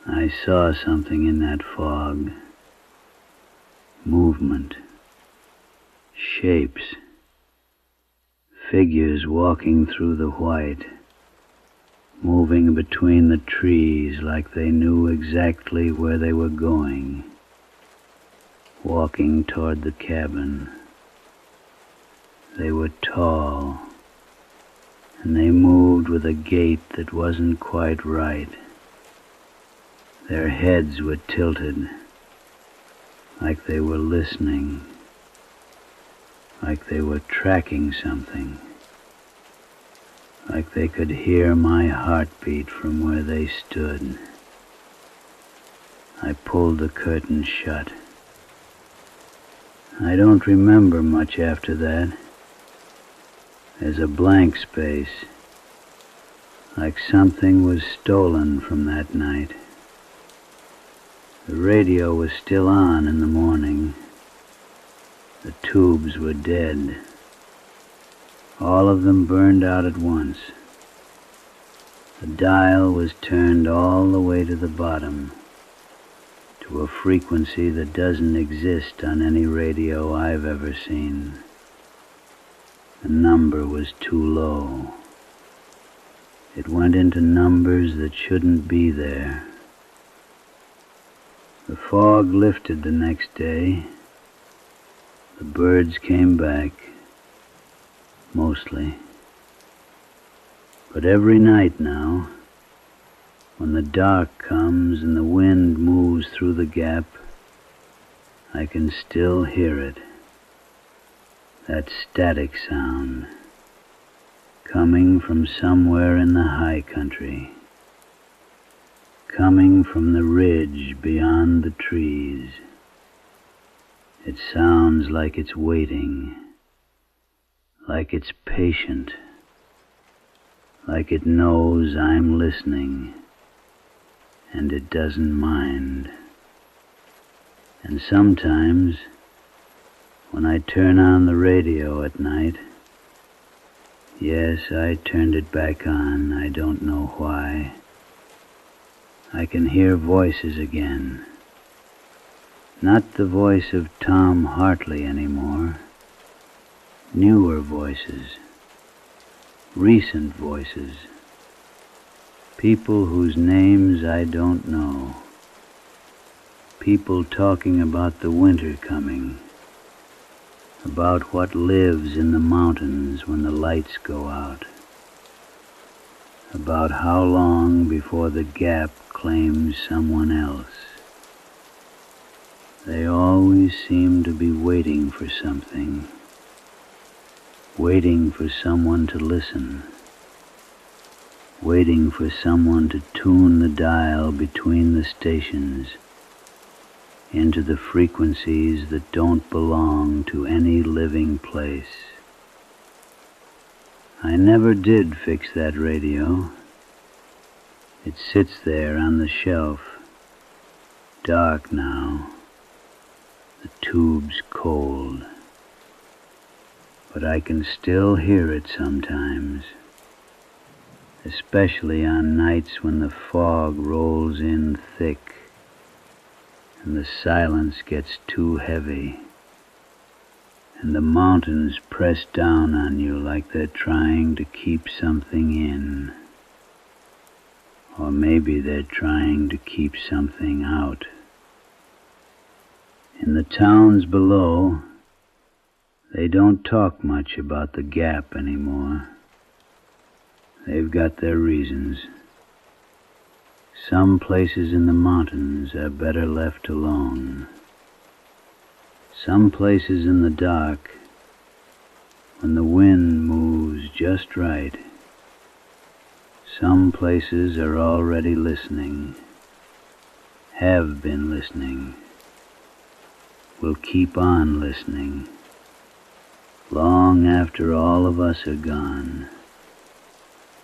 I saw something in that fog. Movement, shapes, figures walking through the white, moving between the trees like they knew exactly where they were going, walking toward the cabin. They were tall, and they moved with a gait that wasn't quite right. Their heads were tilted, like they were listening, like they were tracking something, like they could hear my heartbeat from where they stood. I pulled the curtain shut. I don't remember much after that. There's a blank space, like something was stolen from that night. The radio was still on in the morning. The tubes were dead. All of them burned out at once. The dial was turned all the way to the bottom, to a frequency that doesn't exist on any radio I've ever seen. The number was too low. It went into numbers that shouldn't be there. The fog lifted the next day. The birds came back, mostly. But every night now, when the dark comes and the wind moves through the gap, I can still hear it. That static sound, coming from somewhere in the high country, coming from the ridge beyond the trees. It sounds like it's waiting, like it's patient, like it knows I'm listening, and it doesn't mind. And sometimes, when I turn on the radio at night, yes, I turned it back on, I don't know why, I can hear voices again. Not the voice of Tom Hartley anymore. Newer voices. Recent voices. People whose names I don't know. People talking about the winter coming. About what lives in the mountains when the lights go out. About how long before the gap claims someone else. They always seem to be waiting for something. Waiting for someone to listen. Waiting for someone to tune the dial between the stations into the frequencies that don't belong to any living place. I never did fix that radio. It sits there on the shelf, dark now, the tube's cold. But I can still hear it sometimes, especially on nights when the fog rolls in thick and the silence gets too heavy and the mountains press down on you like they're trying to keep something in. Or maybe they're trying to keep something out. In the towns below, they don't talk much about the gap anymore. They've got their reasons. Some places in the mountains are better left alone. Some places in the dark, when the wind moves just right, some places are already listening, have been listening, will keep on listening, long after all of us are gone,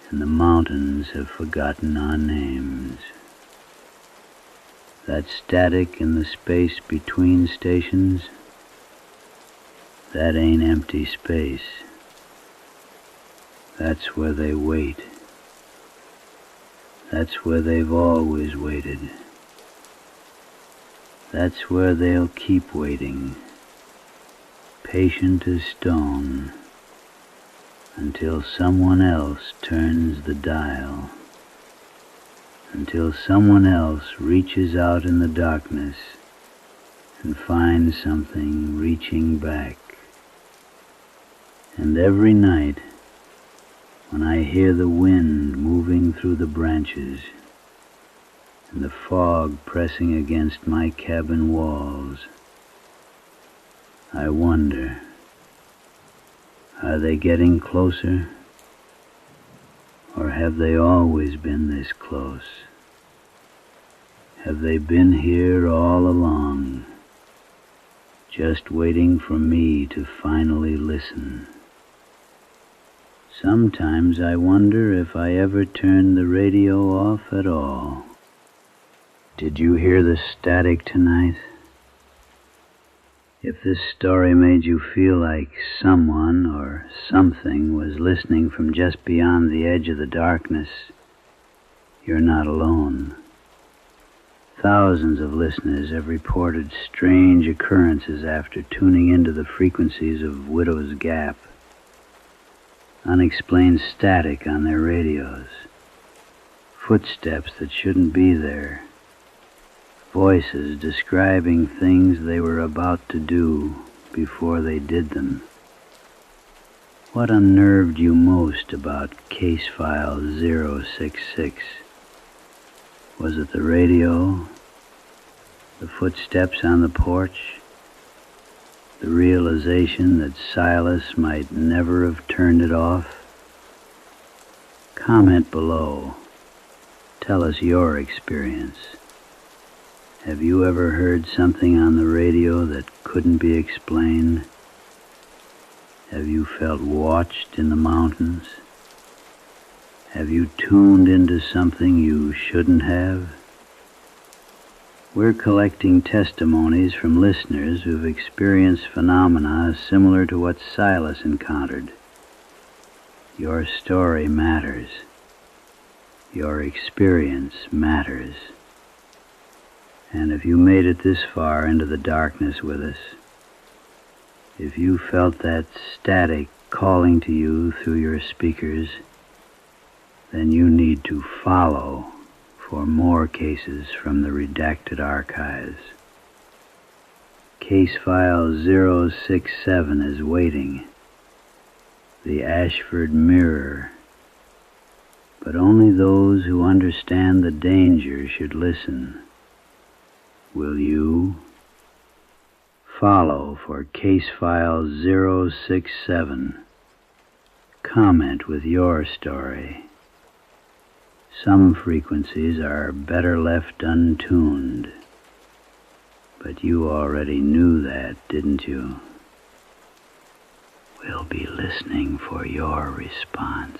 and the mountains have forgotten our names. That static in the space between stations, that ain't empty space. That's where they wait. That's where they've always waited. That's where they'll keep waiting, patient as stone, until someone else turns the dial, until someone else reaches out in the darkness and finds something reaching back. And every night, when I hear the wind moving through the branches and the fog pressing against my cabin walls, I wonder, are they getting closer? Or have they always been this close? Have they been here all along, just waiting for me to finally listen? Sometimes I wonder if I ever turned the radio off at all. Did you hear the static tonight? If this story made you feel like someone or something was listening from just beyond the edge of the darkness, you're not alone. Thousands of listeners have reported strange occurrences after tuning into the frequencies of Widow's Gap. Unexplained static on their radios. Footsteps that shouldn't be there. Voices describing things they were about to do before they did them. What unnerved you most about Case File 066? Was it the radio? The footsteps on the porch? The realization that Silas might never have turned it off? Comment below. Tell us your experience. Have you ever heard something on the radio that couldn't be explained? Have you felt watched in the mountains? Have you tuned into something you shouldn't have? We're collecting testimonies from listeners who've experienced phenomena similar to what Silas encountered. Your story matters. Your experience matters. And if you made it this far into the darkness with us, if you felt that static calling to you through your speakers, then you need to follow for more cases from the redacted archives. Case File 067 is waiting. The Ashford Mirror. But only those who understand the danger should listen. Will you? Follow for Case File 067. Comment with your story. Some frequencies are better left untuned. But you already knew that, didn't you? We'll be listening for your response.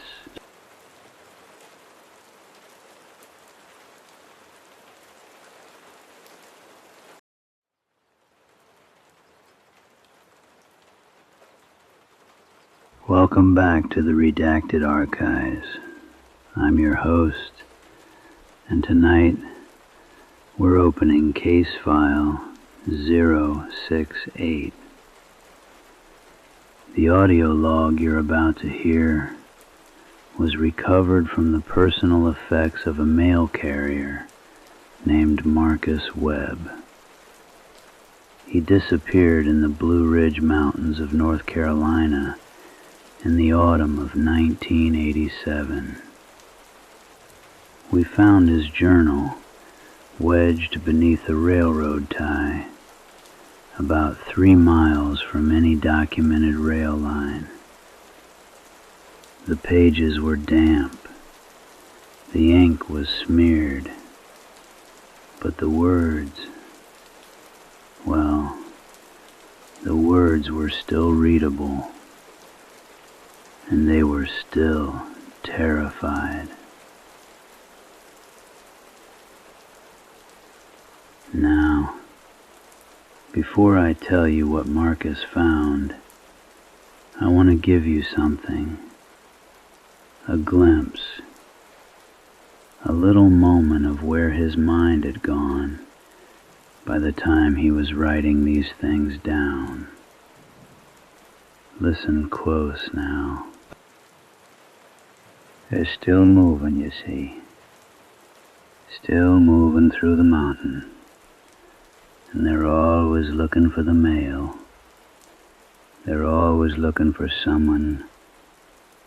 Welcome back to the Redacted Archives. I'm your host, and tonight we're opening Case File 068. The audio log you're about to hear was recovered from the personal effects of a mail carrier named Marcus Webb. He disappeared in the Blue Ridge Mountains of North Carolina in the autumn of 1987. We found his journal wedged beneath a railroad tie, about 3 miles from any documented rail line. The pages were damp. The ink was smeared. But the words, well, the words were still readable. And they were still terrified. Now, before I tell you what Marcus found, I want to give you something, a glimpse, a little moment of where his mind had gone by the time he was writing these things down. Listen close now. They're still moving, you see. Still moving through the mountain. And they're always looking for the mail. They're always looking for someone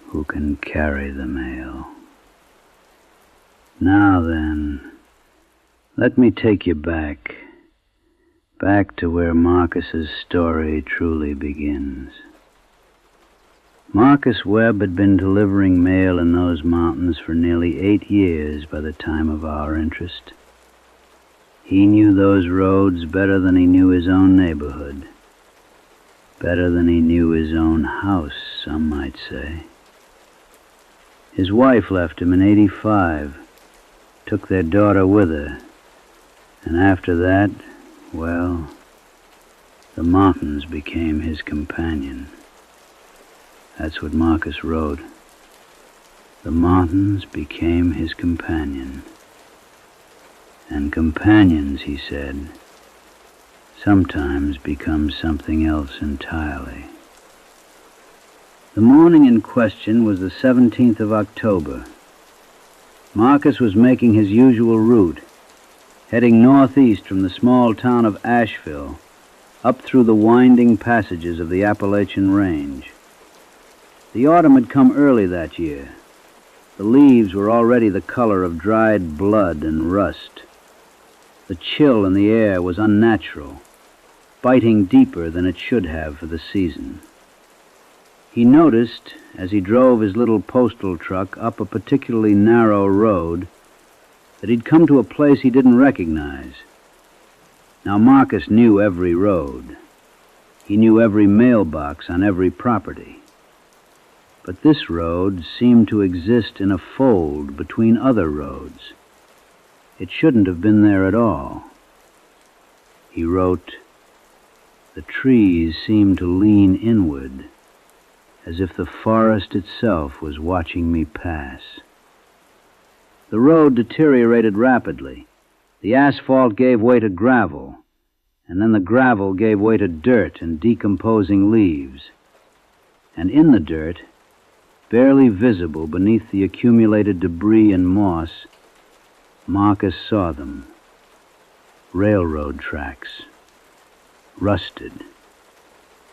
who can carry the mail. Now then, let me take you back to where Marcus's story truly begins. Marcus Webb had been delivering mail in those mountains for nearly 8 years by the time of our interest. He knew those roads better than he knew his own neighborhood, better than he knew his own house, some might say. His wife left him in '85, took their daughter with her, and after that, well, the mountains became his companion. That's what Marcus wrote. The mountains became his companion. And companions, he said, sometimes become something else entirely. The morning in question was the 17th of October. Marcus was making his usual route, heading northeast from the small town of Asheville, up through the winding passages of the Appalachian Range. The autumn had come early that year. The leaves were already the color of dried blood and rust. The chill in the air was unnatural, biting deeper than it should have for the season. He noticed, as he drove his little postal truck up a particularly narrow road, that he'd come to a place he didn't recognize. Now, Marcus knew every road. He knew every mailbox on every property. But this road seemed to exist in a fold between other roads. It shouldn't have been there at all. He wrote, "The trees seemed to lean inward, as if the forest itself was watching me pass." The road deteriorated rapidly. The asphalt gave way to gravel, and then the gravel gave way to dirt and decomposing leaves. And in the dirt, barely visible beneath the accumulated debris and moss, Marcus saw them. Railroad tracks. Rusted.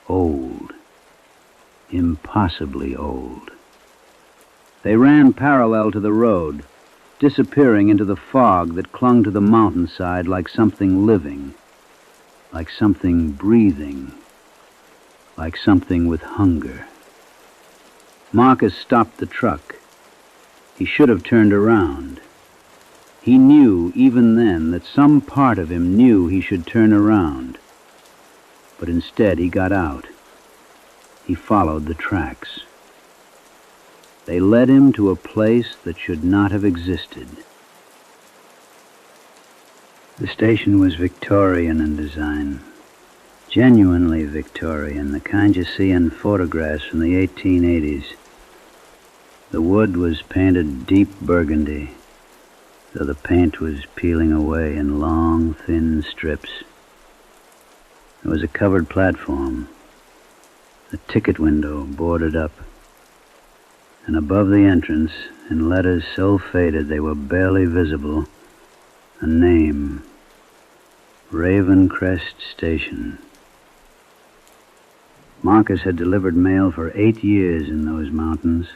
Old. Impossibly old. They ran parallel to the road, disappearing into the fog that clung to the mountainside like something living, like something breathing, like something with hunger. Marcus stopped the truck. He should have turned around. He knew even then that some part of him knew he should turn around. But instead he got out. He followed the tracks. They led him to a place that should not have existed. The station was Victorian in design. Genuinely Victorian, the kind you see in photographs from the 1880s. The wood was painted deep burgundy, though the paint was peeling away in long, thin strips. There was a covered platform, a ticket window boarded up, and above the entrance, in letters so faded they were barely visible, a name, Ravencrest Station. Marcus had delivered mail for 8 years in those mountains.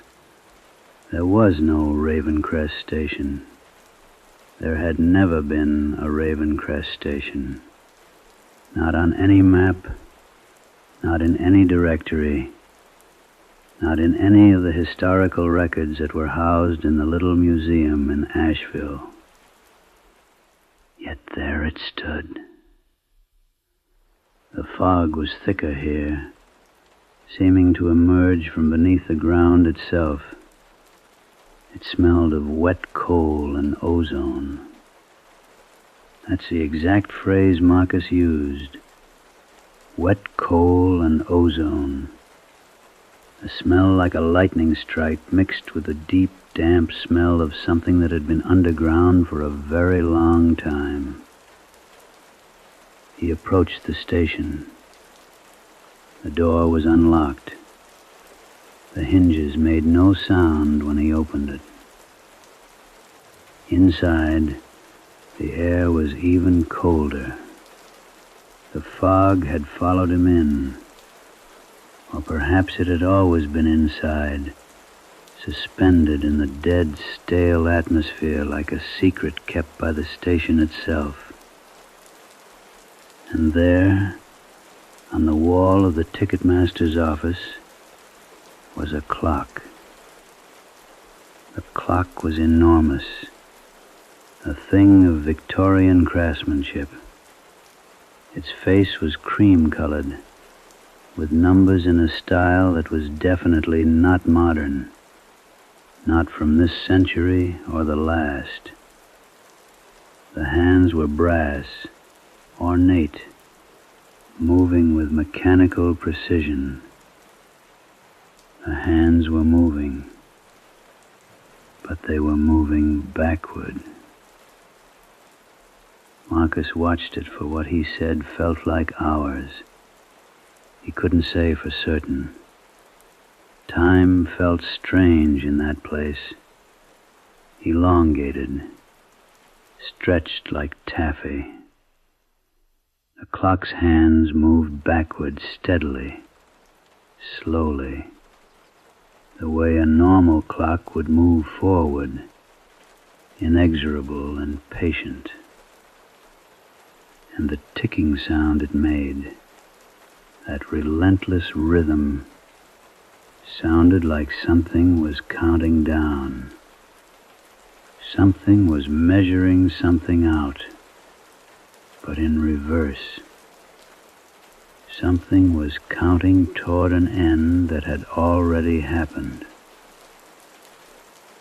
There was no Ravencrest Station. There had never been a Ravencrest Station. Not on any map, not in any directory, not in any of the historical records that were housed in the little museum in Asheville. Yet there it stood. The fog was thicker here, seeming to emerge from beneath the ground itself. It smelled of wet coal and ozone. That's the exact phrase Marcus used. Wet coal and ozone. A smell like a lightning strike mixed with the deep, damp smell of something that had been underground for a very long time. He approached the station. The door was unlocked. The hinges made no sound when he opened it. Inside, the air was even colder. The fog had followed him in. Or perhaps it had always been inside, suspended in the dead, stale atmosphere like a secret kept by the station itself. And there, on the wall of the ticketmaster's office, was a clock. The clock was enormous, a thing of Victorian craftsmanship. Its face was cream-colored, with numbers in a style that was definitely not modern. not from this century or the last. The hands were brass, ornate, moving with mechanical precision. The hands were moving, but they were moving backward. Marcus watched it for what he said felt like hours. He couldn't say for certain. Time felt strange in that place, elongated, stretched like taffy. The clock's hands moved backward steadily, slowly, the way a normal clock would move forward, inexorable and patient. And the ticking sound it made, that relentless rhythm, sounded like something was counting down. Something was measuring something out, but in reverse. Something was counting toward an end that had already happened.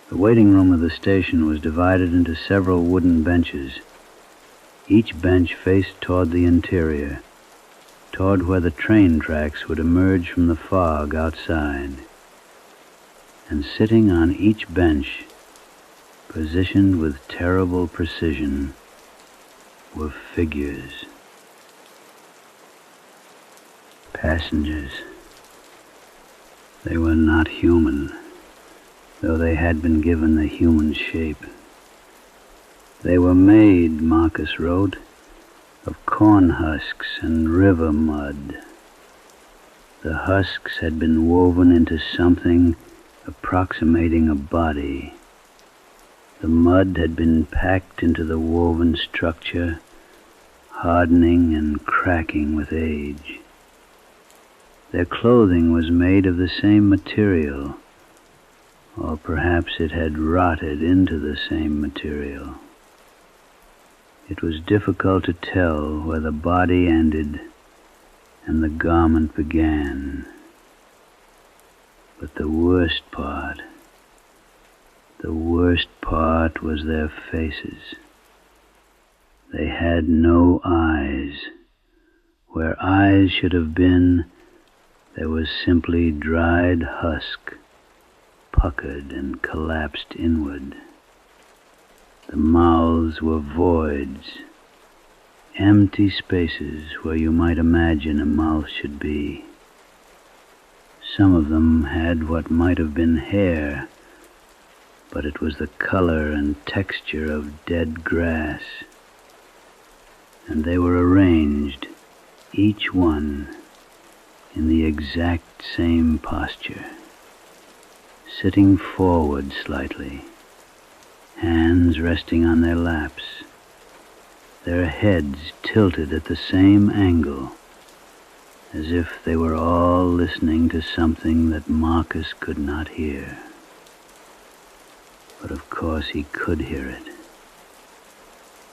The waiting room of the station was divided into several wooden benches. Each bench faced toward the interior, toward where the train tracks would emerge from the fog outside. And sitting on each bench, positioned with terrible precision, were figures. Passengers. They were not human, though they had been given the human shape. They were made, Marcus wrote, of corn husks and river mud. The husks had been woven into something approximating a body. The mud had been packed into the woven structure, hardening and cracking with age. Their clothing was made of the same material, or perhaps it had rotted into the same material. It was difficult to tell where the body ended and the garment began. But the worst part was their faces. They had no eyes. Where eyes should have been, there was simply dried husk, puckered and collapsed inward. The mouths were voids, empty spaces where you might imagine a mouth should be. Some of them had what might have been hair, but it was the color and texture of dead grass. And they were arranged, each one, in the exact same posture, sitting forward slightly, hands resting on their laps, their heads tilted at the same angle, as if they were all listening to something that Marcus could not hear. But of course he could hear it.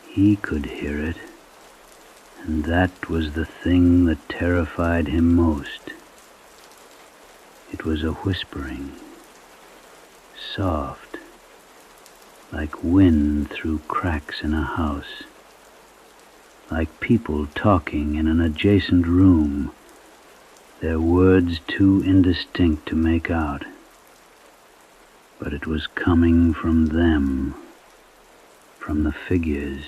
He could hear it, and that was the thing that terrified him most. It was a whispering, soft, like wind through cracks in a house, like people talking in an adjacent room, their words too indistinct to make out. But it was coming from them, from the figures,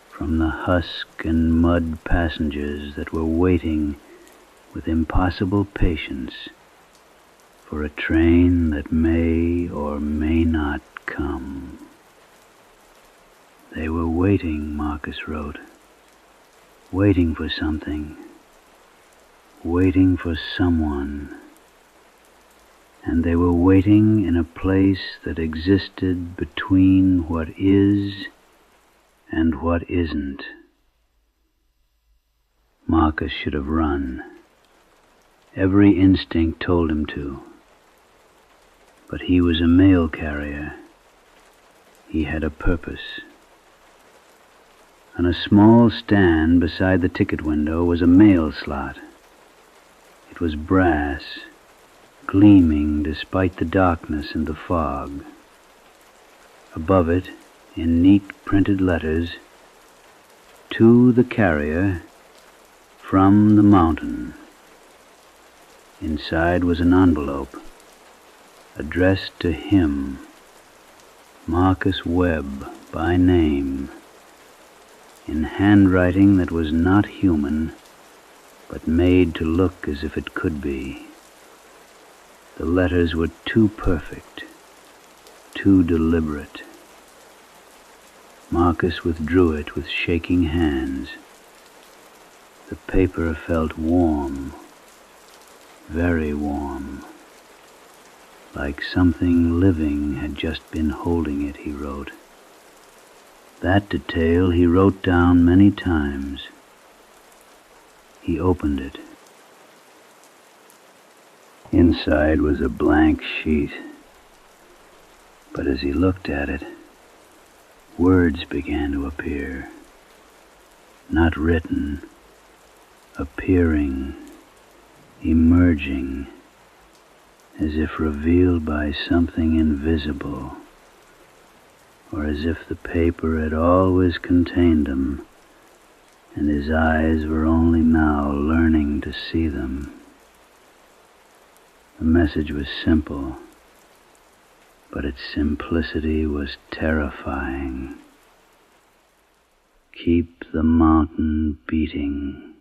from the husk and mud passengers that were waiting with impossible patience for a train that may or may not come. They were waiting, Marcus wrote, waiting for something, waiting for someone. And they were waiting in a place that existed between what is and what isn't. Marcus should have run. Every instinct told him to. But he was a mail carrier. He had a purpose. On a small stand beside the ticket window was a mail slot. It was brass, gleaming despite the darkness and the fog. Above it, in neat printed letters, "To the carrier, from the mountain." Inside was an envelope, addressed to him, Marcus Webb by name, in handwriting that was not human, but made to look as if it could be. The letters were too perfect, too deliberate. Marcus withdrew it with shaking hands. The paper felt warm, very warm, like something living had just been holding it, he wrote. That detail he wrote down many times. He opened it. Inside was a blank sheet, but as he looked at it, words began to appear, not written, appearing, emerging, as if revealed by something invisible, or as if the paper had always contained them, and his eyes were only now learning to see them. The message was simple, but its simplicity was terrifying. Keep the mountain beating.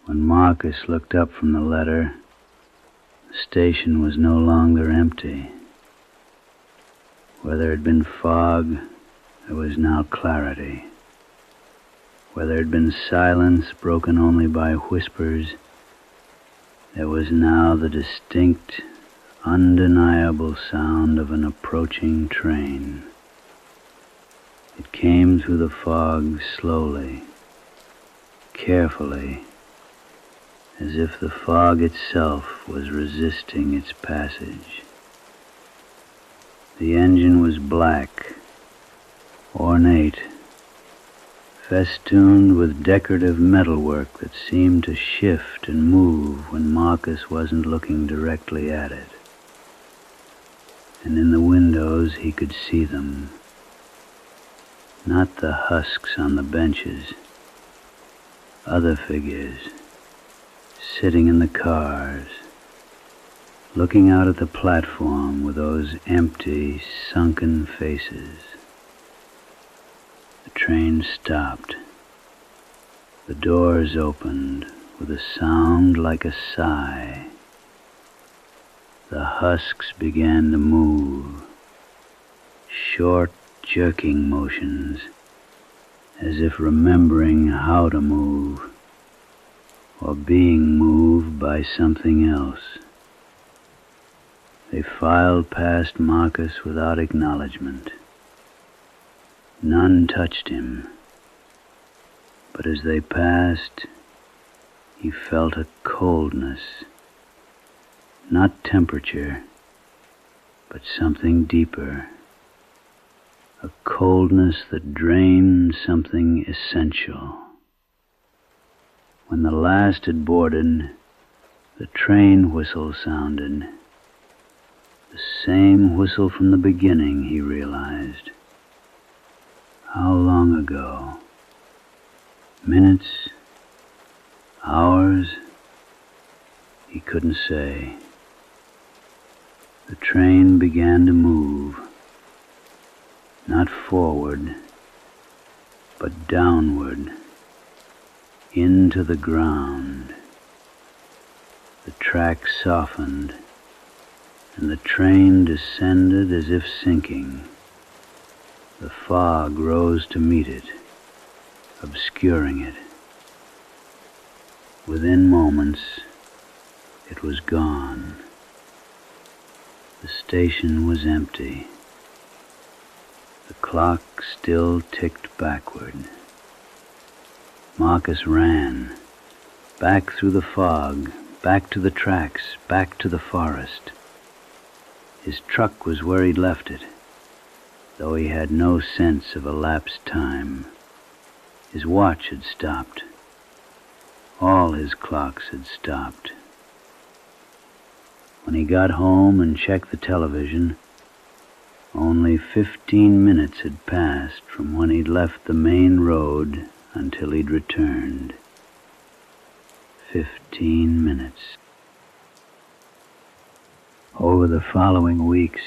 When Marcus looked up from the letter, the station was no longer empty. Where there had been fog, there was now clarity. Where there had been silence broken only by whispers, there was now the distinct, undeniable sound of an approaching train. It came through the fog slowly, carefully, as if the fog itself was resisting its passage. The engine was black, ornate, festooned with decorative metalwork that seemed to shift and move when Marcus wasn't looking directly at it. And in the windows he could see them, not the husks on the benches, other figures, sitting in the cars, looking out at the platform with those empty, sunken faces. The train stopped. The doors opened with a sound like a sigh. The husks began to move, short, jerking motions, as if remembering how to move, or being moved by something else. They filed past Marcus without acknowledgement. None touched him, but as they passed, he felt a coldness, not temperature, but something deeper, a coldness that drained something essential. When the last had boarded, the train whistle sounded. The same whistle from the beginning, he realized. How long ago? Minutes? Hours? He couldn't say. The train began to move, not forward, but downward, into the ground. The track softened, and the train descended as if sinking. The fog rose to meet it, obscuring it. Within moments, it was gone. The station was empty. The clock still ticked backward. Marcus ran, back through the fog, back to the tracks, back to the forest. His truck was where he'd left it, though he had no sense of elapsed time. His watch had stopped. All his clocks had stopped. When he got home and checked the television, only 15 minutes had passed from when he'd left the main road until he'd returned. 15 minutes. Over the following weeks,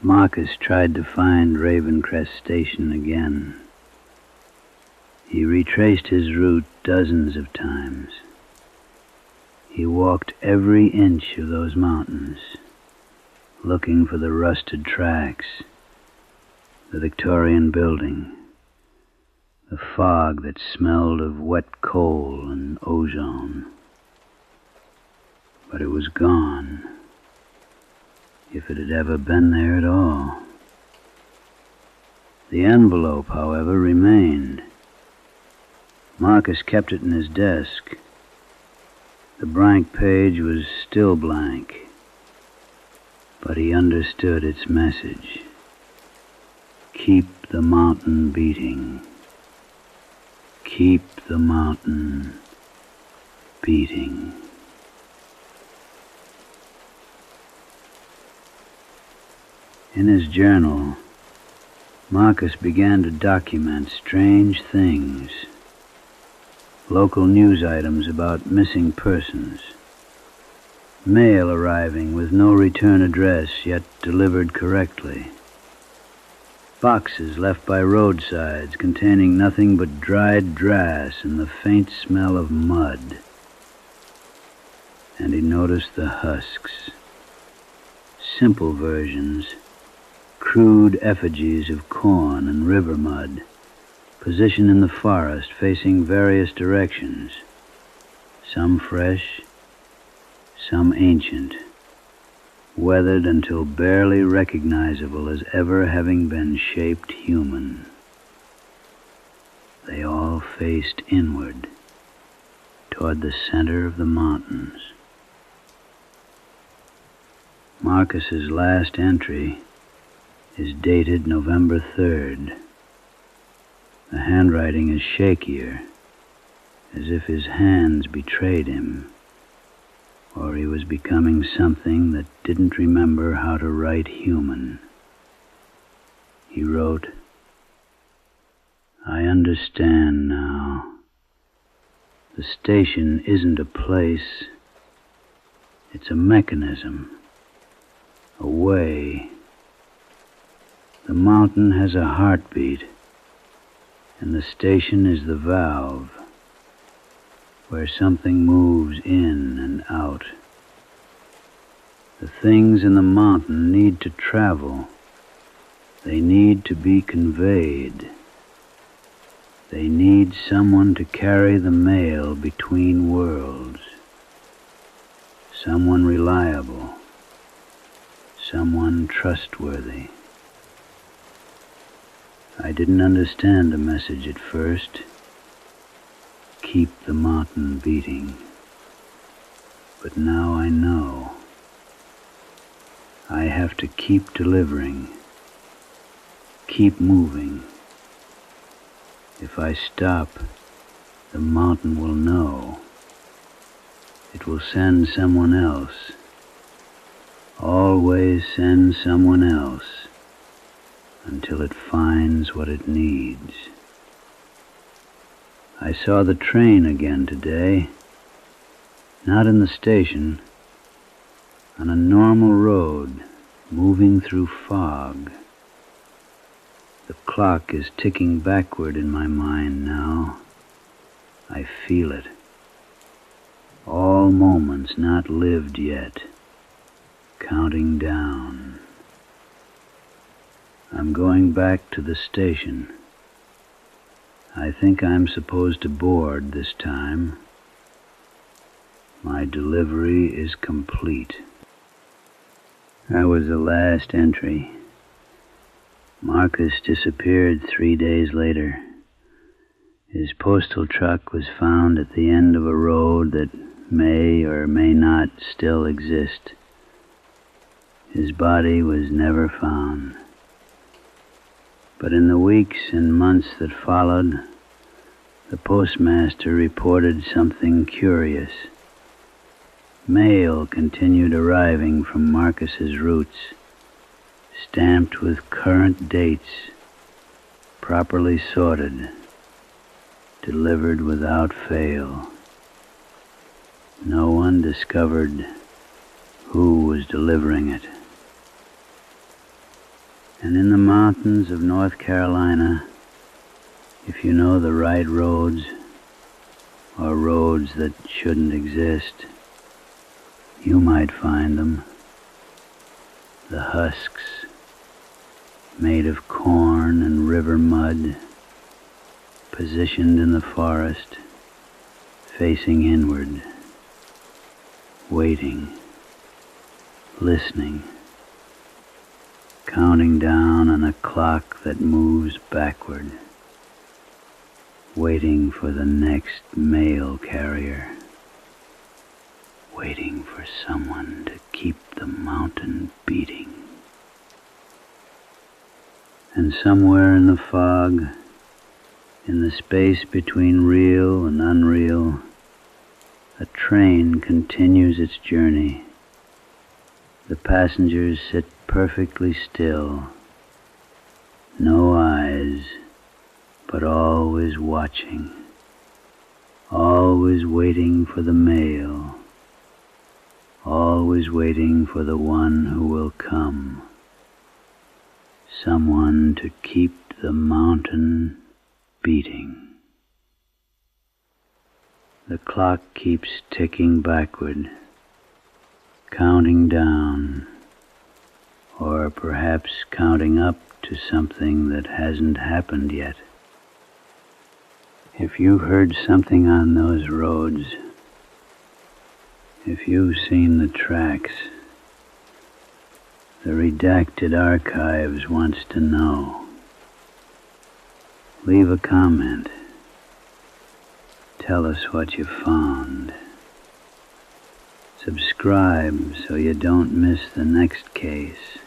Marcus tried to find Ravencrest Station again. He retraced his route dozens of times. He walked every inch of those mountains, looking for the rusted tracks, the Victorian building, the fog that smelled of wet coal and ozone. But it was gone, if it had ever been there at all. The envelope, however, remained. Marcus kept it in his desk. The blank page was still blank, but he understood its message. Keep the mountain beating. Keep the mountain beating. In his journal, Marcus began to document strange things. Local news items about missing persons, mail arriving with no return address yet delivered correctly, boxes left by roadsides containing nothing but dried grass and the faint smell of mud. And he noticed the husks, simple versions, crude effigies of corn and river mud, positioned in the forest facing various directions, some fresh, some ancient, weathered until barely recognizable as ever having been shaped human. They all faced inward, toward the center of the mountains. Marcus's last entry is dated November 3rd. The handwriting is shakier, as if his hands betrayed him, or he was becoming something that didn't remember how to write human. He wrote, "I understand now. The station isn't a place. It's a mechanism, a way. The mountain has a heartbeat, and the station is the valve, where something moves in and out. The things in the mountain need to travel. They need to be conveyed. They need someone to carry the mail between worlds. Someone reliable. Someone trustworthy." I didn't understand the message at first. Keep the mountain beating. But now I know. I have to keep delivering. Keep moving. If I stop, the mountain will know. It will send someone else. Always send someone else, until it finds what it needs. I saw the train again today, not in the station, on a normal road, moving through fog. The clock is ticking backward in my mind now. I feel it. All moments not lived yet, counting down. I'm going back to the station. I think I'm supposed to board this time. My delivery is complete. That was the last entry. Marcus disappeared 3 days later. His postal truck was found at the end of a road that may or may not still exist. His body was never found. But in the weeks and months that followed, the postmaster reported something curious. Mail continued arriving from Marcus's roots, stamped with current dates, properly sorted, delivered without fail. No one discovered who was delivering it. And in the mountains of North Carolina, if you know the right roads, or roads that shouldn't exist, you might find them. The husks, made of corn and river mud, positioned in the forest, facing inward, waiting, listening, counting down on a clock that moves backward, waiting for the next mail carrier, waiting for someone to keep the mountain beating. And somewhere in the fog, in the space between real and unreal, a train continues its journey. The passengers sit perfectly still, no eyes, but always watching, always waiting for the mail, always waiting for the one who will come, someone to keep the mountain beating. The clock keeps ticking backward, counting down, or perhaps counting up to something that hasn't happened yet. If you've heard something on those roads, if you've seen the tracks, the redacted archives wants to know. Leave a comment. Tell us what you found. Subscribe so you don't miss the next case,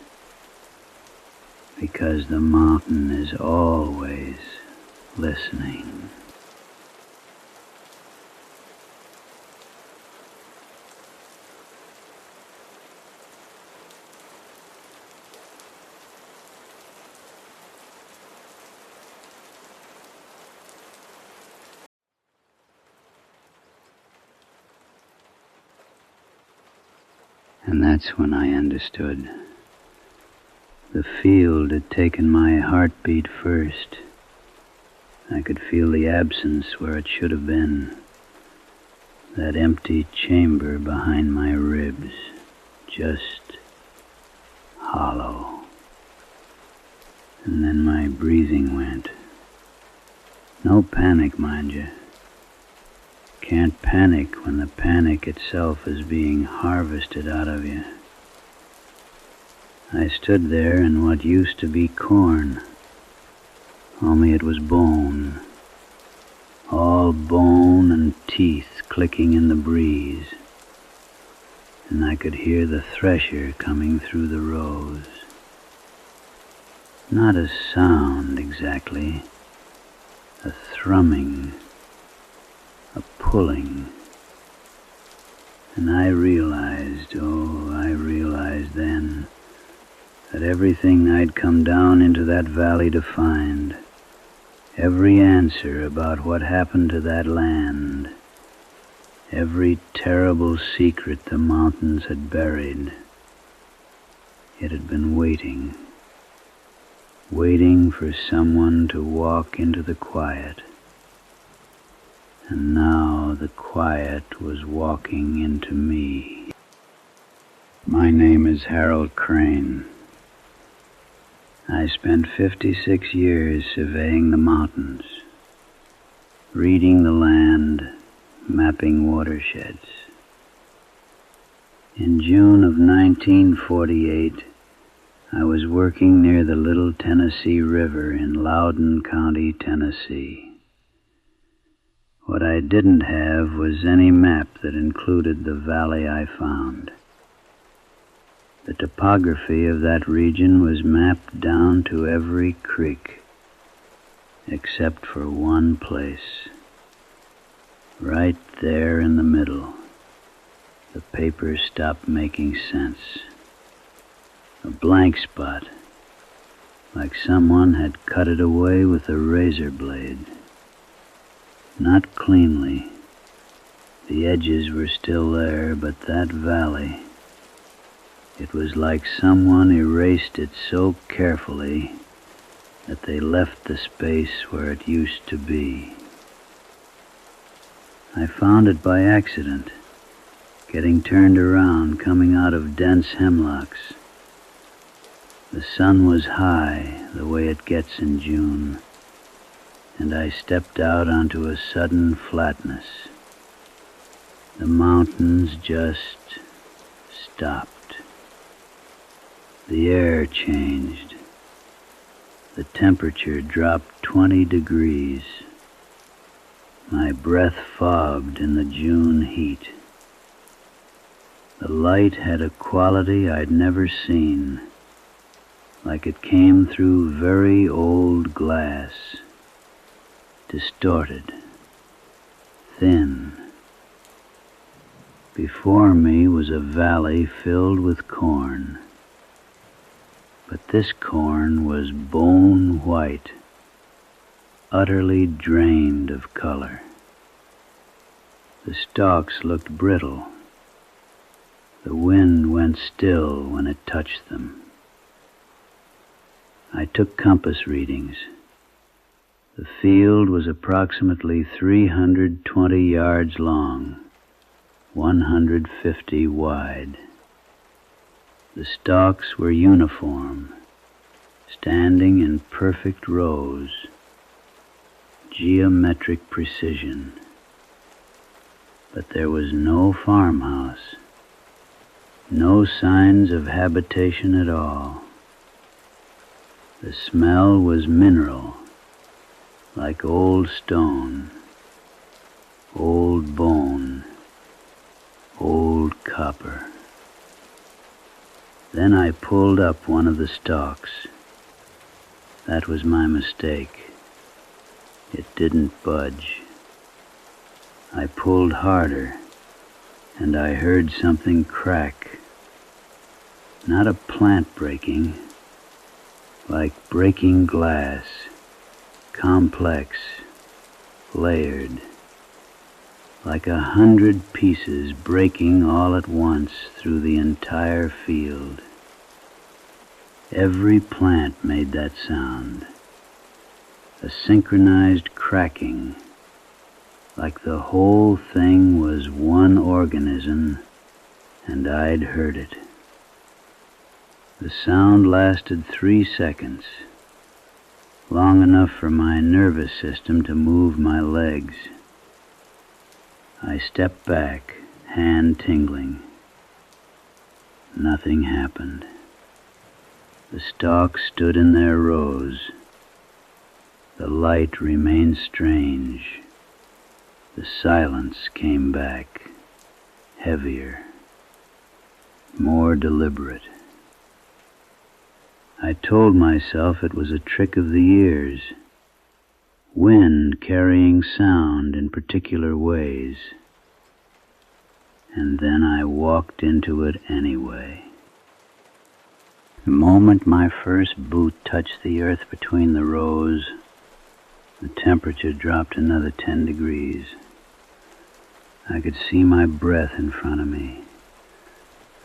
because the mountain is always listening. And that's when I understood. The field had taken my heartbeat first. I could feel the absence where it should have been. That empty chamber behind my ribs, just hollow. And then my breathing went. No panic, mind you. Can't panic when the panic itself is being harvested out of you. I stood there in what used to be corn, only it was bone, all bone and teeth clicking in the breeze, and I could hear the thresher coming through the rows. Not a sound exactly, a thrumming, a pulling, and I realized then, that everything I'd come down into that valley to find, every answer about what happened to that land, every terrible secret the mountains had buried, it had been waiting for someone to walk into the quiet. And now the quiet was walking into me. My name is Harold Crane. I spent 56 years surveying the mountains, reading the land, mapping watersheds. In June of 1948, I was working near the Little Tennessee River in Loudoun County, Tennessee. What I didn't have was any map that included the valley I found. The topography of that region was mapped down to every creek, except for one place. Right there in the middle, The paper stopped making sense. A blank spot, like someone had cut it away with a razor blade. Not cleanly. The edges were still there, but that valley, it was like someone erased it so carefully that they left the space where it used to be. I found it by accident, getting turned around, coming out of dense hemlocks. The sun was high, the way it gets in June, and I stepped out onto a sudden flatness. The mountains just stopped. The air changed. The temperature dropped 20 degrees. My breath fogged in the June heat. The light had a quality I'd never seen, like it came through very old glass, distorted, thin. Before me was a valley filled with corn, but this corn was bone white, utterly drained of color. The stalks looked brittle. The wind went still when it touched them. I took compass readings. The field was approximately 320 yards long, 150 wide. The stalks were uniform, standing in perfect rows, geometric precision. But there was no farmhouse, no signs of habitation at all. The smell was mineral, like old stone, old bone, old copper. Then I pulled up one of the stalks. That was my mistake. It didn't budge. I pulled harder, and I heard something crack. Not a plant breaking, like breaking glass, complex, layered, like 100 pieces breaking all at once through the entire field. Every plant made that sound, a synchronized cracking, like the whole thing was one organism, and I'd heard it. The sound lasted 3 seconds, long enough for my nervous system to move my legs. I stepped back, hand tingling. Nothing happened. The stalks stood in their rows. The light remained strange. The silence came back, heavier, more deliberate. I told myself it was a trick of the ears, wind carrying sound in particular ways. And then I walked into it anyway. The moment my first boot touched the earth between the rows, the temperature dropped another 10 degrees. I could see my breath in front of me,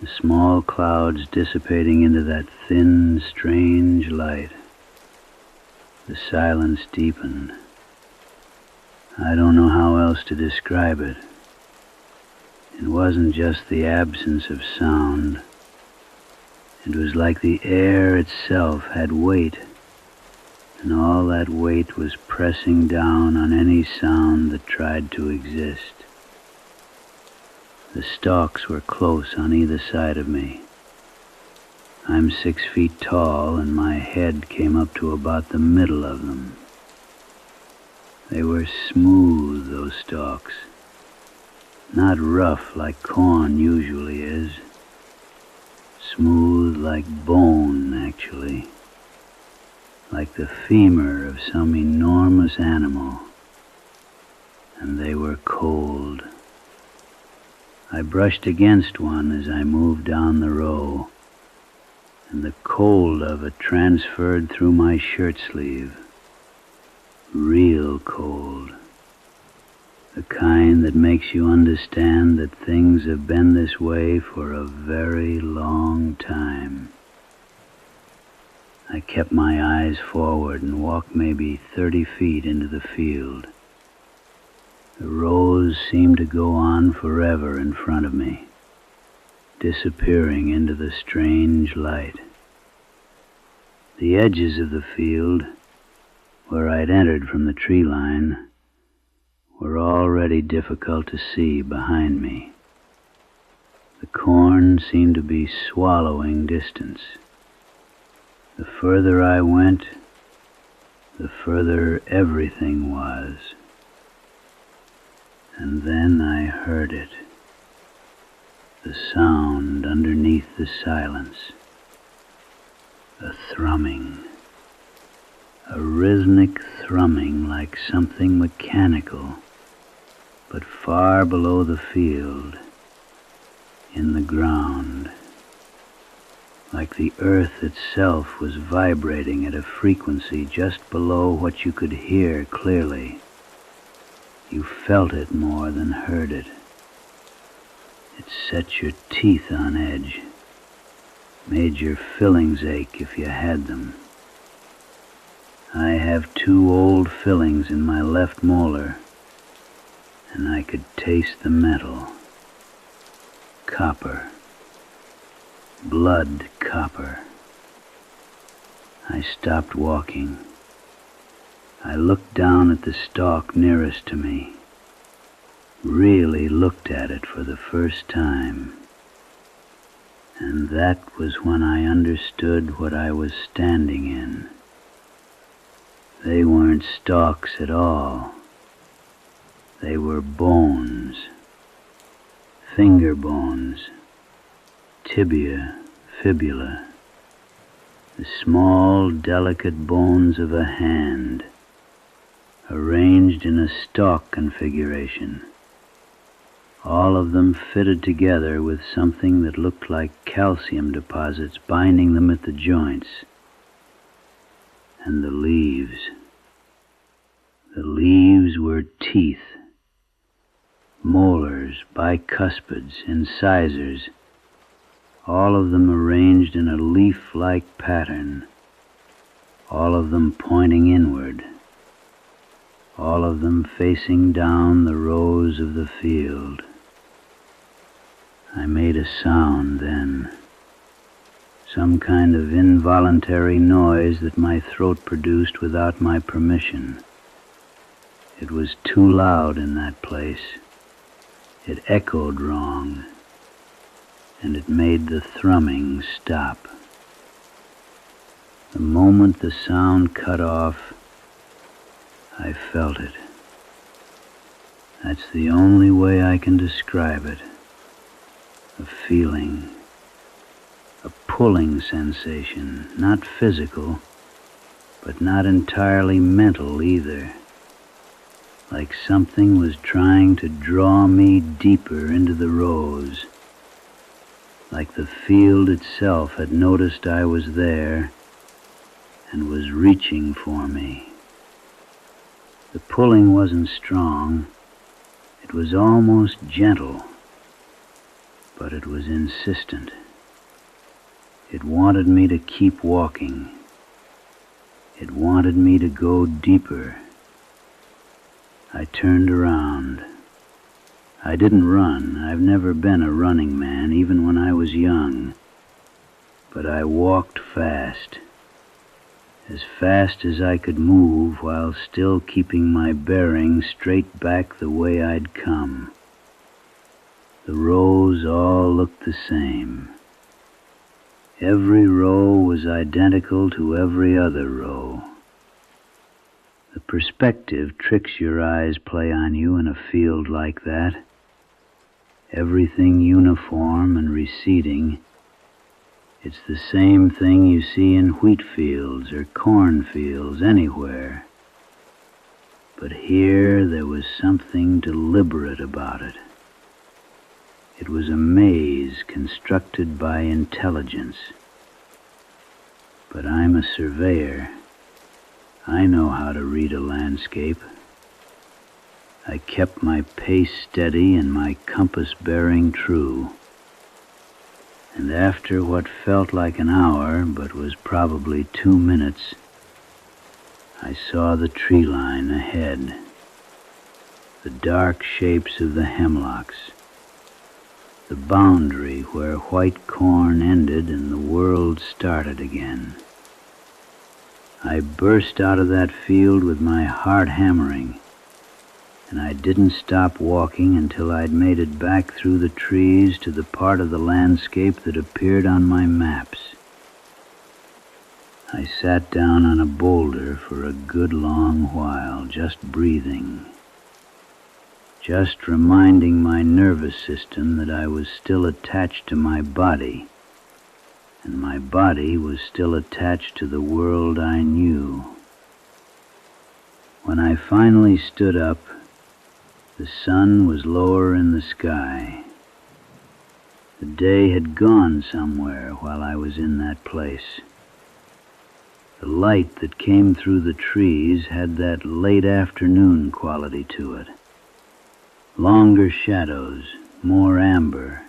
the small clouds dissipating into that thin, strange light. The silence deepened. I don't know how else to describe it. It wasn't just the absence of sound. It was like the air itself had weight, and all that weight was pressing down on any sound that tried to exist. The stalks were close on either side of me. I'm 6 feet tall, and my head came up to about the middle of them. They were smooth, those stalks. Not rough like corn usually is. Smooth like bone, actually. Like the femur of some enormous animal. And they were cold. I brushed against one as I moved down the row, and the cold of it transferred through my shirt sleeve. Real cold. The kind that makes you understand that things have been this way for a very long time. I kept my eyes forward and walked maybe 30 feet into the field. The rows seemed to go on forever in front of me, disappearing into the strange light. The edges of the field, where I'd entered from the tree line, were already difficult to see behind me. The corn seemed to be swallowing distance. The further I went, the further everything was. And then I heard it, the sound underneath the silence, a thrumming, a rhythmic thrumming like something mechanical, but far below the field, in the ground, like the earth itself was vibrating at a frequency just below what you could hear clearly. You felt it more than heard it. It set your teeth on edge, made your fillings ache if you had them. I have 2 old fillings in my left molar, and I could taste the metal. Copper. Blood copper. I stopped walking. I looked down at the stalk nearest to me, really looked at it for the first time. And that was when I understood what I was standing in. They weren't stalks at all. They were bones, finger bones, tibia, fibula, the small, delicate bones of a hand, arranged in a stalk configuration, all of them fitted together with something that looked like calcium deposits binding them at the joints. And the leaves were teeth, molars, bicuspids, incisors, all of them arranged in a leaf-like pattern, all of them pointing inward, all of them facing down the rows of the field. I made a sound then, some kind of involuntary noise that my throat produced without my permission. It was too loud in that place. It echoed wrong, and it made the thrumming stop. The moment the sound cut off, I felt it. That's the only way I can describe it. A feeling, a pulling sensation, not physical, but not entirely mental either. Like something was trying to draw me deeper into the rows. Like the field itself had noticed I was there and was reaching for me. The pulling wasn't strong. It was almost gentle, but it was insistent. It wanted me to keep walking. It wanted me to go deeper. I turned around. I didn't run. I've never been a running man, even when I was young. But I walked fast as I could move while still keeping my bearing straight back the way I'd come. The rows all looked the same. Every row was identical to every other row. The perspective tricks your eyes play on you in a field like that. Everything uniform and receding. It's the same thing you see in wheat fields or corn fields anywhere. But here there was something deliberate about it. It was a maze constructed by intelligence. But I'm a surveyor. I know how to read a landscape. I kept my pace steady and my compass bearing true. And after what felt like an hour, but was probably 2 minutes, I saw the tree line ahead, the dark shapes of the hemlocks, the boundary where white corn ended and the world started again. I burst out of that field with my heart hammering, and I didn't stop walking until I'd made it back through the trees to the part of the landscape that appeared on my maps. I sat down on a boulder for a good long while, just breathing, just reminding my nervous system that I was still attached to my body, and my body was still attached to the world I knew. When I finally stood up, the sun was lower in the sky. The day had gone somewhere while I was in that place. The light that came through the trees had that late afternoon quality to it. Longer shadows, more amber,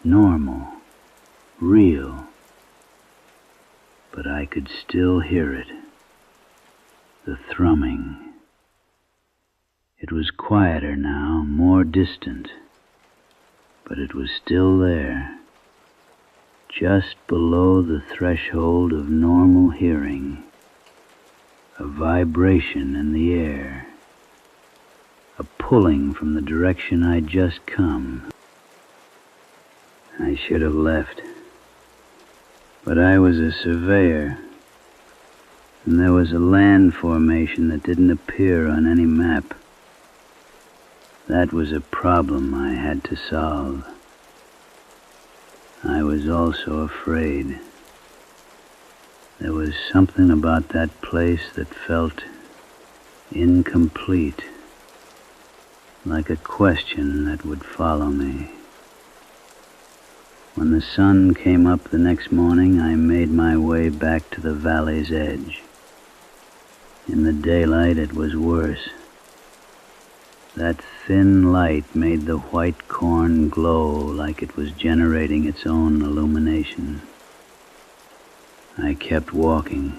normal, real. But I could still hear it, the thrumming. It was quieter now, more distant, but it was still there, just below the threshold of normal hearing, a vibration in the air, a pulling from the direction I'd just come. I should have left, but I was a surveyor, and there was a land formation that didn't appear on any map. That was a problem I had to solve. I was also afraid. There was something about that place that felt incomplete, like a question that would follow me. When the sun came up the next morning, I made my way back to the valley's edge. In the daylight, it was worse. That thin light made the white corn glow like it was generating its own illumination. I kept walking.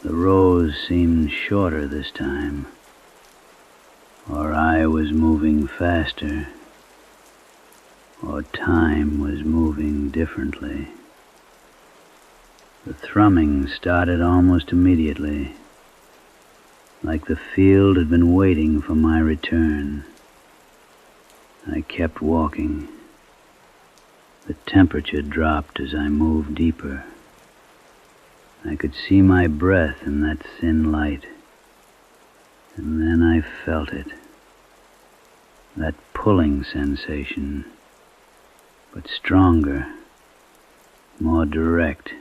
The rows seemed shorter this time, or I was moving faster, or time was moving differently. The thrumming started almost immediately, like the field had been waiting for my return. I kept walking. The temperature dropped as I moved deeper. I could see my breath in that thin light, and then I felt it. That pulling sensation, but stronger, more direct.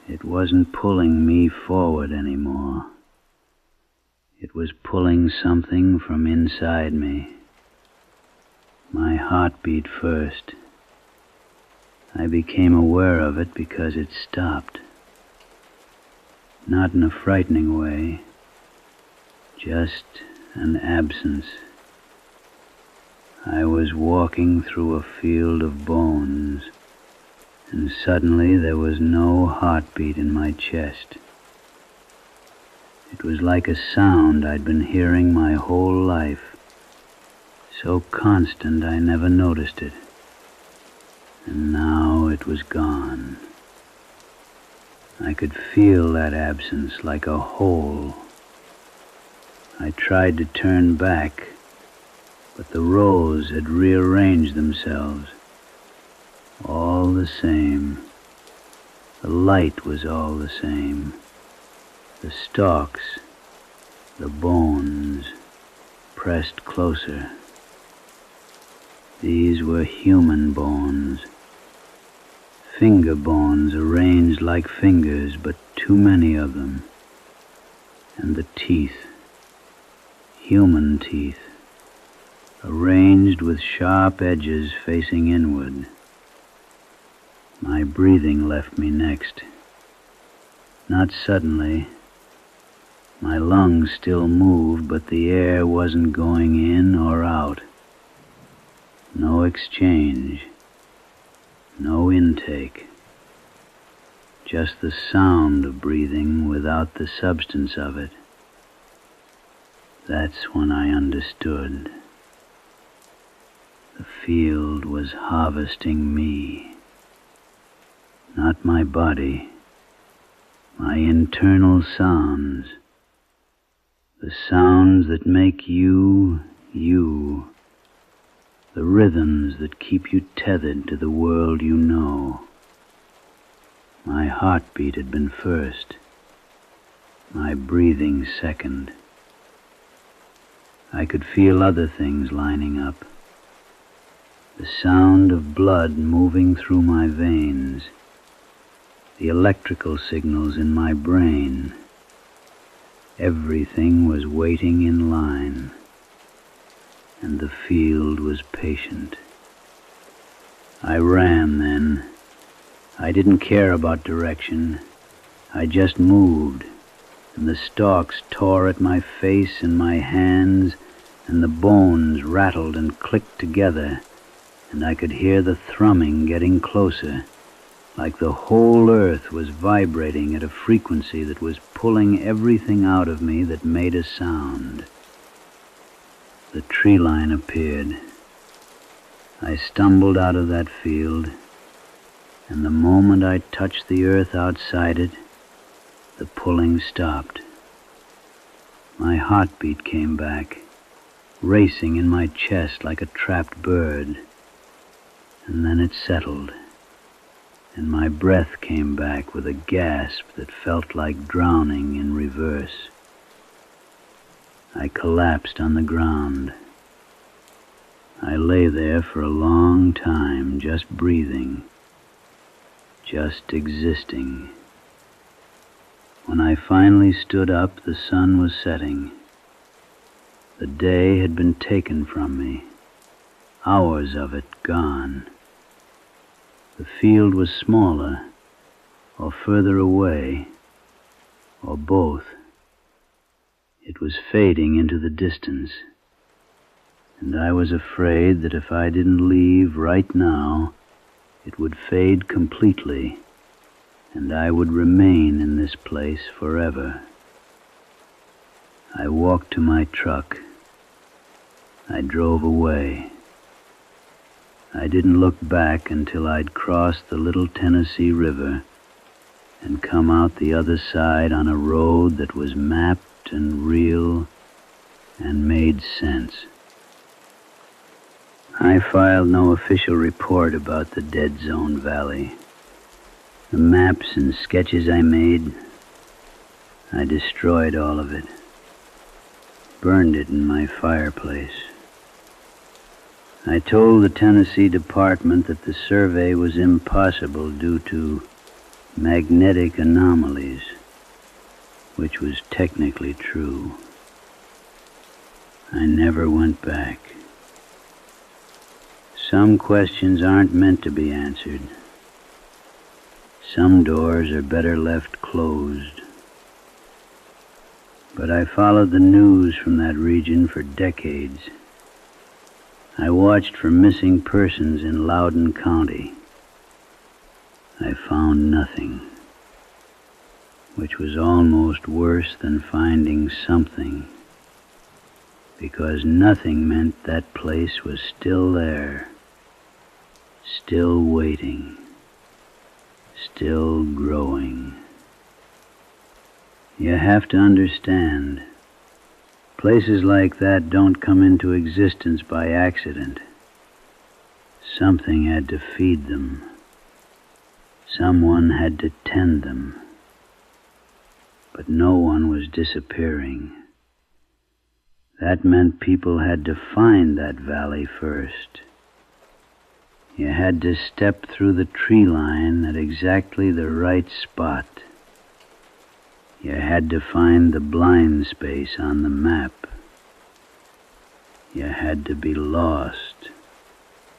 It wasn't pulling me forward anymore. It was pulling something from inside me. My heart beat first. I became aware of it because it stopped. Not in a frightening way, just an absence. I was walking through a field of bones, and suddenly there was no heartbeat in my chest. It was like a sound I'd been hearing my whole life, so constant I never noticed it. And now it was gone. I could feel that absence like a hole. I tried to turn back, but the rows had rearranged themselves. All the same. The light was all the same. The stalks, the bones, pressed closer. These were human bones. Finger bones arranged like fingers, but too many of them. And the teeth, human teeth, arranged with sharp edges facing inward. My breathing left me next. Not suddenly. My lungs still moved, but the air wasn't going in or out. No exchange. No intake. Just the sound of breathing without the substance of it. That's when I understood. The field was harvesting me. Not my body. My internal sounds. The sounds that make you, you. The rhythms that keep you tethered to the world you know. My heartbeat had been first. My breathing second. I could feel other things lining up. The sound of blood moving through my veins. The electrical signals in my brain. Everything was waiting in line, and the field was patient. I ran then. I didn't care about direction. I just moved, and the stalks tore at my face and my hands, and the bones rattled and clicked together, and I could hear the thrumming getting closer, like the whole earth was vibrating at a frequency that was pulling everything out of me that made a sound. The tree line appeared. I stumbled out of that field, and the moment I touched the earth outside it, the pulling stopped. My heartbeat came back, racing in my chest like a trapped bird, and then it settled. And my breath came back with a gasp that felt like drowning in reverse. I collapsed on the ground. I lay there for a long time, just breathing, just existing. When I finally stood up, the sun was setting. The day had been taken from me, hours of it gone. The field was smaller, or further away, or both. It was fading into the distance, and I was afraid that if I didn't leave right now, it would fade completely, and I would remain in this place forever. I walked to my truck. I drove away. I didn't look back until I'd crossed the little Tennessee River and come out the other side on a road that was mapped and real and made sense. I filed no official report about the Dead Zone Valley. The maps and sketches I made, I destroyed all of it, burned it in my fireplace. I told the Tennessee Department that the survey was impossible due to magnetic anomalies, which was technically true. I never went back. Some questions aren't meant to be answered. Some doors are better left closed. But I followed the news from that region for decades. I watched for missing persons in Loudoun County. I found nothing, which was almost worse than finding something, because nothing meant that place was still there, still waiting, still growing. You have to understand, places like that don't come into existence by accident. Something had to feed them. Someone had to tend them. But no one was disappearing. That meant people had to find that valley first. You had to step through the tree line at exactly the right spot. You had to find the blind space on the map. You had to be lost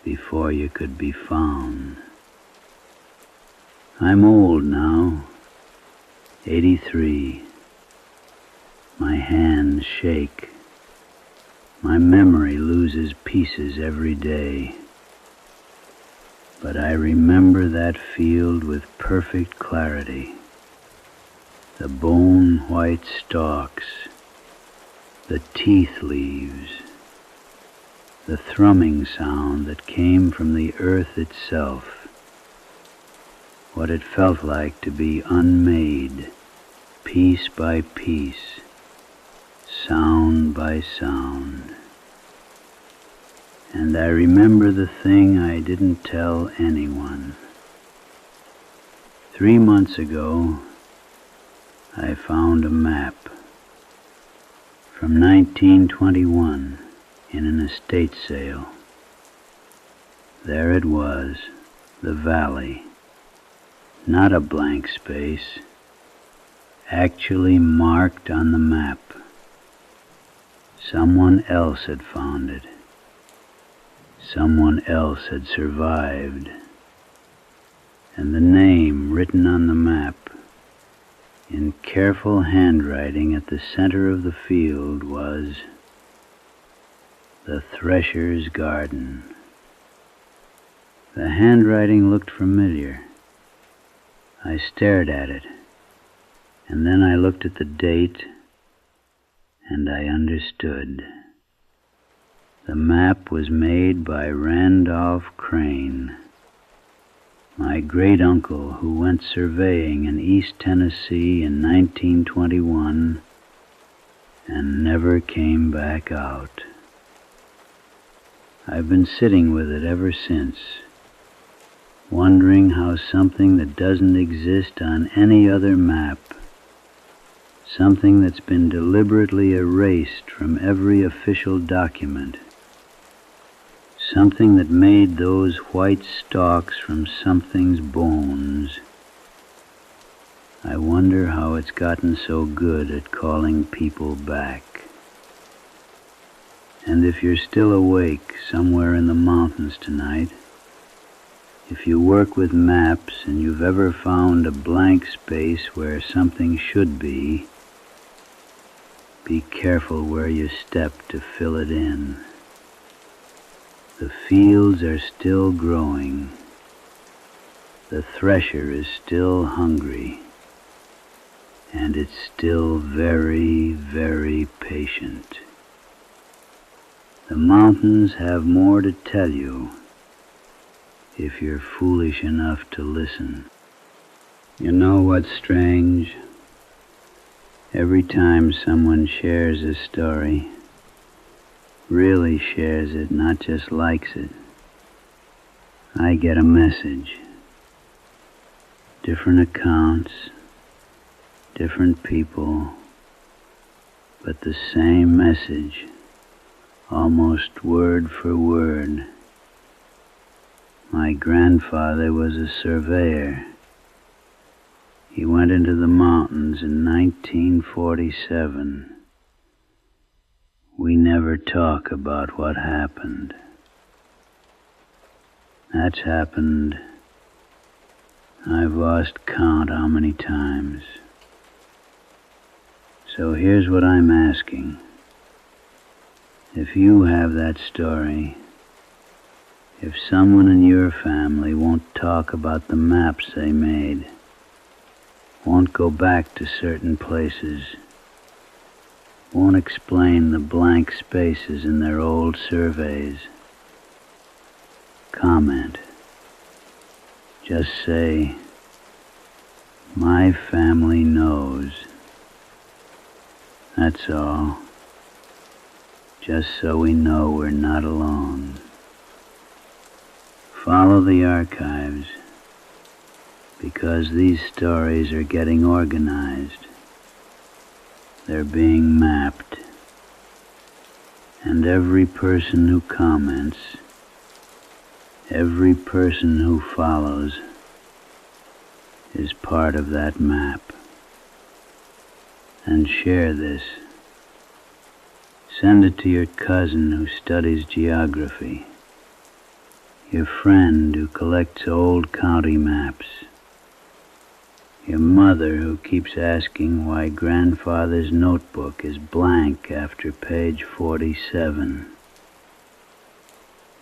before you could be found. I'm old now, 83. My hands shake. My memory loses pieces every day. But I remember that field with perfect clarity. The bone-white stalks, the teeth leaves, the thrumming sound that came from the earth itself. What it felt like to be unmade, piece by piece, sound by sound. And I remember the thing I didn't tell anyone. 3 months ago, I found a map from 1921 in an estate sale. There it was, the valley, not a blank space, actually marked on the map. Someone else had found it. Someone else had survived. And the name written on the map, in careful handwriting at the center of the field, was The Thresher's Garden. The handwriting looked familiar. I stared at it, and then I looked at the date, and I understood. The map was made by Randolph Crane, my great-uncle who went surveying in East Tennessee in 1921 and never came back out. I've been sitting with it ever since, wondering how something that doesn't exist on any other map, something that's been deliberately erased from every official document, something that made those white stalks from something's bones. I wonder how it's gotten so good at calling people back. And if you're still awake somewhere in the mountains tonight, if you work with maps and you've ever found a blank space where something should be careful where you step to fill it in. The fields are still growing. The thresher is still hungry. And it's still very, very patient. The mountains have more to tell you if you're foolish enough to listen. You know what's strange? Every time someone shares a story, really shares it, not just likes it, I get a message. Different accounts, different people, but the same message, almost word for word. My grandfather was a surveyor. He went into the mountains in 1947. We never talk about what happened. That's happened, I've lost count how many times. So here's what I'm asking. If you have that story, if someone in your family won't talk about the maps they made, won't go back to certain places, won't explain the blank spaces in their old surveys, comment. Just say, my family knows. That's all. Just so we know we're not alone. Follow the archives, because these stories are getting organized. They're being mapped. And every person who comments, every person who follows, is part of that map. And share this. Send it to your cousin who studies geography, your friend who collects old county maps, your mother who keeps asking why grandfather's notebook is blank after page 47.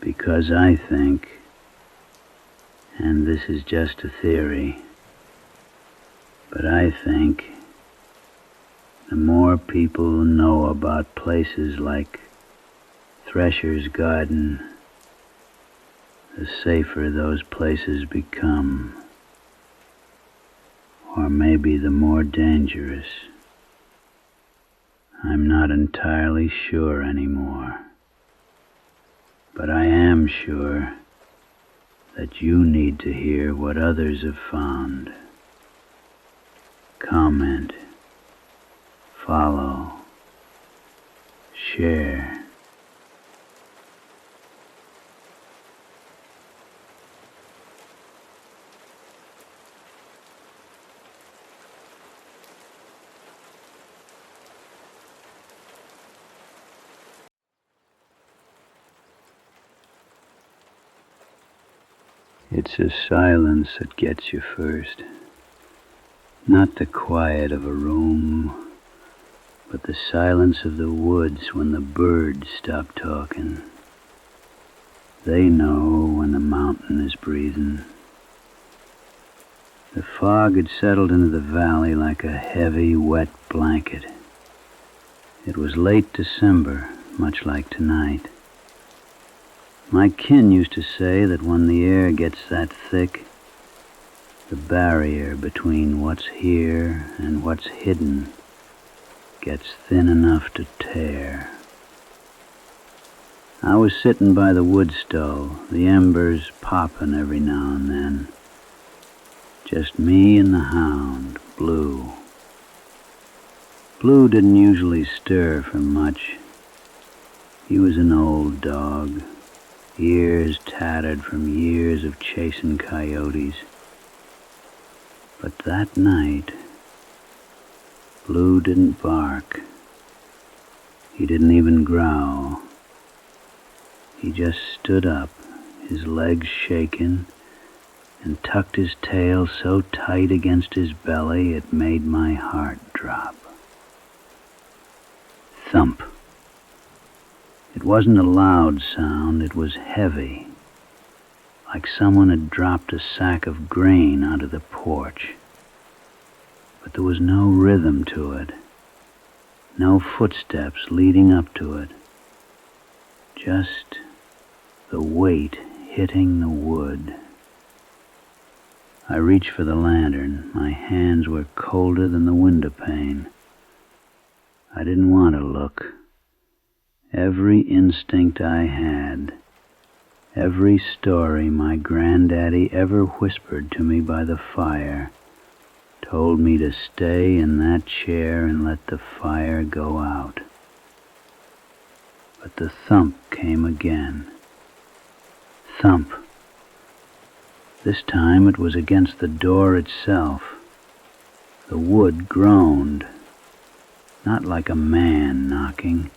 Because I think, and this is just a theory, but I think the more people know about places like Thresher's Garden, the safer those places become. Or maybe the more dangerous. I'm not entirely sure anymore. But I am sure that you need to hear what others have found. Comment, follow, share. It's the silence that gets you first. Not the quiet of a room, but the silence of the woods when the birds stop talking. They know when the mountain is breathing. The fog had settled into the valley like a heavy, wet blanket. It was late December, much like tonight. My kin used to say that when the air gets that thick, the barrier between what's here and what's hidden gets thin enough to tear. I was sitting by the wood stove, the embers popping every now and then. Just me and the hound, Blue. Blue didn't usually stir for much. He was an old dog, ears tattered from years of chasing coyotes. But that night, Blue didn't bark. He didn't even growl. He just stood up, his legs shaking, and tucked his tail so tight against his belly it made my heart drop. Thump. It wasn't a loud sound, it was heavy, like someone had dropped a sack of grain onto the porch. But there was no rhythm to it, no footsteps leading up to it, just the weight hitting the wood. I reached for the lantern. My hands were colder than the window pane. I didn't want to look. Every instinct I had, every story my granddaddy ever whispered to me by the fire, told me to stay in that chair and let the fire go out. But the thump came again. Thump. This time it was against the door itself. The wood groaned, not like a man knocking,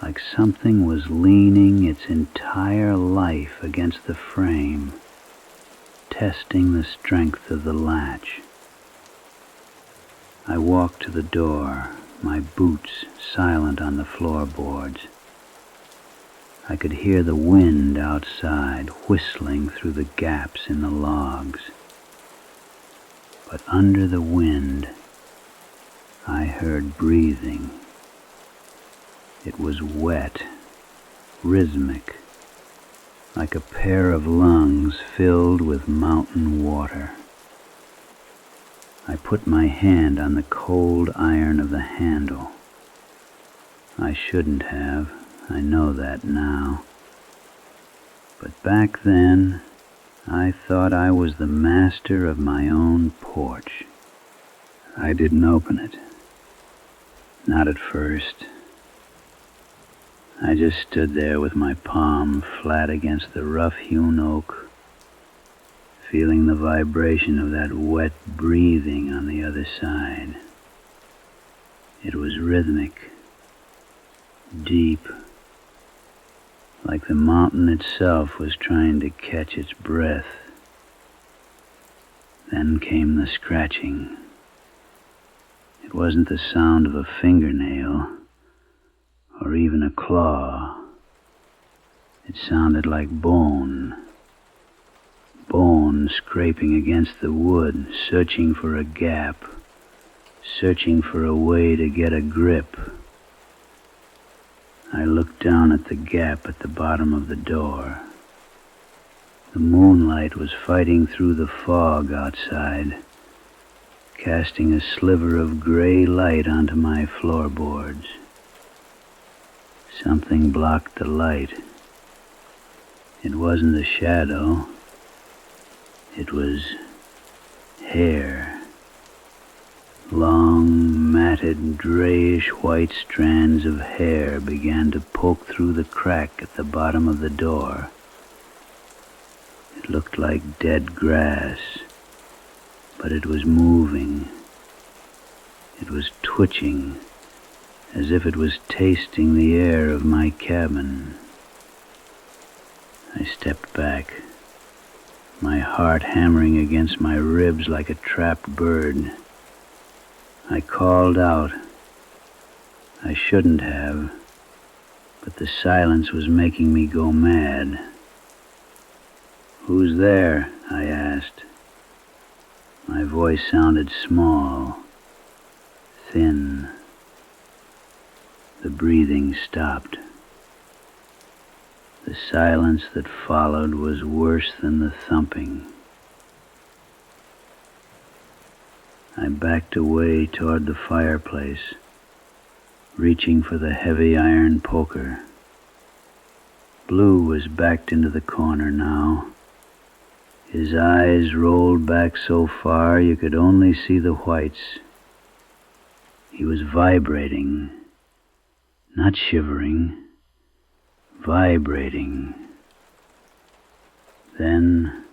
like something was leaning its entire life against the frame, testing the strength of the latch. I walked to the door, my boots silent on the floorboards. I could hear the wind outside whistling through the gaps in the logs. But under the wind, I heard breathing. It was wet, rhythmic, like a pair of lungs filled with mountain water. I put my hand on the cold iron of the handle. I shouldn't have, I know that now. But back then, I thought I was the master of my own porch. I didn't open it. Not at first. I just stood there with my palm flat against the rough-hewn oak, feeling the vibration of that wet breathing on the other side. It was rhythmic, deep, like the mountain itself was trying to catch its breath. Then came the scratching. It wasn't the sound of a fingernail or even a claw. It sounded like bone scraping against the wood, searching for a gap, searching for a way to get a grip. I looked down at the gap at the bottom of the door. The moonlight was fighting through the fog outside, casting a sliver of gray light onto my floorboards. Something blocked the light. It wasn't a shadow. It was hair. Long, matted, grayish-white strands of hair began to poke through the crack at the bottom of the door. It looked like dead grass, but it was moving. It was twitching, as if it was tasting the air of my cabin. I stepped back, my heart hammering against my ribs like a trapped bird. I called out. I shouldn't have, but the silence was making me go mad. "Who's there?" I asked. My voice sounded small, thin. The breathing stopped. The silence that followed was worse than the thumping. I backed away toward the fireplace, reaching for the heavy iron poker. Blue was backed into the corner now. His eyes rolled back so far you could only see the whites. He was vibrating, not shivering, vibrating. Then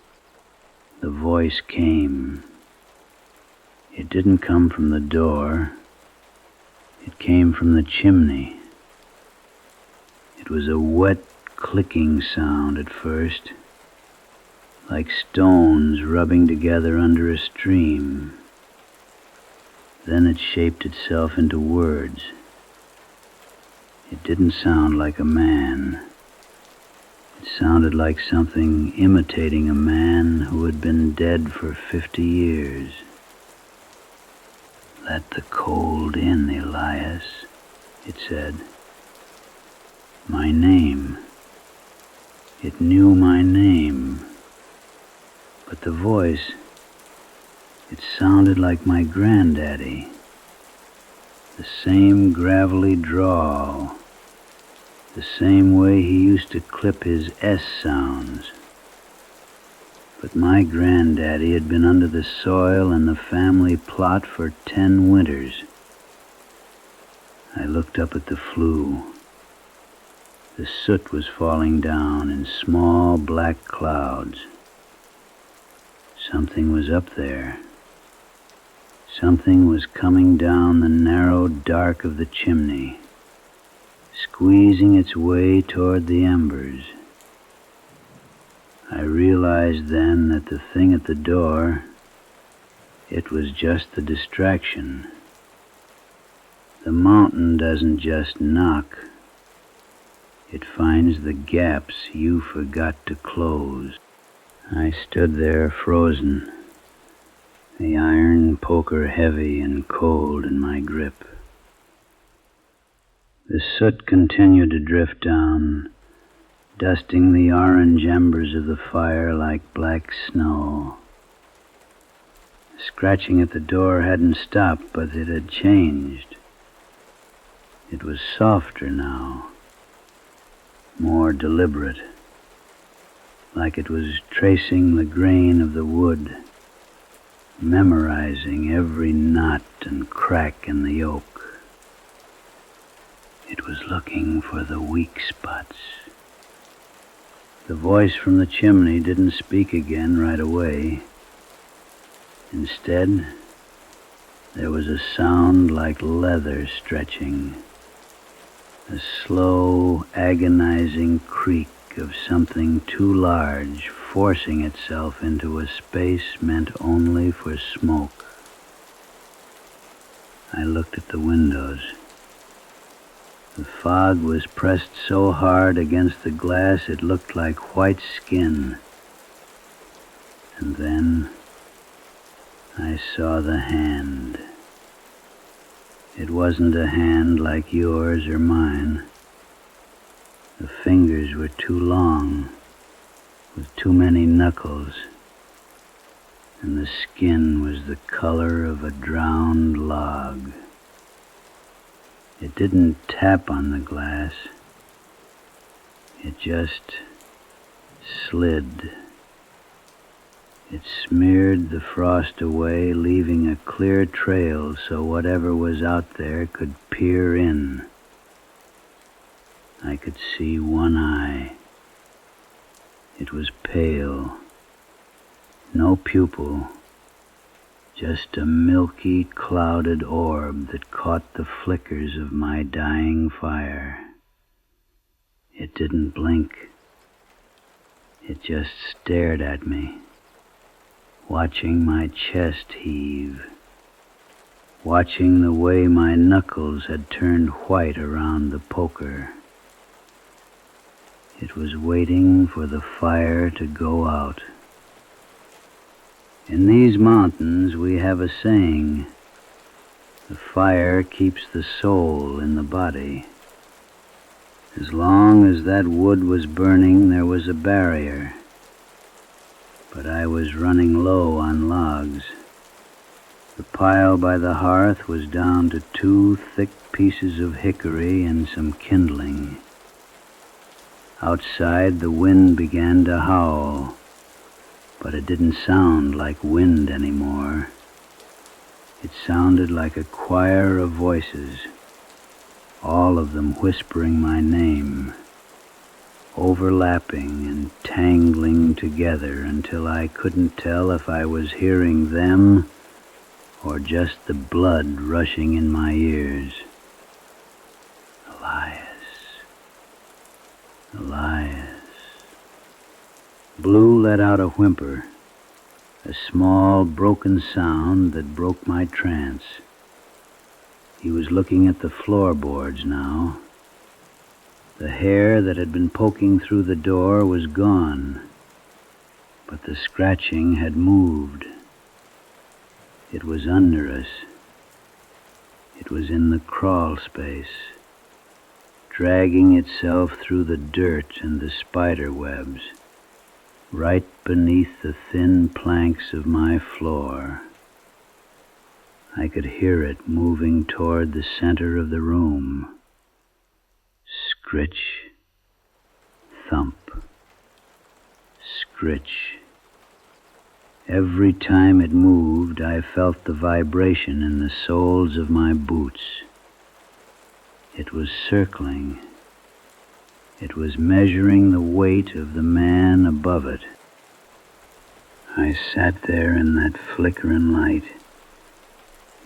the voice came. It didn't come from the door. It came from the chimney. It was a wet, clicking sound at first, like stones rubbing together under a stream. Then it shaped itself into words. It didn't sound like a man. It sounded like something imitating a man who had been dead for 50 years. "Let the cold in, Elias," it said. My name. It knew my name. But the voice, it sounded like my granddaddy. The same gravelly drawl, the same way he used to clip his S sounds. But my granddaddy had been under the soil in the family plot for 10 winters. I looked up at the flue. The soot was falling down in small black clouds. Something was up there. Something was coming down the narrow dark of the chimney, squeezing its way toward the embers. I realized then that the thing at the door, it was just the distraction. The mountain doesn't just knock. It finds the gaps you forgot to close. I stood there frozen, the iron poker heavy and cold in my grip. The soot continued to drift down, dusting the orange embers of the fire like black snow. Scratching at the door hadn't stopped, but it had changed. It was softer now, more deliberate, like it was tracing the grain of the wood, memorizing every knot and crack in the oak. It was looking for the weak spots. The voice from the chimney didn't speak again right away. Instead, there was a sound like leather stretching, a slow, agonizing creak of something too large forcing itself into a space meant only for smoke. I looked at the windows. The fog was pressed so hard against the glass it looked like white skin. And then I saw the hand. It wasn't a hand like yours or mine. The fingers were too long, with too many knuckles, and the skin was the color of a drowned log. It didn't tap on the glass. It just slid. It smeared the frost away, leaving a clear trail so whatever was out there could peer in. I could see one eye. It was pale. No pupil. Just a milky, clouded orb that caught the flickers of my dying fire. It didn't blink. It just stared at me, watching my chest heave, watching the way my knuckles had turned white around the poker. It was waiting for the fire to go out. In these mountains we have a saying, the fire keeps the soul in the body. As long as that wood was burning, there was a barrier. But I was running low on logs. The pile by the hearth was down to 2 thick pieces of hickory and some kindling. Outside, the wind began to howl, but it didn't sound like wind anymore. It sounded like a choir of voices, all of them whispering my name, overlapping and tangling together until I couldn't tell if I was hearing them or just the blood rushing in my ears. Elias. Elias. Blue let out a whimper, a small, broken sound that broke my trance. He was looking at the floorboards now. The hair that had been poking through the door was gone, but the scratching had moved. It was under us. It was in the crawl space, dragging itself through the dirt and the spider webs, right beneath the thin planks of my floor. I could hear it moving toward the center of the room. Scritch, thump, scritch. Every time it moved, I felt the vibration in the soles of my boots. It was circling. It was measuring the weight of the man above it. I sat there in that flickering light,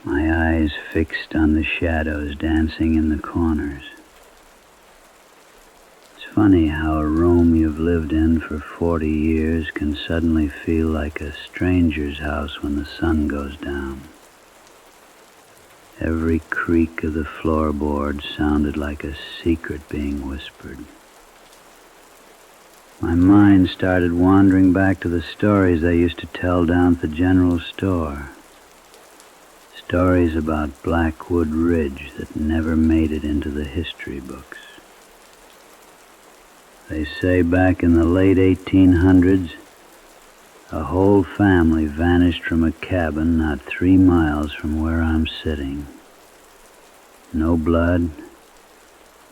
my eyes fixed on the shadows dancing in the corners. It's funny how a room you've lived in for 40 years can suddenly feel like a stranger's house when the sun goes down. Every creak of the floorboards sounded like a secret being whispered. My mind started wandering back to the stories they used to tell down at the general store. Stories about Blackwood Ridge that never made it into the history books. They say back in the late 1800s, a whole family vanished from a cabin not 3 miles from where I'm sitting. No blood,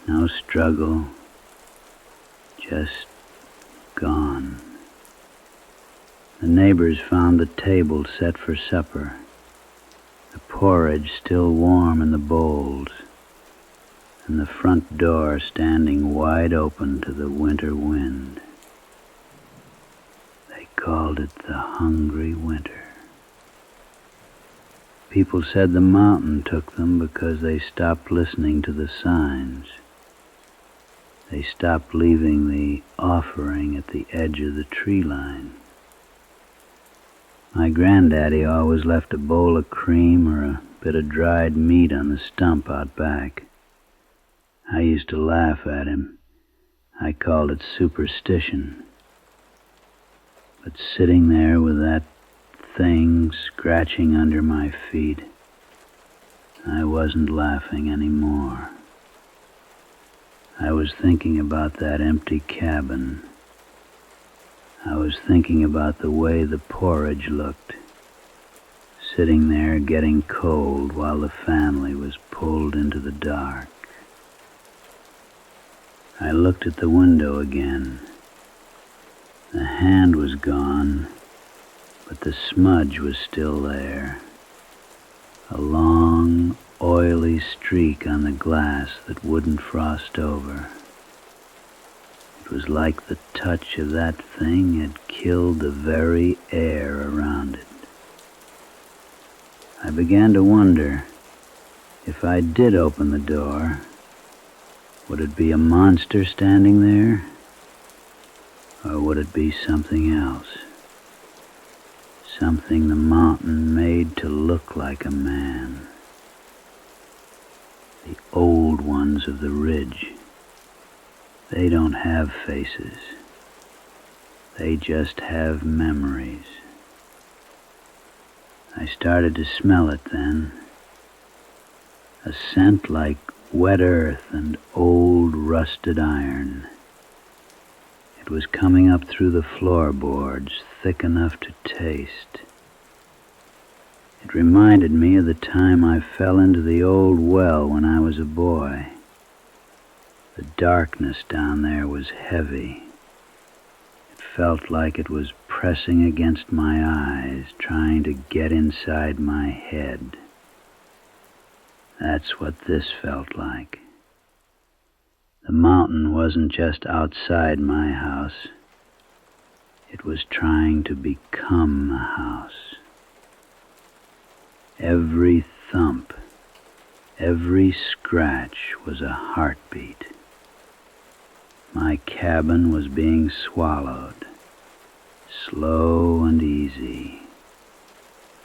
no struggle, just gone. The neighbors found the table set for supper, the porridge still warm in the bowls, and the front door standing wide open to the winter wind. They called it the hungry winter. People said the mountain took them because they stopped listening to the signs. They stopped leaving the offering at the edge of the tree line. My granddaddy always left a bowl of cream or a bit of dried meat on the stump out back. I used to laugh at him. I called it superstition. But sitting there with that thing scratching under my feet, I wasn't laughing anymore. I was thinking about that empty cabin. I was thinking about the way the porridge looked, sitting there getting cold while the family was pulled into the dark. I looked at the window again. The hand was gone, but the smudge was still there. A long, oily streak on the glass that wouldn't frost over. It was like the touch of that thing had killed the very air around it. I began to wonder, if I did open the door, would it be a monster standing there? Or would it be something else? Something the mountain made to look like a man. The old ones of the ridge, they don't have faces. They just have memories. I started to smell it then. A scent like wet earth and old rusted iron. It was coming up through the floorboards, thick enough to taste. It reminded me of the time I fell into the old well when I was a boy. The darkness down there was heavy. It felt like it was pressing against my eyes, trying to get inside my head. That's what this felt like. The mountain wasn't just outside my house. It was trying to become a house. Every thump, every scratch was a heartbeat. My cabin was being swallowed, slow and easy,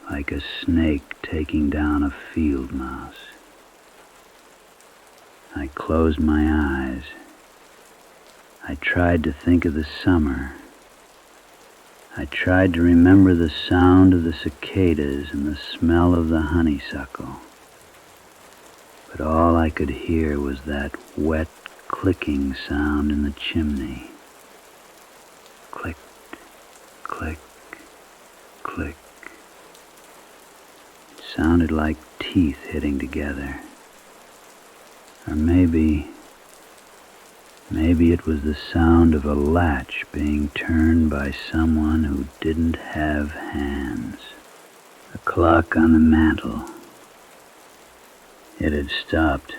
like a snake taking down a field mouse. I closed my eyes. I tried to think of the summer. I tried to remember the sound of the cicadas and the smell of the honeysuckle. But all I could hear was that wet, clicking sound in the chimney. Click, click, click. It sounded like teeth hitting together. Or maybe it was the sound of a latch being turned by someone who didn't have hands. The clock on the mantel. It had stopped.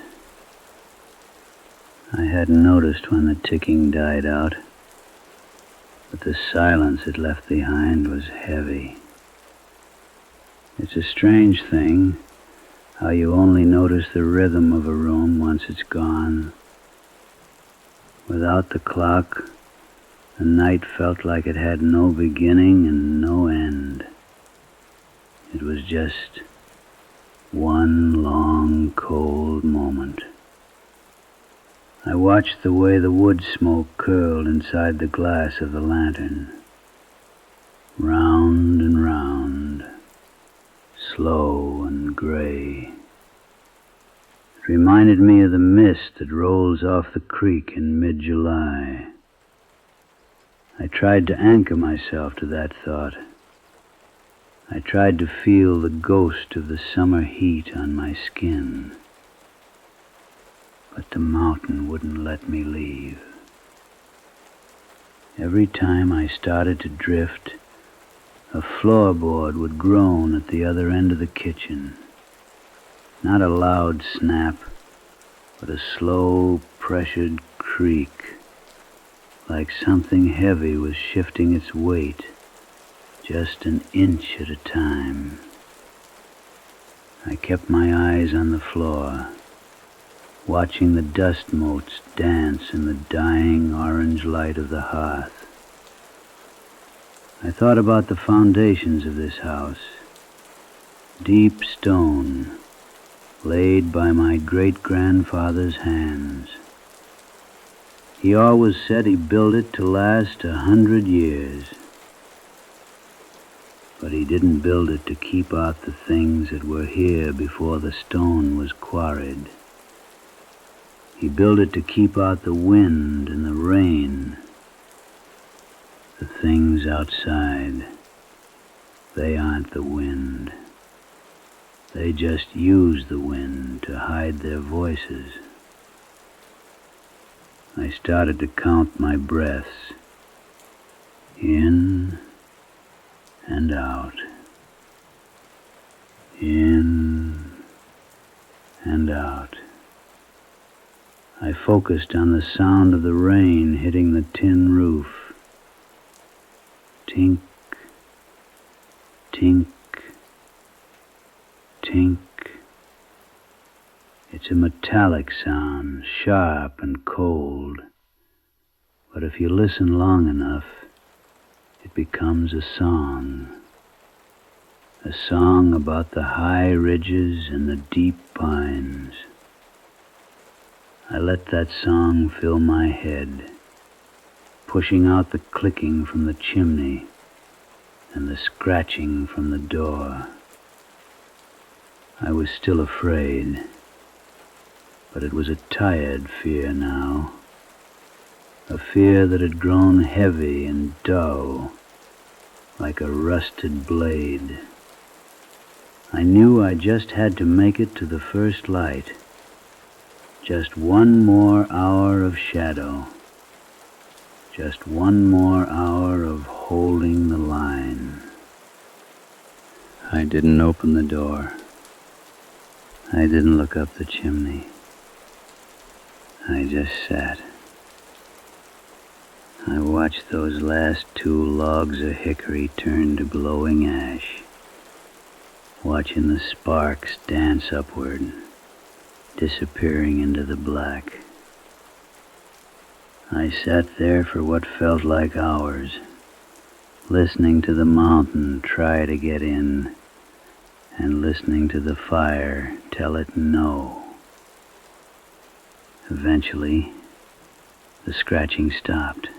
I hadn't noticed when the ticking died out, but the silence it left behind was heavy. It's a strange thing, how you only notice the rhythm of a room once it's gone. Without the clock, the night felt like it had no beginning and no end. It was just one long, cold moment. I watched the way the wood smoke curled inside the glass of the lantern. Round and round, slow and gray. It reminded me of the mist that rolls off the creek in mid-July. I tried to anchor myself to that thought. I tried to feel the ghost of the summer heat on my skin. But the mountain wouldn't let me leave. Every time I started to drift, a floorboard would groan at the other end of the kitchen. Not a loud snap, but a slow, pressured creak, like something heavy was shifting its weight, just an inch at a time. I kept my eyes on the floor, watching the dust motes dance in the dying orange light of the hearth. I thought about the foundations of this house, deep stone, laid by my great-grandfather's hands. He always said he built it to last 100 years. But he didn't build it to keep out the things that were here before the stone was quarried. He built it to keep out the wind and the rain. The things outside, they aren't the wind. They just use the wind to hide their voices. I started to count my breaths, in and out, in and out. I focused on the sound of the rain hitting the tin roof. Tink, tink, tink. It's a metallic sound, sharp and cold. But if you listen long enough, it becomes a song about the high ridges and the deep pines. I let that song fill my head, pushing out the clicking from the chimney and the scratching from the door. I was still afraid, but it was a tired fear now, a fear that had grown heavy and dull, like a rusted blade. I knew I just had to make it to the first light, just one more hour of shadow, just one more hour of holding the line. I didn't open the door. I didn't look up the chimney. I just sat. I watched those last 2 logs of hickory turn to glowing ash, watching the sparks dance upward, disappearing into the black. I sat there for what felt like hours, listening to the mountain try to get in, and listening to the fire tell it no. Eventually, the scratching stopped.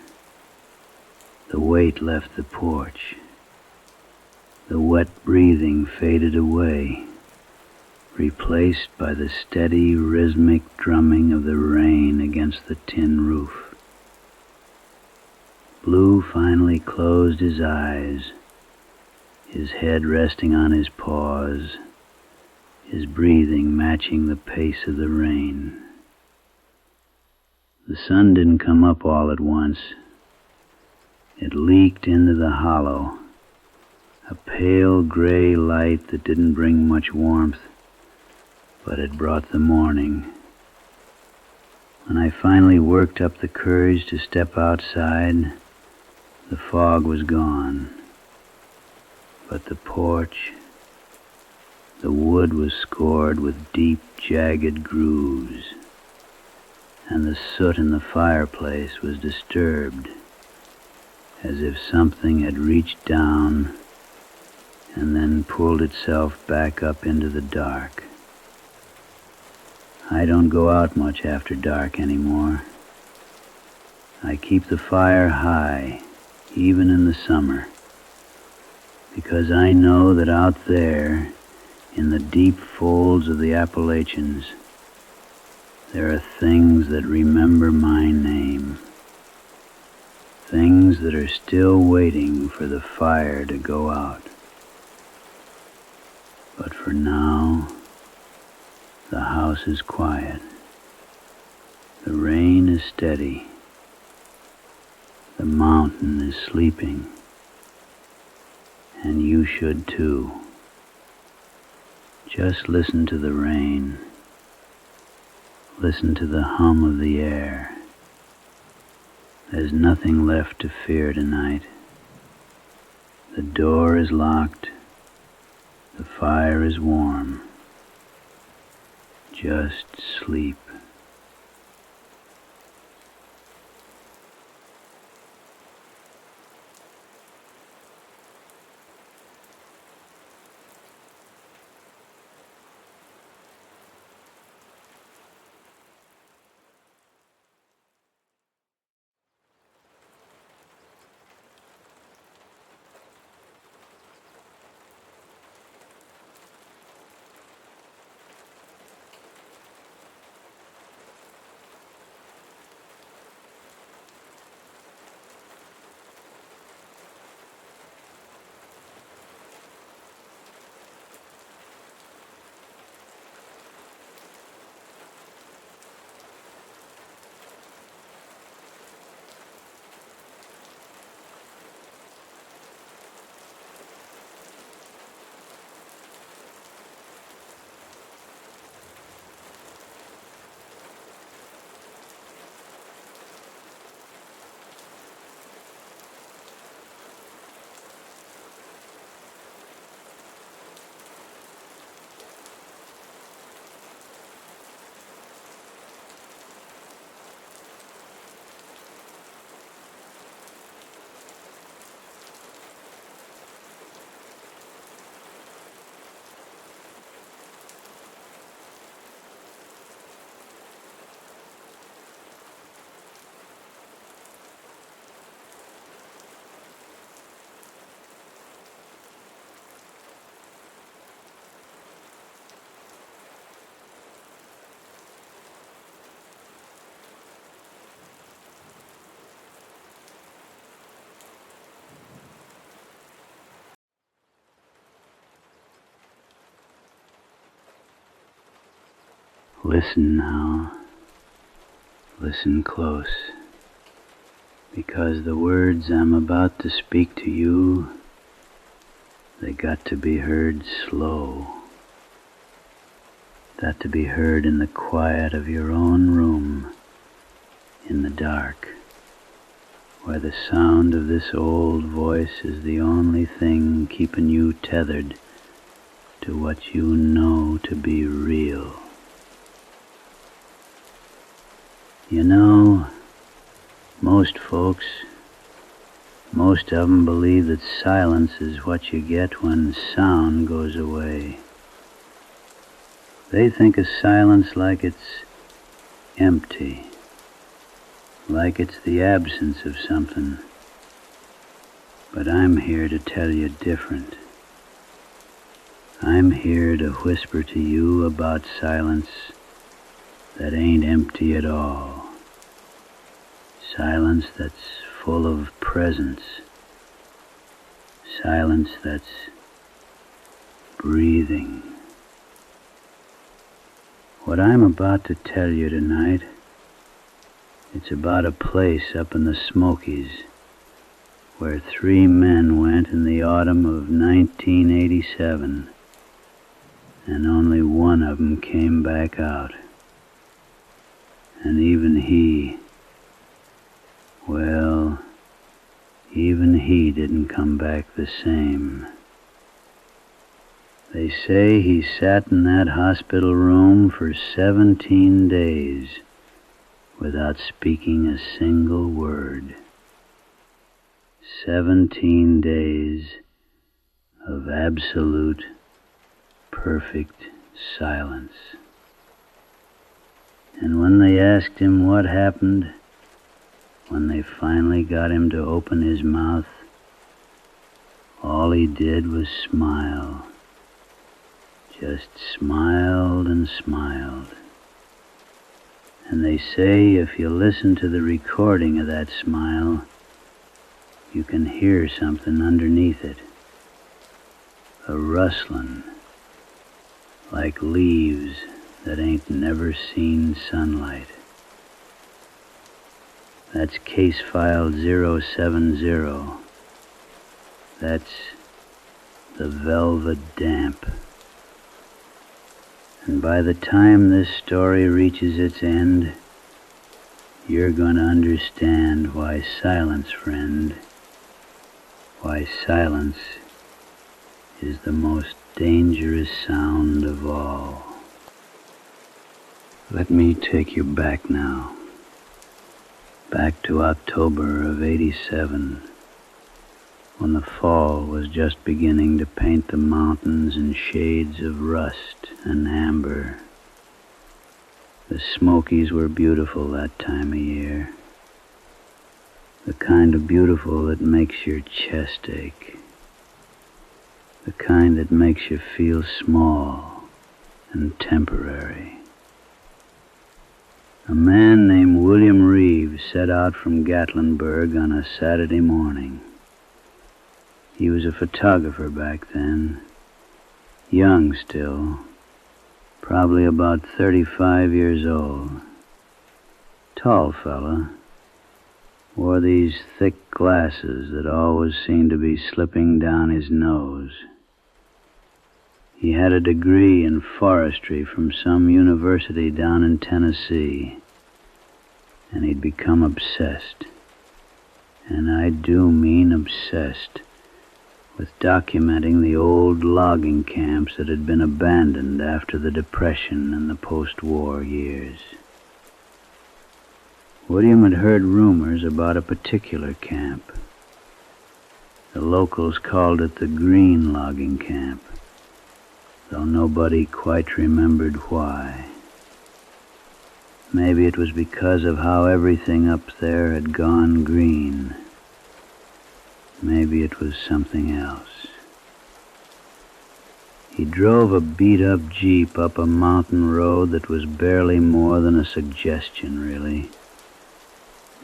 The weight left the porch. The wet breathing faded away, replaced by the steady, rhythmic drumming of the rain against the tin roof. Blue finally closed his eyes, his head resting on his paws, his breathing matching the pace of the rain. The sun didn't come up all at once. It leaked into the hollow, a pale gray light that didn't bring much warmth, but it brought the morning. When I finally worked up the courage to step outside, the fog was gone. But the porch, the wood was scored with deep, jagged grooves, and the soot in the fireplace was disturbed, as if something had reached down and then pulled itself back up into the dark. I don't go out much after dark anymore. I keep the fire high, even in the summer, because I know that out there, in the deep folds of the Appalachians, there are things that remember my name, things that are still waiting for the fire to go out. But for now, the house is quiet. The rain is steady. The mountain is sleeping. And you should too. Just listen to the rain. Listen to the hum of the air. There's nothing left to fear tonight. The door is locked. The fire is warm. Just sleep. Listen now. Listen close. Because the words I'm about to speak to you, they got to be heard slow. Got to be heard in the quiet of your own room, in the dark, where the sound of this old voice is the only thing keeping you tethered to what you know to be real. You know, most folks, most of them believe that silence is what you get when sound goes away. They think of silence like it's empty, like it's the absence of something. But I'm here to tell you different. I'm here to whisper to you about silence that ain't empty at all. Silence that's full of presence. Silence that's breathing. What I'm about to tell you tonight, it's about a place up in the Smokies where 3 men went in the autumn of 1987, and only one of them came back out. And even he, well, even he didn't come back the same. They say he sat in that hospital room for 17 days without speaking a single word. 17 days of absolute, perfect silence. And when they asked him what happened, when they finally got him to open his mouth, all he did was smile. Just smiled and smiled. And they say if you listen to the recording of that smile, you can hear something underneath it. A rustling, like leaves that ain't never seen sunlight. That's case file 070. That's the velvet damp. And by the time this story reaches its end, you're going to understand why silence, friend, why silence is the most dangerous sound of all. Let me take you back now, back to October of '87, when the fall was just beginning to paint the mountains in shades of rust and amber. The Smokies were beautiful that time of year, the kind of beautiful that makes your chest ache, the kind that makes you feel small and temporary. A man named William Reeves set out from Gatlinburg on a Saturday morning. He was a photographer back then, young still, probably about 35 years old. Tall fella, wore these thick glasses that always seemed to be slipping down his nose. He had a degree in forestry from some university down in Tennessee, and he'd become obsessed, and I do mean obsessed, with documenting the old logging camps that had been abandoned after the Depression and the post-war years. William had heard rumors about a particular camp. The locals called it the Green Logging Camp, though nobody quite remembered why. Maybe it was because of how everything up there had gone green. Maybe it was something else. He drove a beat-up Jeep up a mountain road that was barely more than a suggestion, really.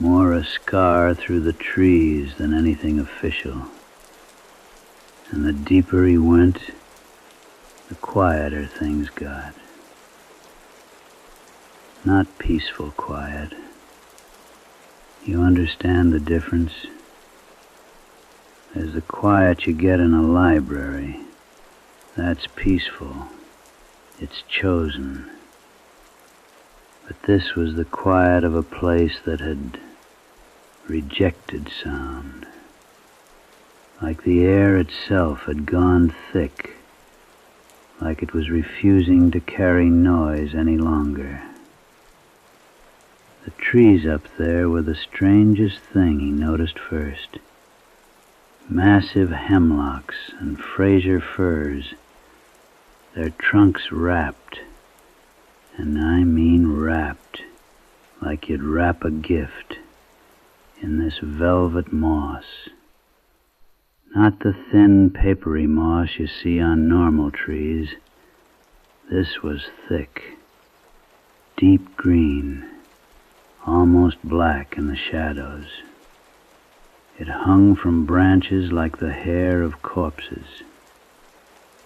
More a scar through the trees than anything official. And the deeper he went, the quieter things got. not peaceful quiet. You understand the difference? There's the quiet you get in a library. That's peaceful. It's chosen. But this was the quiet of a place that had rejected sound. Like the air itself had gone thick, like it was refusing to carry noise any longer. The trees up there were the strangest thing he noticed first. Massive hemlocks and Fraser firs, their trunks wrapped, and I mean wrapped, like you'd wrap a gift, in this velvet moss. Not the thin, papery moss you see on normal trees. This was thick, deep green, almost black in the shadows. It hung from branches like the hair of corpses.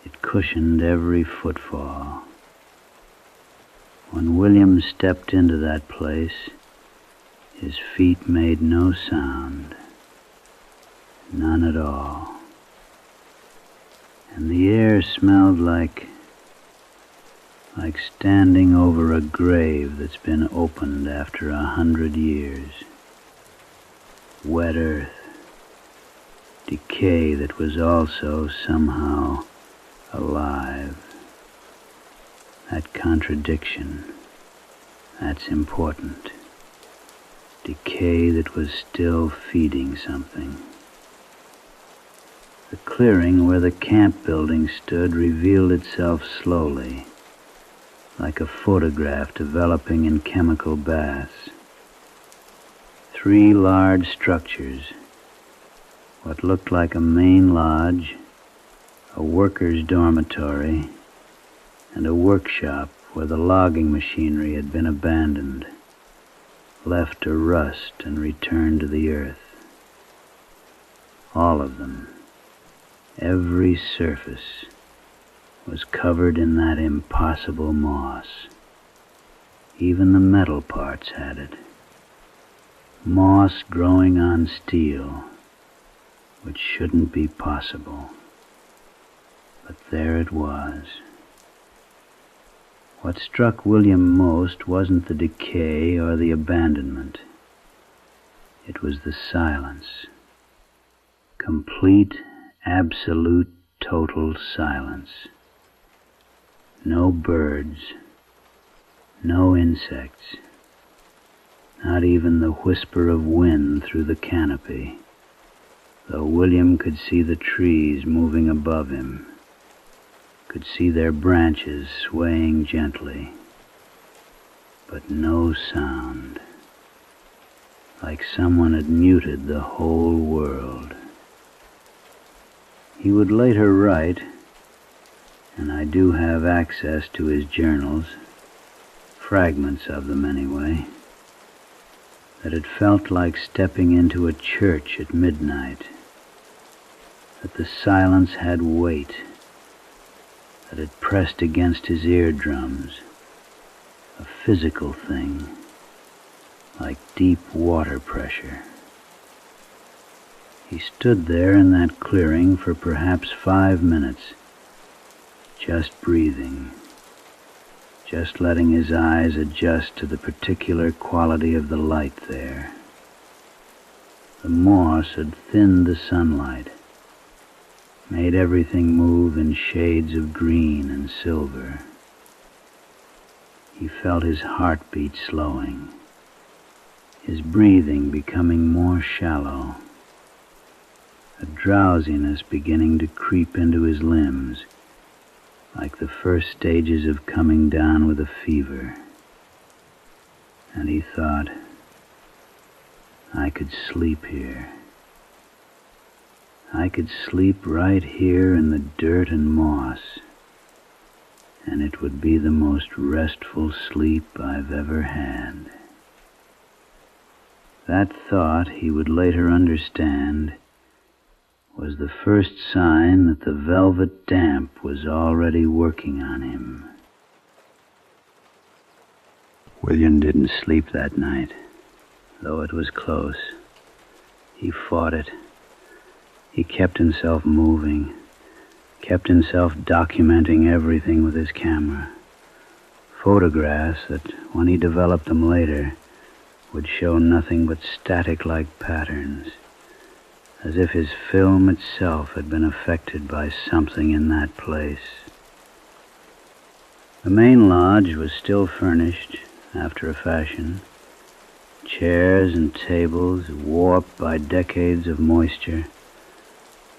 It cushioned every footfall. When William stepped into that place, his feet made no sound. None at all. And the air smelled like standing over a grave that's been opened after 100 years. Wet earth. Decay that was also somehow alive. That contradiction, that's important. Decay that was still feeding something. The clearing where the camp building stood revealed itself slowly, like a photograph developing in chemical baths. 3 large structures, what looked like a main lodge, a workers' dormitory, and a workshop where the logging machinery had been abandoned, left to rust and return to the earth. All of them, every surface, was covered in that impossible moss. Even the metal parts had it. Moss growing on steel, which shouldn't be possible. But there it was. What struck William most wasn't the decay or the abandonment. It was the silence. Complete, absolute, total silence. No birds, no insects, not even the whisper of wind through the canopy, though William could see the trees moving above him, could see their branches swaying gently, but no sound, like someone had muted the whole world. He would later write, and I do have access to his journals, fragments of them anyway, that it felt like stepping into a church at midnight, that the silence had weight, that it pressed against his eardrums, a physical thing, like deep water pressure. He stood there in that clearing for perhaps 5 minutes, just breathing, just letting his eyes adjust to the particular quality of the light there. The moss had thinned the sunlight, made everything move in shades of green and silver. He felt his heartbeat slowing, his breathing becoming more shallow, a drowsiness beginning to creep into his limbs, like the first stages of coming down with a fever. And he thought, I could sleep here. I could sleep right here in the dirt and moss, and it would be the most restful sleep I've ever had. That thought, he would later understand, was the first sign that the velvet damp was already working on him. William didn't sleep that night, though it was close. He fought it. He kept himself moving, kept himself documenting everything with his camera. Photographs that, when he developed them later, would show nothing but static-like patterns, as if his film itself had been affected by something in that place. The main lodge was still furnished, after a fashion. Chairs and tables warped by decades of moisture.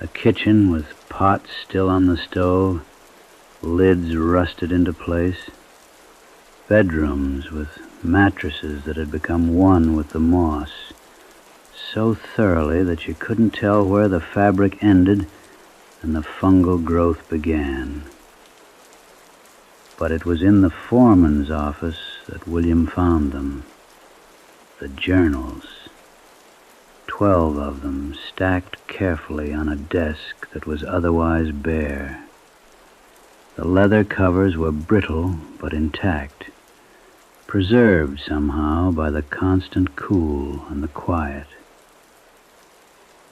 A kitchen with pots still on the stove, lids rusted into place. Bedrooms with mattresses that had become one with the moss, so thoroughly that you couldn't tell where the fabric ended and the fungal growth began. But it was in the foreman's office that William found them. The journals. 12 of them stacked carefully on a desk that was otherwise bare. The leather covers were brittle but intact, preserved somehow by the constant cool and the quiet.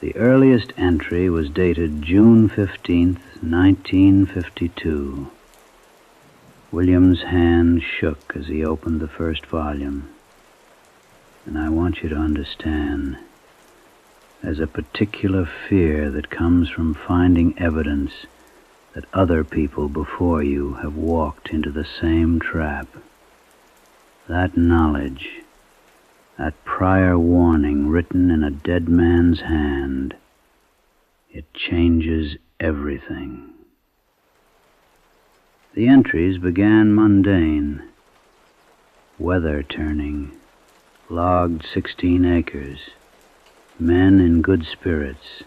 The earliest entry was dated June 15th, 1952. William's hand shook as he opened the first volume. And I want you to understand, there's a particular fear that comes from finding evidence that other people before you have walked into the same trap. That knowledge, that prior warning written in a dead man's hand, it changes everything. The entries began mundane. Weather turning, logged 16 acres, men in good spirits.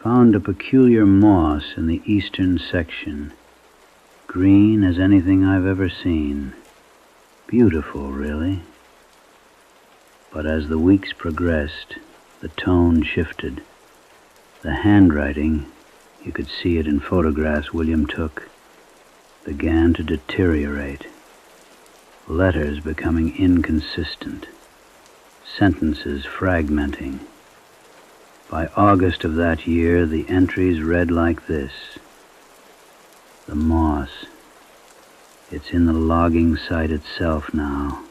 Found a peculiar moss in the eastern section, green as anything I've ever seen. Beautiful, really. But as the weeks progressed, the tone shifted. The handwriting, you could see it in photographs William took, began to deteriorate. Letters becoming inconsistent, sentences fragmenting. By August of that year, the entries read like this: the moss. It's in the logging site itself now,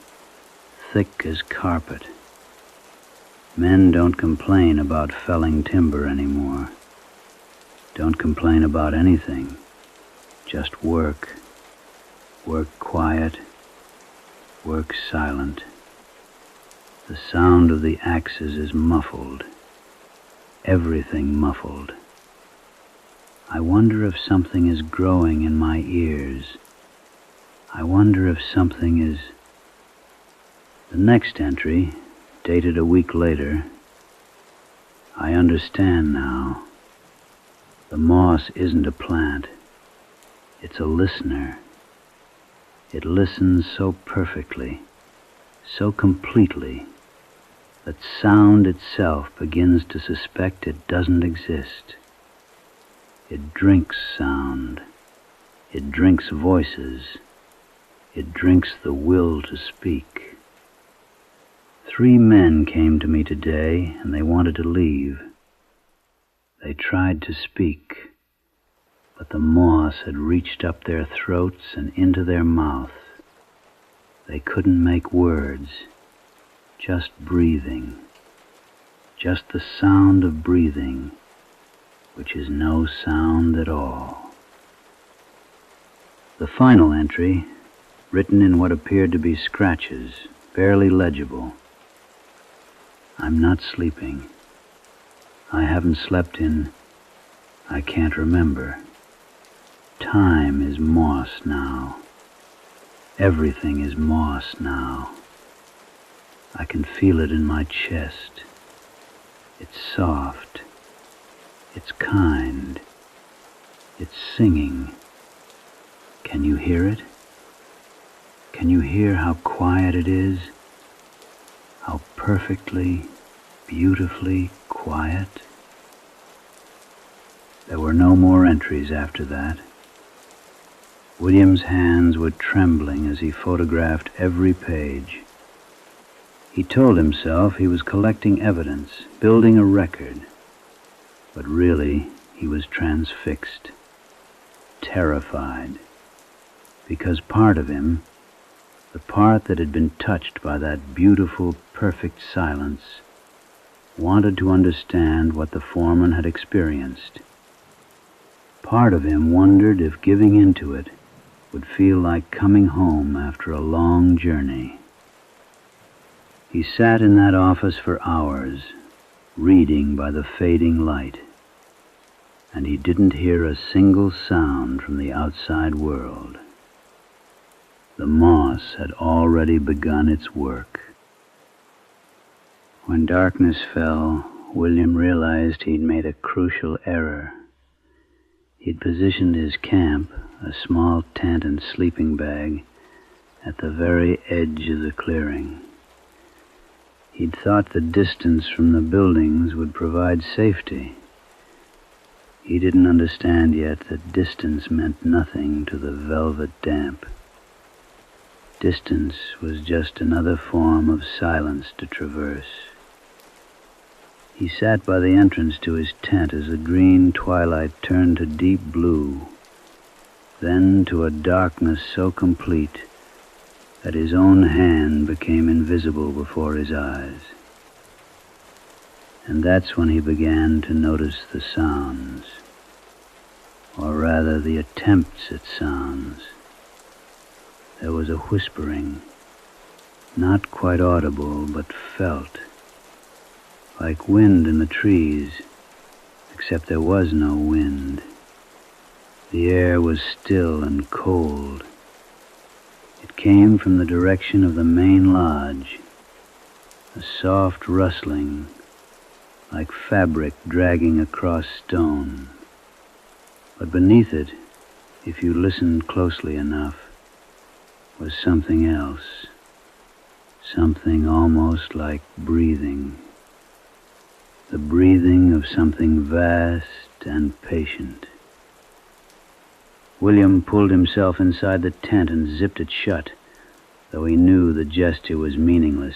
thick as carpet. Men don't complain about felling timber anymore. Don't complain about anything. Just work. Work quiet. Work silent. The sound of the axes is muffled. Everything muffled. I wonder if something is growing in my ears. I wonder if something is... The next entry, dated a week later, I understand now. The moss isn't a plant. It's a listener. It listens so perfectly, so completely, that sound itself begins to suspect it doesn't exist. It drinks sound. It drinks voices. It drinks the will to speak. 3 men came to me today, and they wanted to leave. They tried to speak, but the moss had reached up their throats and into their mouth. They couldn't make words, just breathing, just the sound of breathing, which is no sound at all. The final entry, written in what appeared to be scratches, barely legible. I'm not sleeping. I haven't slept in, I can't remember. Time is moss now. Everything is moss now. I can feel it in my chest. It's soft. It's kind. It's singing. Can you hear it? Can you hear how quiet it is? How perfectly, beautifully quiet? There were no more entries after that. William's hands were trembling as he photographed every page. He told himself he was collecting evidence, building a record. But really, he was transfixed, terrified, because part of him, the part that had been touched by that beautiful, perfect silence, wanted to understand what the foreman had experienced. Part of him wondered if giving into it would feel like coming home after a long journey. He sat in that office for hours, reading by the fading light, and he didn't hear a single sound from the outside world. The moss had already begun its work. When darkness fell, William realized he'd made a crucial error. He'd positioned his camp, a small tent and sleeping bag, at the very edge of the clearing. He'd thought the distance from the buildings would provide safety. He didn't understand yet that distance meant nothing to the velvet damp. Distance was just another form of silence to traverse. He sat by the entrance to his tent as the green twilight turned to deep blue, then to a darkness so complete that his own hand became invisible before his eyes. And that's when he began to notice the sounds, or rather the attempts at sounds. There was a whispering, not quite audible, but felt, like wind in the trees, except there was no wind. The air was still and cold. It came from the direction of the main lodge, a soft rustling, like fabric dragging across stone. But beneath it, if you listened closely enough, was something else, something almost like breathing, the breathing of something vast and patient. William pulled himself inside the tent and zipped it shut, though he knew the gesture was meaningless.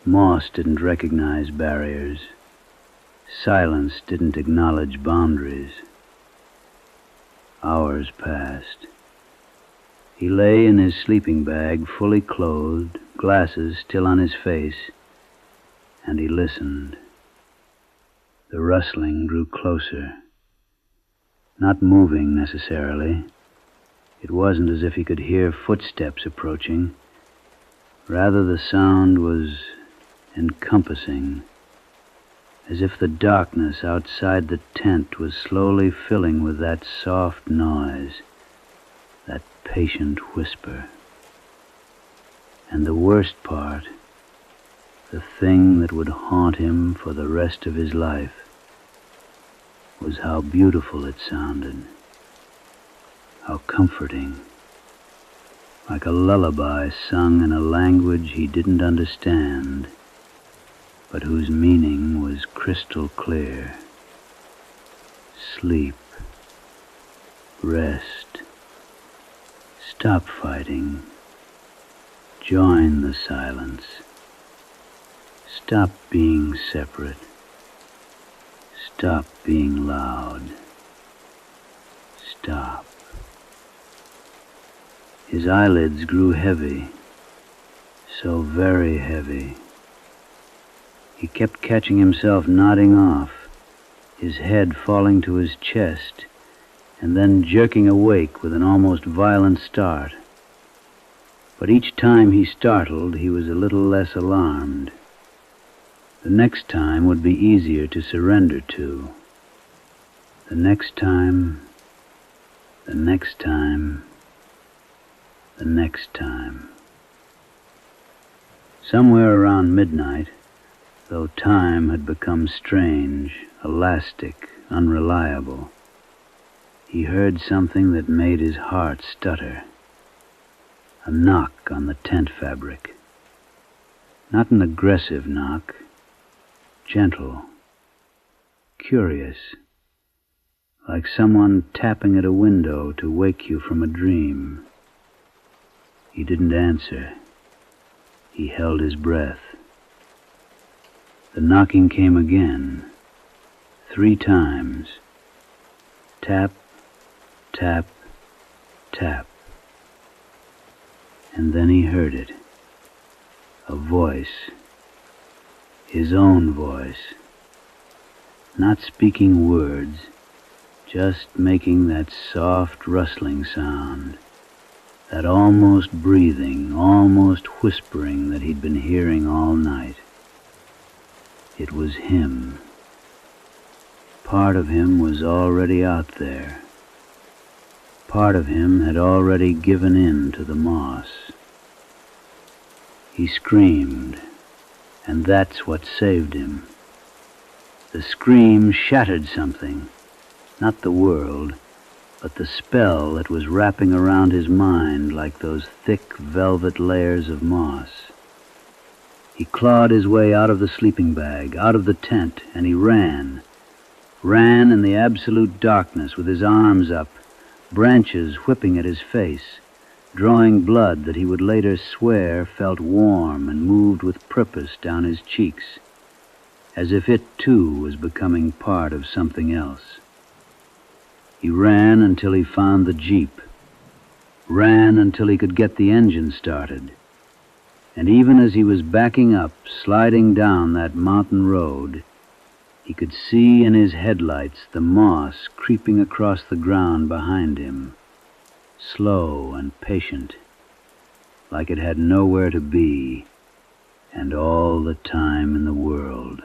Moss didn't recognize barriers. Silence didn't acknowledge boundaries. Hours passed. He lay in his sleeping bag, fully clothed, glasses still on his face, and he listened. The rustling grew closer. Not moving necessarily. It wasn't as if he could hear footsteps approaching. Rather, the sound was encompassing, as if the darkness outside the tent was slowly filling with that soft noise, that patient whisper. And the worst part, the thing that would haunt him for the rest of his life, was how beautiful it sounded, how comforting, like a lullaby sung in a language he didn't understand, but whose meaning was crystal clear. Sleep, rest, stop fighting, join the silence, stop being separate, stop being loud, stop. His eyelids grew heavy, so very heavy. He kept catching himself nodding off, his head falling to his chest, and then jerking awake with an almost violent start. But each time he startled, he was a little less alarmed. The next time would be easier to surrender to. The next time, the next time, the next time. Somewhere around midnight, though time had become strange, elastic, unreliable, he heard something that made his heart stutter. A knock on the tent fabric. Not an aggressive knock, gentle, curious, like someone tapping at a window to wake you from a dream. He didn't answer. He held his breath. The knocking came again, 3 times. Tap, tap, tap. And then he heard it. A voice. His own voice. Not speaking words, just making that soft rustling sound, that almost breathing, almost whispering that he'd been hearing all night. It was him. Part of him was already out there. Part of him had already given in to the moss. He screamed, and that's what saved him. The scream shattered something, not the world, but the spell that was wrapping around his mind like those thick velvet layers of moss. He clawed his way out of the sleeping bag, out of the tent, and he ran in the absolute darkness with his arms up, branches whipping at his face, drawing blood that he would later swear felt warm and moved with purpose down his cheeks, as if it too was becoming part of something else. He ran until he found the jeep, ran until he could get the engine started, and even as he was backing up, sliding down that mountain road, he could see in his headlights the moss creeping across the ground behind him, slow and patient, like it had nowhere to be and all the time in the world.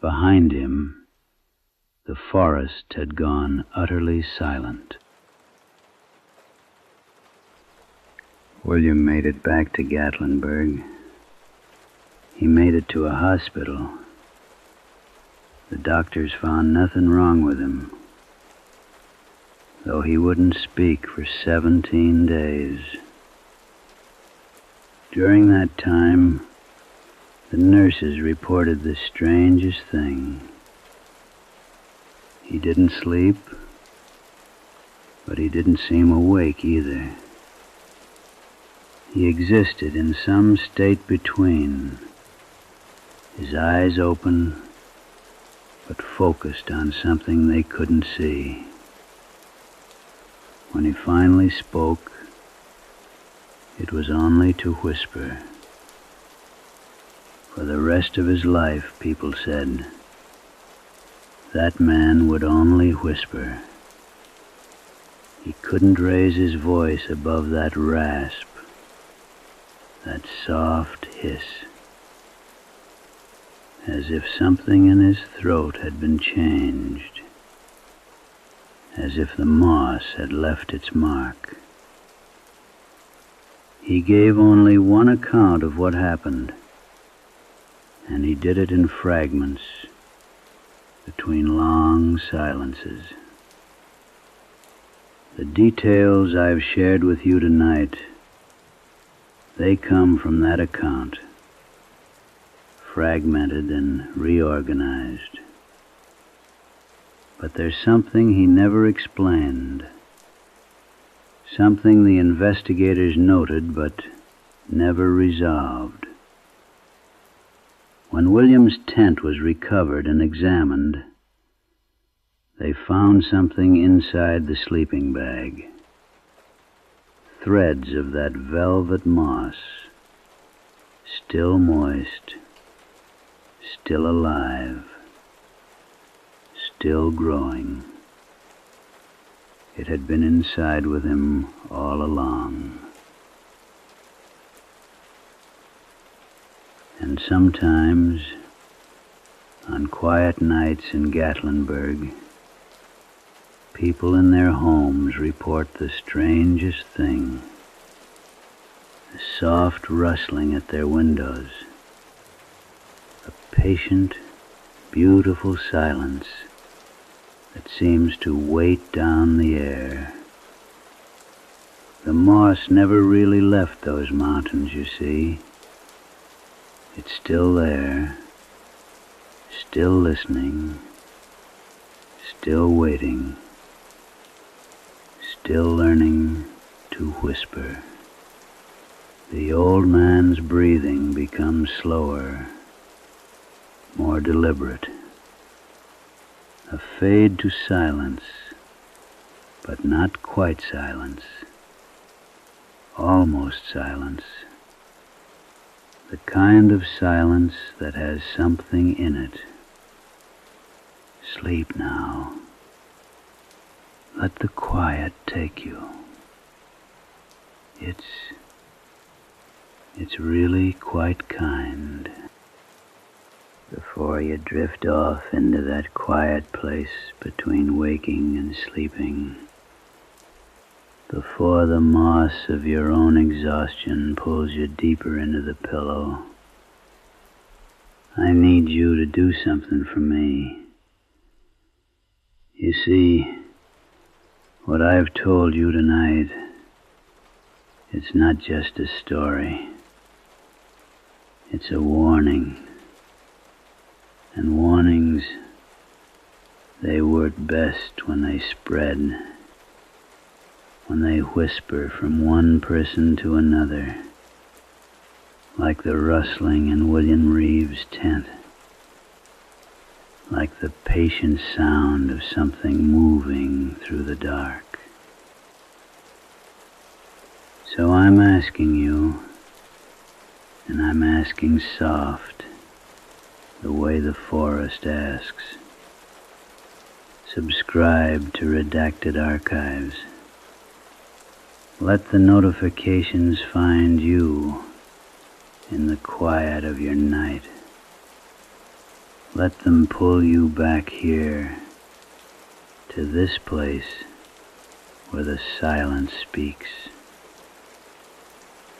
Behind him, the forest had gone utterly silent. William made it back to Gatlinburg. He made it to a hospital. The doctors found nothing wrong with him, though he wouldn't speak for 17 days. During that time, the nurses reported the strangest thing. He didn't sleep, but he didn't seem awake either. He existed in some state between, his eyes open, but focused on something they couldn't see. When he finally spoke, it was only to whisper. For the rest of his life, people said, that man would only whisper. He couldn't raise his voice above that rasp, that soft hiss, as if something in his throat had been changed, as if the moss had left its mark. He gave only one account of what happened, and he did it in fragments, between long silences. The details I've shared with you tonight, they come from that account, fragmented and reorganized. But there's something he never explained, something the investigators noted but never resolved. When William's tent was recovered and examined, they found something inside the sleeping bag. Threads of that velvet moss, still moist, still alive, still growing. It had been inside with him all along. And sometimes, on quiet nights in Gatlinburg, people in their homes report the strangest thing, the soft rustling at their windows, a patient, beautiful silence that seems to weight down the air. The moss never really left those mountains, you see. It's still there, still listening, still waiting, still learning to whisper. The old man's breathing becomes slower, more deliberate. A fade to silence, but not quite silence. Almost silence. The kind of silence that has something in it. Sleep now. Let the quiet take you. It's really quite kind. Before you drift off into that quiet place between waking and sleeping, before the moss of your own exhaustion pulls you deeper into the pillow, I need you to do something for me. You see, what I've told you tonight, it's not just a story. It's a warning. And warnings, they work best when they spread, when they whisper from one person to another, like the rustling in William Reeves' tent, like the patient sound of something moving through the dark. So I'm asking you, and I'm asking soft, the way the forest asks. Subscribe to redacted archives. Let the notifications find you in the quiet of your night. Let them pull you back here to this place where the silence speaks.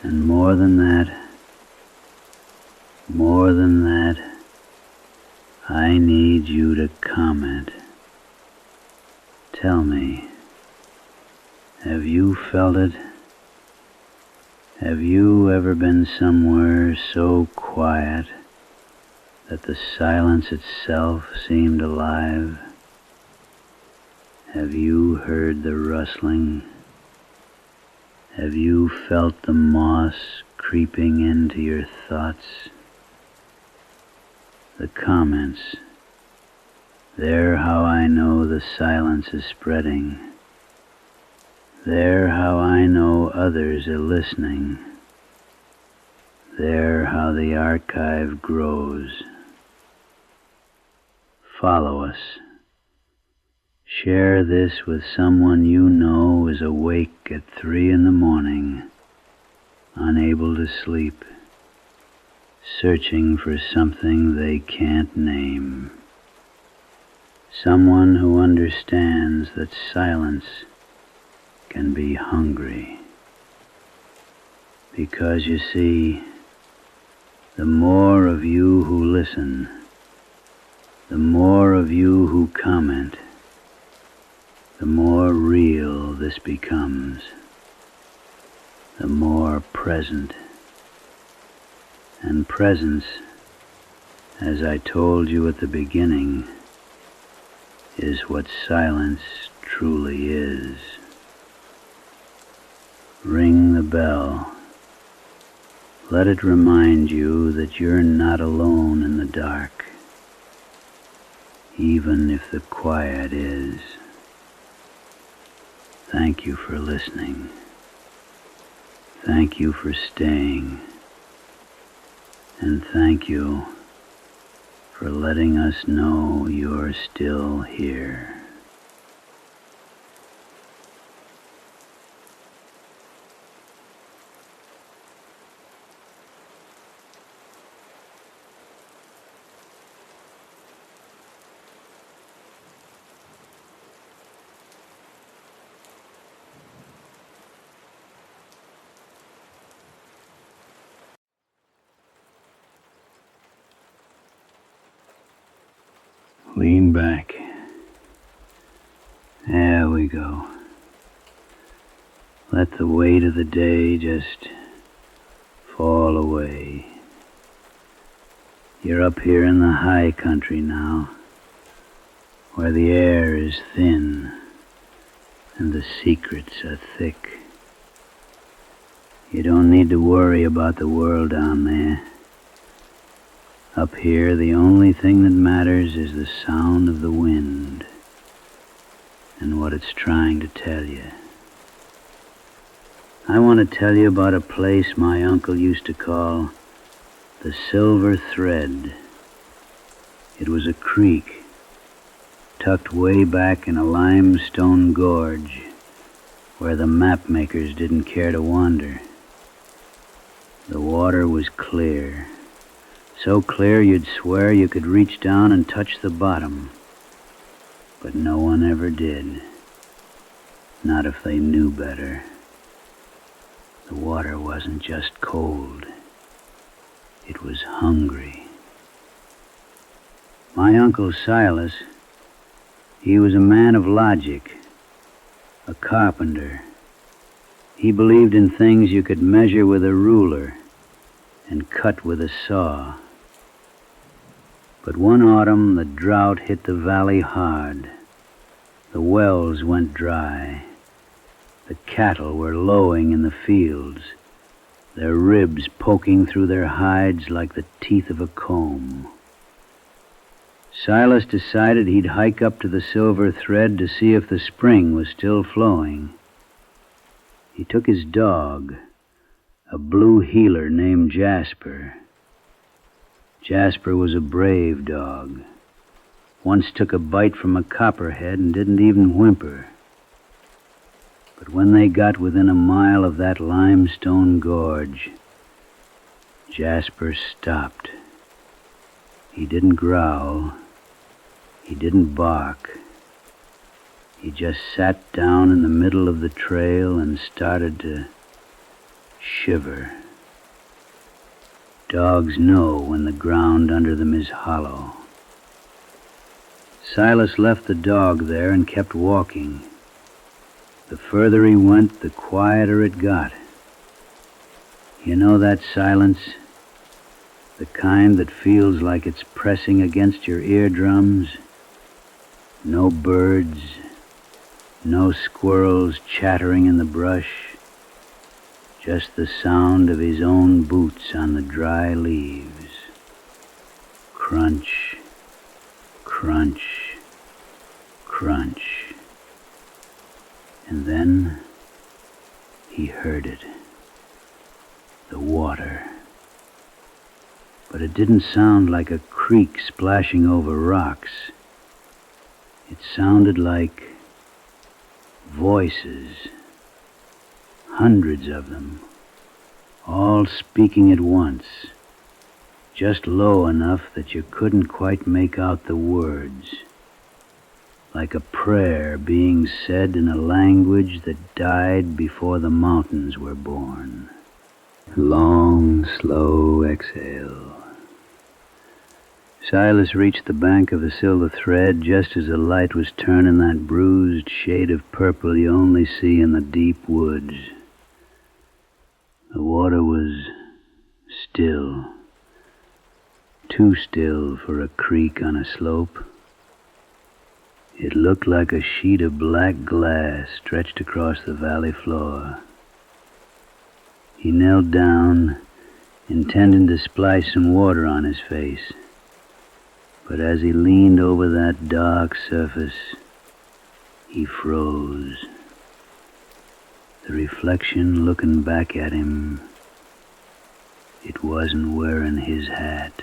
And more than that, I need you to comment. Tell me, have you felt it? Have you ever been somewhere so quiet that the silence itself seemed alive? Have you heard the rustling? Have you felt the moss creeping into your thoughts? The comments, they're how I know the silence is spreading. They're how I know others are listening. They're how the archive grows. Follow us. Share this with someone you know is awake at 3 a.m, unable to sleep, searching for something they can't name. Someone who understands that silence can be hungry. Because you see, the more of you who listen, the more of you who comment, the more real this becomes, the more present. And presence, as I told you at the beginning, is what silence truly is. Ring the bell. Let it remind you that you're not alone in the dark, even if the quiet is. Thank you for listening. Thank you for staying. And thank you for letting us know you're still here. Lean back. There we go. Let the weight of the day just fall away. You're up here in the high country now, where the air is thin and the secrets are thick. You don't need to worry about the world down there. Up here, the only thing that matters is the sound of the wind and what it's trying to tell you. I want to tell you about a place my uncle used to call the Silver Thread. It was a creek tucked way back in a limestone gorge where the map makers didn't care to wander. The water was clear, so clear you'd swear you could reach down and touch the bottom. But no one ever did, not if they knew better. The water wasn't just cold, it was hungry. My Uncle Silas, he was a man of logic, a carpenter. He believed in things you could measure with a ruler and cut with a saw. But one autumn, the drought hit the valley hard. The wells went dry. The cattle were lowing in the fields, their ribs poking through their hides like the teeth of a comb. Silas decided he'd hike up to the Silver Thread to see if the spring was still flowing. He took his dog, a blue heeler named Jasper. Jasper was a brave dog. Once took a bite from a copperhead and didn't even whimper. But when they got within a mile of that limestone gorge, Jasper stopped. He didn't growl. He didn't bark. He just sat down in the middle of the trail and started to shiver. Dogs know when the ground under them is hollow. Silas left the dog there and kept walking. The further he went, the quieter it got. You know that silence? The kind that feels like it's pressing against your eardrums? No birds, no squirrels chattering in the brush, just the sound of his own boots on the dry leaves. Crunch, crunch, crunch. And then he heard it, the water. But it didn't sound like a creek splashing over rocks. It sounded like voices, hundreds of them, all speaking at once, just low enough that you couldn't quite make out the words. Like a prayer being said in a language that died before the mountains were born. Long, slow exhale. Silas reached the bank of the Silver Thread just as the light was turning that bruised shade of purple you only see in the deep woods. The water was still, too still for a creek on a slope. It looked like a sheet of black glass stretched across the valley floor. He knelt down, intending to splash some water on his face. But as he leaned over that dark surface, he froze. The reflection looking back at him, it wasn't wearing his hat.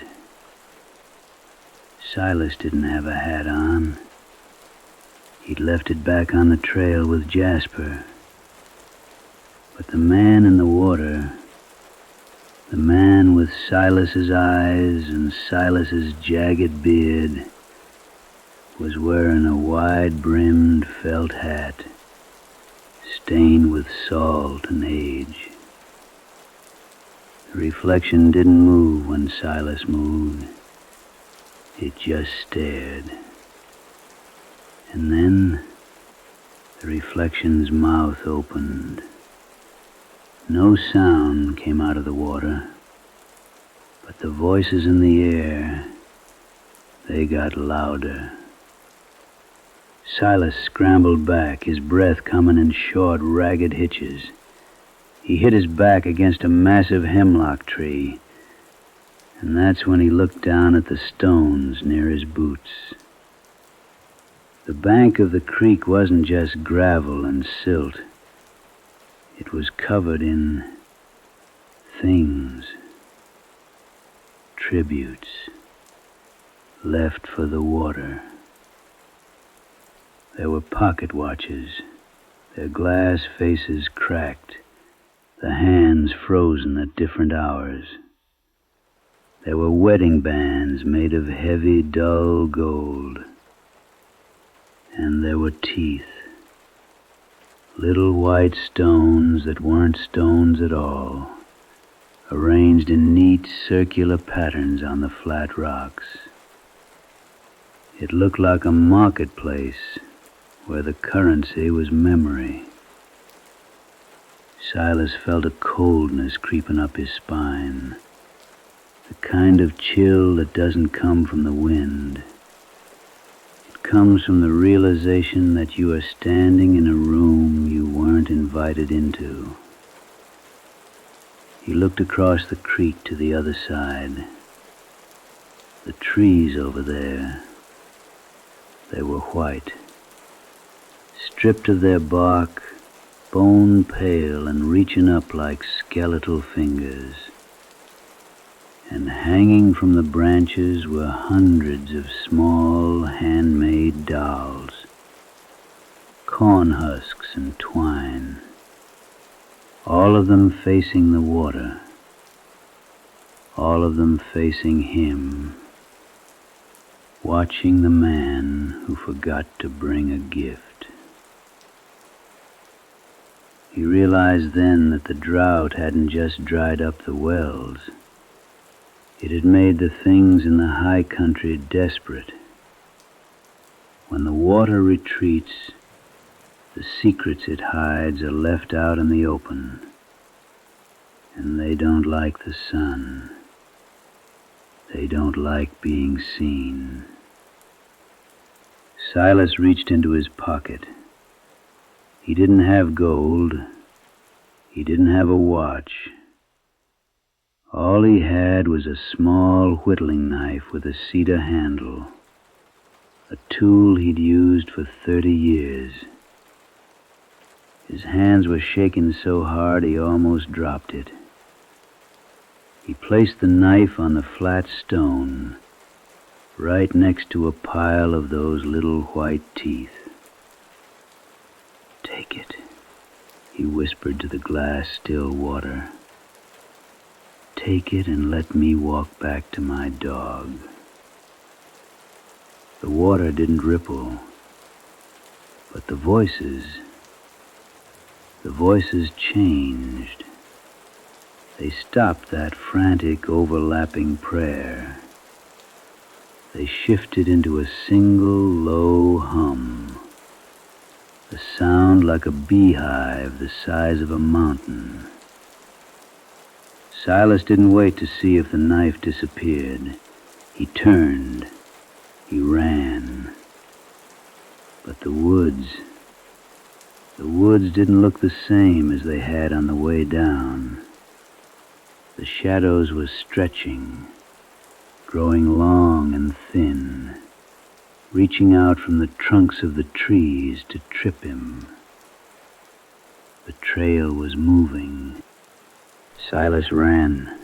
Silas didn't have a hat on. He'd left it back on the trail with Jasper. But the man in the water, the man with Silas's eyes and Silas's jagged beard, was wearing a wide-brimmed felt hat, stained with salt and age. The reflection didn't move when Silas moved. It just stared. And then the reflection's mouth opened. No sound came out of the water, but the voices in the air, they got louder. Silas scrambled back, his breath coming in short, ragged hitches. He hit his back against a massive hemlock tree, and that's when he looked down at the stones near his boots. The bank of the creek wasn't just gravel and silt. It was covered in things, tributes, left for the water. There were pocket watches, their glass faces cracked, the hands frozen at different hours. There were wedding bands made of heavy, dull gold. And there were teeth, little white stones that weren't stones at all, arranged in neat circular patterns on the flat rocks. It looked like a marketplace where the currency was memory. Silas felt a coldness creeping up his spine, the kind of chill that doesn't come from the wind. It comes from the realization that you are standing in a room you weren't invited into. He looked across the creek to the other side. The trees over there, they were white, stripped of their bark, bone pale and reaching up like skeletal fingers. And hanging from the branches were hundreds of small handmade dolls, corn husks and twine, all of them facing the water, all of them facing him, watching the man who forgot to bring a gift. He realized then that the drought hadn't just dried up the wells. It had made the things in the high country desperate. When the water retreats, the secrets it hides are left out in the open, and they don't like the sun. They don't like being seen. Silas reached into his pocket. He didn't have gold. He didn't have a watch. All he had was a small whittling knife with a cedar handle, a tool he'd used for 30 years. His hands were shaking so hard he almost dropped it. He placed the knife on the flat stone, right next to a pile of those little white teeth. "Take it," he whispered to the glass still water. "Take it and let me walk back to my dog." The water didn't ripple, but the voices changed. They stopped that frantic, overlapping prayer. They shifted into a single low hum, a sound like a beehive the size of a mountain. Silas didn't wait to see if the knife disappeared. He turned. He ran. But the woods didn't look the same as they had on the way down. The shadows were stretching, growing long and thin, reaching out from the trunks of the trees to trip him. The trail was moving. Silas ran,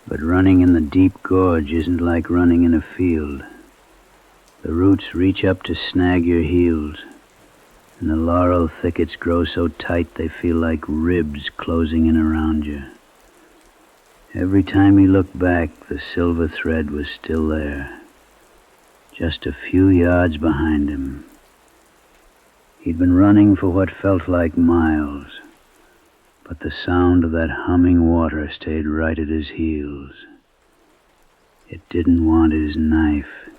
but running in the deep gorge isn't like running in a field. The roots reach up to snag your heels, and the laurel thickets grow so tight they feel like ribs closing in around you. Every time he looked back, the silver thread was still there, just a few yards behind him. He'd been running for what felt like miles, but the sound of that humming water stayed right at his heels. It didn't want his knife.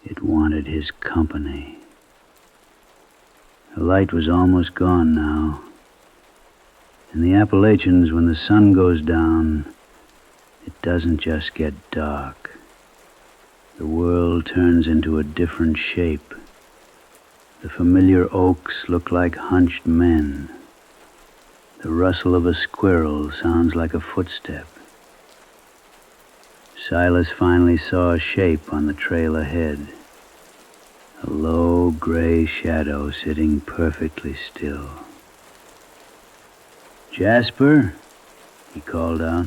It wanted his company. The light was almost gone now. In the Appalachians, when the sun goes down, it doesn't just get dark. The world turns into a different shape, The familiar oaks look like hunched men. The rustle of a squirrel sounds like a footstep. Silas finally saw a shape on the trail ahead. A low gray shadow sitting perfectly still. "Jasper?" he called out.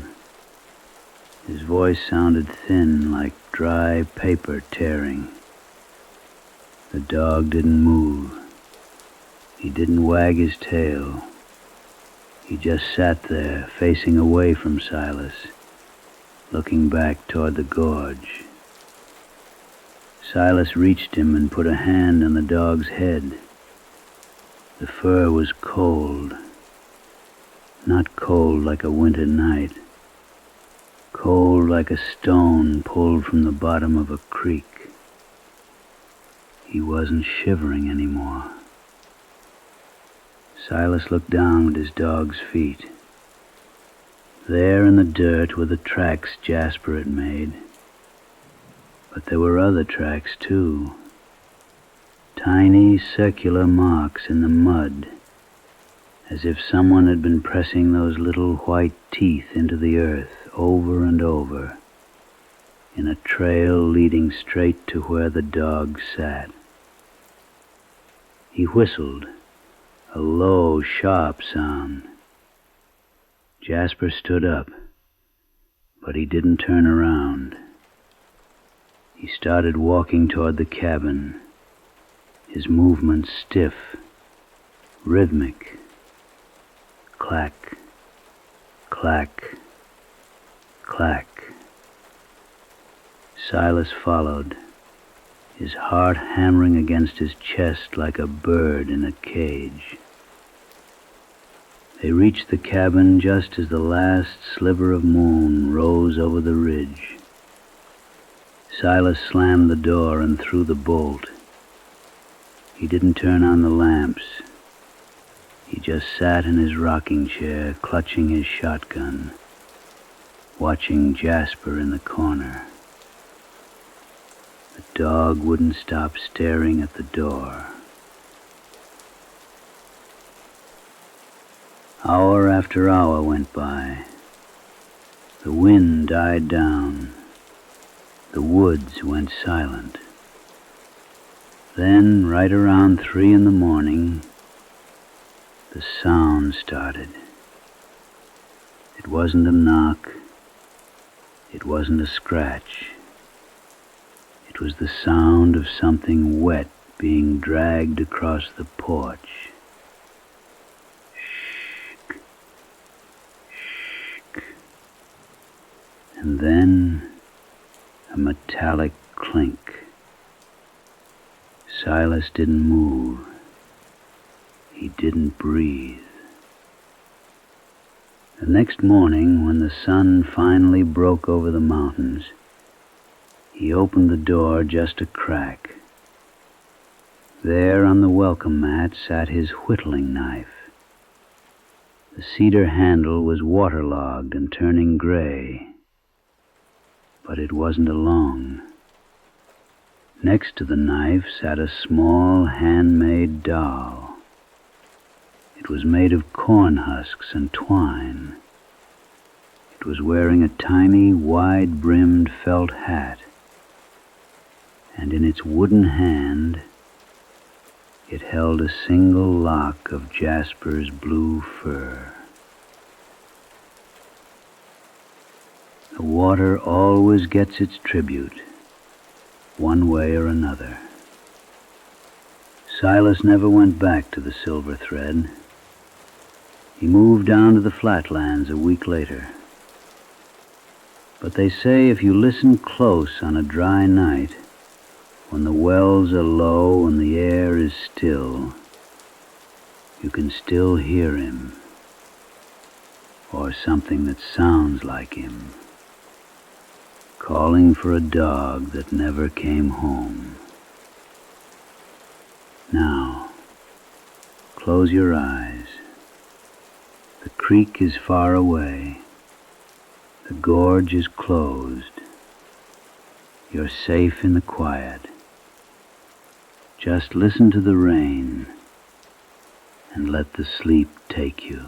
His voice sounded thin, like dry paper tearing. The dog didn't move. He didn't wag his tail. He just sat there, facing away from Silas, looking back toward the gorge. Silas reached him and put a hand on the dog's head. The fur was cold. Not cold like a winter night. Cold like a stone pulled from the bottom of a creek. He wasn't shivering anymore. Silas looked down at his dog's feet. There in the dirt were the tracks Jasper had made. But there were other tracks too. Tiny circular marks in the mud, as if someone had been pressing those little white teeth into the earth over and over, in a trail leading straight to where the dog sat. He whistled, a low, sharp sound. Jasper stood up, but he didn't turn around. He started walking toward the cabin, his movements stiff, rhythmic. Clack, clack, clack. Silas followed, his heart hammering against his chest like a bird in a cage. They reached the cabin just as the last sliver of moon rose over the ridge. Silas slammed the door and threw the bolt. He didn't turn on the lamps. He just sat in his rocking chair, clutching his shotgun, watching Jasper in the corner. The dog wouldn't stop staring at the door. Hour after hour went by. The wind died down. The woods went silent. Then, right around 3 in the morning, the sound started. It wasn't a knock. It wasn't a scratch. It was the sound of something wet being dragged across the porch. Shk, shk. And then a metallic clink. Silas didn't move. He didn't breathe. The next morning, when the sun finally broke over the mountains, he opened the door just a crack. There on the welcome mat sat his whittling knife. The cedar handle was waterlogged and turning gray. But it wasn't alone. Next to the knife sat a small handmade doll. It was made of corn husks and twine. It was wearing a tiny, wide-brimmed felt hat, and in its wooden hand it held a single lock of Jasper's blue fur. The water always gets its tribute, one way or another. Silas never went back to the Silver Thread. He moved down to the flatlands a week later. But they say if you listen close on a dry night, when the wells are low and the air is still, you can still hear him, or something that sounds like him, calling for a dog that never came home. Now, close your eyes. The creek is far away. The gorge is closed. You're safe in the quiet. Just listen to the rain and let the sleep take you.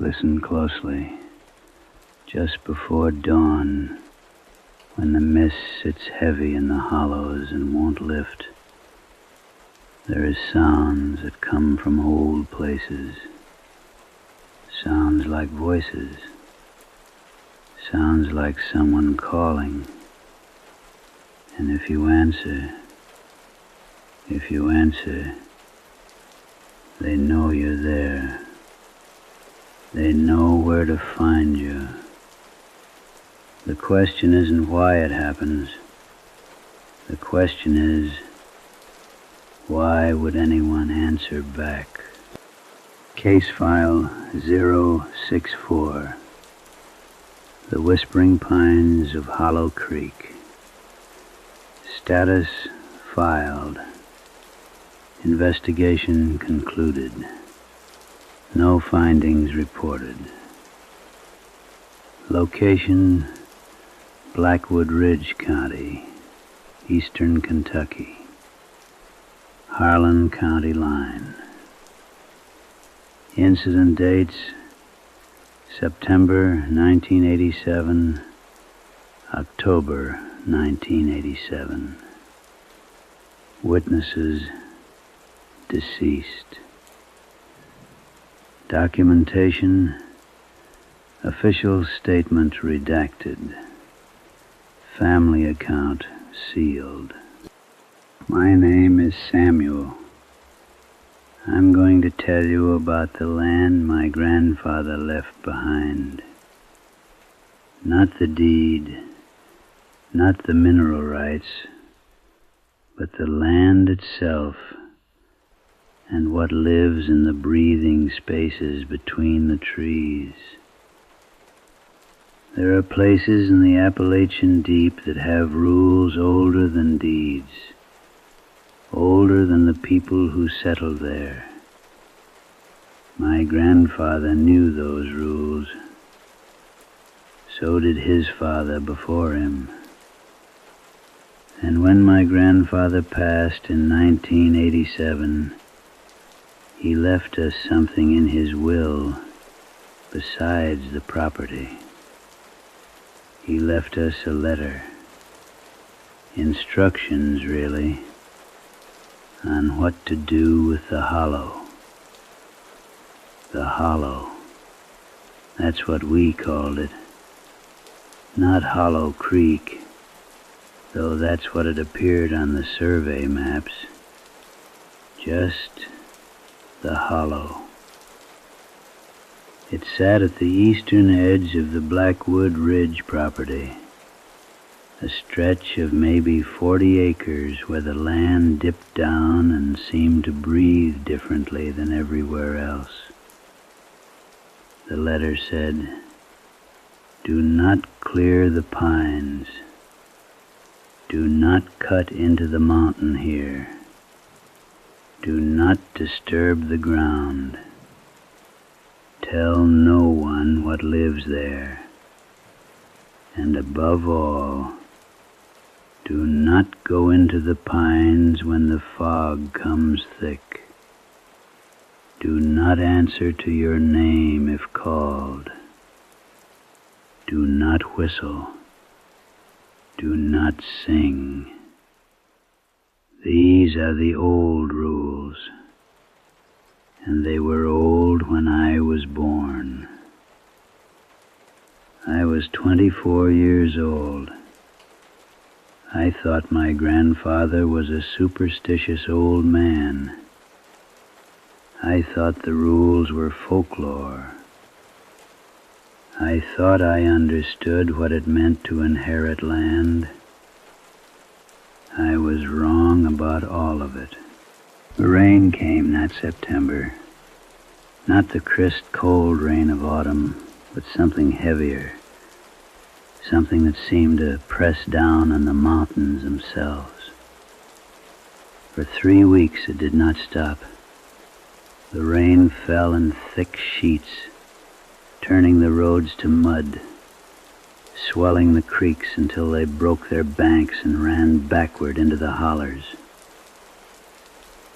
Listen closely. Just before dawn, when the mist sits heavy in the hollows and won't lift, there is sounds that come from old places. Sounds like voices. Sounds like someone calling. And if you answer, they know you're there. They know where to find you. The question isn't why it happens. The question is, why would anyone answer back? Case file 064. The Whispering Pines of Hollow Creek. Status filed. Investigation concluded. No findings reported. Location, Blackwood Ridge County, Eastern Kentucky. Harlan County line. Incident dates, September 1987, October 1987. Witnesses, deceased. Documentation, official statement redacted. Family account sealed. My name is Samuel. I'm going to tell you about the land my grandfather left behind. Not the deed, not the mineral rights, but the land itself and what lives in the breathing spaces between the trees. There are places in the Appalachian deep that have rules older than deeds, older than the people who settled there. My grandfather knew those rules. So did his father before him. And when my grandfather passed in 1987, he left us something in his will besides the property. He left us a letter, instructions really, on what to do with the hollow. The hollow, that's what we called it. Not Hollow Creek, though that's what it appeared on the survey maps. Just the hollow. It sat at the eastern edge of the Blackwood Ridge property, a stretch of maybe 40 acres where the land dipped down and seemed to breathe differently than everywhere else. The letter said, "Do not clear the pines. Do not cut into the mountain here. Do not disturb the ground. Tell no one what lives there. And above all, do not go into the pines when the fog comes thick. Do not answer to your name if called. Do not whistle. Do not sing. These are the old rules, and they were old when I was born. I was 24 years old. I thought my grandfather was a superstitious old man. I thought the rules were folklore. I thought I understood what it meant to inherit land. I was wrong about all of it. The rain came that September. Not the crisp, cold rain of autumn, but something heavier. Something that seemed to press down on the mountains themselves. For 3 weeks it did not stop. The rain fell in thick sheets, turning the roads to mud, swelling the creeks until they broke their banks and ran backward into the hollers.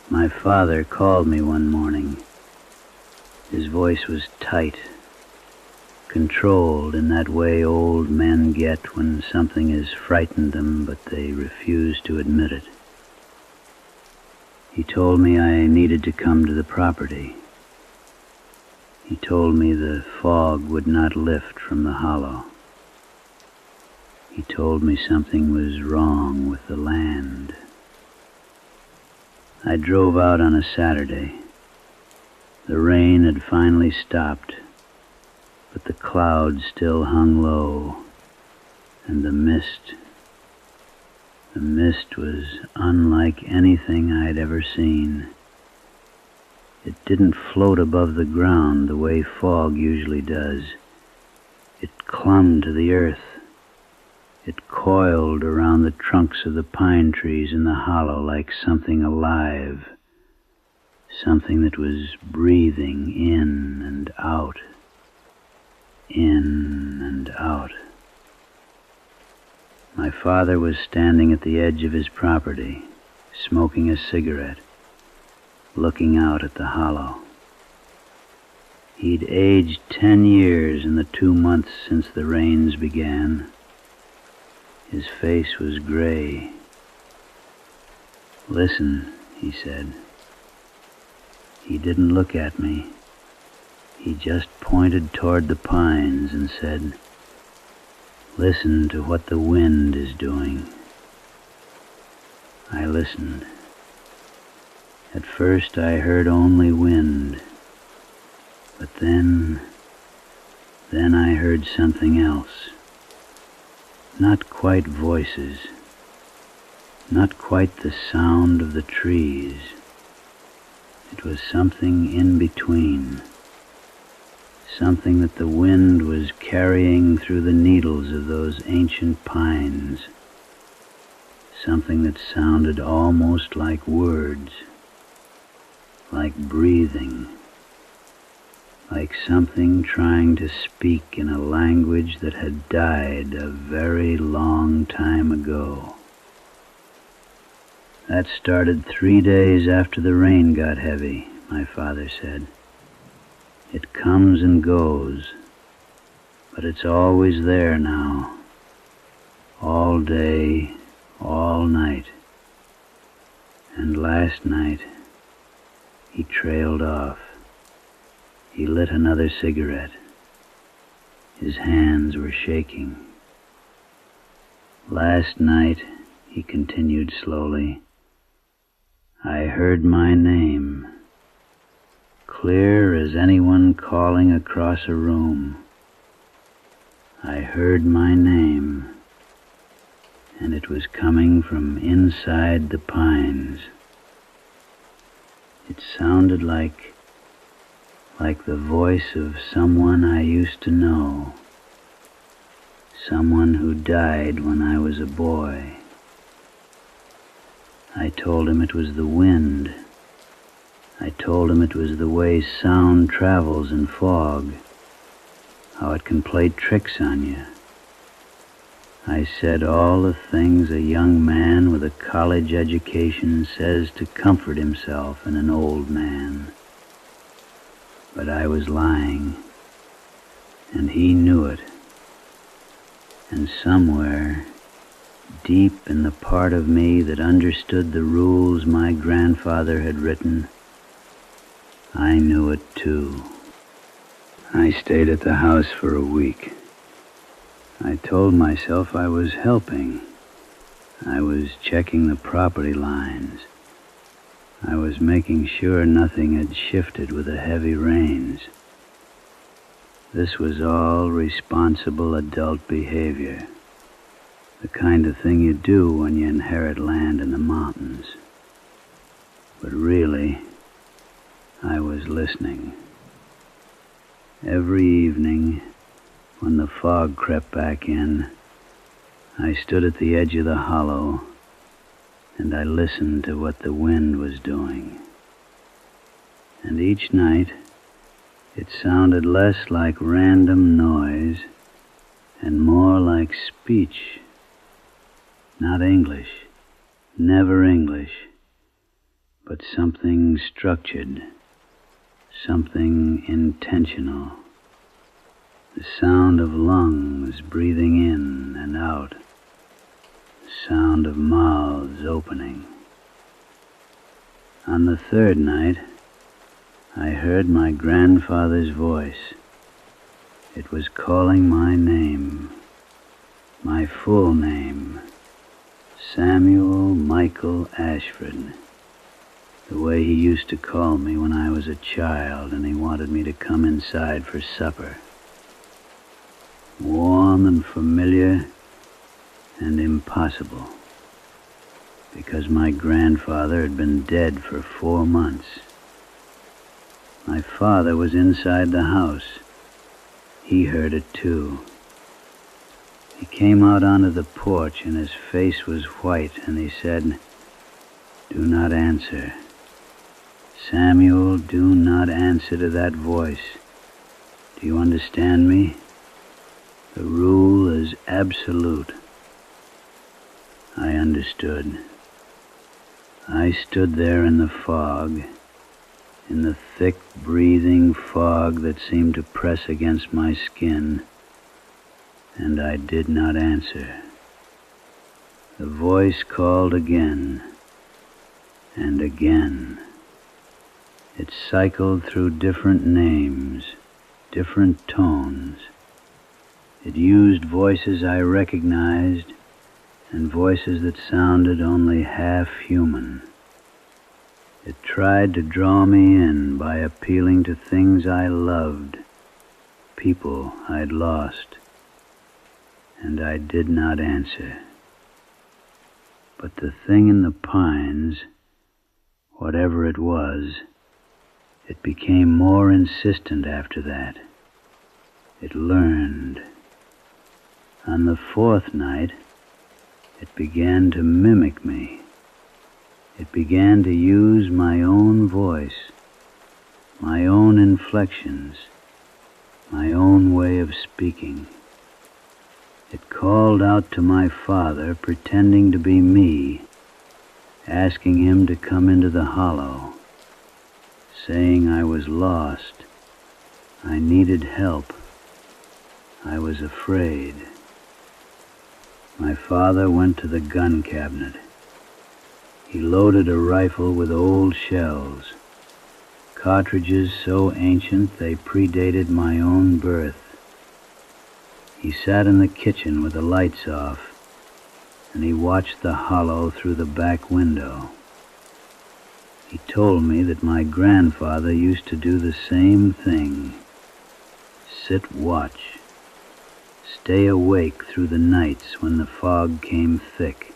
My father called me one morning. His voice was tight, controlled in that way old men get when something has frightened them but they refuse to admit it. He told me I needed to come to the property. He told me the fog would not lift from the hollow. He told me something was wrong with the land. I drove out on a Saturday. The rain had finally stopped, but the clouds still hung low, and the mist was unlike anything I'd ever seen. It didn't float above the ground the way fog usually does. It clung to the earth. It coiled around the trunks of the pine trees in the hollow like something alive, something that was breathing in and out, in and out. My father was standing at the edge of his property, smoking a cigarette, looking out at the hollow. He'd aged 10 years in the 2 months since the rains began. His face was gray. "Listen," he said. He didn't look at me. He just pointed toward the pines and said, "Listen to what the wind is doing." I listened. At first I heard only wind, but then I heard something else. Not quite voices, not quite the sound of the trees. It was something in between, something that the wind was carrying through the needles of those ancient pines, something that sounded almost like words, like breathing, like something trying to speak in a language that had died a very long time ago. That started 3 days after the rain got heavy, my father said. It comes and goes, but it's always there now, all day, all night. And last night, he trailed off. He lit another cigarette. His hands were shaking. Last night, he continued slowly, I heard my name, clear as anyone calling across a room. I heard my name, and it was coming from inside the pines. It sounded like the voice of someone I used to know, someone who died when I was a boy. I told him it was the wind. I told him it was the way sound travels in fog, how it can play tricks on you. I said all the things a young man with a college education says to comfort himself in an old man. But I was lying, and he knew it. And somewhere, deep in the part of me that understood the rules my grandfather had written, I knew it too. I stayed at the house for a week. I told myself I was helping. I was checking the property lines. I was making sure nothing had shifted with the heavy rains. This was all responsible adult behavior, the kind of thing you do when you inherit land in the mountains. But really, I was listening. Every evening, when the fog crept back in, I stood at the edge of the hollow, and I listened to what the wind was doing. And each night, it sounded less like random noise and more like speech. Not English, never English, but something structured, something intentional. The sound of lungs breathing in and out, the sound of mouths opening. On the third night, I heard my grandfather's voice. It was calling my name, my full name, Samuel Michael Ashford, the way he used to call me when I was a child and he wanted me to come inside for supper. Warm and familiar and impossible, because my grandfather had been dead for 4 months. My father was inside the house. He heard it too. He came out onto the porch and his face was white and he said, "Do not answer. Samuel, do not answer to that voice. Do you understand me? The rule is absolute." I understood. I stood there in the fog, in the thick breathing fog that seemed to press against my skin, and I did not answer. The voice called again and again. It cycled through different names, different tones. It used voices I recognized and voices that sounded only half human. It tried to draw me in by appealing to things I loved, people I'd lost, and I did not answer. But the thing in the pines, whatever it was, it became more insistent after that. It learned. On the fourth night, it began to mimic me. It began to use my own voice, my own inflections, my own way of speaking. It called out to my father, pretending to be me, asking him to come into the hollow, saying I was lost, I needed help, I was afraid. My father went to the gun cabinet. He loaded a rifle with old shells, cartridges so ancient they predated my own birth. He sat in the kitchen with the lights off, and he watched the hollow through the back window. He told me that my grandfather used to do the same thing. Sit watch. Stay awake through the nights when the fog came thick.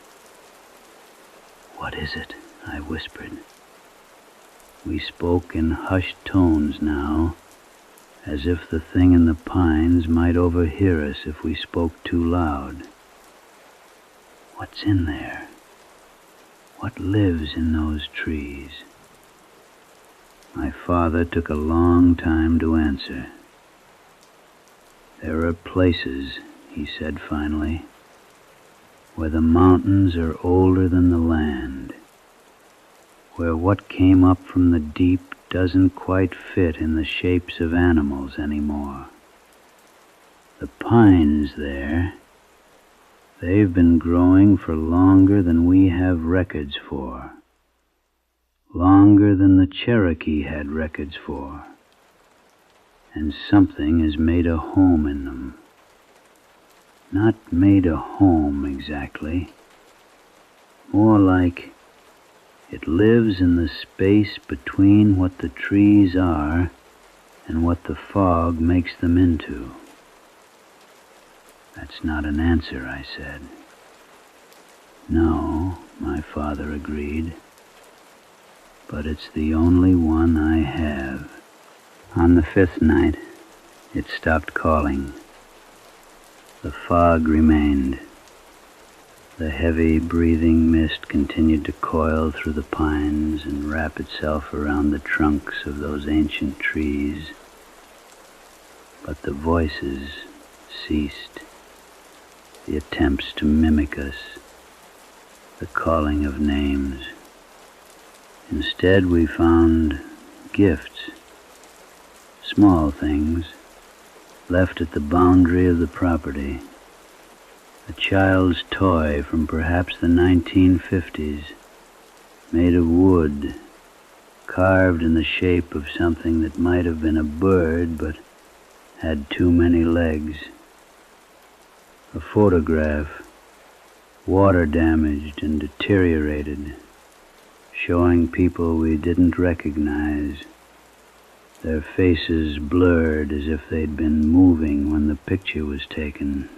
"What is it?" I whispered. We spoke in hushed tones now, as if the thing in the pines might overhear us if we spoke too loud. "What's in there? What lives in those trees?" My father took a long time to answer. "There are places," he said finally, "where the mountains are older than the land, where what came up from the deep doesn't quite fit in the shapes of animals anymore. The pines there, they've been growing for longer than we have records for, longer than the Cherokee had records for, and something has made a home in them. Not made a home exactly, more like it lives in the space between what the trees are and what the fog makes them into." "That's not an answer," I said. "No," my father agreed, "but it's the only one I have." On the 5th night, it stopped calling. The fog remained. The heavy, breathing mist continued to coil through the pines and wrap itself around the trunks of those ancient trees. But the voices ceased, the attempts to mimic us, the calling of names. Instead, we found gifts, small things, left at the boundary of the property. A child's toy from perhaps the 1950s, made of wood, carved in the shape of something that might have been a bird but had too many legs. A photograph, water-damaged and deteriorated, showing people we didn't recognize, their faces blurred as if they'd been moving when the picture was taken.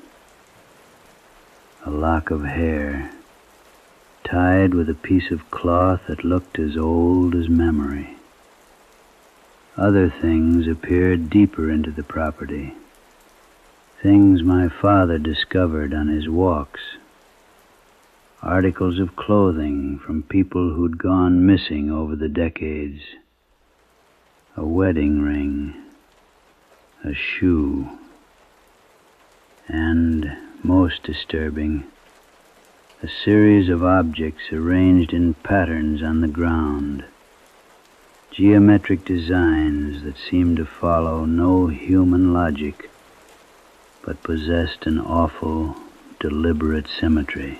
A lock of hair, tied with a piece of cloth that looked as old as memory. Other things appeared deeper into the property, things my father discovered on his walks, articles of clothing from people who'd gone missing over the decades, a wedding ring, a shoe, and, most disturbing, a series of objects arranged in patterns on the ground, geometric designs that seemed to follow no human logic, but possessed an awful, deliberate symmetry.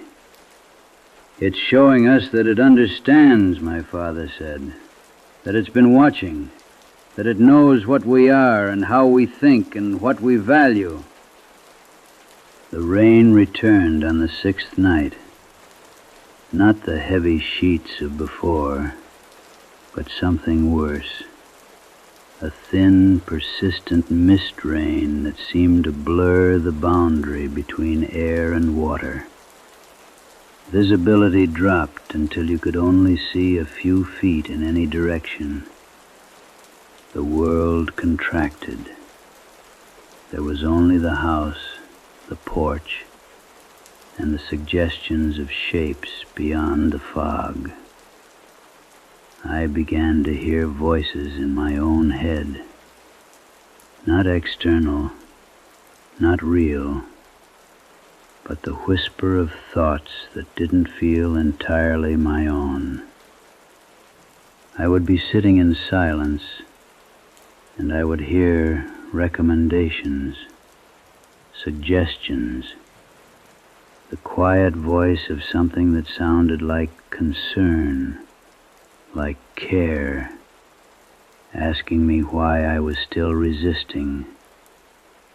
"It's showing us that it understands," my father said, "that it's been watching, that it knows what we are and how we think and what we value." The rain returned on the 6th night. Not the heavy sheets of before, but something worse. A thin, persistent mist rain that seemed to blur the boundary between air and water. Visibility dropped until you could only see a few feet in any direction. The world contracted. There was only the house, the porch, and the suggestions of shapes beyond the fog. I began to hear voices in my own head. Not external, not real, but the whisper of thoughts that didn't feel entirely my own. I would be sitting in silence, and I would hear recommendations, suggestions, the quiet voice of something that sounded like concern, like care, asking me why I was still resisting,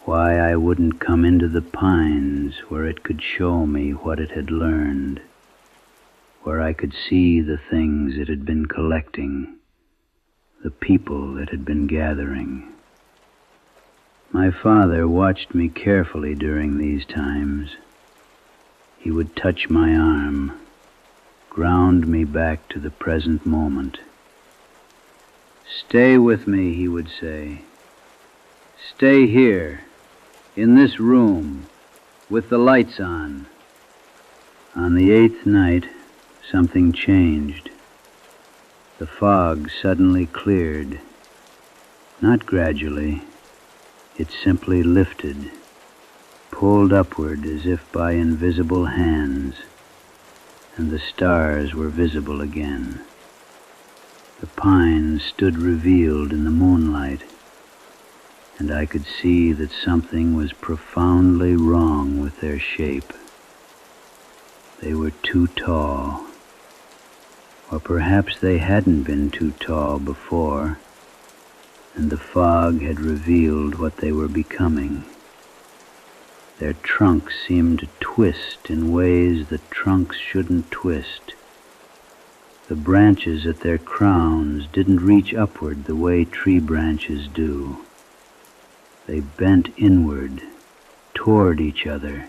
why I wouldn't come into the pines where it could show me what it had learned, where I could see the things it had been collecting, the people it had been gathering. My father watched me carefully during these times. He would touch my arm, ground me back to the present moment. "Stay with me," he would say. "Stay here, in this room, with the lights on." On the 8th night, something changed. The fog suddenly cleared. Not gradually, it simply lifted, pulled upward as if by invisible hands, and the stars were visible again. The pines stood revealed in the moonlight, and I could see that something was profoundly wrong with their shape. They were too tall, or perhaps they hadn't been too tall before, and the fog had revealed what they were becoming. Their trunks seemed to twist in ways that trunks shouldn't twist. The branches at their crowns didn't reach upward the way tree branches do. They bent inward, toward each other,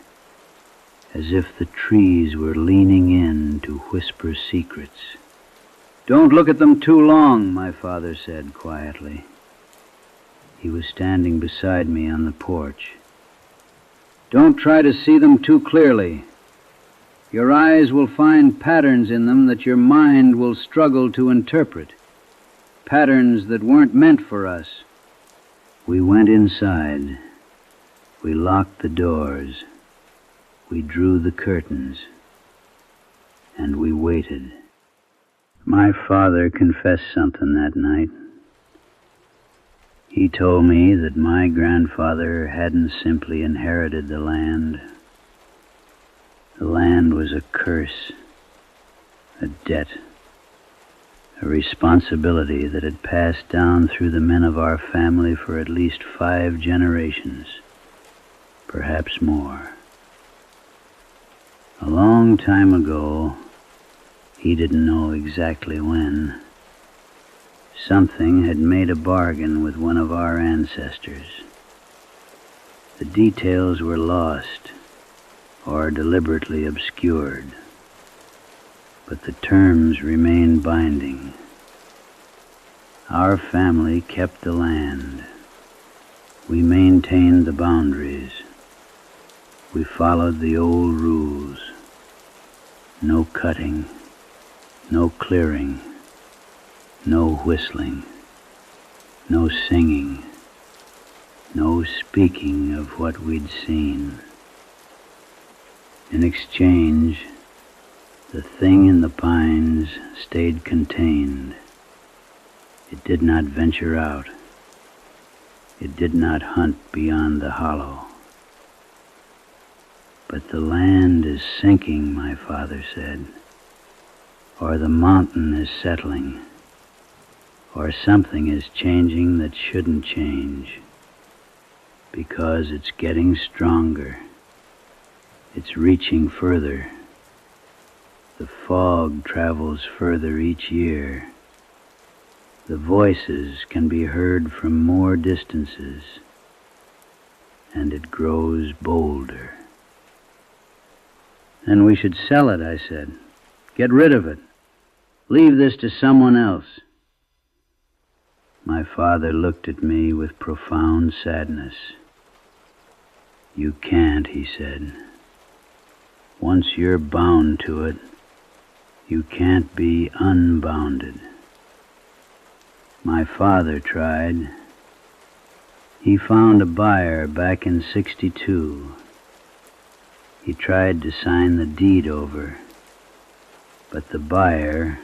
as if the trees were leaning in to whisper secrets. "Don't look at them too long," my father said quietly. He was standing beside me on the porch. "Don't try to see them too clearly. Your eyes will find patterns in them that your mind will struggle to interpret, patterns that weren't meant for us." We went inside. We locked the doors. We drew the curtains. And we waited. My father confessed something that night. He told me that my grandfather hadn't simply inherited the land. The land was a curse, a debt, a responsibility that had passed down through the men of our family for at least 5 generations, perhaps more. A long time ago, he didn't know exactly when, something had made a bargain with one of our ancestors. The details were lost or deliberately obscured, but the terms remained binding. Our family kept the land. We maintained the boundaries. We followed the old rules. No cutting, no clearing, no whistling, no singing, no speaking of what we'd seen. In exchange, the thing in the pines stayed contained. It did not venture out. It did not hunt beyond the hollow. But the land is sinking, my father said, or the mountain is settling, or something is changing that shouldn't change, because it's getting stronger. It's reaching further. The fog travels further each year. The voices can be heard from more distances, and it grows bolder. "Then we should sell it," I said. "Get rid of it. Leave this to someone else." My father looked at me with profound sadness. "You can't," he said. "Once you're bound to it, you can't be unbounded." My father tried. He found a buyer back in '62. He tried to sign the deed over, but the buyer,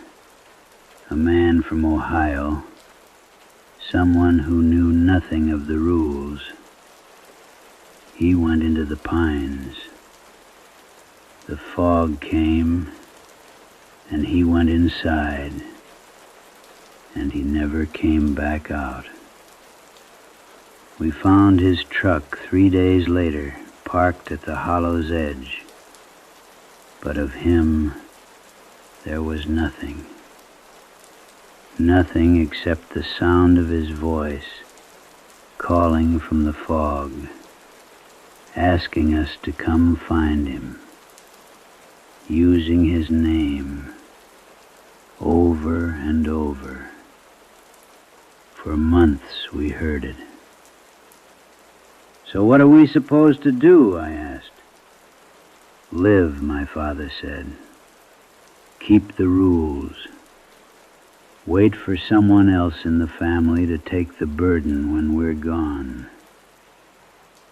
a man from Ohio, someone who knew nothing of the rules, he went into the pines. The fog came, and he went inside, and he never came back out. We found his truck 3 days later, parked at the hollow's edge, but of him there was nothing. Nothing except the sound of his voice calling from the fog, asking us to come find him, using his name over and over. For months we heard it. "So what are we supposed to do?" I asked. "Live," my father said. "Keep the rules. Wait for someone else in the family to take the burden when we're gone.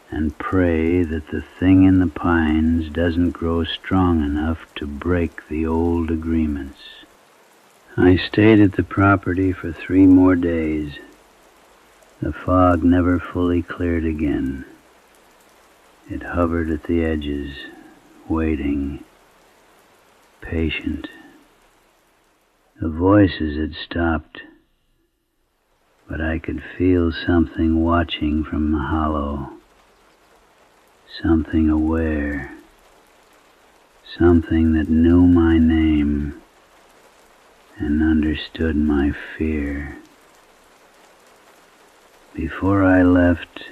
And pray that the thing in the pines doesn't grow strong enough to break the old agreements." I stayed at the property for 3 more days. The fog never fully cleared again. It hovered at the edges, waiting, patient. The voices had stopped, but I could feel something watching from the hollow, something aware, something that knew my name and understood my fear. Before I left,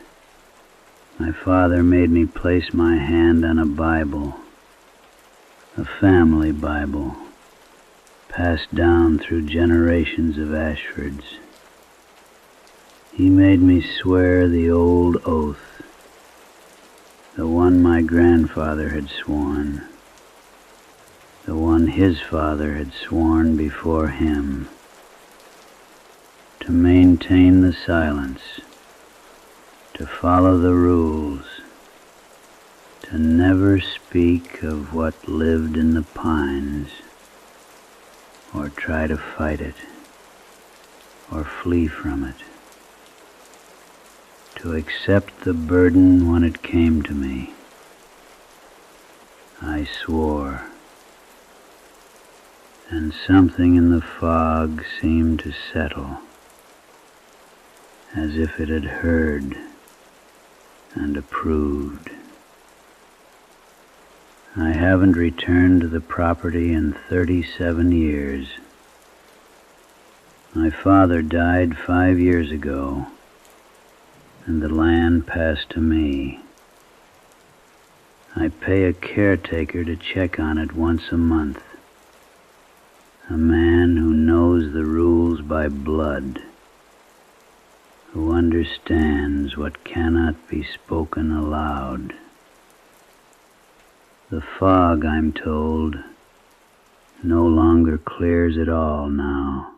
my father made me place my hand on a Bible, a family Bible, passed down through generations of Ashfords. He made me swear the old oath, the one my grandfather had sworn, the one his father had sworn before him, to maintain the silence, to follow the rules, to never speak of what lived in the pines, or try to fight it, or flee from it, to accept the burden when it came to me. I swore, and something in the fog seemed to settle, as if it had heard and approved. I haven't returned to the property in 37 years. My father died 5 years ago, and the land passed to me. I pay a caretaker to check on it once a month, a man who knows the rules by blood, who understands what cannot be spoken aloud. The fog, I'm told, no longer clears at all now.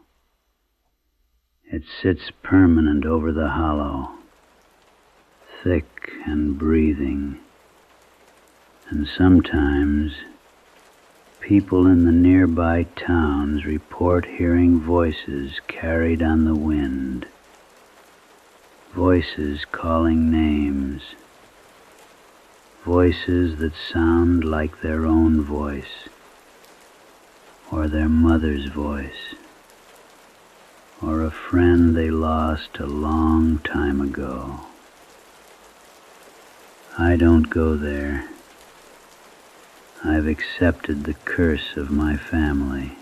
It sits permanent over the hollow, thick and breathing, and sometimes people in the nearby towns report hearing voices carried on the wind, voices calling names, voices that sound like their own voice, or their mother's voice, or a friend they lost a long time ago. I don't go there. I've accepted the curse of my family.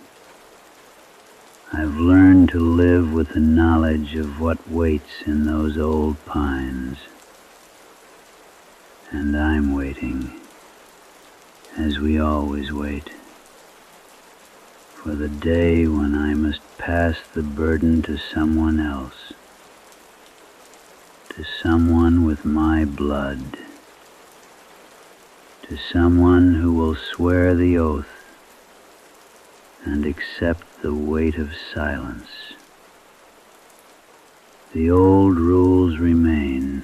I've learned to live with the knowledge of what waits in those old pines. And I'm waiting, as we always wait, for the day when I must pass the burden to someone else, to someone with my blood, to someone who will swear the oath and accept the weight of silence. The old rules remain.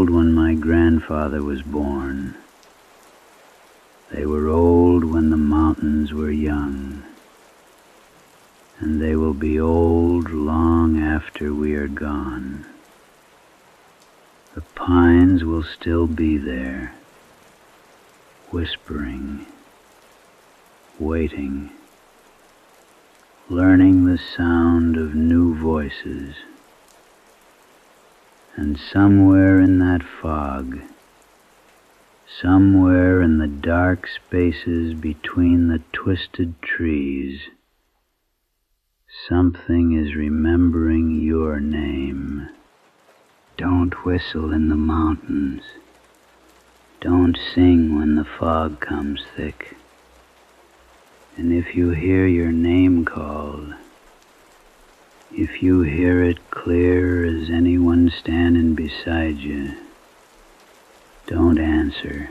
old when my grandfather was born. They were old when the mountains were young. And they will be old long after we are gone. The pines will still be there, whispering, waiting, learning the sound of new voices. And somewhere in that fog, somewhere in the dark spaces between the twisted trees, something is remembering your name. Don't whistle in the mountains. Don't sing when the fog comes thick. And if you hear your name called, if you hear it clear as anyone standing beside you, don't answer.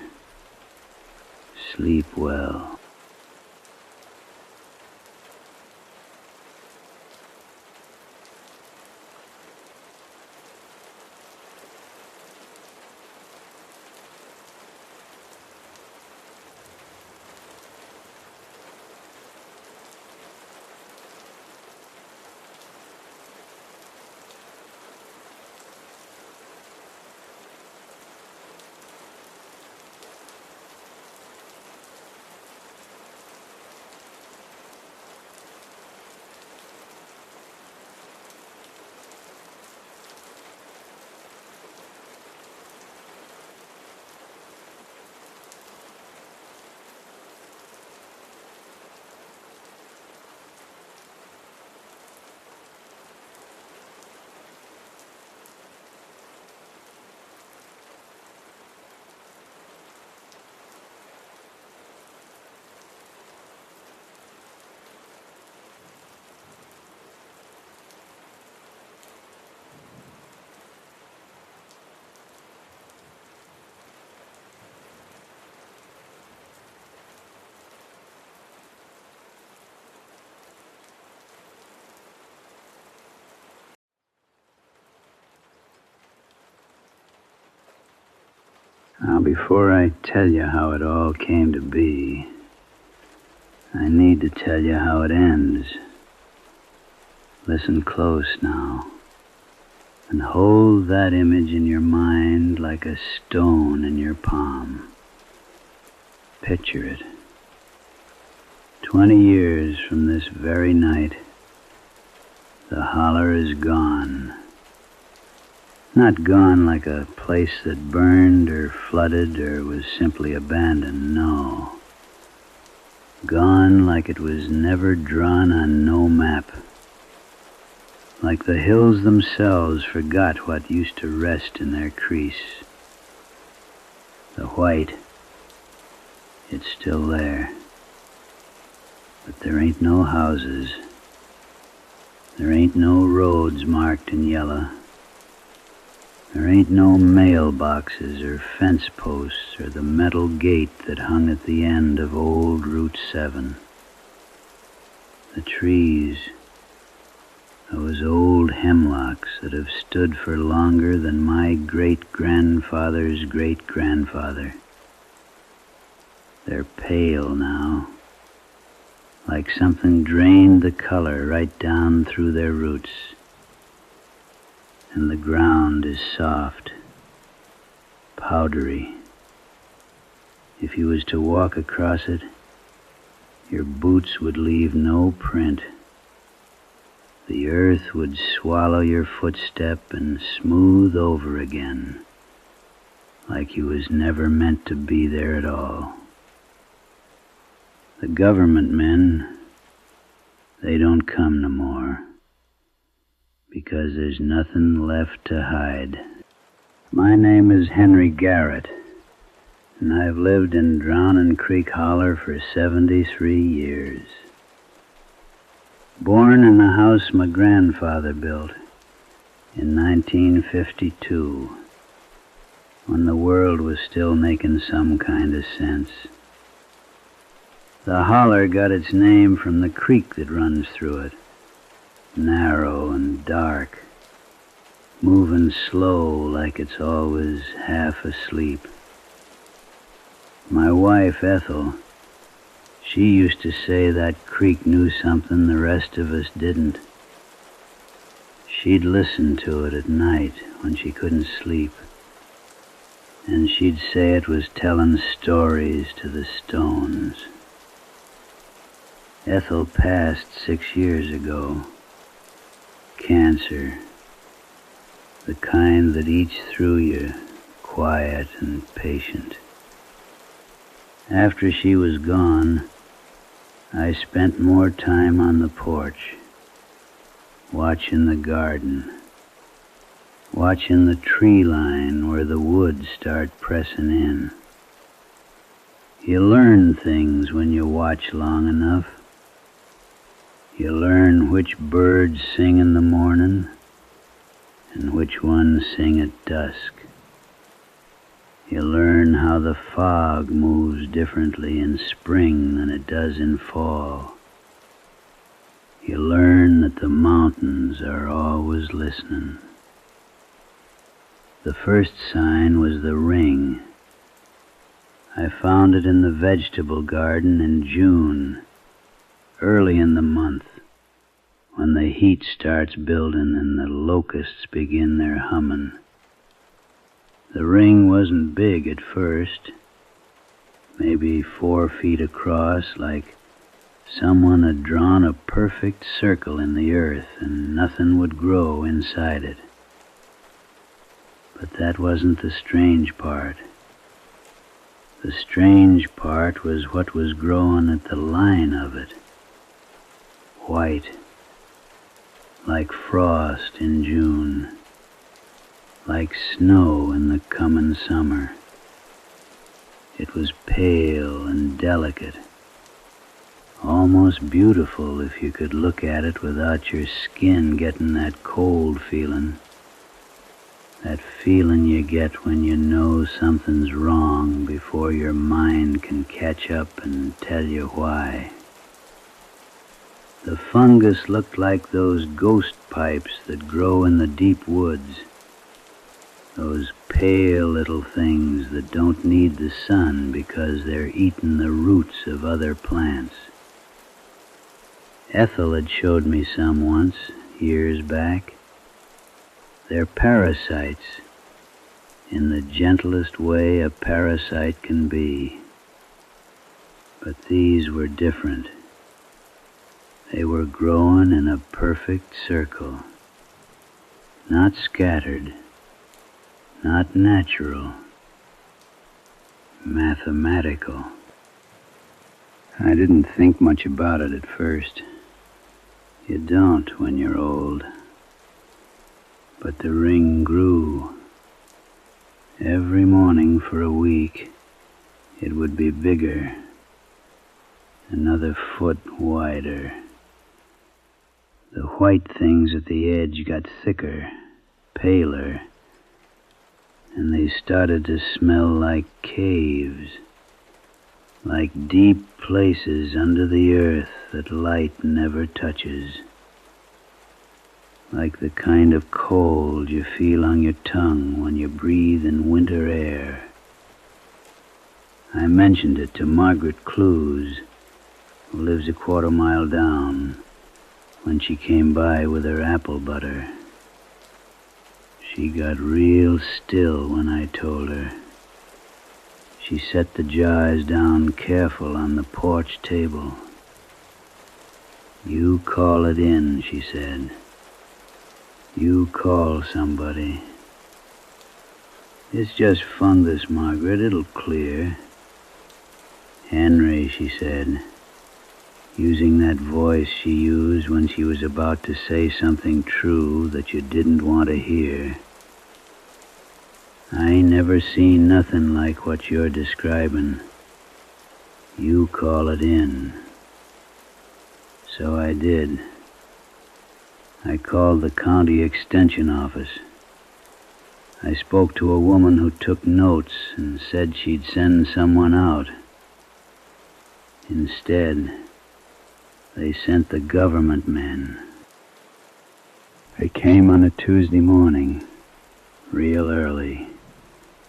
Sleep well. Now, before I tell you how it all came to be, I need to tell you how it ends. Listen close now, and hold that image in your mind like a stone in your palm. Picture it. 20 years from this very night, the holler is gone. Not gone like a place that burned or flooded or was simply abandoned, no. Gone like it was never drawn on no map. Like the hills themselves forgot what used to rest in their crease. The white, it's still there. But there ain't no houses. There ain't no roads marked in yellow. There ain't no mailboxes or fence posts or the metal gate that hung at the end of old Route 7. The trees, those old hemlocks that have stood for longer than my great-grandfather's great-grandfather. They're pale now, like something drained the color right down through their roots. And the ground is soft, powdery. If you was to walk across it, your boots would leave no print. The earth would swallow your footstep and smooth over again, like you was never meant to be there at all. The government men, they don't come no more, because there's nothing left to hide. My name is Henry Garrett, and I've lived in Drowning Creek Holler for 73 years. Born in the house my grandfather built in 1952, when the world was still making some kind of sense. The holler got its name from the creek that runs through it. Narrow and dark, moving slow like it's always half asleep. My wife, Ethel, she used to say that creek knew something the rest of us didn't. She'd listen to it at night when she couldn't sleep, and she'd say it was telling stories to the stones. Ethel passed 6 years ago. Cancer, the kind that eats through you, quiet and patient. After she was gone, I spent more time on the porch, watching the garden, watching the tree line where the woods start pressing in. You learn things when you watch long enough. You learn which birds sing in the morning and which ones sing at dusk. You learn how the fog moves differently in spring than it does in fall. You learn that the mountains are always listening. The first sign was the ring. I found it in the vegetable garden in June, early in the month, when the heat starts building and the locusts begin their humming. The ring wasn't big at first, maybe 4 feet across, like someone had drawn a perfect circle in the earth and nothing would grow inside it. But that wasn't the strange part. The strange part was what was growing at the line of it. White, like frost in June, like snow in the coming summer. It was pale and delicate, almost beautiful if you could look at it without your skin getting that cold feeling. That feeling you get when you know something's wrong before your mind can catch up and tell you why. The fungus looked like those ghost pipes that grow in the deep woods. Those pale little things that don't need the sun because they're eating the roots of other plants. Ethel had showed me some once, years back. They're parasites, in the gentlest way a parasite can be. But these were different. They were growing in a perfect circle, not scattered, not natural, mathematical. I didn't think much about it at first. You don't when you're old. But the ring grew. Every morning for a week, it would be bigger, another foot wider. The white things at the edge got thicker, paler, and they started to smell like caves, like deep places under the earth that light never touches, like the kind of cold you feel on your tongue when you breathe in winter air. I mentioned it to Margaret Clues, who lives a quarter mile down, when she came by with her apple butter. She got real still when I told her. She set the jars down careful on the porch table. "You call it in," she said. "You call somebody. It's just fungus, Margaret. It'll clear." "Henry," she said, using that voice she used when she was about to say something true that you didn't want to hear. "I ain't never seen nothing like what you're describing. You call it in." So I did. I called the county extension office. I spoke to a woman who took notes and said she'd send someone out. Instead, they sent the government men. They came on a Tuesday morning, real early,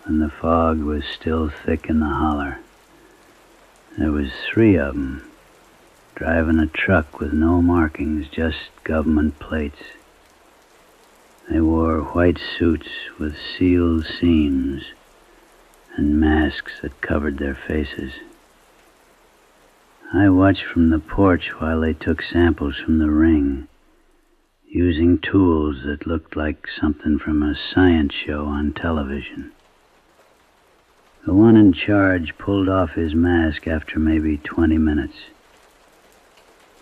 when the fog was still thick in the holler. There was 3 of 'em, driving a truck with no markings, just government plates. They wore white suits with sealed seams and masks that covered their faces. I watched from the porch while they took samples from the ring, using tools that looked like something from a science show on television. The one in charge pulled off his mask after maybe 20 minutes.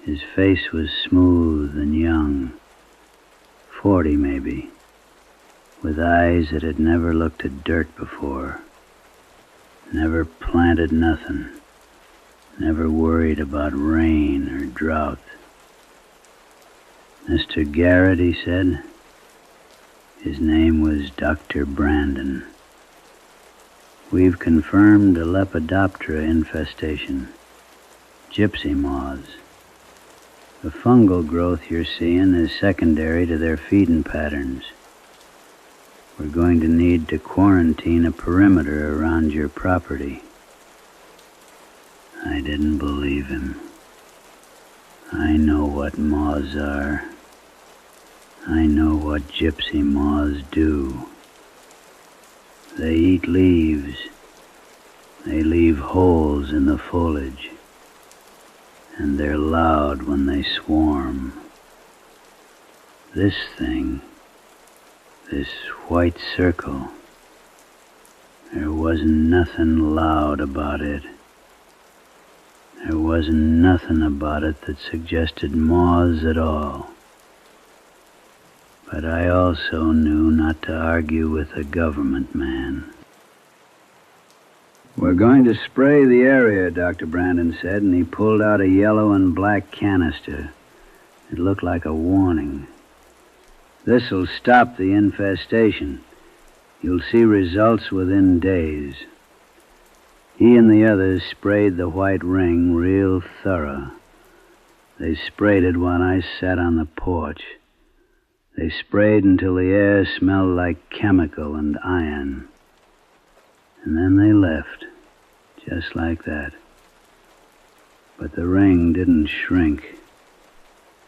His face was smooth and young, 40 maybe, with eyes that had never looked at dirt before, never planted nothing, never worried about rain or drought. "Mr. Garrett," he said. His name was Dr. Brandon. "We've confirmed a Lepidoptera infestation, gypsy moths. The fungal growth you're seeing is secondary to their feeding patterns. We're going to need to quarantine a perimeter around your property." I didn't believe him. I know what moths are. I know what gypsy moths do. They eat leaves. They leave holes in the foliage. And they're loud when they swarm. This thing, this white circle, there wasn't nothing loud about it. There wasn't nothing about it that suggested moths at all. But I also knew not to argue with a government man. "We're going to spray the area," Dr. Brandon said, and he pulled out a yellow and black canister. It looked like a warning. "This'll stop the infestation. You'll see results within days." He and the others sprayed the white ring real thorough. They sprayed it while I sat on the porch. They sprayed until the air smelled like chemical and iron. And then they left, just like that. But the ring didn't shrink.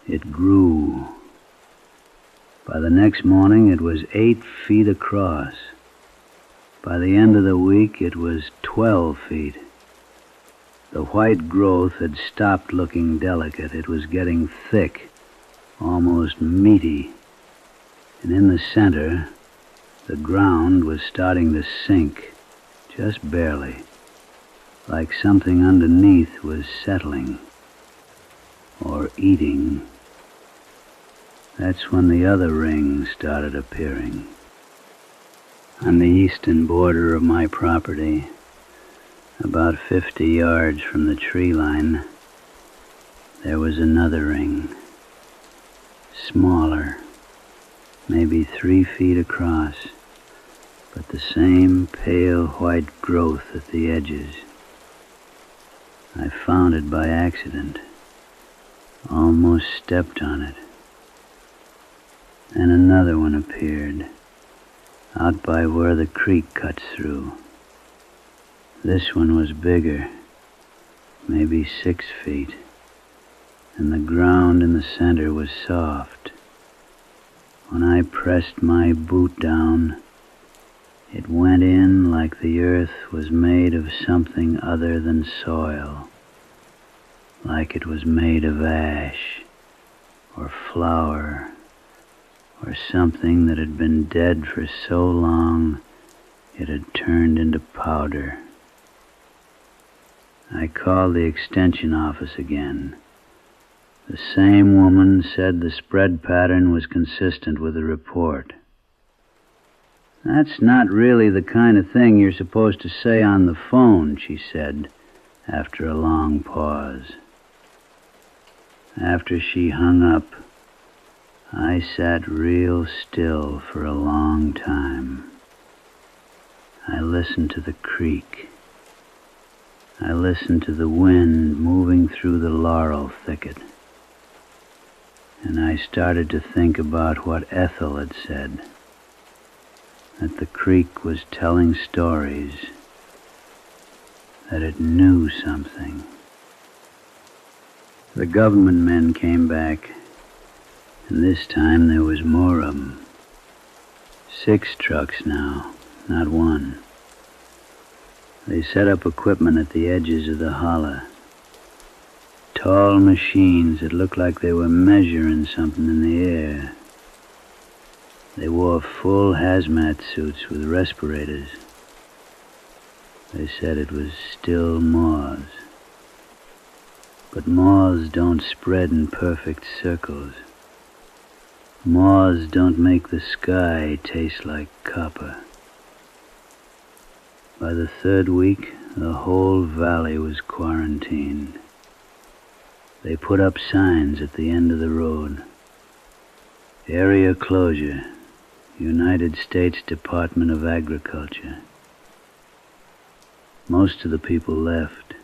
It grew. By the next morning, it was 8 feet across. By the end of the week, it was 12 feet. The white growth had stopped looking delicate. It was getting thick, almost meaty. And in the center, the ground was starting to sink, just barely, like something underneath was settling, or eating. That's when the other rings started appearing. On the eastern border of my property, about 50 yards from the tree line, there was another ring, smaller, maybe 3 feet across, but the same pale white growth at the edges. I found it by accident, almost stepped on it. And another one appeared, out by where the creek cuts through. This one was bigger, maybe 6 feet, and the ground in the center was soft. When I pressed my boot down, it went in like the earth was made of something other than soil, like it was made of ash, or flour, or something that had been dead for so long it had turned into powder. I called the extension office again. The same woman said the spread pattern was consistent with the report. "That's not really the kind of thing you're supposed to say on the phone," she said, after a long pause. After she hung up, I sat real still for a long time. I listened to the creek. I listened to the wind moving through the laurel thicket. And I started to think about what Ethel had said. that the creek was telling stories, that it knew something. The government men came back, and this time there was more of them. 6 trucks now, not one. They set up equipment at the edges of the holler. Tall machines that looked like they were measuring something in the air. They wore full hazmat suits with respirators. They said it was still moths. But moths don't spread in perfect circles. Moths don't make the sky taste like copper. By the 3rd week, the whole valley was quarantined. They put up signs at the end of the road. Area closure, United States Department of Agriculture. Most of the people left.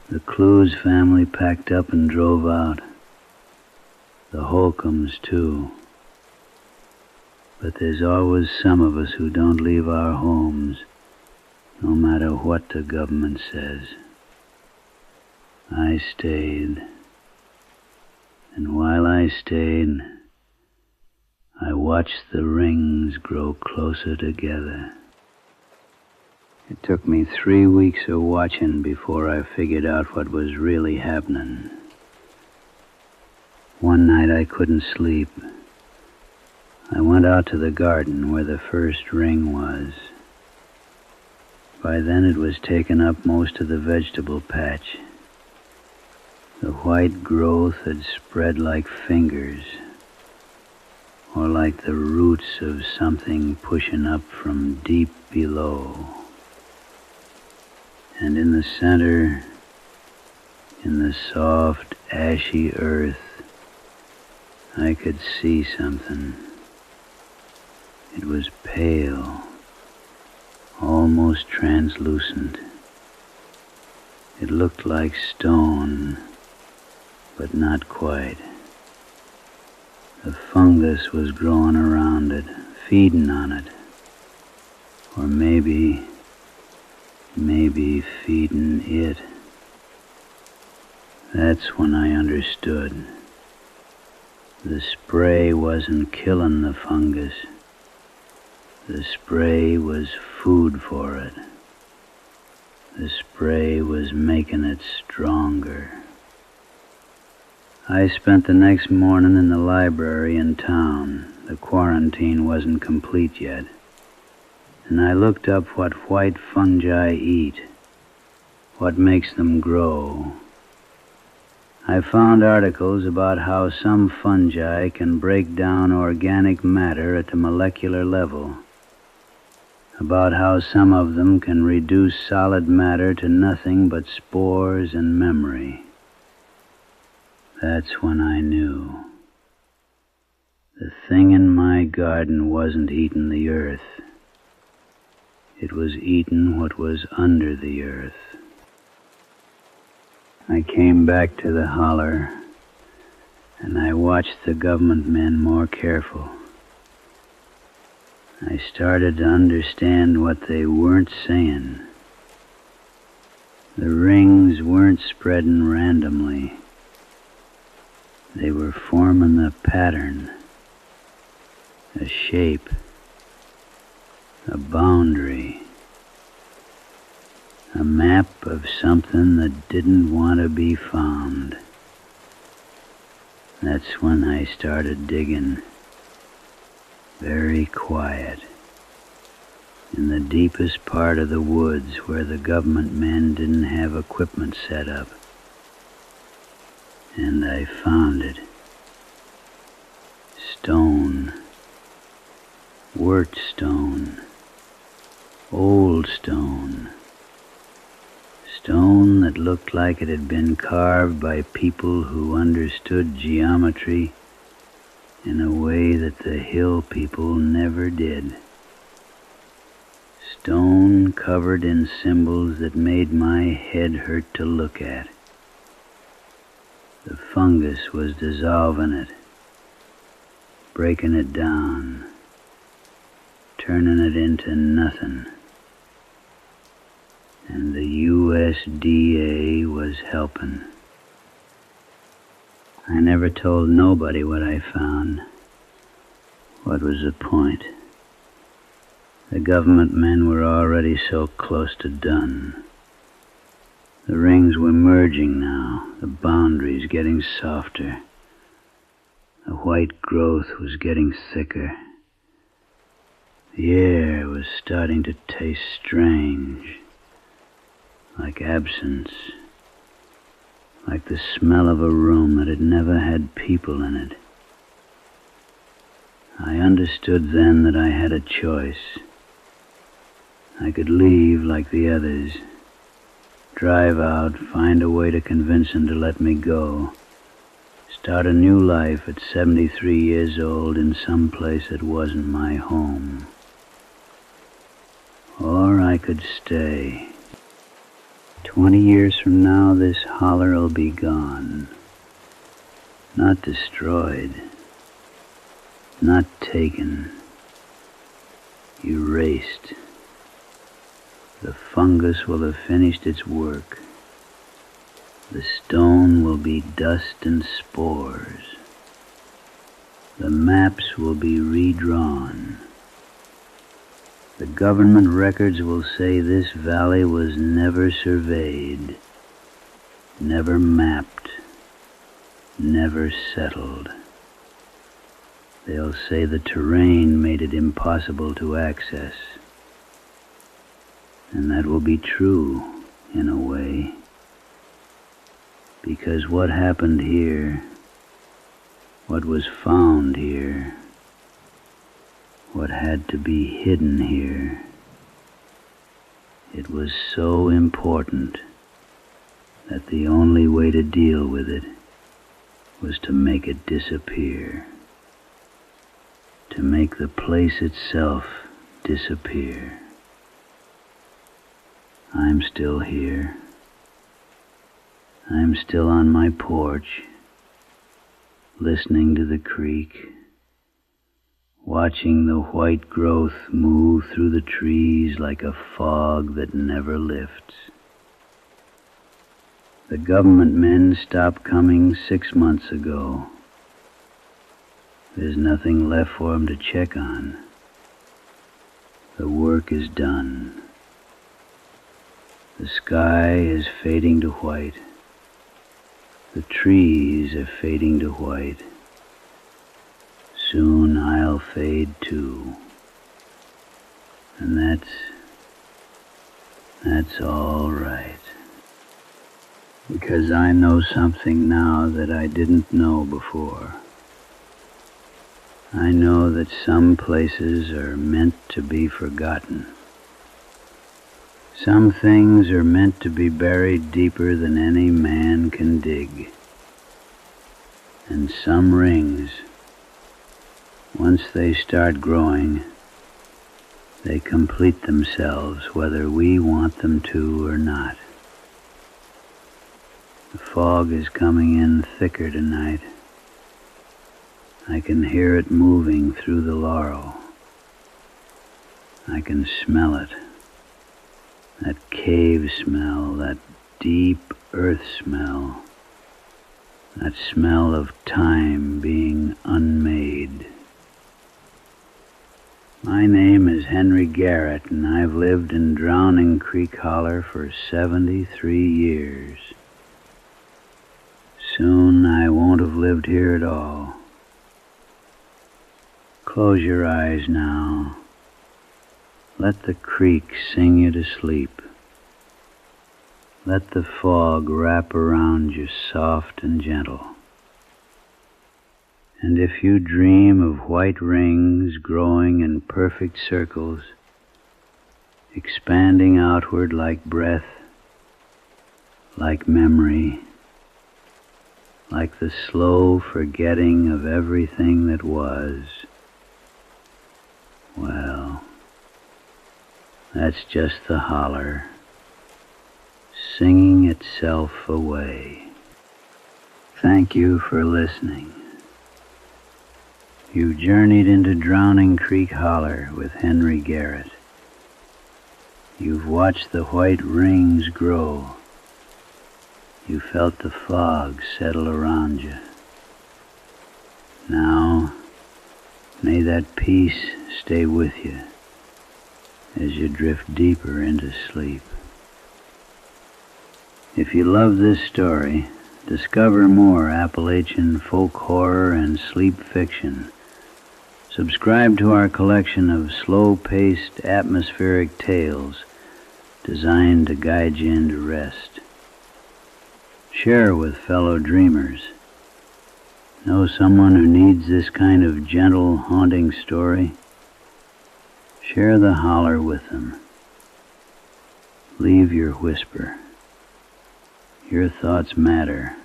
The Clues family packed up and drove out. The Holcombs, too. But there's always some of us who don't leave our homes, no matter what the government says. I stayed. And while I stayed, I watched the rings grow closer together. It took me 3 weeks of watching before I figured out what was really happening. One night I couldn't sleep. I went out to the garden where the first ring was. By then it was taking up most of the vegetable patch. The white growth had spread like fingers, or like the roots of something pushing up from deep below. And in the center, in the soft, ashy earth, I could see something. It was pale, almost translucent. It looked like stone, but not quite. The fungus was growing around it, feeding on it. Or maybe feeding it. That's when I understood. The spray wasn't killing the fungus. The spray was food for it. The spray was making it stronger. I spent the next morning in the library in town. The quarantine wasn't complete yet. And I looked up what white fungi eat, what makes them grow. I found articles about how some fungi can break down organic matter at the molecular level, about how some of them can reduce solid matter to nothing but spores and memory. That's when I knew. The thing in my garden wasn't eating the earth. It was eating what was under the earth. I came back to the holler, and I watched the government men more careful. I started to understand what they weren't saying. The rings weren't spreading randomly. They were forming a pattern, a shape, a boundary, a map of something that didn't want to be found. That's when I started digging, very quiet, in the deepest part of the woods where the government men didn't have equipment set up. And I found it. Stone. Wort stone. Old stone. Stone that looked like it had been carved by people who understood geometry in a way that the hill people never did. Stone covered in symbols that made my head hurt to look at. The fungus was dissolving it, breaking it down. turning it into nothing. And the USDA was helping. I never told nobody what I found. What was the point? The government men were already so close to done. The rings were merging now, the boundaries getting softer. The white growth was getting thicker. The air was starting to taste strange, like absence, like the smell of a room that had never had people in it. I understood then that I had a choice. I could leave like the others, drive out, find a way to convince them to let me go, start a new life at 73 years old in some place that wasn't my home. Or I could stay. 20 years from now, this holler'll be gone. Not destroyed. Not taken. Erased. The fungus will have finished its work. The stone will be dust and spores. The maps will be redrawn. The government records will say this valley was never surveyed, never mapped, never settled. They'll say the terrain made it impossible to access. And that will be true, in a way. Because what happened here, what was found here, what had to be hidden here, it was so important that the only way to deal with it was to make it disappear, to make the place itself disappear. I'm still here. I'm still on my porch, listening to the creek, watching the white growth move through the trees like a fog that never lifts. The government men stopped coming 6 months ago. There's nothing left for them to check on. The work is done. The sky is fading to white. The trees are fading to white. Soon I'll fade too. And that's all right. Because I know something now that I didn't know before. I know that some places are meant to be forgotten. Some things are meant to be buried deeper than any man can dig. And some rings, once they start growing, they complete themselves whether we want them to or not. The fog is coming in thicker tonight. I can hear it moving through the laurel. I can smell it. That cave smell, that deep earth smell, that smell of time being unmade. My name is Henry Garrett, and I've lived in Drowning Creek Holler for 73 years. Soon I won't have lived here at all. Close your eyes now. Let the creek sing you to sleep. Let the fog wrap around you soft and gentle. And if you dream of white rings growing in perfect circles, expanding outward like breath, like memory, like the slow forgetting of everything that was, well, that's just the holler, singing itself away. Thank you for listening. You journeyed into Drowning Creek Holler with Henry Garrett. You've watched the white rings grow. You felt the fog settle around you. Now, may that peace stay with you as you drift deeper into sleep. If you love this story, discover more Appalachian folk horror and sleep fiction. Subscribe to our collection of slow-paced, atmospheric tales designed to guide you into rest. Share with fellow dreamers. Know someone who needs this kind of gentle, haunting story? Share the holler with them. Leave your whisper. Your thoughts matter.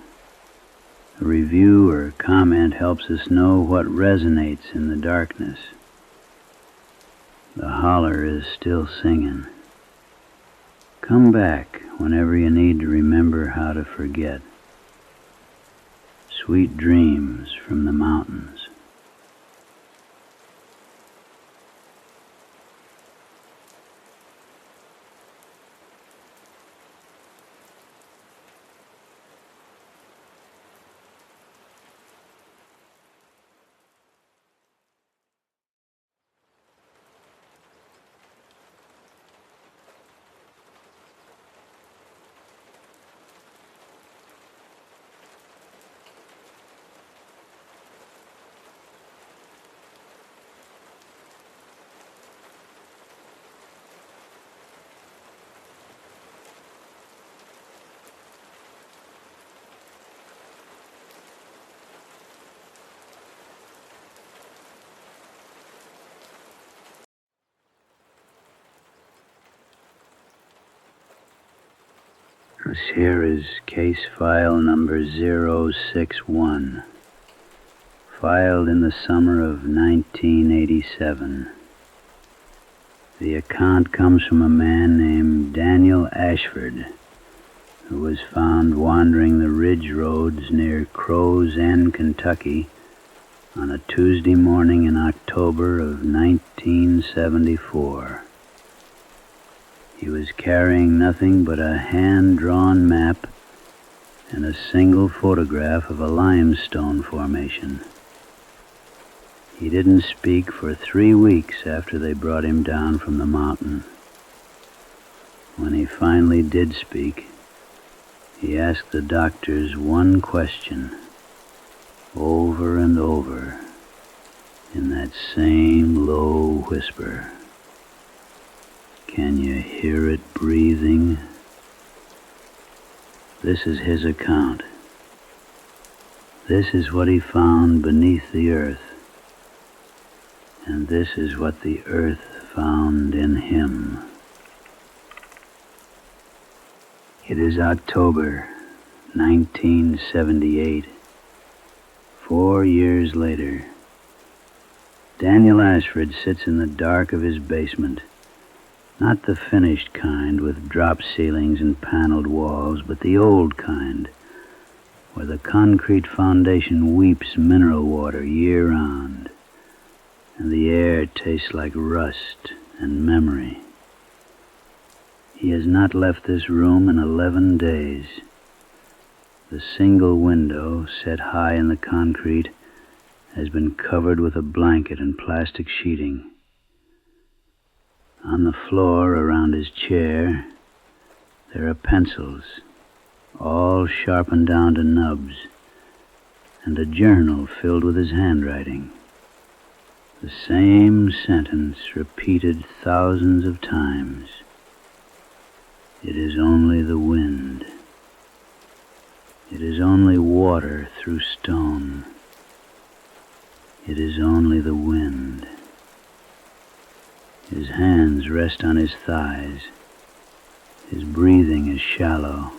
A review or comment helps us know what resonates in the darkness. The holler is still singing. Come back whenever you need to remember how to forget. Sweet dreams from the mountains. This here is case file number 061, filed in the summer of 1987. The account comes from a man named Daniel Ashford, who was found wandering the ridge roads near Crow's End, Kentucky, on a Tuesday morning in October of 1974. He was carrying nothing but a hand-drawn map and a single photograph of a limestone formation. He didn't speak for 3 weeks after they brought him down from the mountain. When he finally did speak, he asked the doctors one question, over and over, in that same low whisper. Can you hear it breathing? This is his account. This is what he found beneath the earth. And this is what the earth found in him. It is October 1978. 4 years later. Daniel Ashford sits in the dark of his basement. Not the finished kind with drop ceilings and paneled walls, but the old kind, where the concrete foundation weeps mineral water year-round, and the air tastes like rust and memory. He has not left this room in 11 days. The single window, set high in the concrete, has been covered with a blanket and plastic sheeting. On the floor around his chair, there are pencils, all sharpened down to nubs, and a journal filled with his handwriting. The same sentence repeated thousands of times. It is only the wind. It is only water through stone. It is only the wind. His hands rest on his thighs. His breathing is shallow.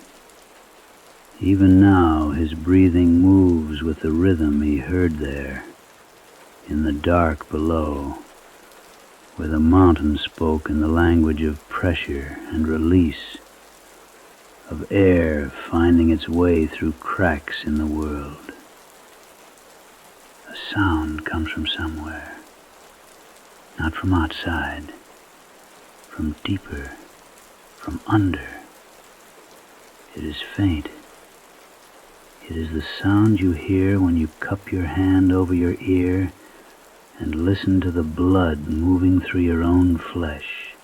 Even now, his breathing moves with the rhythm he heard there, in the dark below, where the mountain spoke in the language of pressure and release, of air finding its way through cracks in the world. A sound comes from somewhere, not from outside, from deeper, from under. It is faint. It is the sound you hear when you cup your hand over your ear and listen to the blood moving through your own flesh.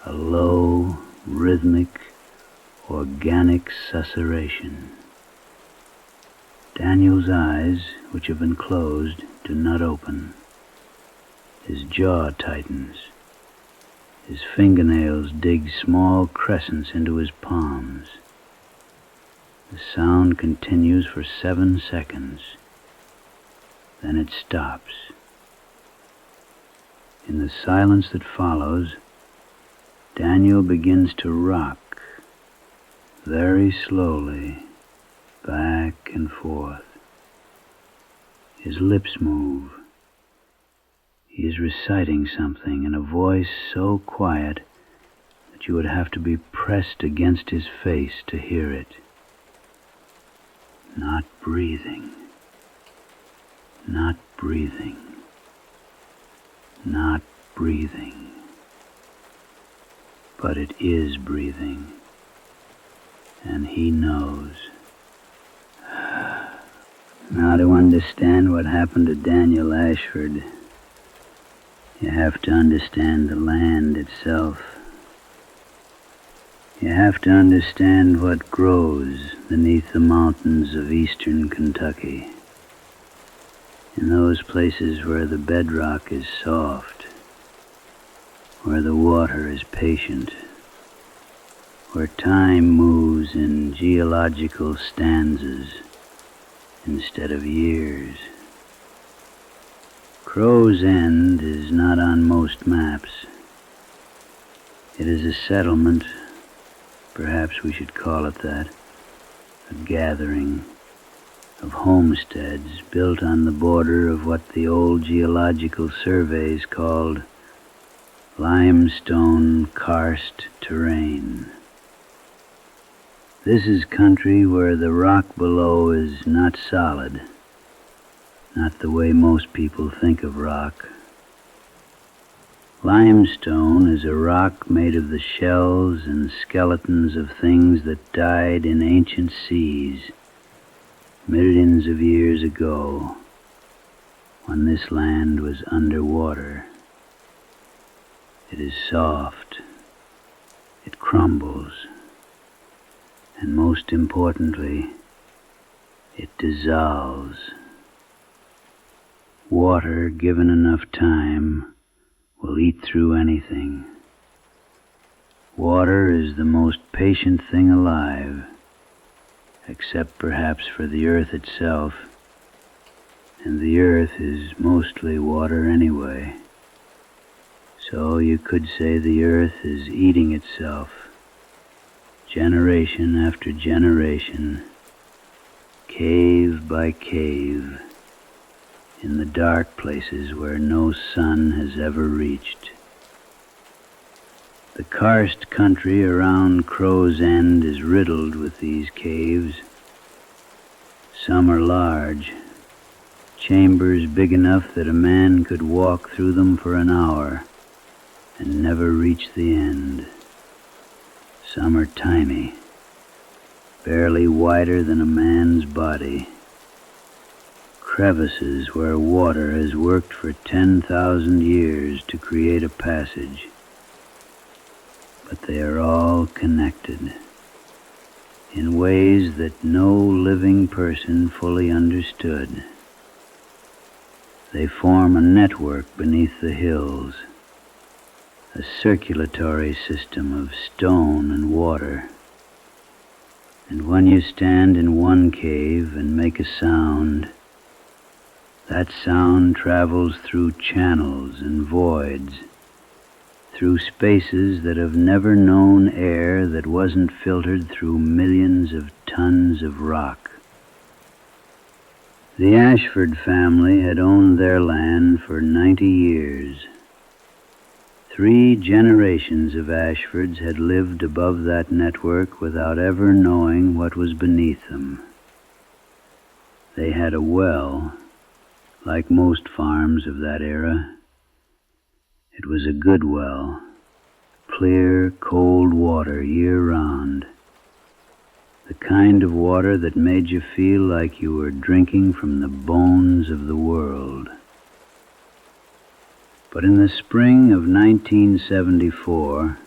A low, rhythmic, organic susurration. Daniel's eyes, which have been closed, do not open. His jaw tightens. His fingernails dig small crescents into his palms. The sound continues for 7 seconds. Then it stops. In the silence that follows, Daniel begins to rock, very slowly, back and forth. His lips move. He is reciting something in a voice so quiet that you would have to be pressed against his face to hear it. Not breathing. Not breathing. Not breathing. But it is breathing, and he knows. Now, to understand what happened to Daniel Ashford, you have to understand the land itself. You have to understand what grows beneath the mountains of eastern Kentucky, in those places where the bedrock is soft, where the water is patient, where time moves in geological stanzas instead of years. Crow's End is not on most maps. It is a settlement, perhaps we should call it that, a gathering of homesteads built on the border of what the old geological surveys called limestone karst terrain. This is country where the rock below is not solid, not the way most people think of rock. Limestone is a rock made of the shells and skeletons of things that died in ancient seas millions of years ago, when this land was underwater. It is soft, it crumbles, and most importantly, it dissolves. Water, given enough time, will eat through anything. Water is the most patient thing alive, except perhaps for the earth itself, and the earth is mostly water anyway. So you could say the earth is eating itself, generation after generation, cave by cave, in the dark places where no sun has ever reached. The karst country around Crow's End is riddled with these caves. Some are large, chambers big enough that a man could walk through them for an hour and never reach the end. Some are tiny, barely wider than a man's body. Crevices where water has worked for 10,000 years to create a passage. But they are all connected in ways that no living person fully understood. They form a network beneath the hills, a circulatory system of stone and water. And when you stand in one cave and make a sound, that sound travels through channels and voids, through spaces that have never known air that wasn't filtered through millions of tons of rock. The Ashford family had owned their land for 90 years. 3 generations of Ashfords had lived above that network without ever knowing what was beneath them. They had a well, Like most farms of that era, it was a good well, clear, cold water year-round, the kind of water that made you feel like you were drinking from the bones of the world. But in the spring of 1974,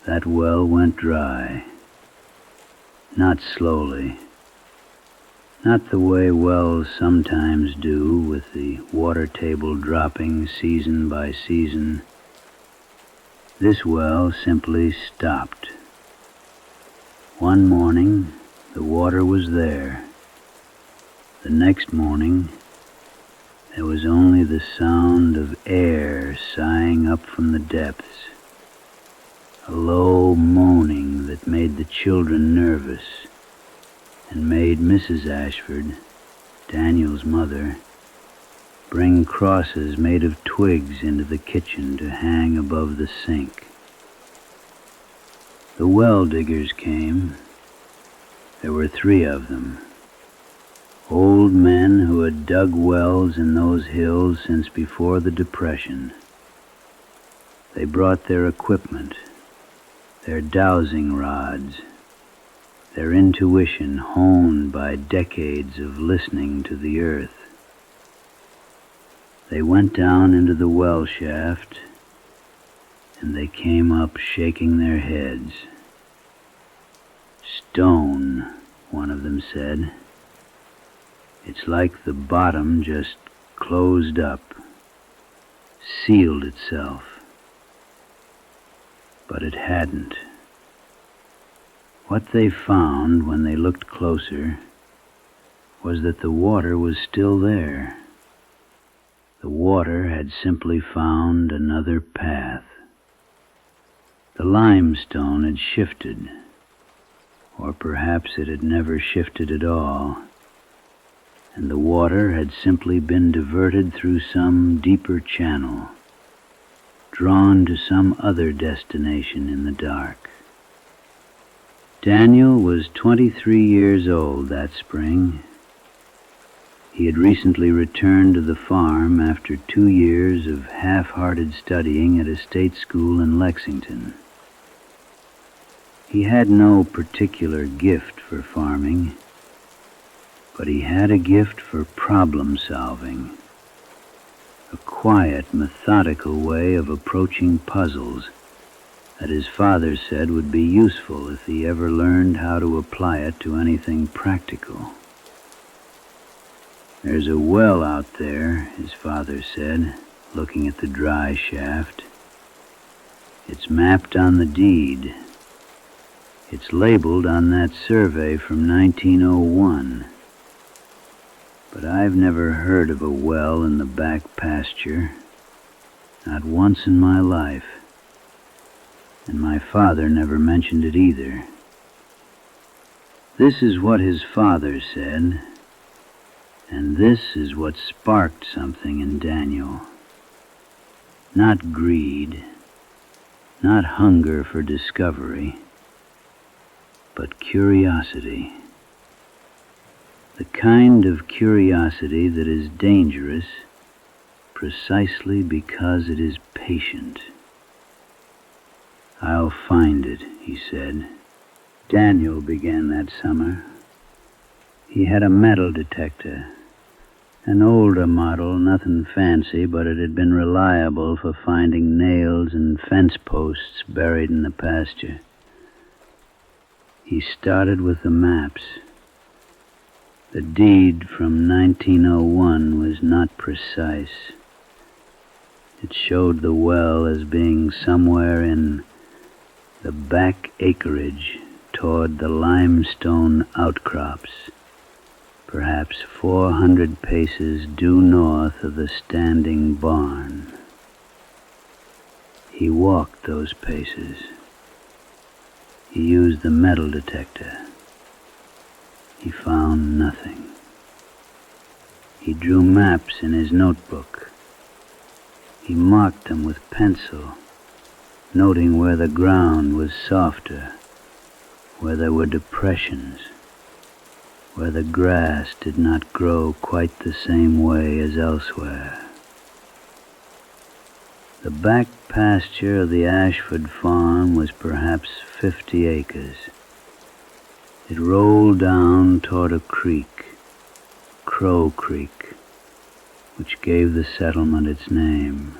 that well went dry. Not slowly. Not the way wells sometimes do, with the water table dropping season by season. This well simply stopped. One morning, the water was there. The next morning, there was only the sound of air sighing up from the depths, a low moaning that made the children nervous and made Mrs. Ashford, Daniel's mother, bring crosses made of twigs into the kitchen to hang above the sink. The well diggers came. There were 3 of them. Old men who had dug wells in those hills since before the Depression. They brought their equipment, their dowsing rods, their intuition honed by decades of listening to the earth. They went down into the well shaft, and they came up shaking their heads. "Stone," one of them said. "It's like the bottom just closed up, sealed itself." But it hadn't. What they found when they looked closer was that the water was still there. The water had simply found another path. The limestone had shifted, or perhaps it had never shifted at all, and the water had simply been diverted through some deeper channel, drawn to some other destination in the dark. Daniel was 23 years old that spring. He had recently returned to the farm after 2 years of half-hearted studying at a state school in Lexington. He had no particular gift for farming, but he had a gift for problem-solving, a quiet, methodical way of approaching puzzles that his father said would be useful if he ever learned how to apply it to anything practical. "There's a well out there," his father said, looking at the dry shaft. "It's mapped on the deed. It's labeled on that survey from 1901. But I've never heard of a well in the back pasture, not once in my life. And my father never mentioned it either." This is what his father said, and this is what sparked something in Daniel. Not greed, not hunger for discovery, but curiosity. The kind of curiosity that is dangerous precisely because it is patient. "I'll find it," he said. Daniel began that summer. He had a metal detector, an older model, nothing fancy, but it had been reliable for finding nails and fence posts buried in the pasture. He started with the maps. The deed from 1901 was not precise. It showed the well as being somewhere in the back acreage toward the limestone outcrops, perhaps 400 paces due north of the standing barn. He walked those paces. He used the metal detector. He found nothing. He drew maps in his notebook. He marked them with pencil, noting where the ground was softer, where there were depressions, where the grass did not grow quite the same way as elsewhere. The back pasture of the Ashford farm was perhaps 50 acres. It rolled down toward a creek, Crow Creek, which gave the settlement its name.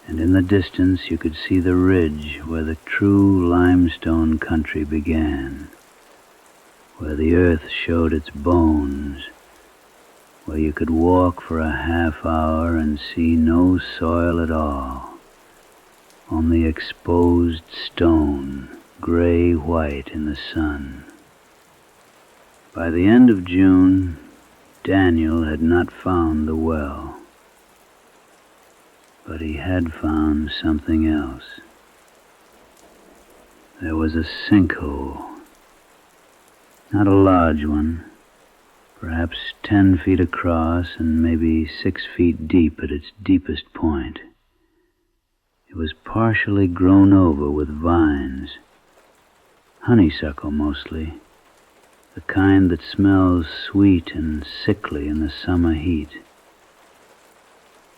And in the distance you could see the ridge where the true limestone country began, where the earth showed its bones, where you could walk for a half hour and see no soil at all, only exposed stone, gray-white in the sun. By the end of June, Daniel had not found the well, but he had found something else. There was a sinkhole, not a large one, perhaps 10 feet across and maybe 6 feet deep at its deepest point. It was partially grown over with vines, honeysuckle mostly, the kind that smells sweet and sickly in the summer heat.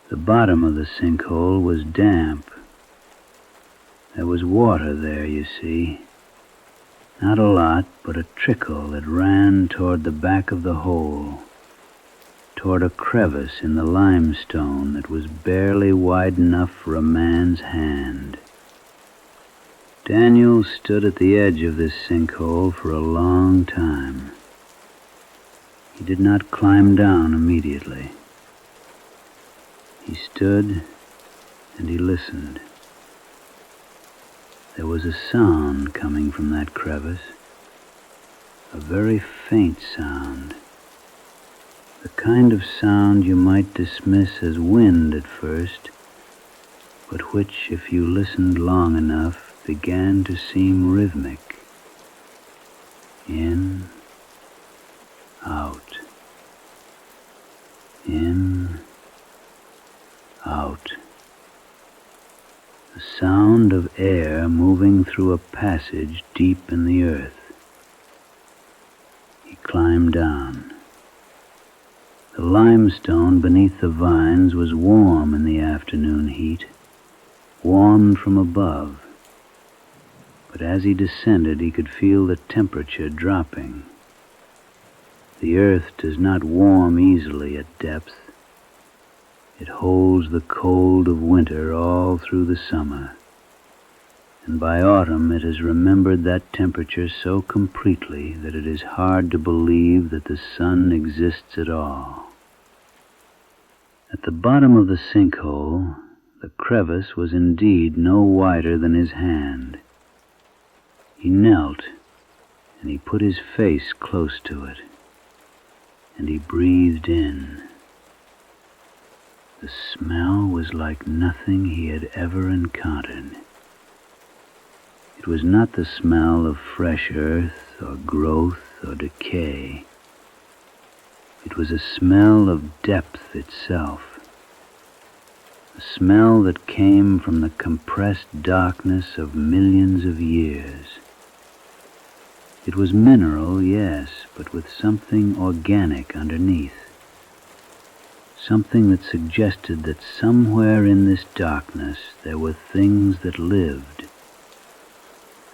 The bottom of the sinkhole was damp. There was water there, you see. Not a lot, but a trickle that ran toward the back of the hole, toward a crevice in the limestone that was barely wide enough for a man's hand. Daniel stood at the edge of this sinkhole for a long time. He did not climb down immediately. He stood and he listened. There was a sound coming from that crevice, a very faint sound, the kind of sound you might dismiss as wind at first, but which, if you listened long enough, began to seem rhythmic. In, out, in, out. The sound of air moving through a passage deep in the earth. He climbed down. The limestone beneath the vines was warm in the afternoon heat, warmed from above. But as he descended, he could feel the temperature dropping. The earth does not warm easily at depth. It holds the cold of winter all through the summer, and by autumn it has remembered that temperature so completely that it is hard to believe that the sun exists at all. At the bottom of the sinkhole, the crevice was indeed no wider than his hand. He knelt, and he put his face close to it, and he breathed in. The smell was like nothing he had ever encountered. It was not the smell of fresh earth or growth or decay. It was a smell of depth itself, a smell that came from the compressed darkness of millions of years. It was mineral, yes, but with something organic underneath. Something that suggested that somewhere in this darkness there were things that lived,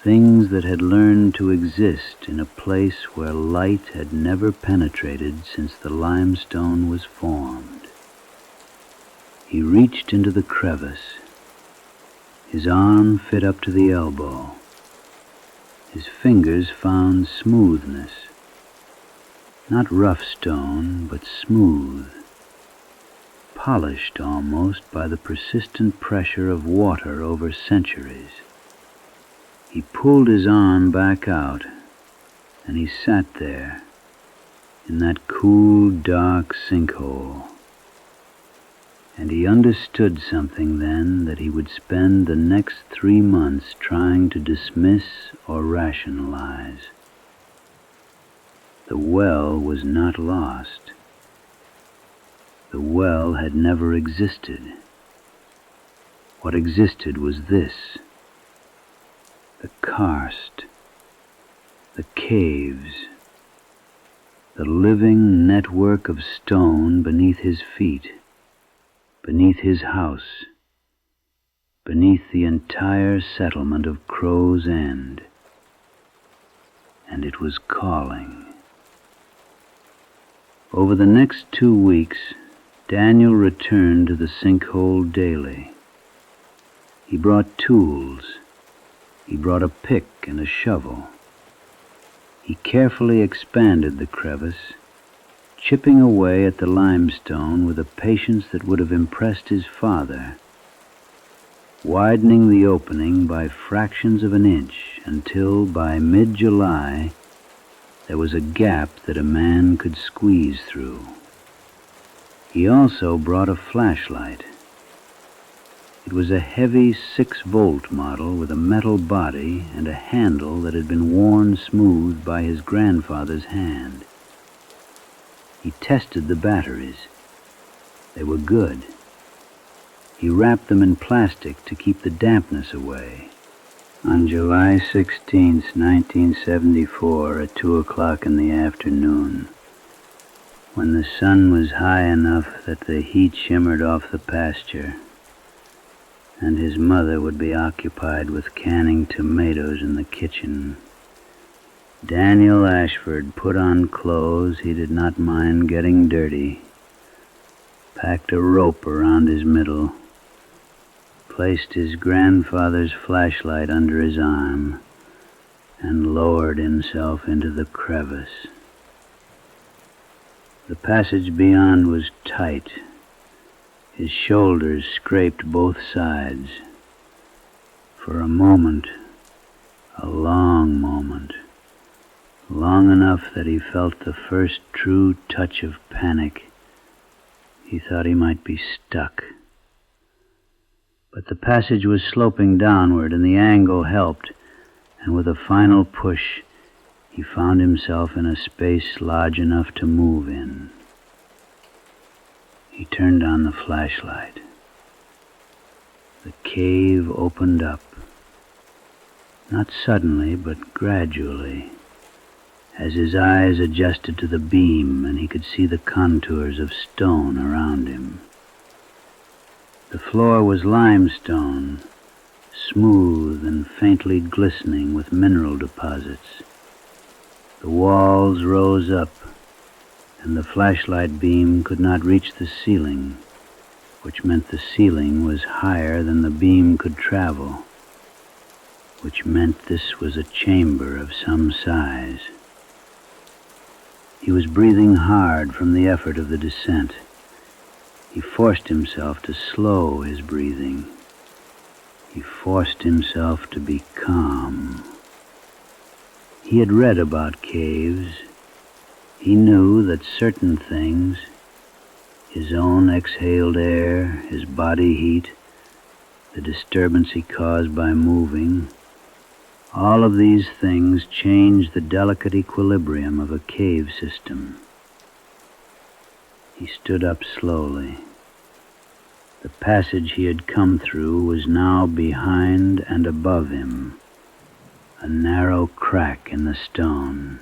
things that had learned to exist in a place where light had never penetrated since the limestone was formed. He reached into the crevice. His arm fit up to the elbow. His fingers found smoothness, not rough stone, but smooth, polished almost by the persistent pressure of water over centuries. He pulled his arm back out, and he sat there, in that cool, dark sinkhole. And he understood something then that he would spend the next 3 months trying to dismiss or rationalize. The well was not lost. The well had never existed. What existed was this: the karst, the caves, the living network of stone beneath his feet, beneath his house, beneath the entire settlement of Crow's End. And it was calling. Over the next 2 weeks, Daniel returned to the sinkhole daily. He brought tools. He brought a pick and a shovel. He carefully expanded the crevice, chipping away at the limestone with a patience that would have impressed his father, widening the opening by fractions of an inch until, by mid-July, there was a gap that a man could squeeze through. He also brought a flashlight. It was a heavy 6-volt model with a metal body and a handle that had been worn smooth by his grandfather's hand. He tested the batteries. They were good. He wrapped them in plastic to keep the dampness away. On July 16, 1974, at 2 o'clock in the afternoon, when the sun was high enough that the heat shimmered off the pasture, and his mother would be occupied with canning tomatoes in the kitchen, Daniel Ashford put on clothes he did not mind getting dirty, packed a rope around his middle, placed his grandfather's flashlight under his arm, and lowered himself into the crevice. The passage beyond was tight. His shoulders scraped both sides. For a moment, a long moment, long enough that he felt the first true touch of panic, he thought he might be stuck. But the passage was sloping downward, and the angle helped, and with a final push, he found himself in a space large enough to move in. He turned on the flashlight. The cave opened up, not suddenly, but gradually, as his eyes adjusted to the beam and he could see the contours of stone around him. The floor was limestone, smooth and faintly glistening with mineral deposits. The walls rose up, and the flashlight beam could not reach the ceiling, which meant the ceiling was higher than the beam could travel, which meant this was a chamber of some size. He was breathing hard from the effort of the descent. He forced himself to slow his breathing. He forced himself to be calm. He had read about caves. He knew that certain things, his own exhaled air, his body heat, the disturbance he caused by moving, all of these things changed the delicate equilibrium of a cave system. He stood up slowly. The passage he had come through was now behind and above him, a narrow crack in the stone.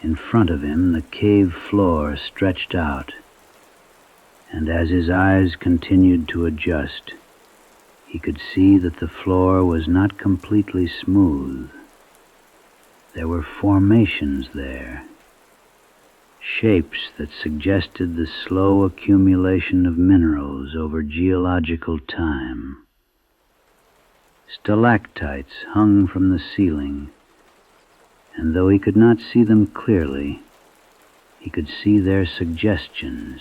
In front of him, the cave floor stretched out, and as his eyes continued to adjust, he could see that the floor was not completely smooth. There were formations there, shapes that suggested the slow accumulation of minerals over geological time. Stalactites hung from the ceiling, and though he could not see them clearly, he could see their suggestions,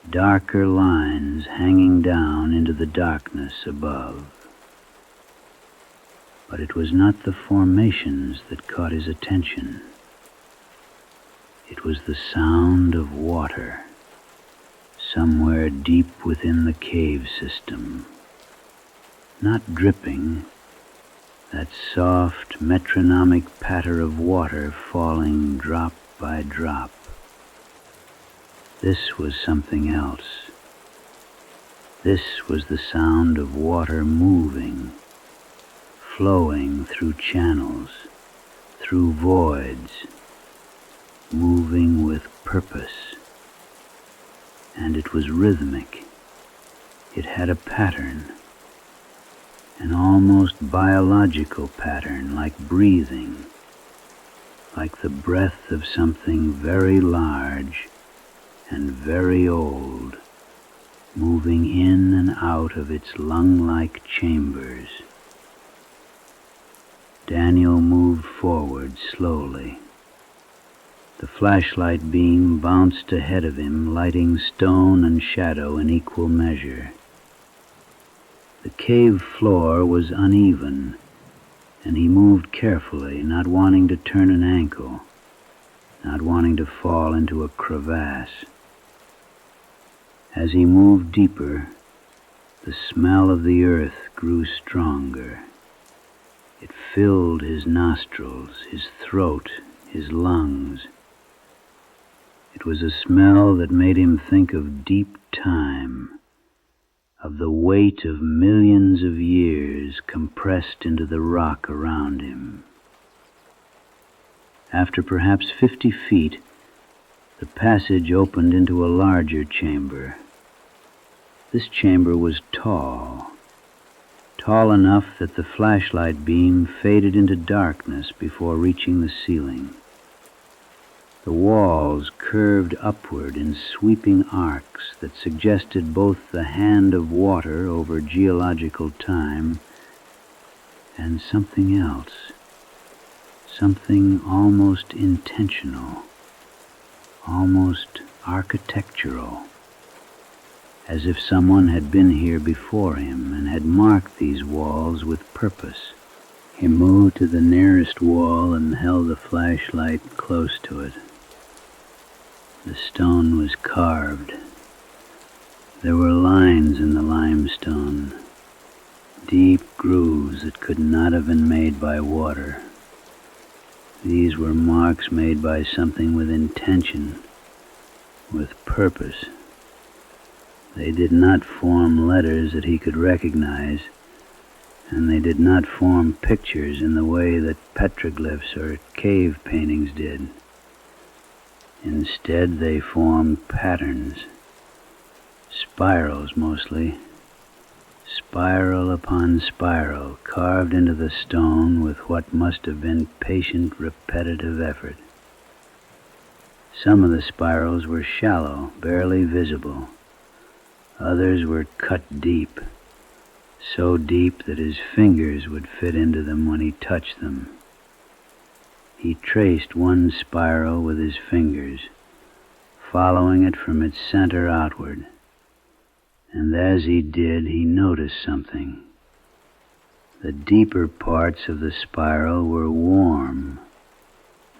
darker lines hanging down into the darkness above. But it was not the formations that caught his attention. It was the sound of water, somewhere deep within the cave system. Not dripping, that soft, metronomic patter of water falling drop by drop. This was something else. This was the sound of water moving, flowing through channels, through voids. moving with purpose. And it was rhythmic. It had a pattern, an almost biological pattern, like breathing, like the breath of something very large and very old, moving in and out of its lung-like chambers. Daniel moved forward slowly. The flashlight beam bounced ahead of him, lighting stone and shadow in equal measure. The cave floor was uneven, and he moved carefully, not wanting to turn an ankle, not wanting to fall into a crevasse. As he moved deeper, the smell of the earth grew stronger. It filled his nostrils, his throat, his lungs. It was a smell that made him think of deep time, of the weight of millions of years compressed into the rock around him. After perhaps 50 feet, the passage opened into a larger chamber. This chamber was tall enough that the flashlight beam faded into darkness before reaching the ceiling. The walls curved upward in sweeping arcs that suggested both the hand of water over geological time and something else, something almost intentional, almost architectural, as if someone had been here before him and had marked these walls with purpose. He moved to the nearest wall and held the flashlight close to it. The stone was carved. There were lines in the limestone, deep grooves that could not have been made by water. These were marks made by something with intention, with purpose. They did not form letters that he could recognize, and they did not form pictures in the way that petroglyphs or cave paintings did. Instead, they formed patterns, spirals mostly, spiral upon spiral, carved into the stone with what must have been patient, repetitive effort. Some of the spirals were shallow, barely visible. Others were cut deep, so deep that his fingers would fit into them when he touched them. He traced one spiral with his fingers, following it from its center outward. And as he did, he noticed something. The deeper parts of the spiral were warm,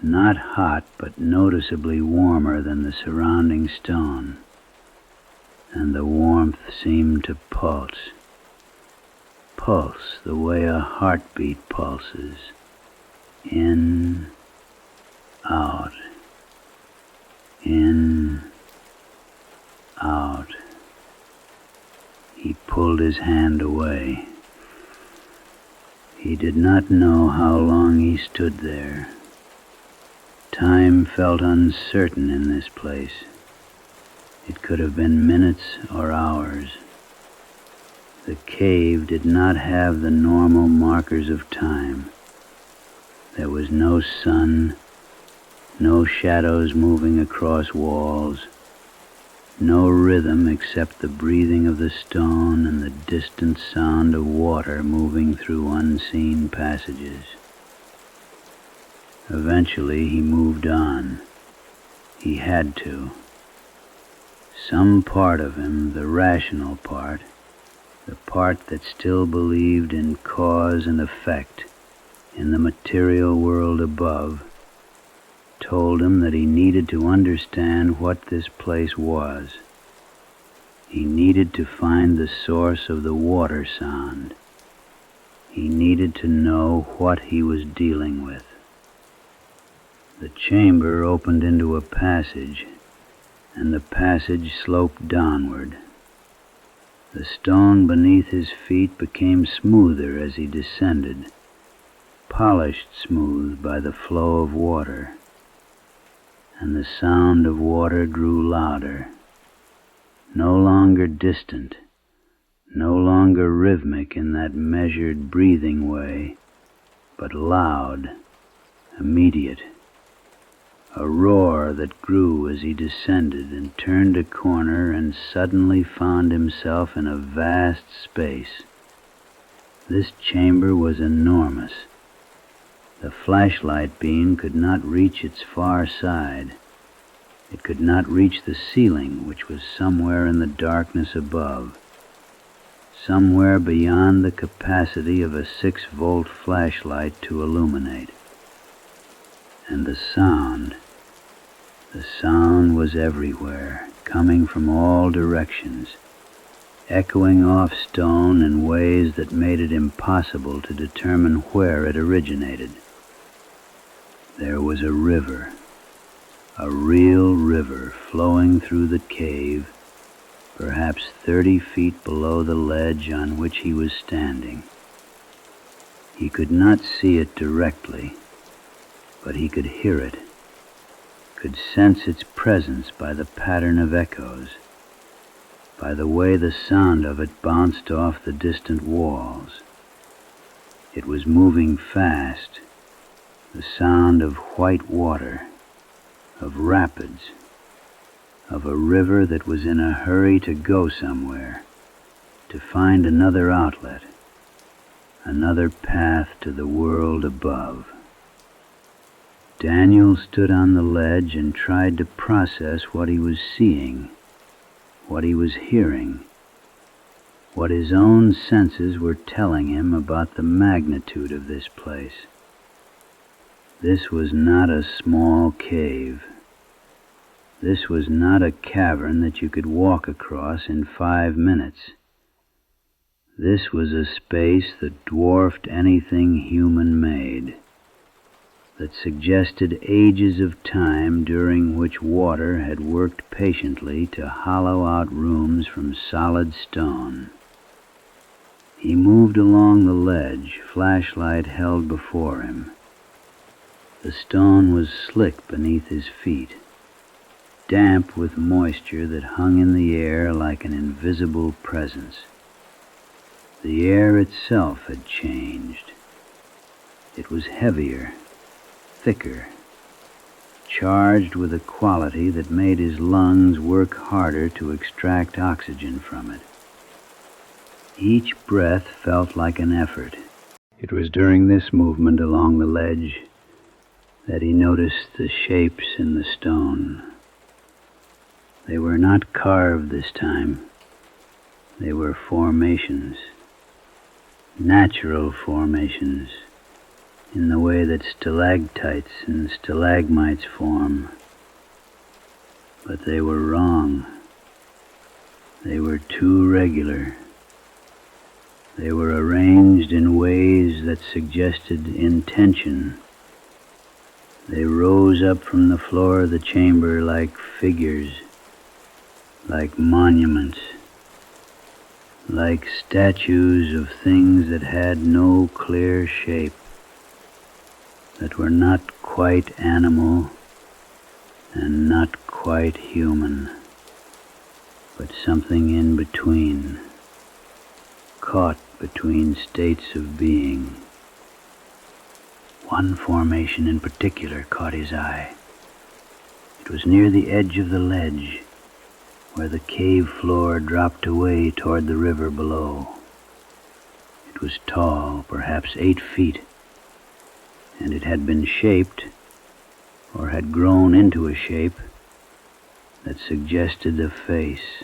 not hot, but noticeably warmer than the surrounding stone. And the warmth seemed to pulse the way a heartbeat pulses. In, out, in, out. He pulled his hand away. He did not know how long he stood there. Time felt uncertain in this place. It could have been minutes or hours. The cave did not have the normal markers of time. There was no sun, no shadows moving across walls, no rhythm except the breathing of the stone and the distant sound of water moving through unseen passages. Eventually he moved on. He had to. Some part of him, the rational part, the part that still believed in cause and effect in the material world above, told him that he needed to understand what this place was. He needed to find the source of the water sound. He needed to know what he was dealing with. The chamber opened into a passage, and the passage sloped downward. The stone beneath his feet became smoother as he descended, polished smooth by the flow of water. and the sound of water grew louder, no longer distant, no longer rhythmic in that measured breathing way, but loud, immediate, a roar that grew as he descended and turned a corner and suddenly found himself in a vast space. This chamber was enormous. The flashlight beam could not reach its far side. It could not reach the ceiling, which was somewhere in the darkness above, somewhere beyond the capacity of a 6-volt flashlight to illuminate. And the sound was everywhere, coming from all directions, echoing off stone in ways that made it impossible to determine where it originated. There was a river, a real river flowing through the cave, perhaps 30 feet below the ledge on which he was standing. He could not see it directly, but he could hear it, could sense its presence by the pattern of echoes, by the way the sound of it bounced off the distant walls. It was moving fast, the sound of white water, of rapids, of a river that was in a hurry to go somewhere, to find another outlet, another path to the world above. Daniel stood on the ledge and tried to process what he was seeing, what he was hearing, what his own senses were telling him about the magnitude of this place. This was not a small cave. This was not a cavern that you could walk across in 5 minutes. This was a space that dwarfed anything human-made, that suggested ages of time during which water had worked patiently to hollow out rooms from solid stone. He moved along the ledge, flashlight held before him. The stone was slick beneath his feet, damp with moisture that hung in the air like an invisible presence. The air itself had changed. It was heavier, thicker, charged with a quality that made his lungs work harder to extract oxygen from it. Each breath felt like an effort. It was during this movement along the ledge that he noticed the shapes in the stone. They were not carved this time. They were formations, natural formations, in the way that stalactites and stalagmites form. But they were wrong. They were too regular. They were arranged in ways that suggested intention. They rose up from the floor of the chamber like figures, like monuments, like statues of things that had no clear shape, that were not quite animal and not quite human, but something in between, caught between states of being. One formation in particular caught his eye. It was near the edge of the ledge, where the cave floor dropped away toward the river below. It was tall, perhaps 8 feet, and it had been shaped, or had grown into a shape, that suggested a face.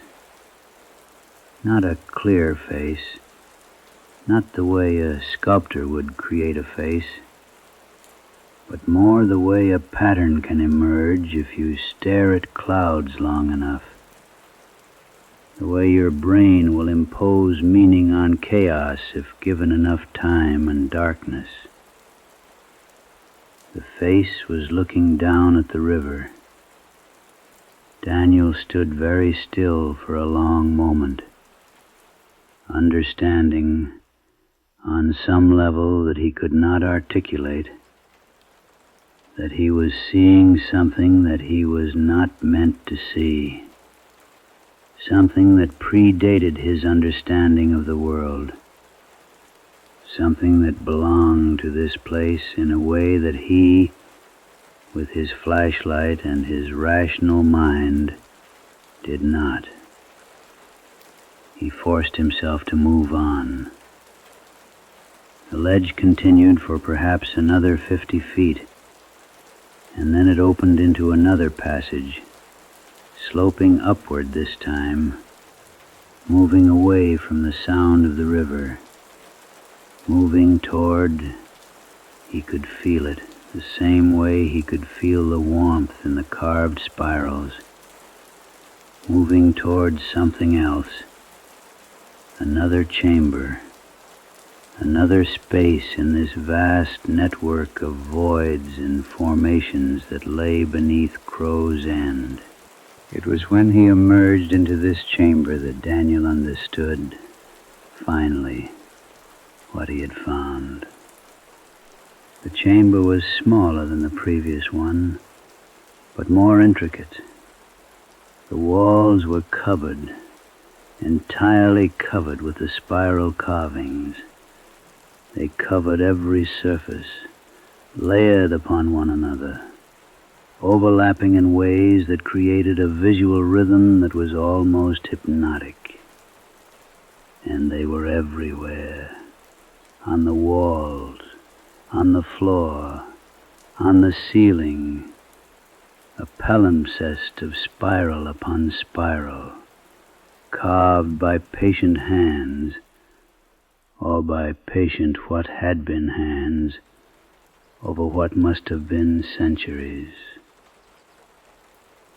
Not a clear face, not the way a sculptor would create a face, but more the way a pattern can emerge if you stare at clouds long enough. The way your brain will impose meaning on chaos if given enough time and darkness. The face was looking down at the river. Daniel stood very still for a long moment, understanding, on some level that he could not articulate, that he was seeing something that he was not meant to see, something that predated his understanding of the world, something that belonged to this place in a way that he, with his flashlight and his rational mind, did not. He forced himself to move on. The ledge continued for perhaps another 50 feet, and then it opened into another passage, sloping upward this time, moving away from the sound of the river, moving toward, he could feel it, the same way he could feel the warmth in the carved spirals, moving toward something else, another chamber, another space in this vast network of voids and formations that lay beneath Crow's End. It was when he emerged into this chamber that Daniel understood, finally, what he had found. The chamber was smaller than the previous one, but more intricate. The walls were covered, entirely covered with the spiral carvings. They covered every surface, layered upon one another, overlapping in ways that created a visual rhythm that was almost hypnotic. And they were everywhere, on the walls, on the floor, on the ceiling, a palimpsest of spiral upon spiral, carved by patient hands, or by patient what had been hands, over what must have been centuries.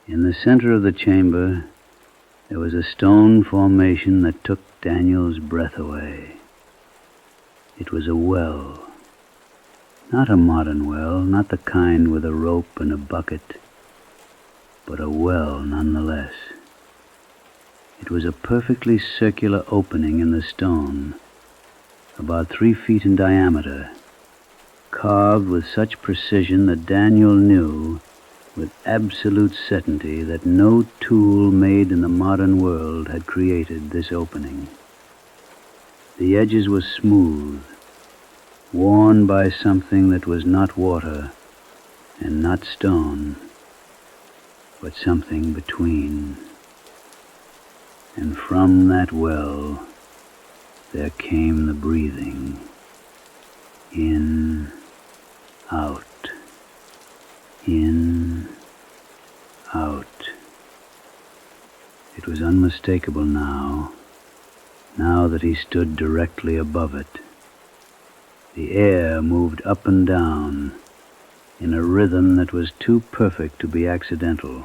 In the center of the chamber, there was a stone formation that took Daniel's breath away. It was a well. Not a modern well, not the kind with a rope and a bucket, but a well nonetheless. It was a perfectly circular opening in the stone, about 3 feet in diameter, carved with such precision that Daniel knew with absolute certainty that no tool made in the modern world had created this opening. The edges were smooth, worn by something that was not water and not stone, but something between. And from that well there came the breathing, in, out, in, out. It was unmistakable now that he stood directly above it. The air moved up and down in a rhythm that was too perfect to be accidental,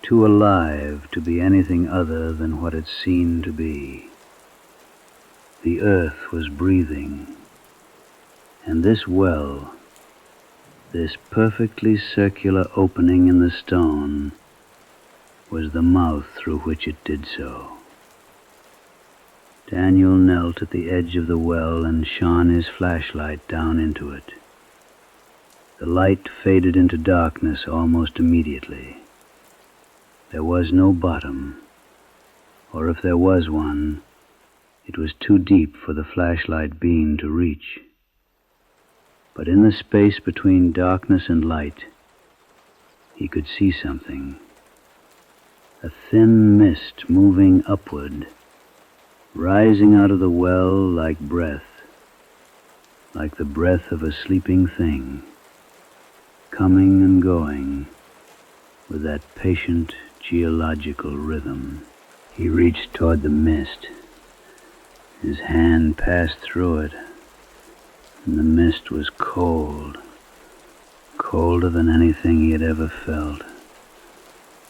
too alive to be anything other than what it seemed to be. The earth was breathing, and this well, this perfectly circular opening in the stone, was the mouth through which it did so. Daniel knelt at the edge of the well and shone his flashlight down into it. The light faded into darkness almost immediately. There was no bottom, or if there was one, it was too deep for the flashlight beam to reach. But in the space between darkness and light, he could see something. A thin mist moving upward, rising out of the well like breath, like the breath of a sleeping thing, coming and going with that patient geological rhythm. He reached toward the mist. His hand passed through it, and the mist was cold, colder than anything he had ever felt.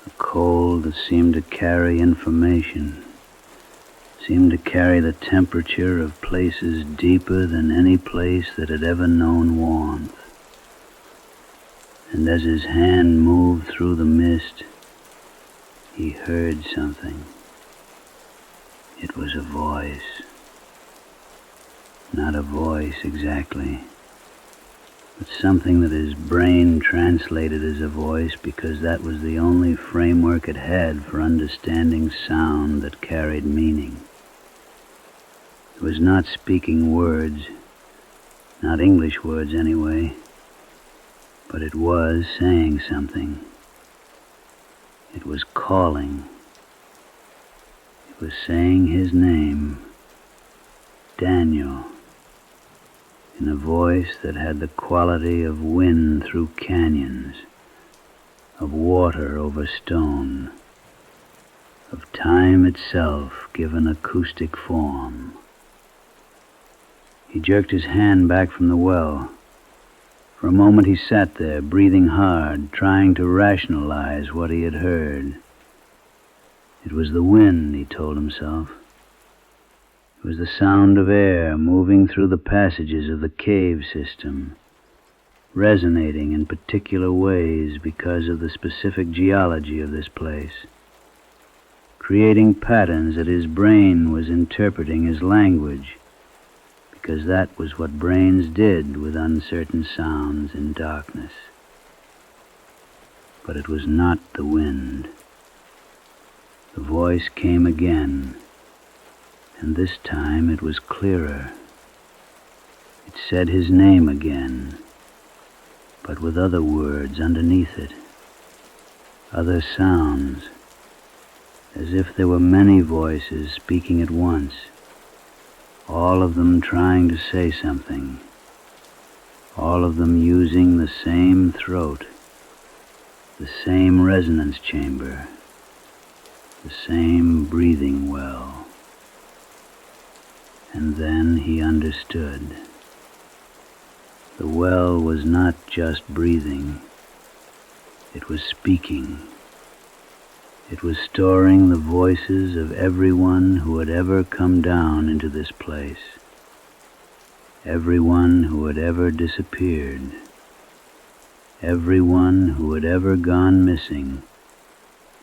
A cold that seemed to carry information, seemed to carry the temperature of places deeper than any place that had ever known warmth. And as his hand moved through the mist, he heard something. It was a voice. Not a voice exactly, but something that his brain translated as a voice because that was the only framework it had for understanding sound that carried meaning. It was not speaking words, not English words anyway, but it was saying something. It was calling. It was saying his name, Daniel, in a voice that had the quality of wind through canyons, of water over stone, of time itself given acoustic form. He jerked his hand back from the well. For a moment he sat there, breathing hard, trying to rationalize what he had heard. It was the wind, he told himself. It was the sound of air moving through the passages of the cave system, resonating in particular ways because of the specific geology of this place, creating patterns that his brain was interpreting as language, because that was what brains did with uncertain sounds in darkness. But it was not the wind. The voice came again, and this time it was clearer. It said his name again, but with other words underneath it, other sounds, as if there were many voices speaking at once, all of them trying to say something, all of them using the same throat, the same resonance chamber, the same breathing well. And then he understood. The well was not just breathing, it was speaking. It was storing the voices of everyone who had ever come down into this place, everyone who had ever disappeared, everyone who had ever gone missing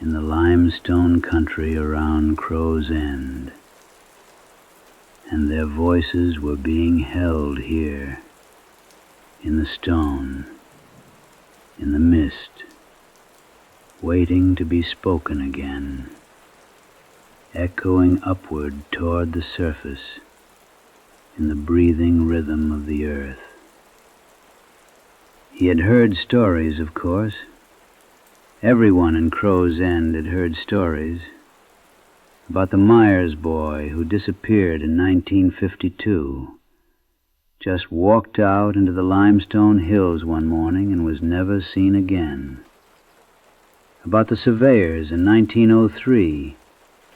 in the limestone country around Crow's End. And their voices were being held here, in the stone, in the mist, waiting to be spoken again, echoing upward toward the surface in the breathing rhythm of the earth. He had heard stories, of course. Everyone in Crow's End had heard stories about the Myers boy who disappeared in 1952, just walked out into the limestone hills one morning and was never seen again. About the surveyors in 1903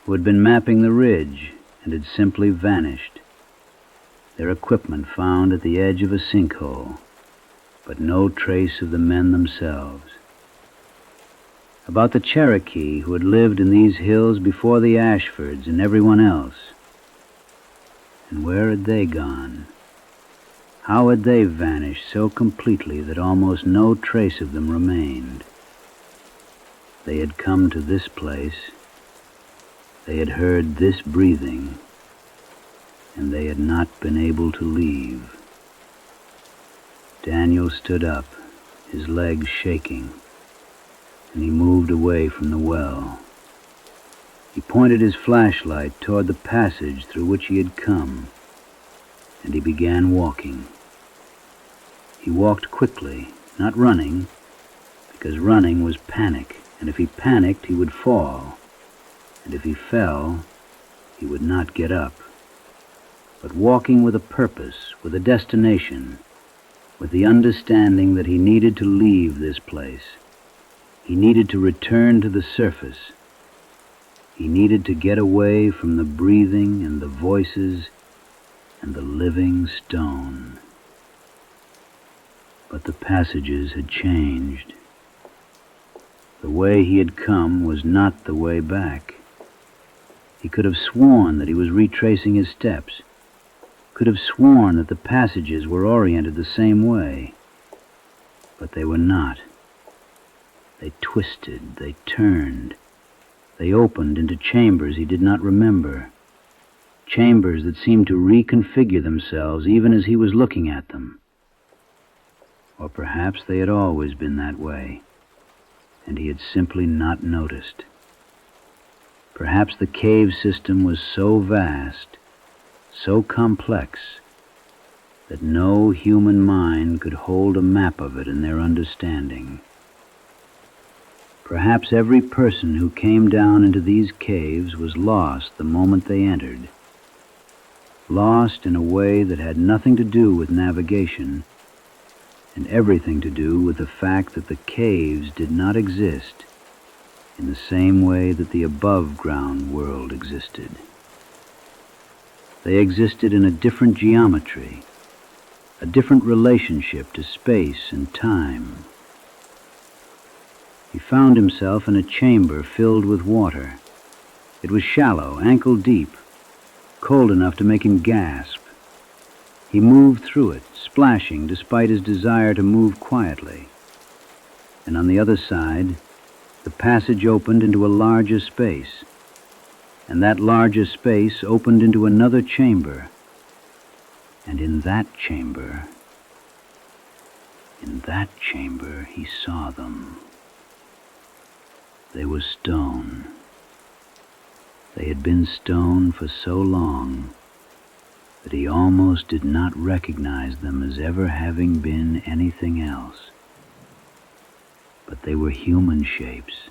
who had been mapping the ridge and had simply vanished, their equipment found at the edge of a sinkhole, but no trace of the men themselves. About the Cherokee who had lived in these hills before the Ashfords and everyone else. And where had they gone? How had they vanished so completely that almost no trace of them remained? They had come to this place, they had heard this breathing, and they had not been able to leave. Daniel stood up, his legs shaking, and he moved away from the well. He pointed his flashlight toward the passage through which he had come, and he began walking. He walked quickly, not running, because running was panic. And if he panicked, he would fall. And if he fell, he would not get up. But walking with a purpose, with a destination, with the understanding that he needed to leave this place. He needed to return to the surface. He needed to get away from the breathing and the voices and the living stone. But the passages had changed. The way he had come was not the way back. He could have sworn that he was retracing his steps, could have sworn that the passages were oriented the same way. But they were not. They twisted, they turned, they opened into chambers he did not remember, chambers that seemed to reconfigure themselves even as he was looking at them. Or perhaps they had always been that way, and he had simply not noticed. Perhaps the cave system was so vast, so complex, that no human mind could hold a map of it in their understanding. Perhaps every person who came down into these caves was lost the moment they entered. Lost in a way that had nothing to do with navigation, and everything to do with the fact that the caves did not exist in the same way that the above-ground world existed. They existed in a different geometry, a different relationship to space and time. He found himself in a chamber filled with water. It was shallow, ankle-deep, cold enough to make him gasp. He moved through it, splashing despite his desire to move quietly. And on the other side, the passage opened into a larger space, and that larger space opened into another chamber. And in that chamber he saw them. They were stone. They had been stone for so long that he almost did not recognize them as ever having been anything else. But they were human shapes,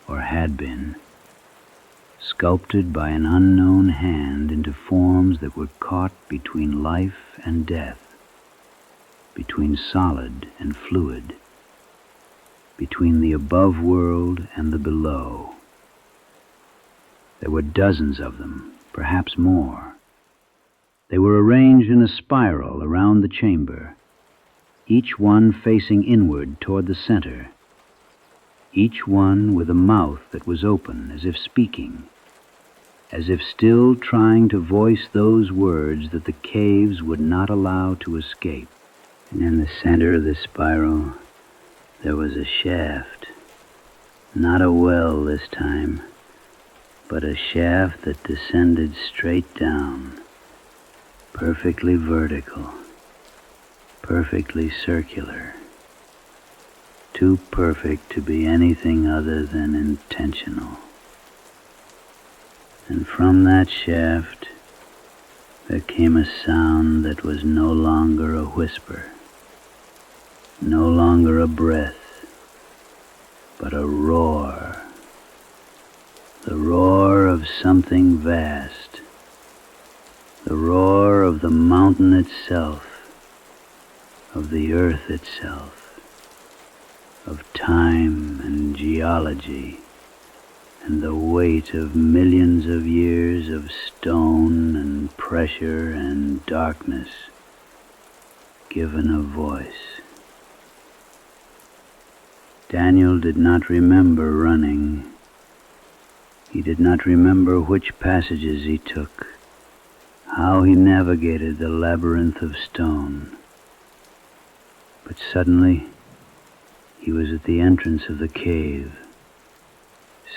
or had been, sculpted by an unknown hand into forms that were caught between life and death, between solid and fluid, between the above world and the below. There were dozens of them, perhaps more. They were arranged in a spiral around the chamber, each one facing inward toward the center, each one with a mouth that was open as if speaking, as if still trying to voice those words that the caves would not allow to escape. And in the center of the spiral, there was a shaft, not a well this time, but a shaft that descended straight down, perfectly vertical, perfectly circular, too perfect to be anything other than intentional. And from that shaft, there came a sound that was no longer a whisper, no longer a breath, but a roar. The roar of something vast, the roar of the mountain itself, of the earth itself, of time and geology, and the weight of millions of years of stone and pressure and darkness given a voice. Daniel did not remember running. He did not remember which passages he took, how he navigated the labyrinth of stone. But suddenly, he was at the entrance of the cave,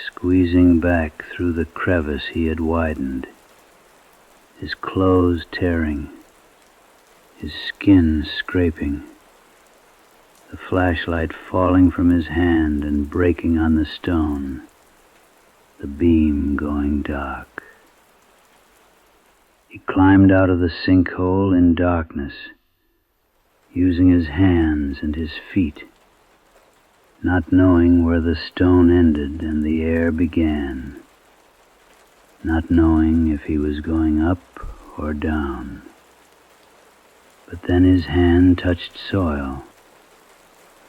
squeezing back through the crevice he had widened, his clothes tearing, his skin scraping, the flashlight falling from his hand and breaking on the stone, the beam going dark. He climbed out of the sinkhole in darkness, using his hands and his feet, not knowing where the stone ended and the air began, not knowing if he was going up or down. But then his hand touched soil,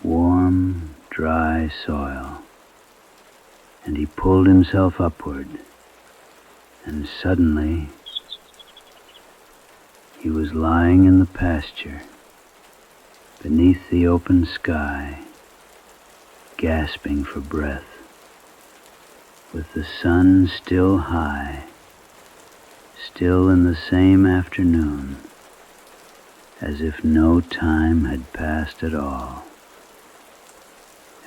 warm, dry soil, and he pulled himself upward, and suddenly he was lying in the pasture, beneath the open sky, gasping for breath, with the sun still high, still in the same afternoon, as if no time had passed at all,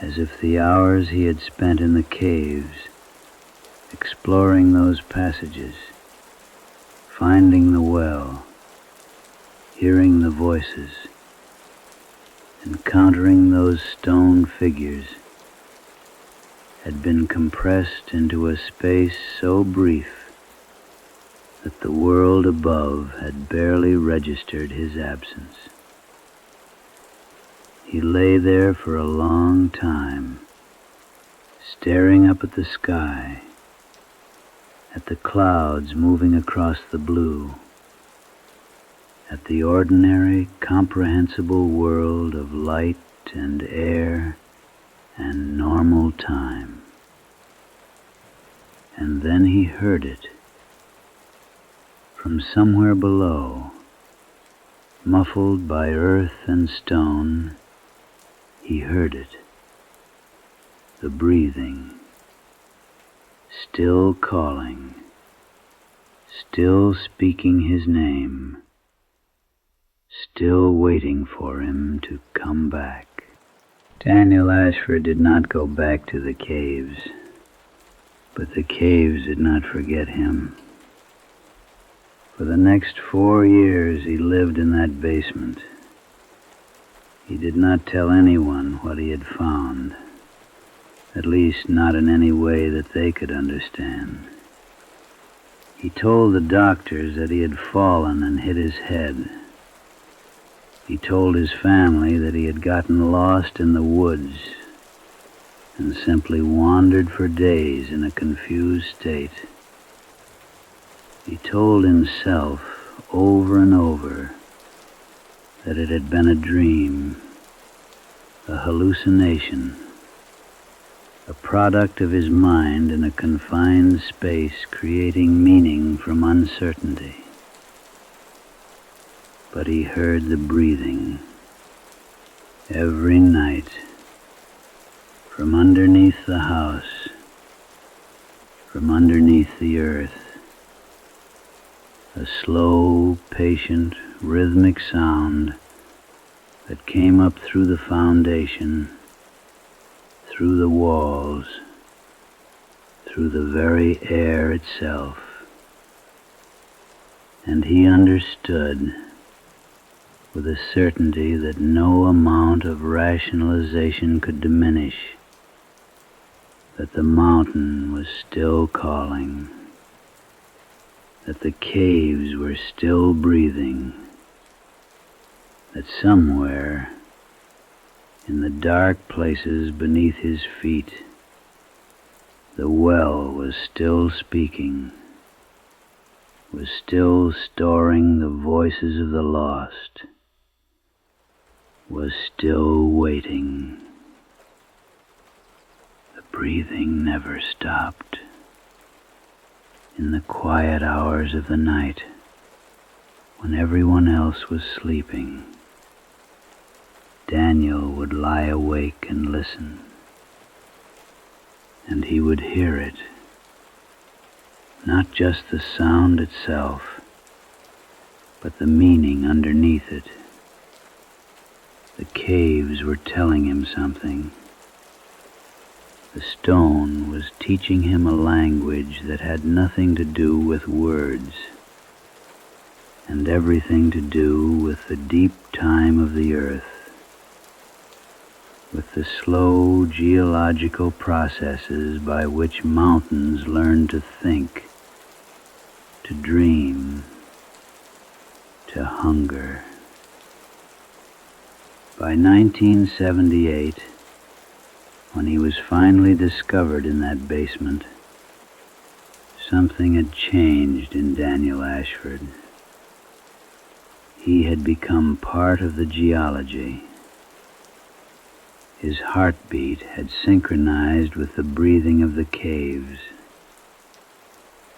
as if the hours he had spent in the caves, exploring those passages, finding the well, hearing the voices, encountering those stone figures, had been compressed into a space so brief that the world above had barely registered his absence. He lay there for a long time, staring up at the sky, at the clouds moving across the blue, at the ordinary, comprehensible world of light and air and normal time. And then he heard it. From somewhere below, muffled by earth and stone, he heard it. The breathing, still calling, still speaking his name, still waiting for him to come back. Daniel Ashford did not go back to the caves, but the caves did not forget him. For the next 4 years he lived in that basement. He did not tell anyone what he had found, at least not in any way that they could understand. He told the doctors that he had fallen and hit his head. He told his family that he had gotten lost in the woods and simply wandered for days in a confused state. He told himself over and over that it had been a dream, a hallucination, a product of his mind in a confined space creating meaning from uncertainty. But he heard the breathing every night from underneath the house, from underneath the earth, a slow, patient, rhythmic sound that came up through the foundation, through the walls, through the very air itself. And he understood with a certainty that no amount of rationalization could diminish, that the mountain was still calling, that the caves were still breathing, that somewhere in the dark places beneath his feet, the well was still speaking, was still storing the voices of the lost, was still waiting. The breathing never stopped. In the quiet hours of the night, when everyone else was sleeping, Daniel would lie awake and listen, and he would hear it, not just the sound itself, but the meaning underneath it. The caves were telling him something. The stone was teaching him a language that had nothing to do with words, and everything to do with the deep time of the earth, with the slow geological processes by which mountains learn to think, to dream, to hunger. By 1978, when he was finally discovered in that basement, something had changed in Daniel Ashford. He had become part of the geology. His heartbeat had synchronized with the breathing of the caves.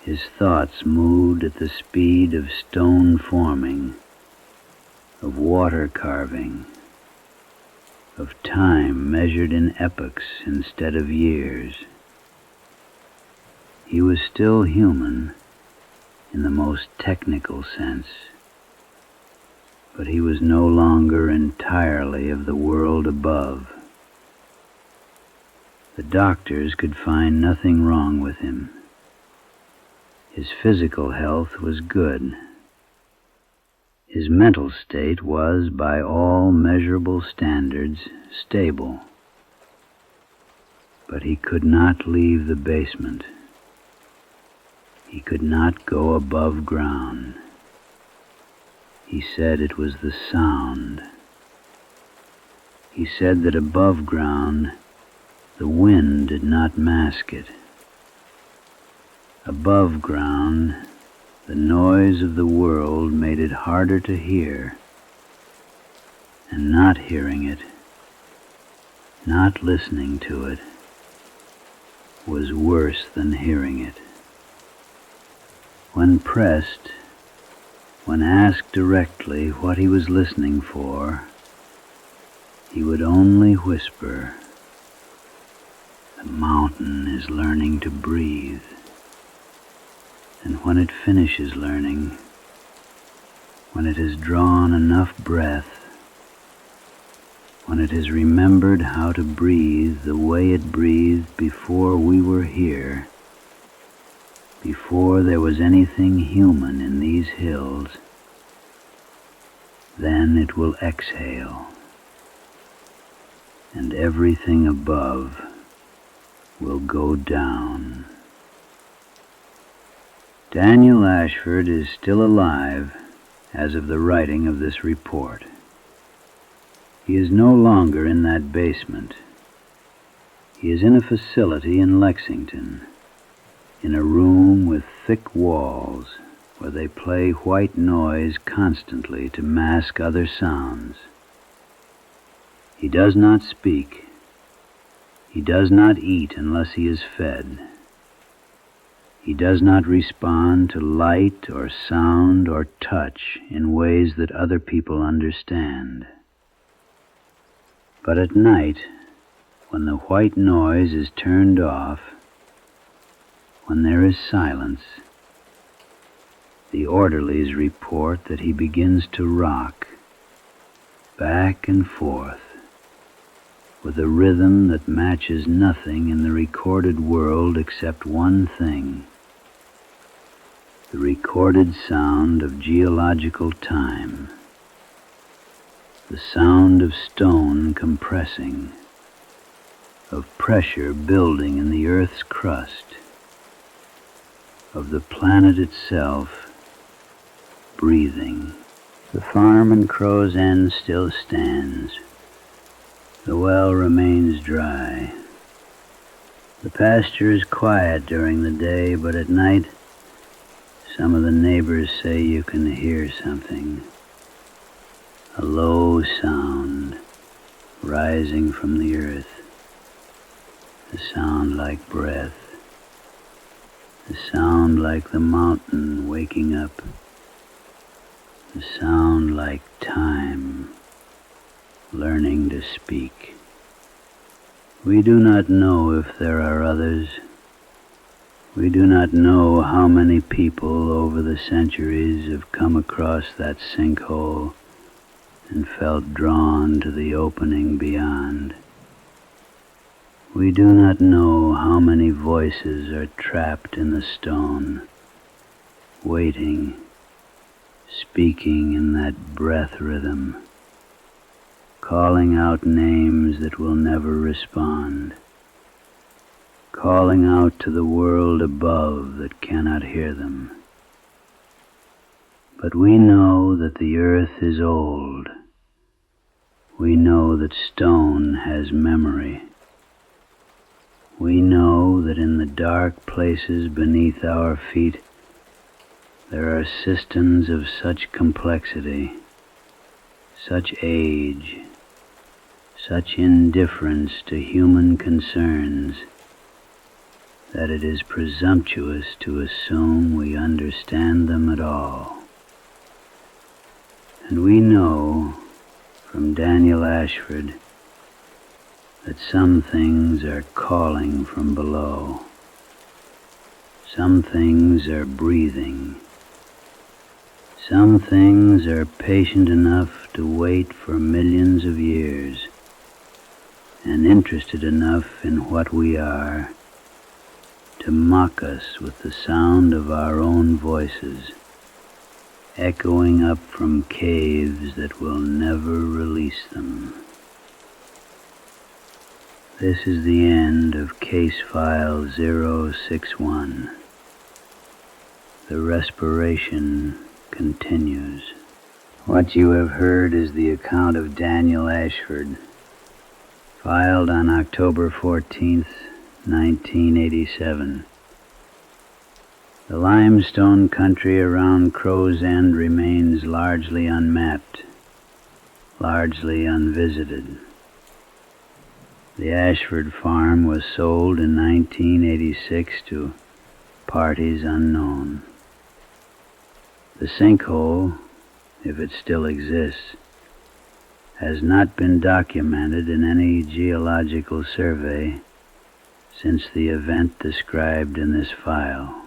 His thoughts moved at the speed of stone forming, of water carving, of time measured in epochs instead of years. He was still human in the most technical sense, but he was no longer entirely of the world above. The doctors could find nothing wrong with him. His physical health was good. His mental state was, by all measurable standards, stable. But he could not leave the basement. He could not go above ground. He said it was the sound. He said that above ground, the wind did not mask it. Above ground, the noise of the world made it harder to hear, and not hearing it, not listening to it, was worse than hearing it. When pressed, when asked directly what he was listening for, he would only whisper, "The mountain is learning to breathe." And when it finishes learning, when it has drawn enough breath, when it has remembered how to breathe the way it breathed before we were here, before there was anything human in these hills, then it will exhale, and everything above will go down. Daniel Ashford is still alive as of the writing of this report. He is no longer in that basement. He is in a facility in Lexington, in a room with thick walls where they play white noise constantly to mask other sounds. He does not speak. He does not eat unless he is fed. He does not respond to light or sound or touch in ways that other people understand. But at night, when the white noise is turned off, when there is silence, the orderlies report that he begins to rock, back and forth, with a rhythm that matches nothing in the recorded world except one thing: the recorded sound of geological time, the sound of stone compressing, of pressure building in the earth's crust, of the planet itself breathing. The farm in Crow's End still stands. The well remains dry. The pasture is quiet during the day, but at night, some of the neighbors say you can hear something. A low sound rising from the earth. A sound like breath. A sound like the mountain waking up. A sound like time learning to speak. We do not know if there are others. We do not know how many people over the centuries have come across that sinkhole and felt drawn to the opening beyond. We do not know how many voices are trapped in the stone, waiting, speaking in that breath rhythm, calling out names that will never respond, calling out to the world above that cannot hear them. But we know that the earth is old. We know that stone has memory. We know that in the dark places beneath our feet there are systems of such complexity, such age, such indifference to human concerns, that it is presumptuous to assume we understand them at all. And we know from Daniel Ashford that some things are calling from below. Some things are breathing. Some things are patient enough to wait for millions of years, and interested enough in what we are to mock us with the sound of our own voices, echoing up from caves that will never release them. This is the end of Case File 061. The respiration continues. What you have heard is the account of Daniel Ashford, filed on October 14th, 1987. The limestone country around Crow's End remains largely unmapped, largely unvisited. The Ashford farm was sold in 1986 to parties unknown. The sinkhole, if it still exists, has not been documented in any geological survey since the event described in this file.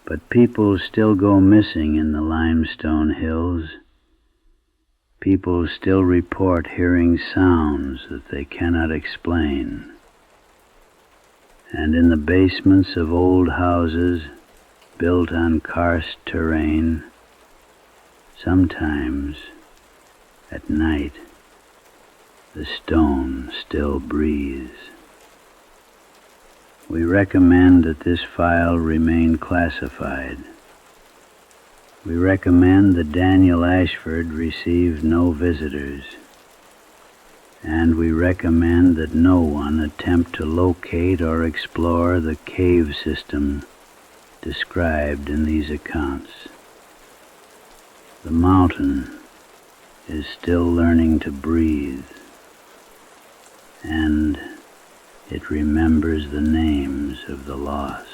But people still go missing in the limestone hills. People still report hearing sounds that they cannot explain. And in the basements of old houses built on karst terrain, sometimes at night the stone still breathes. We recommend that this file remain classified. We recommend that Daniel Ashford receive no visitors, and we recommend that no one attempt to locate or explore the cave system described in these accounts. The mountain is still learning to breathe, and it remembers the names of the lost.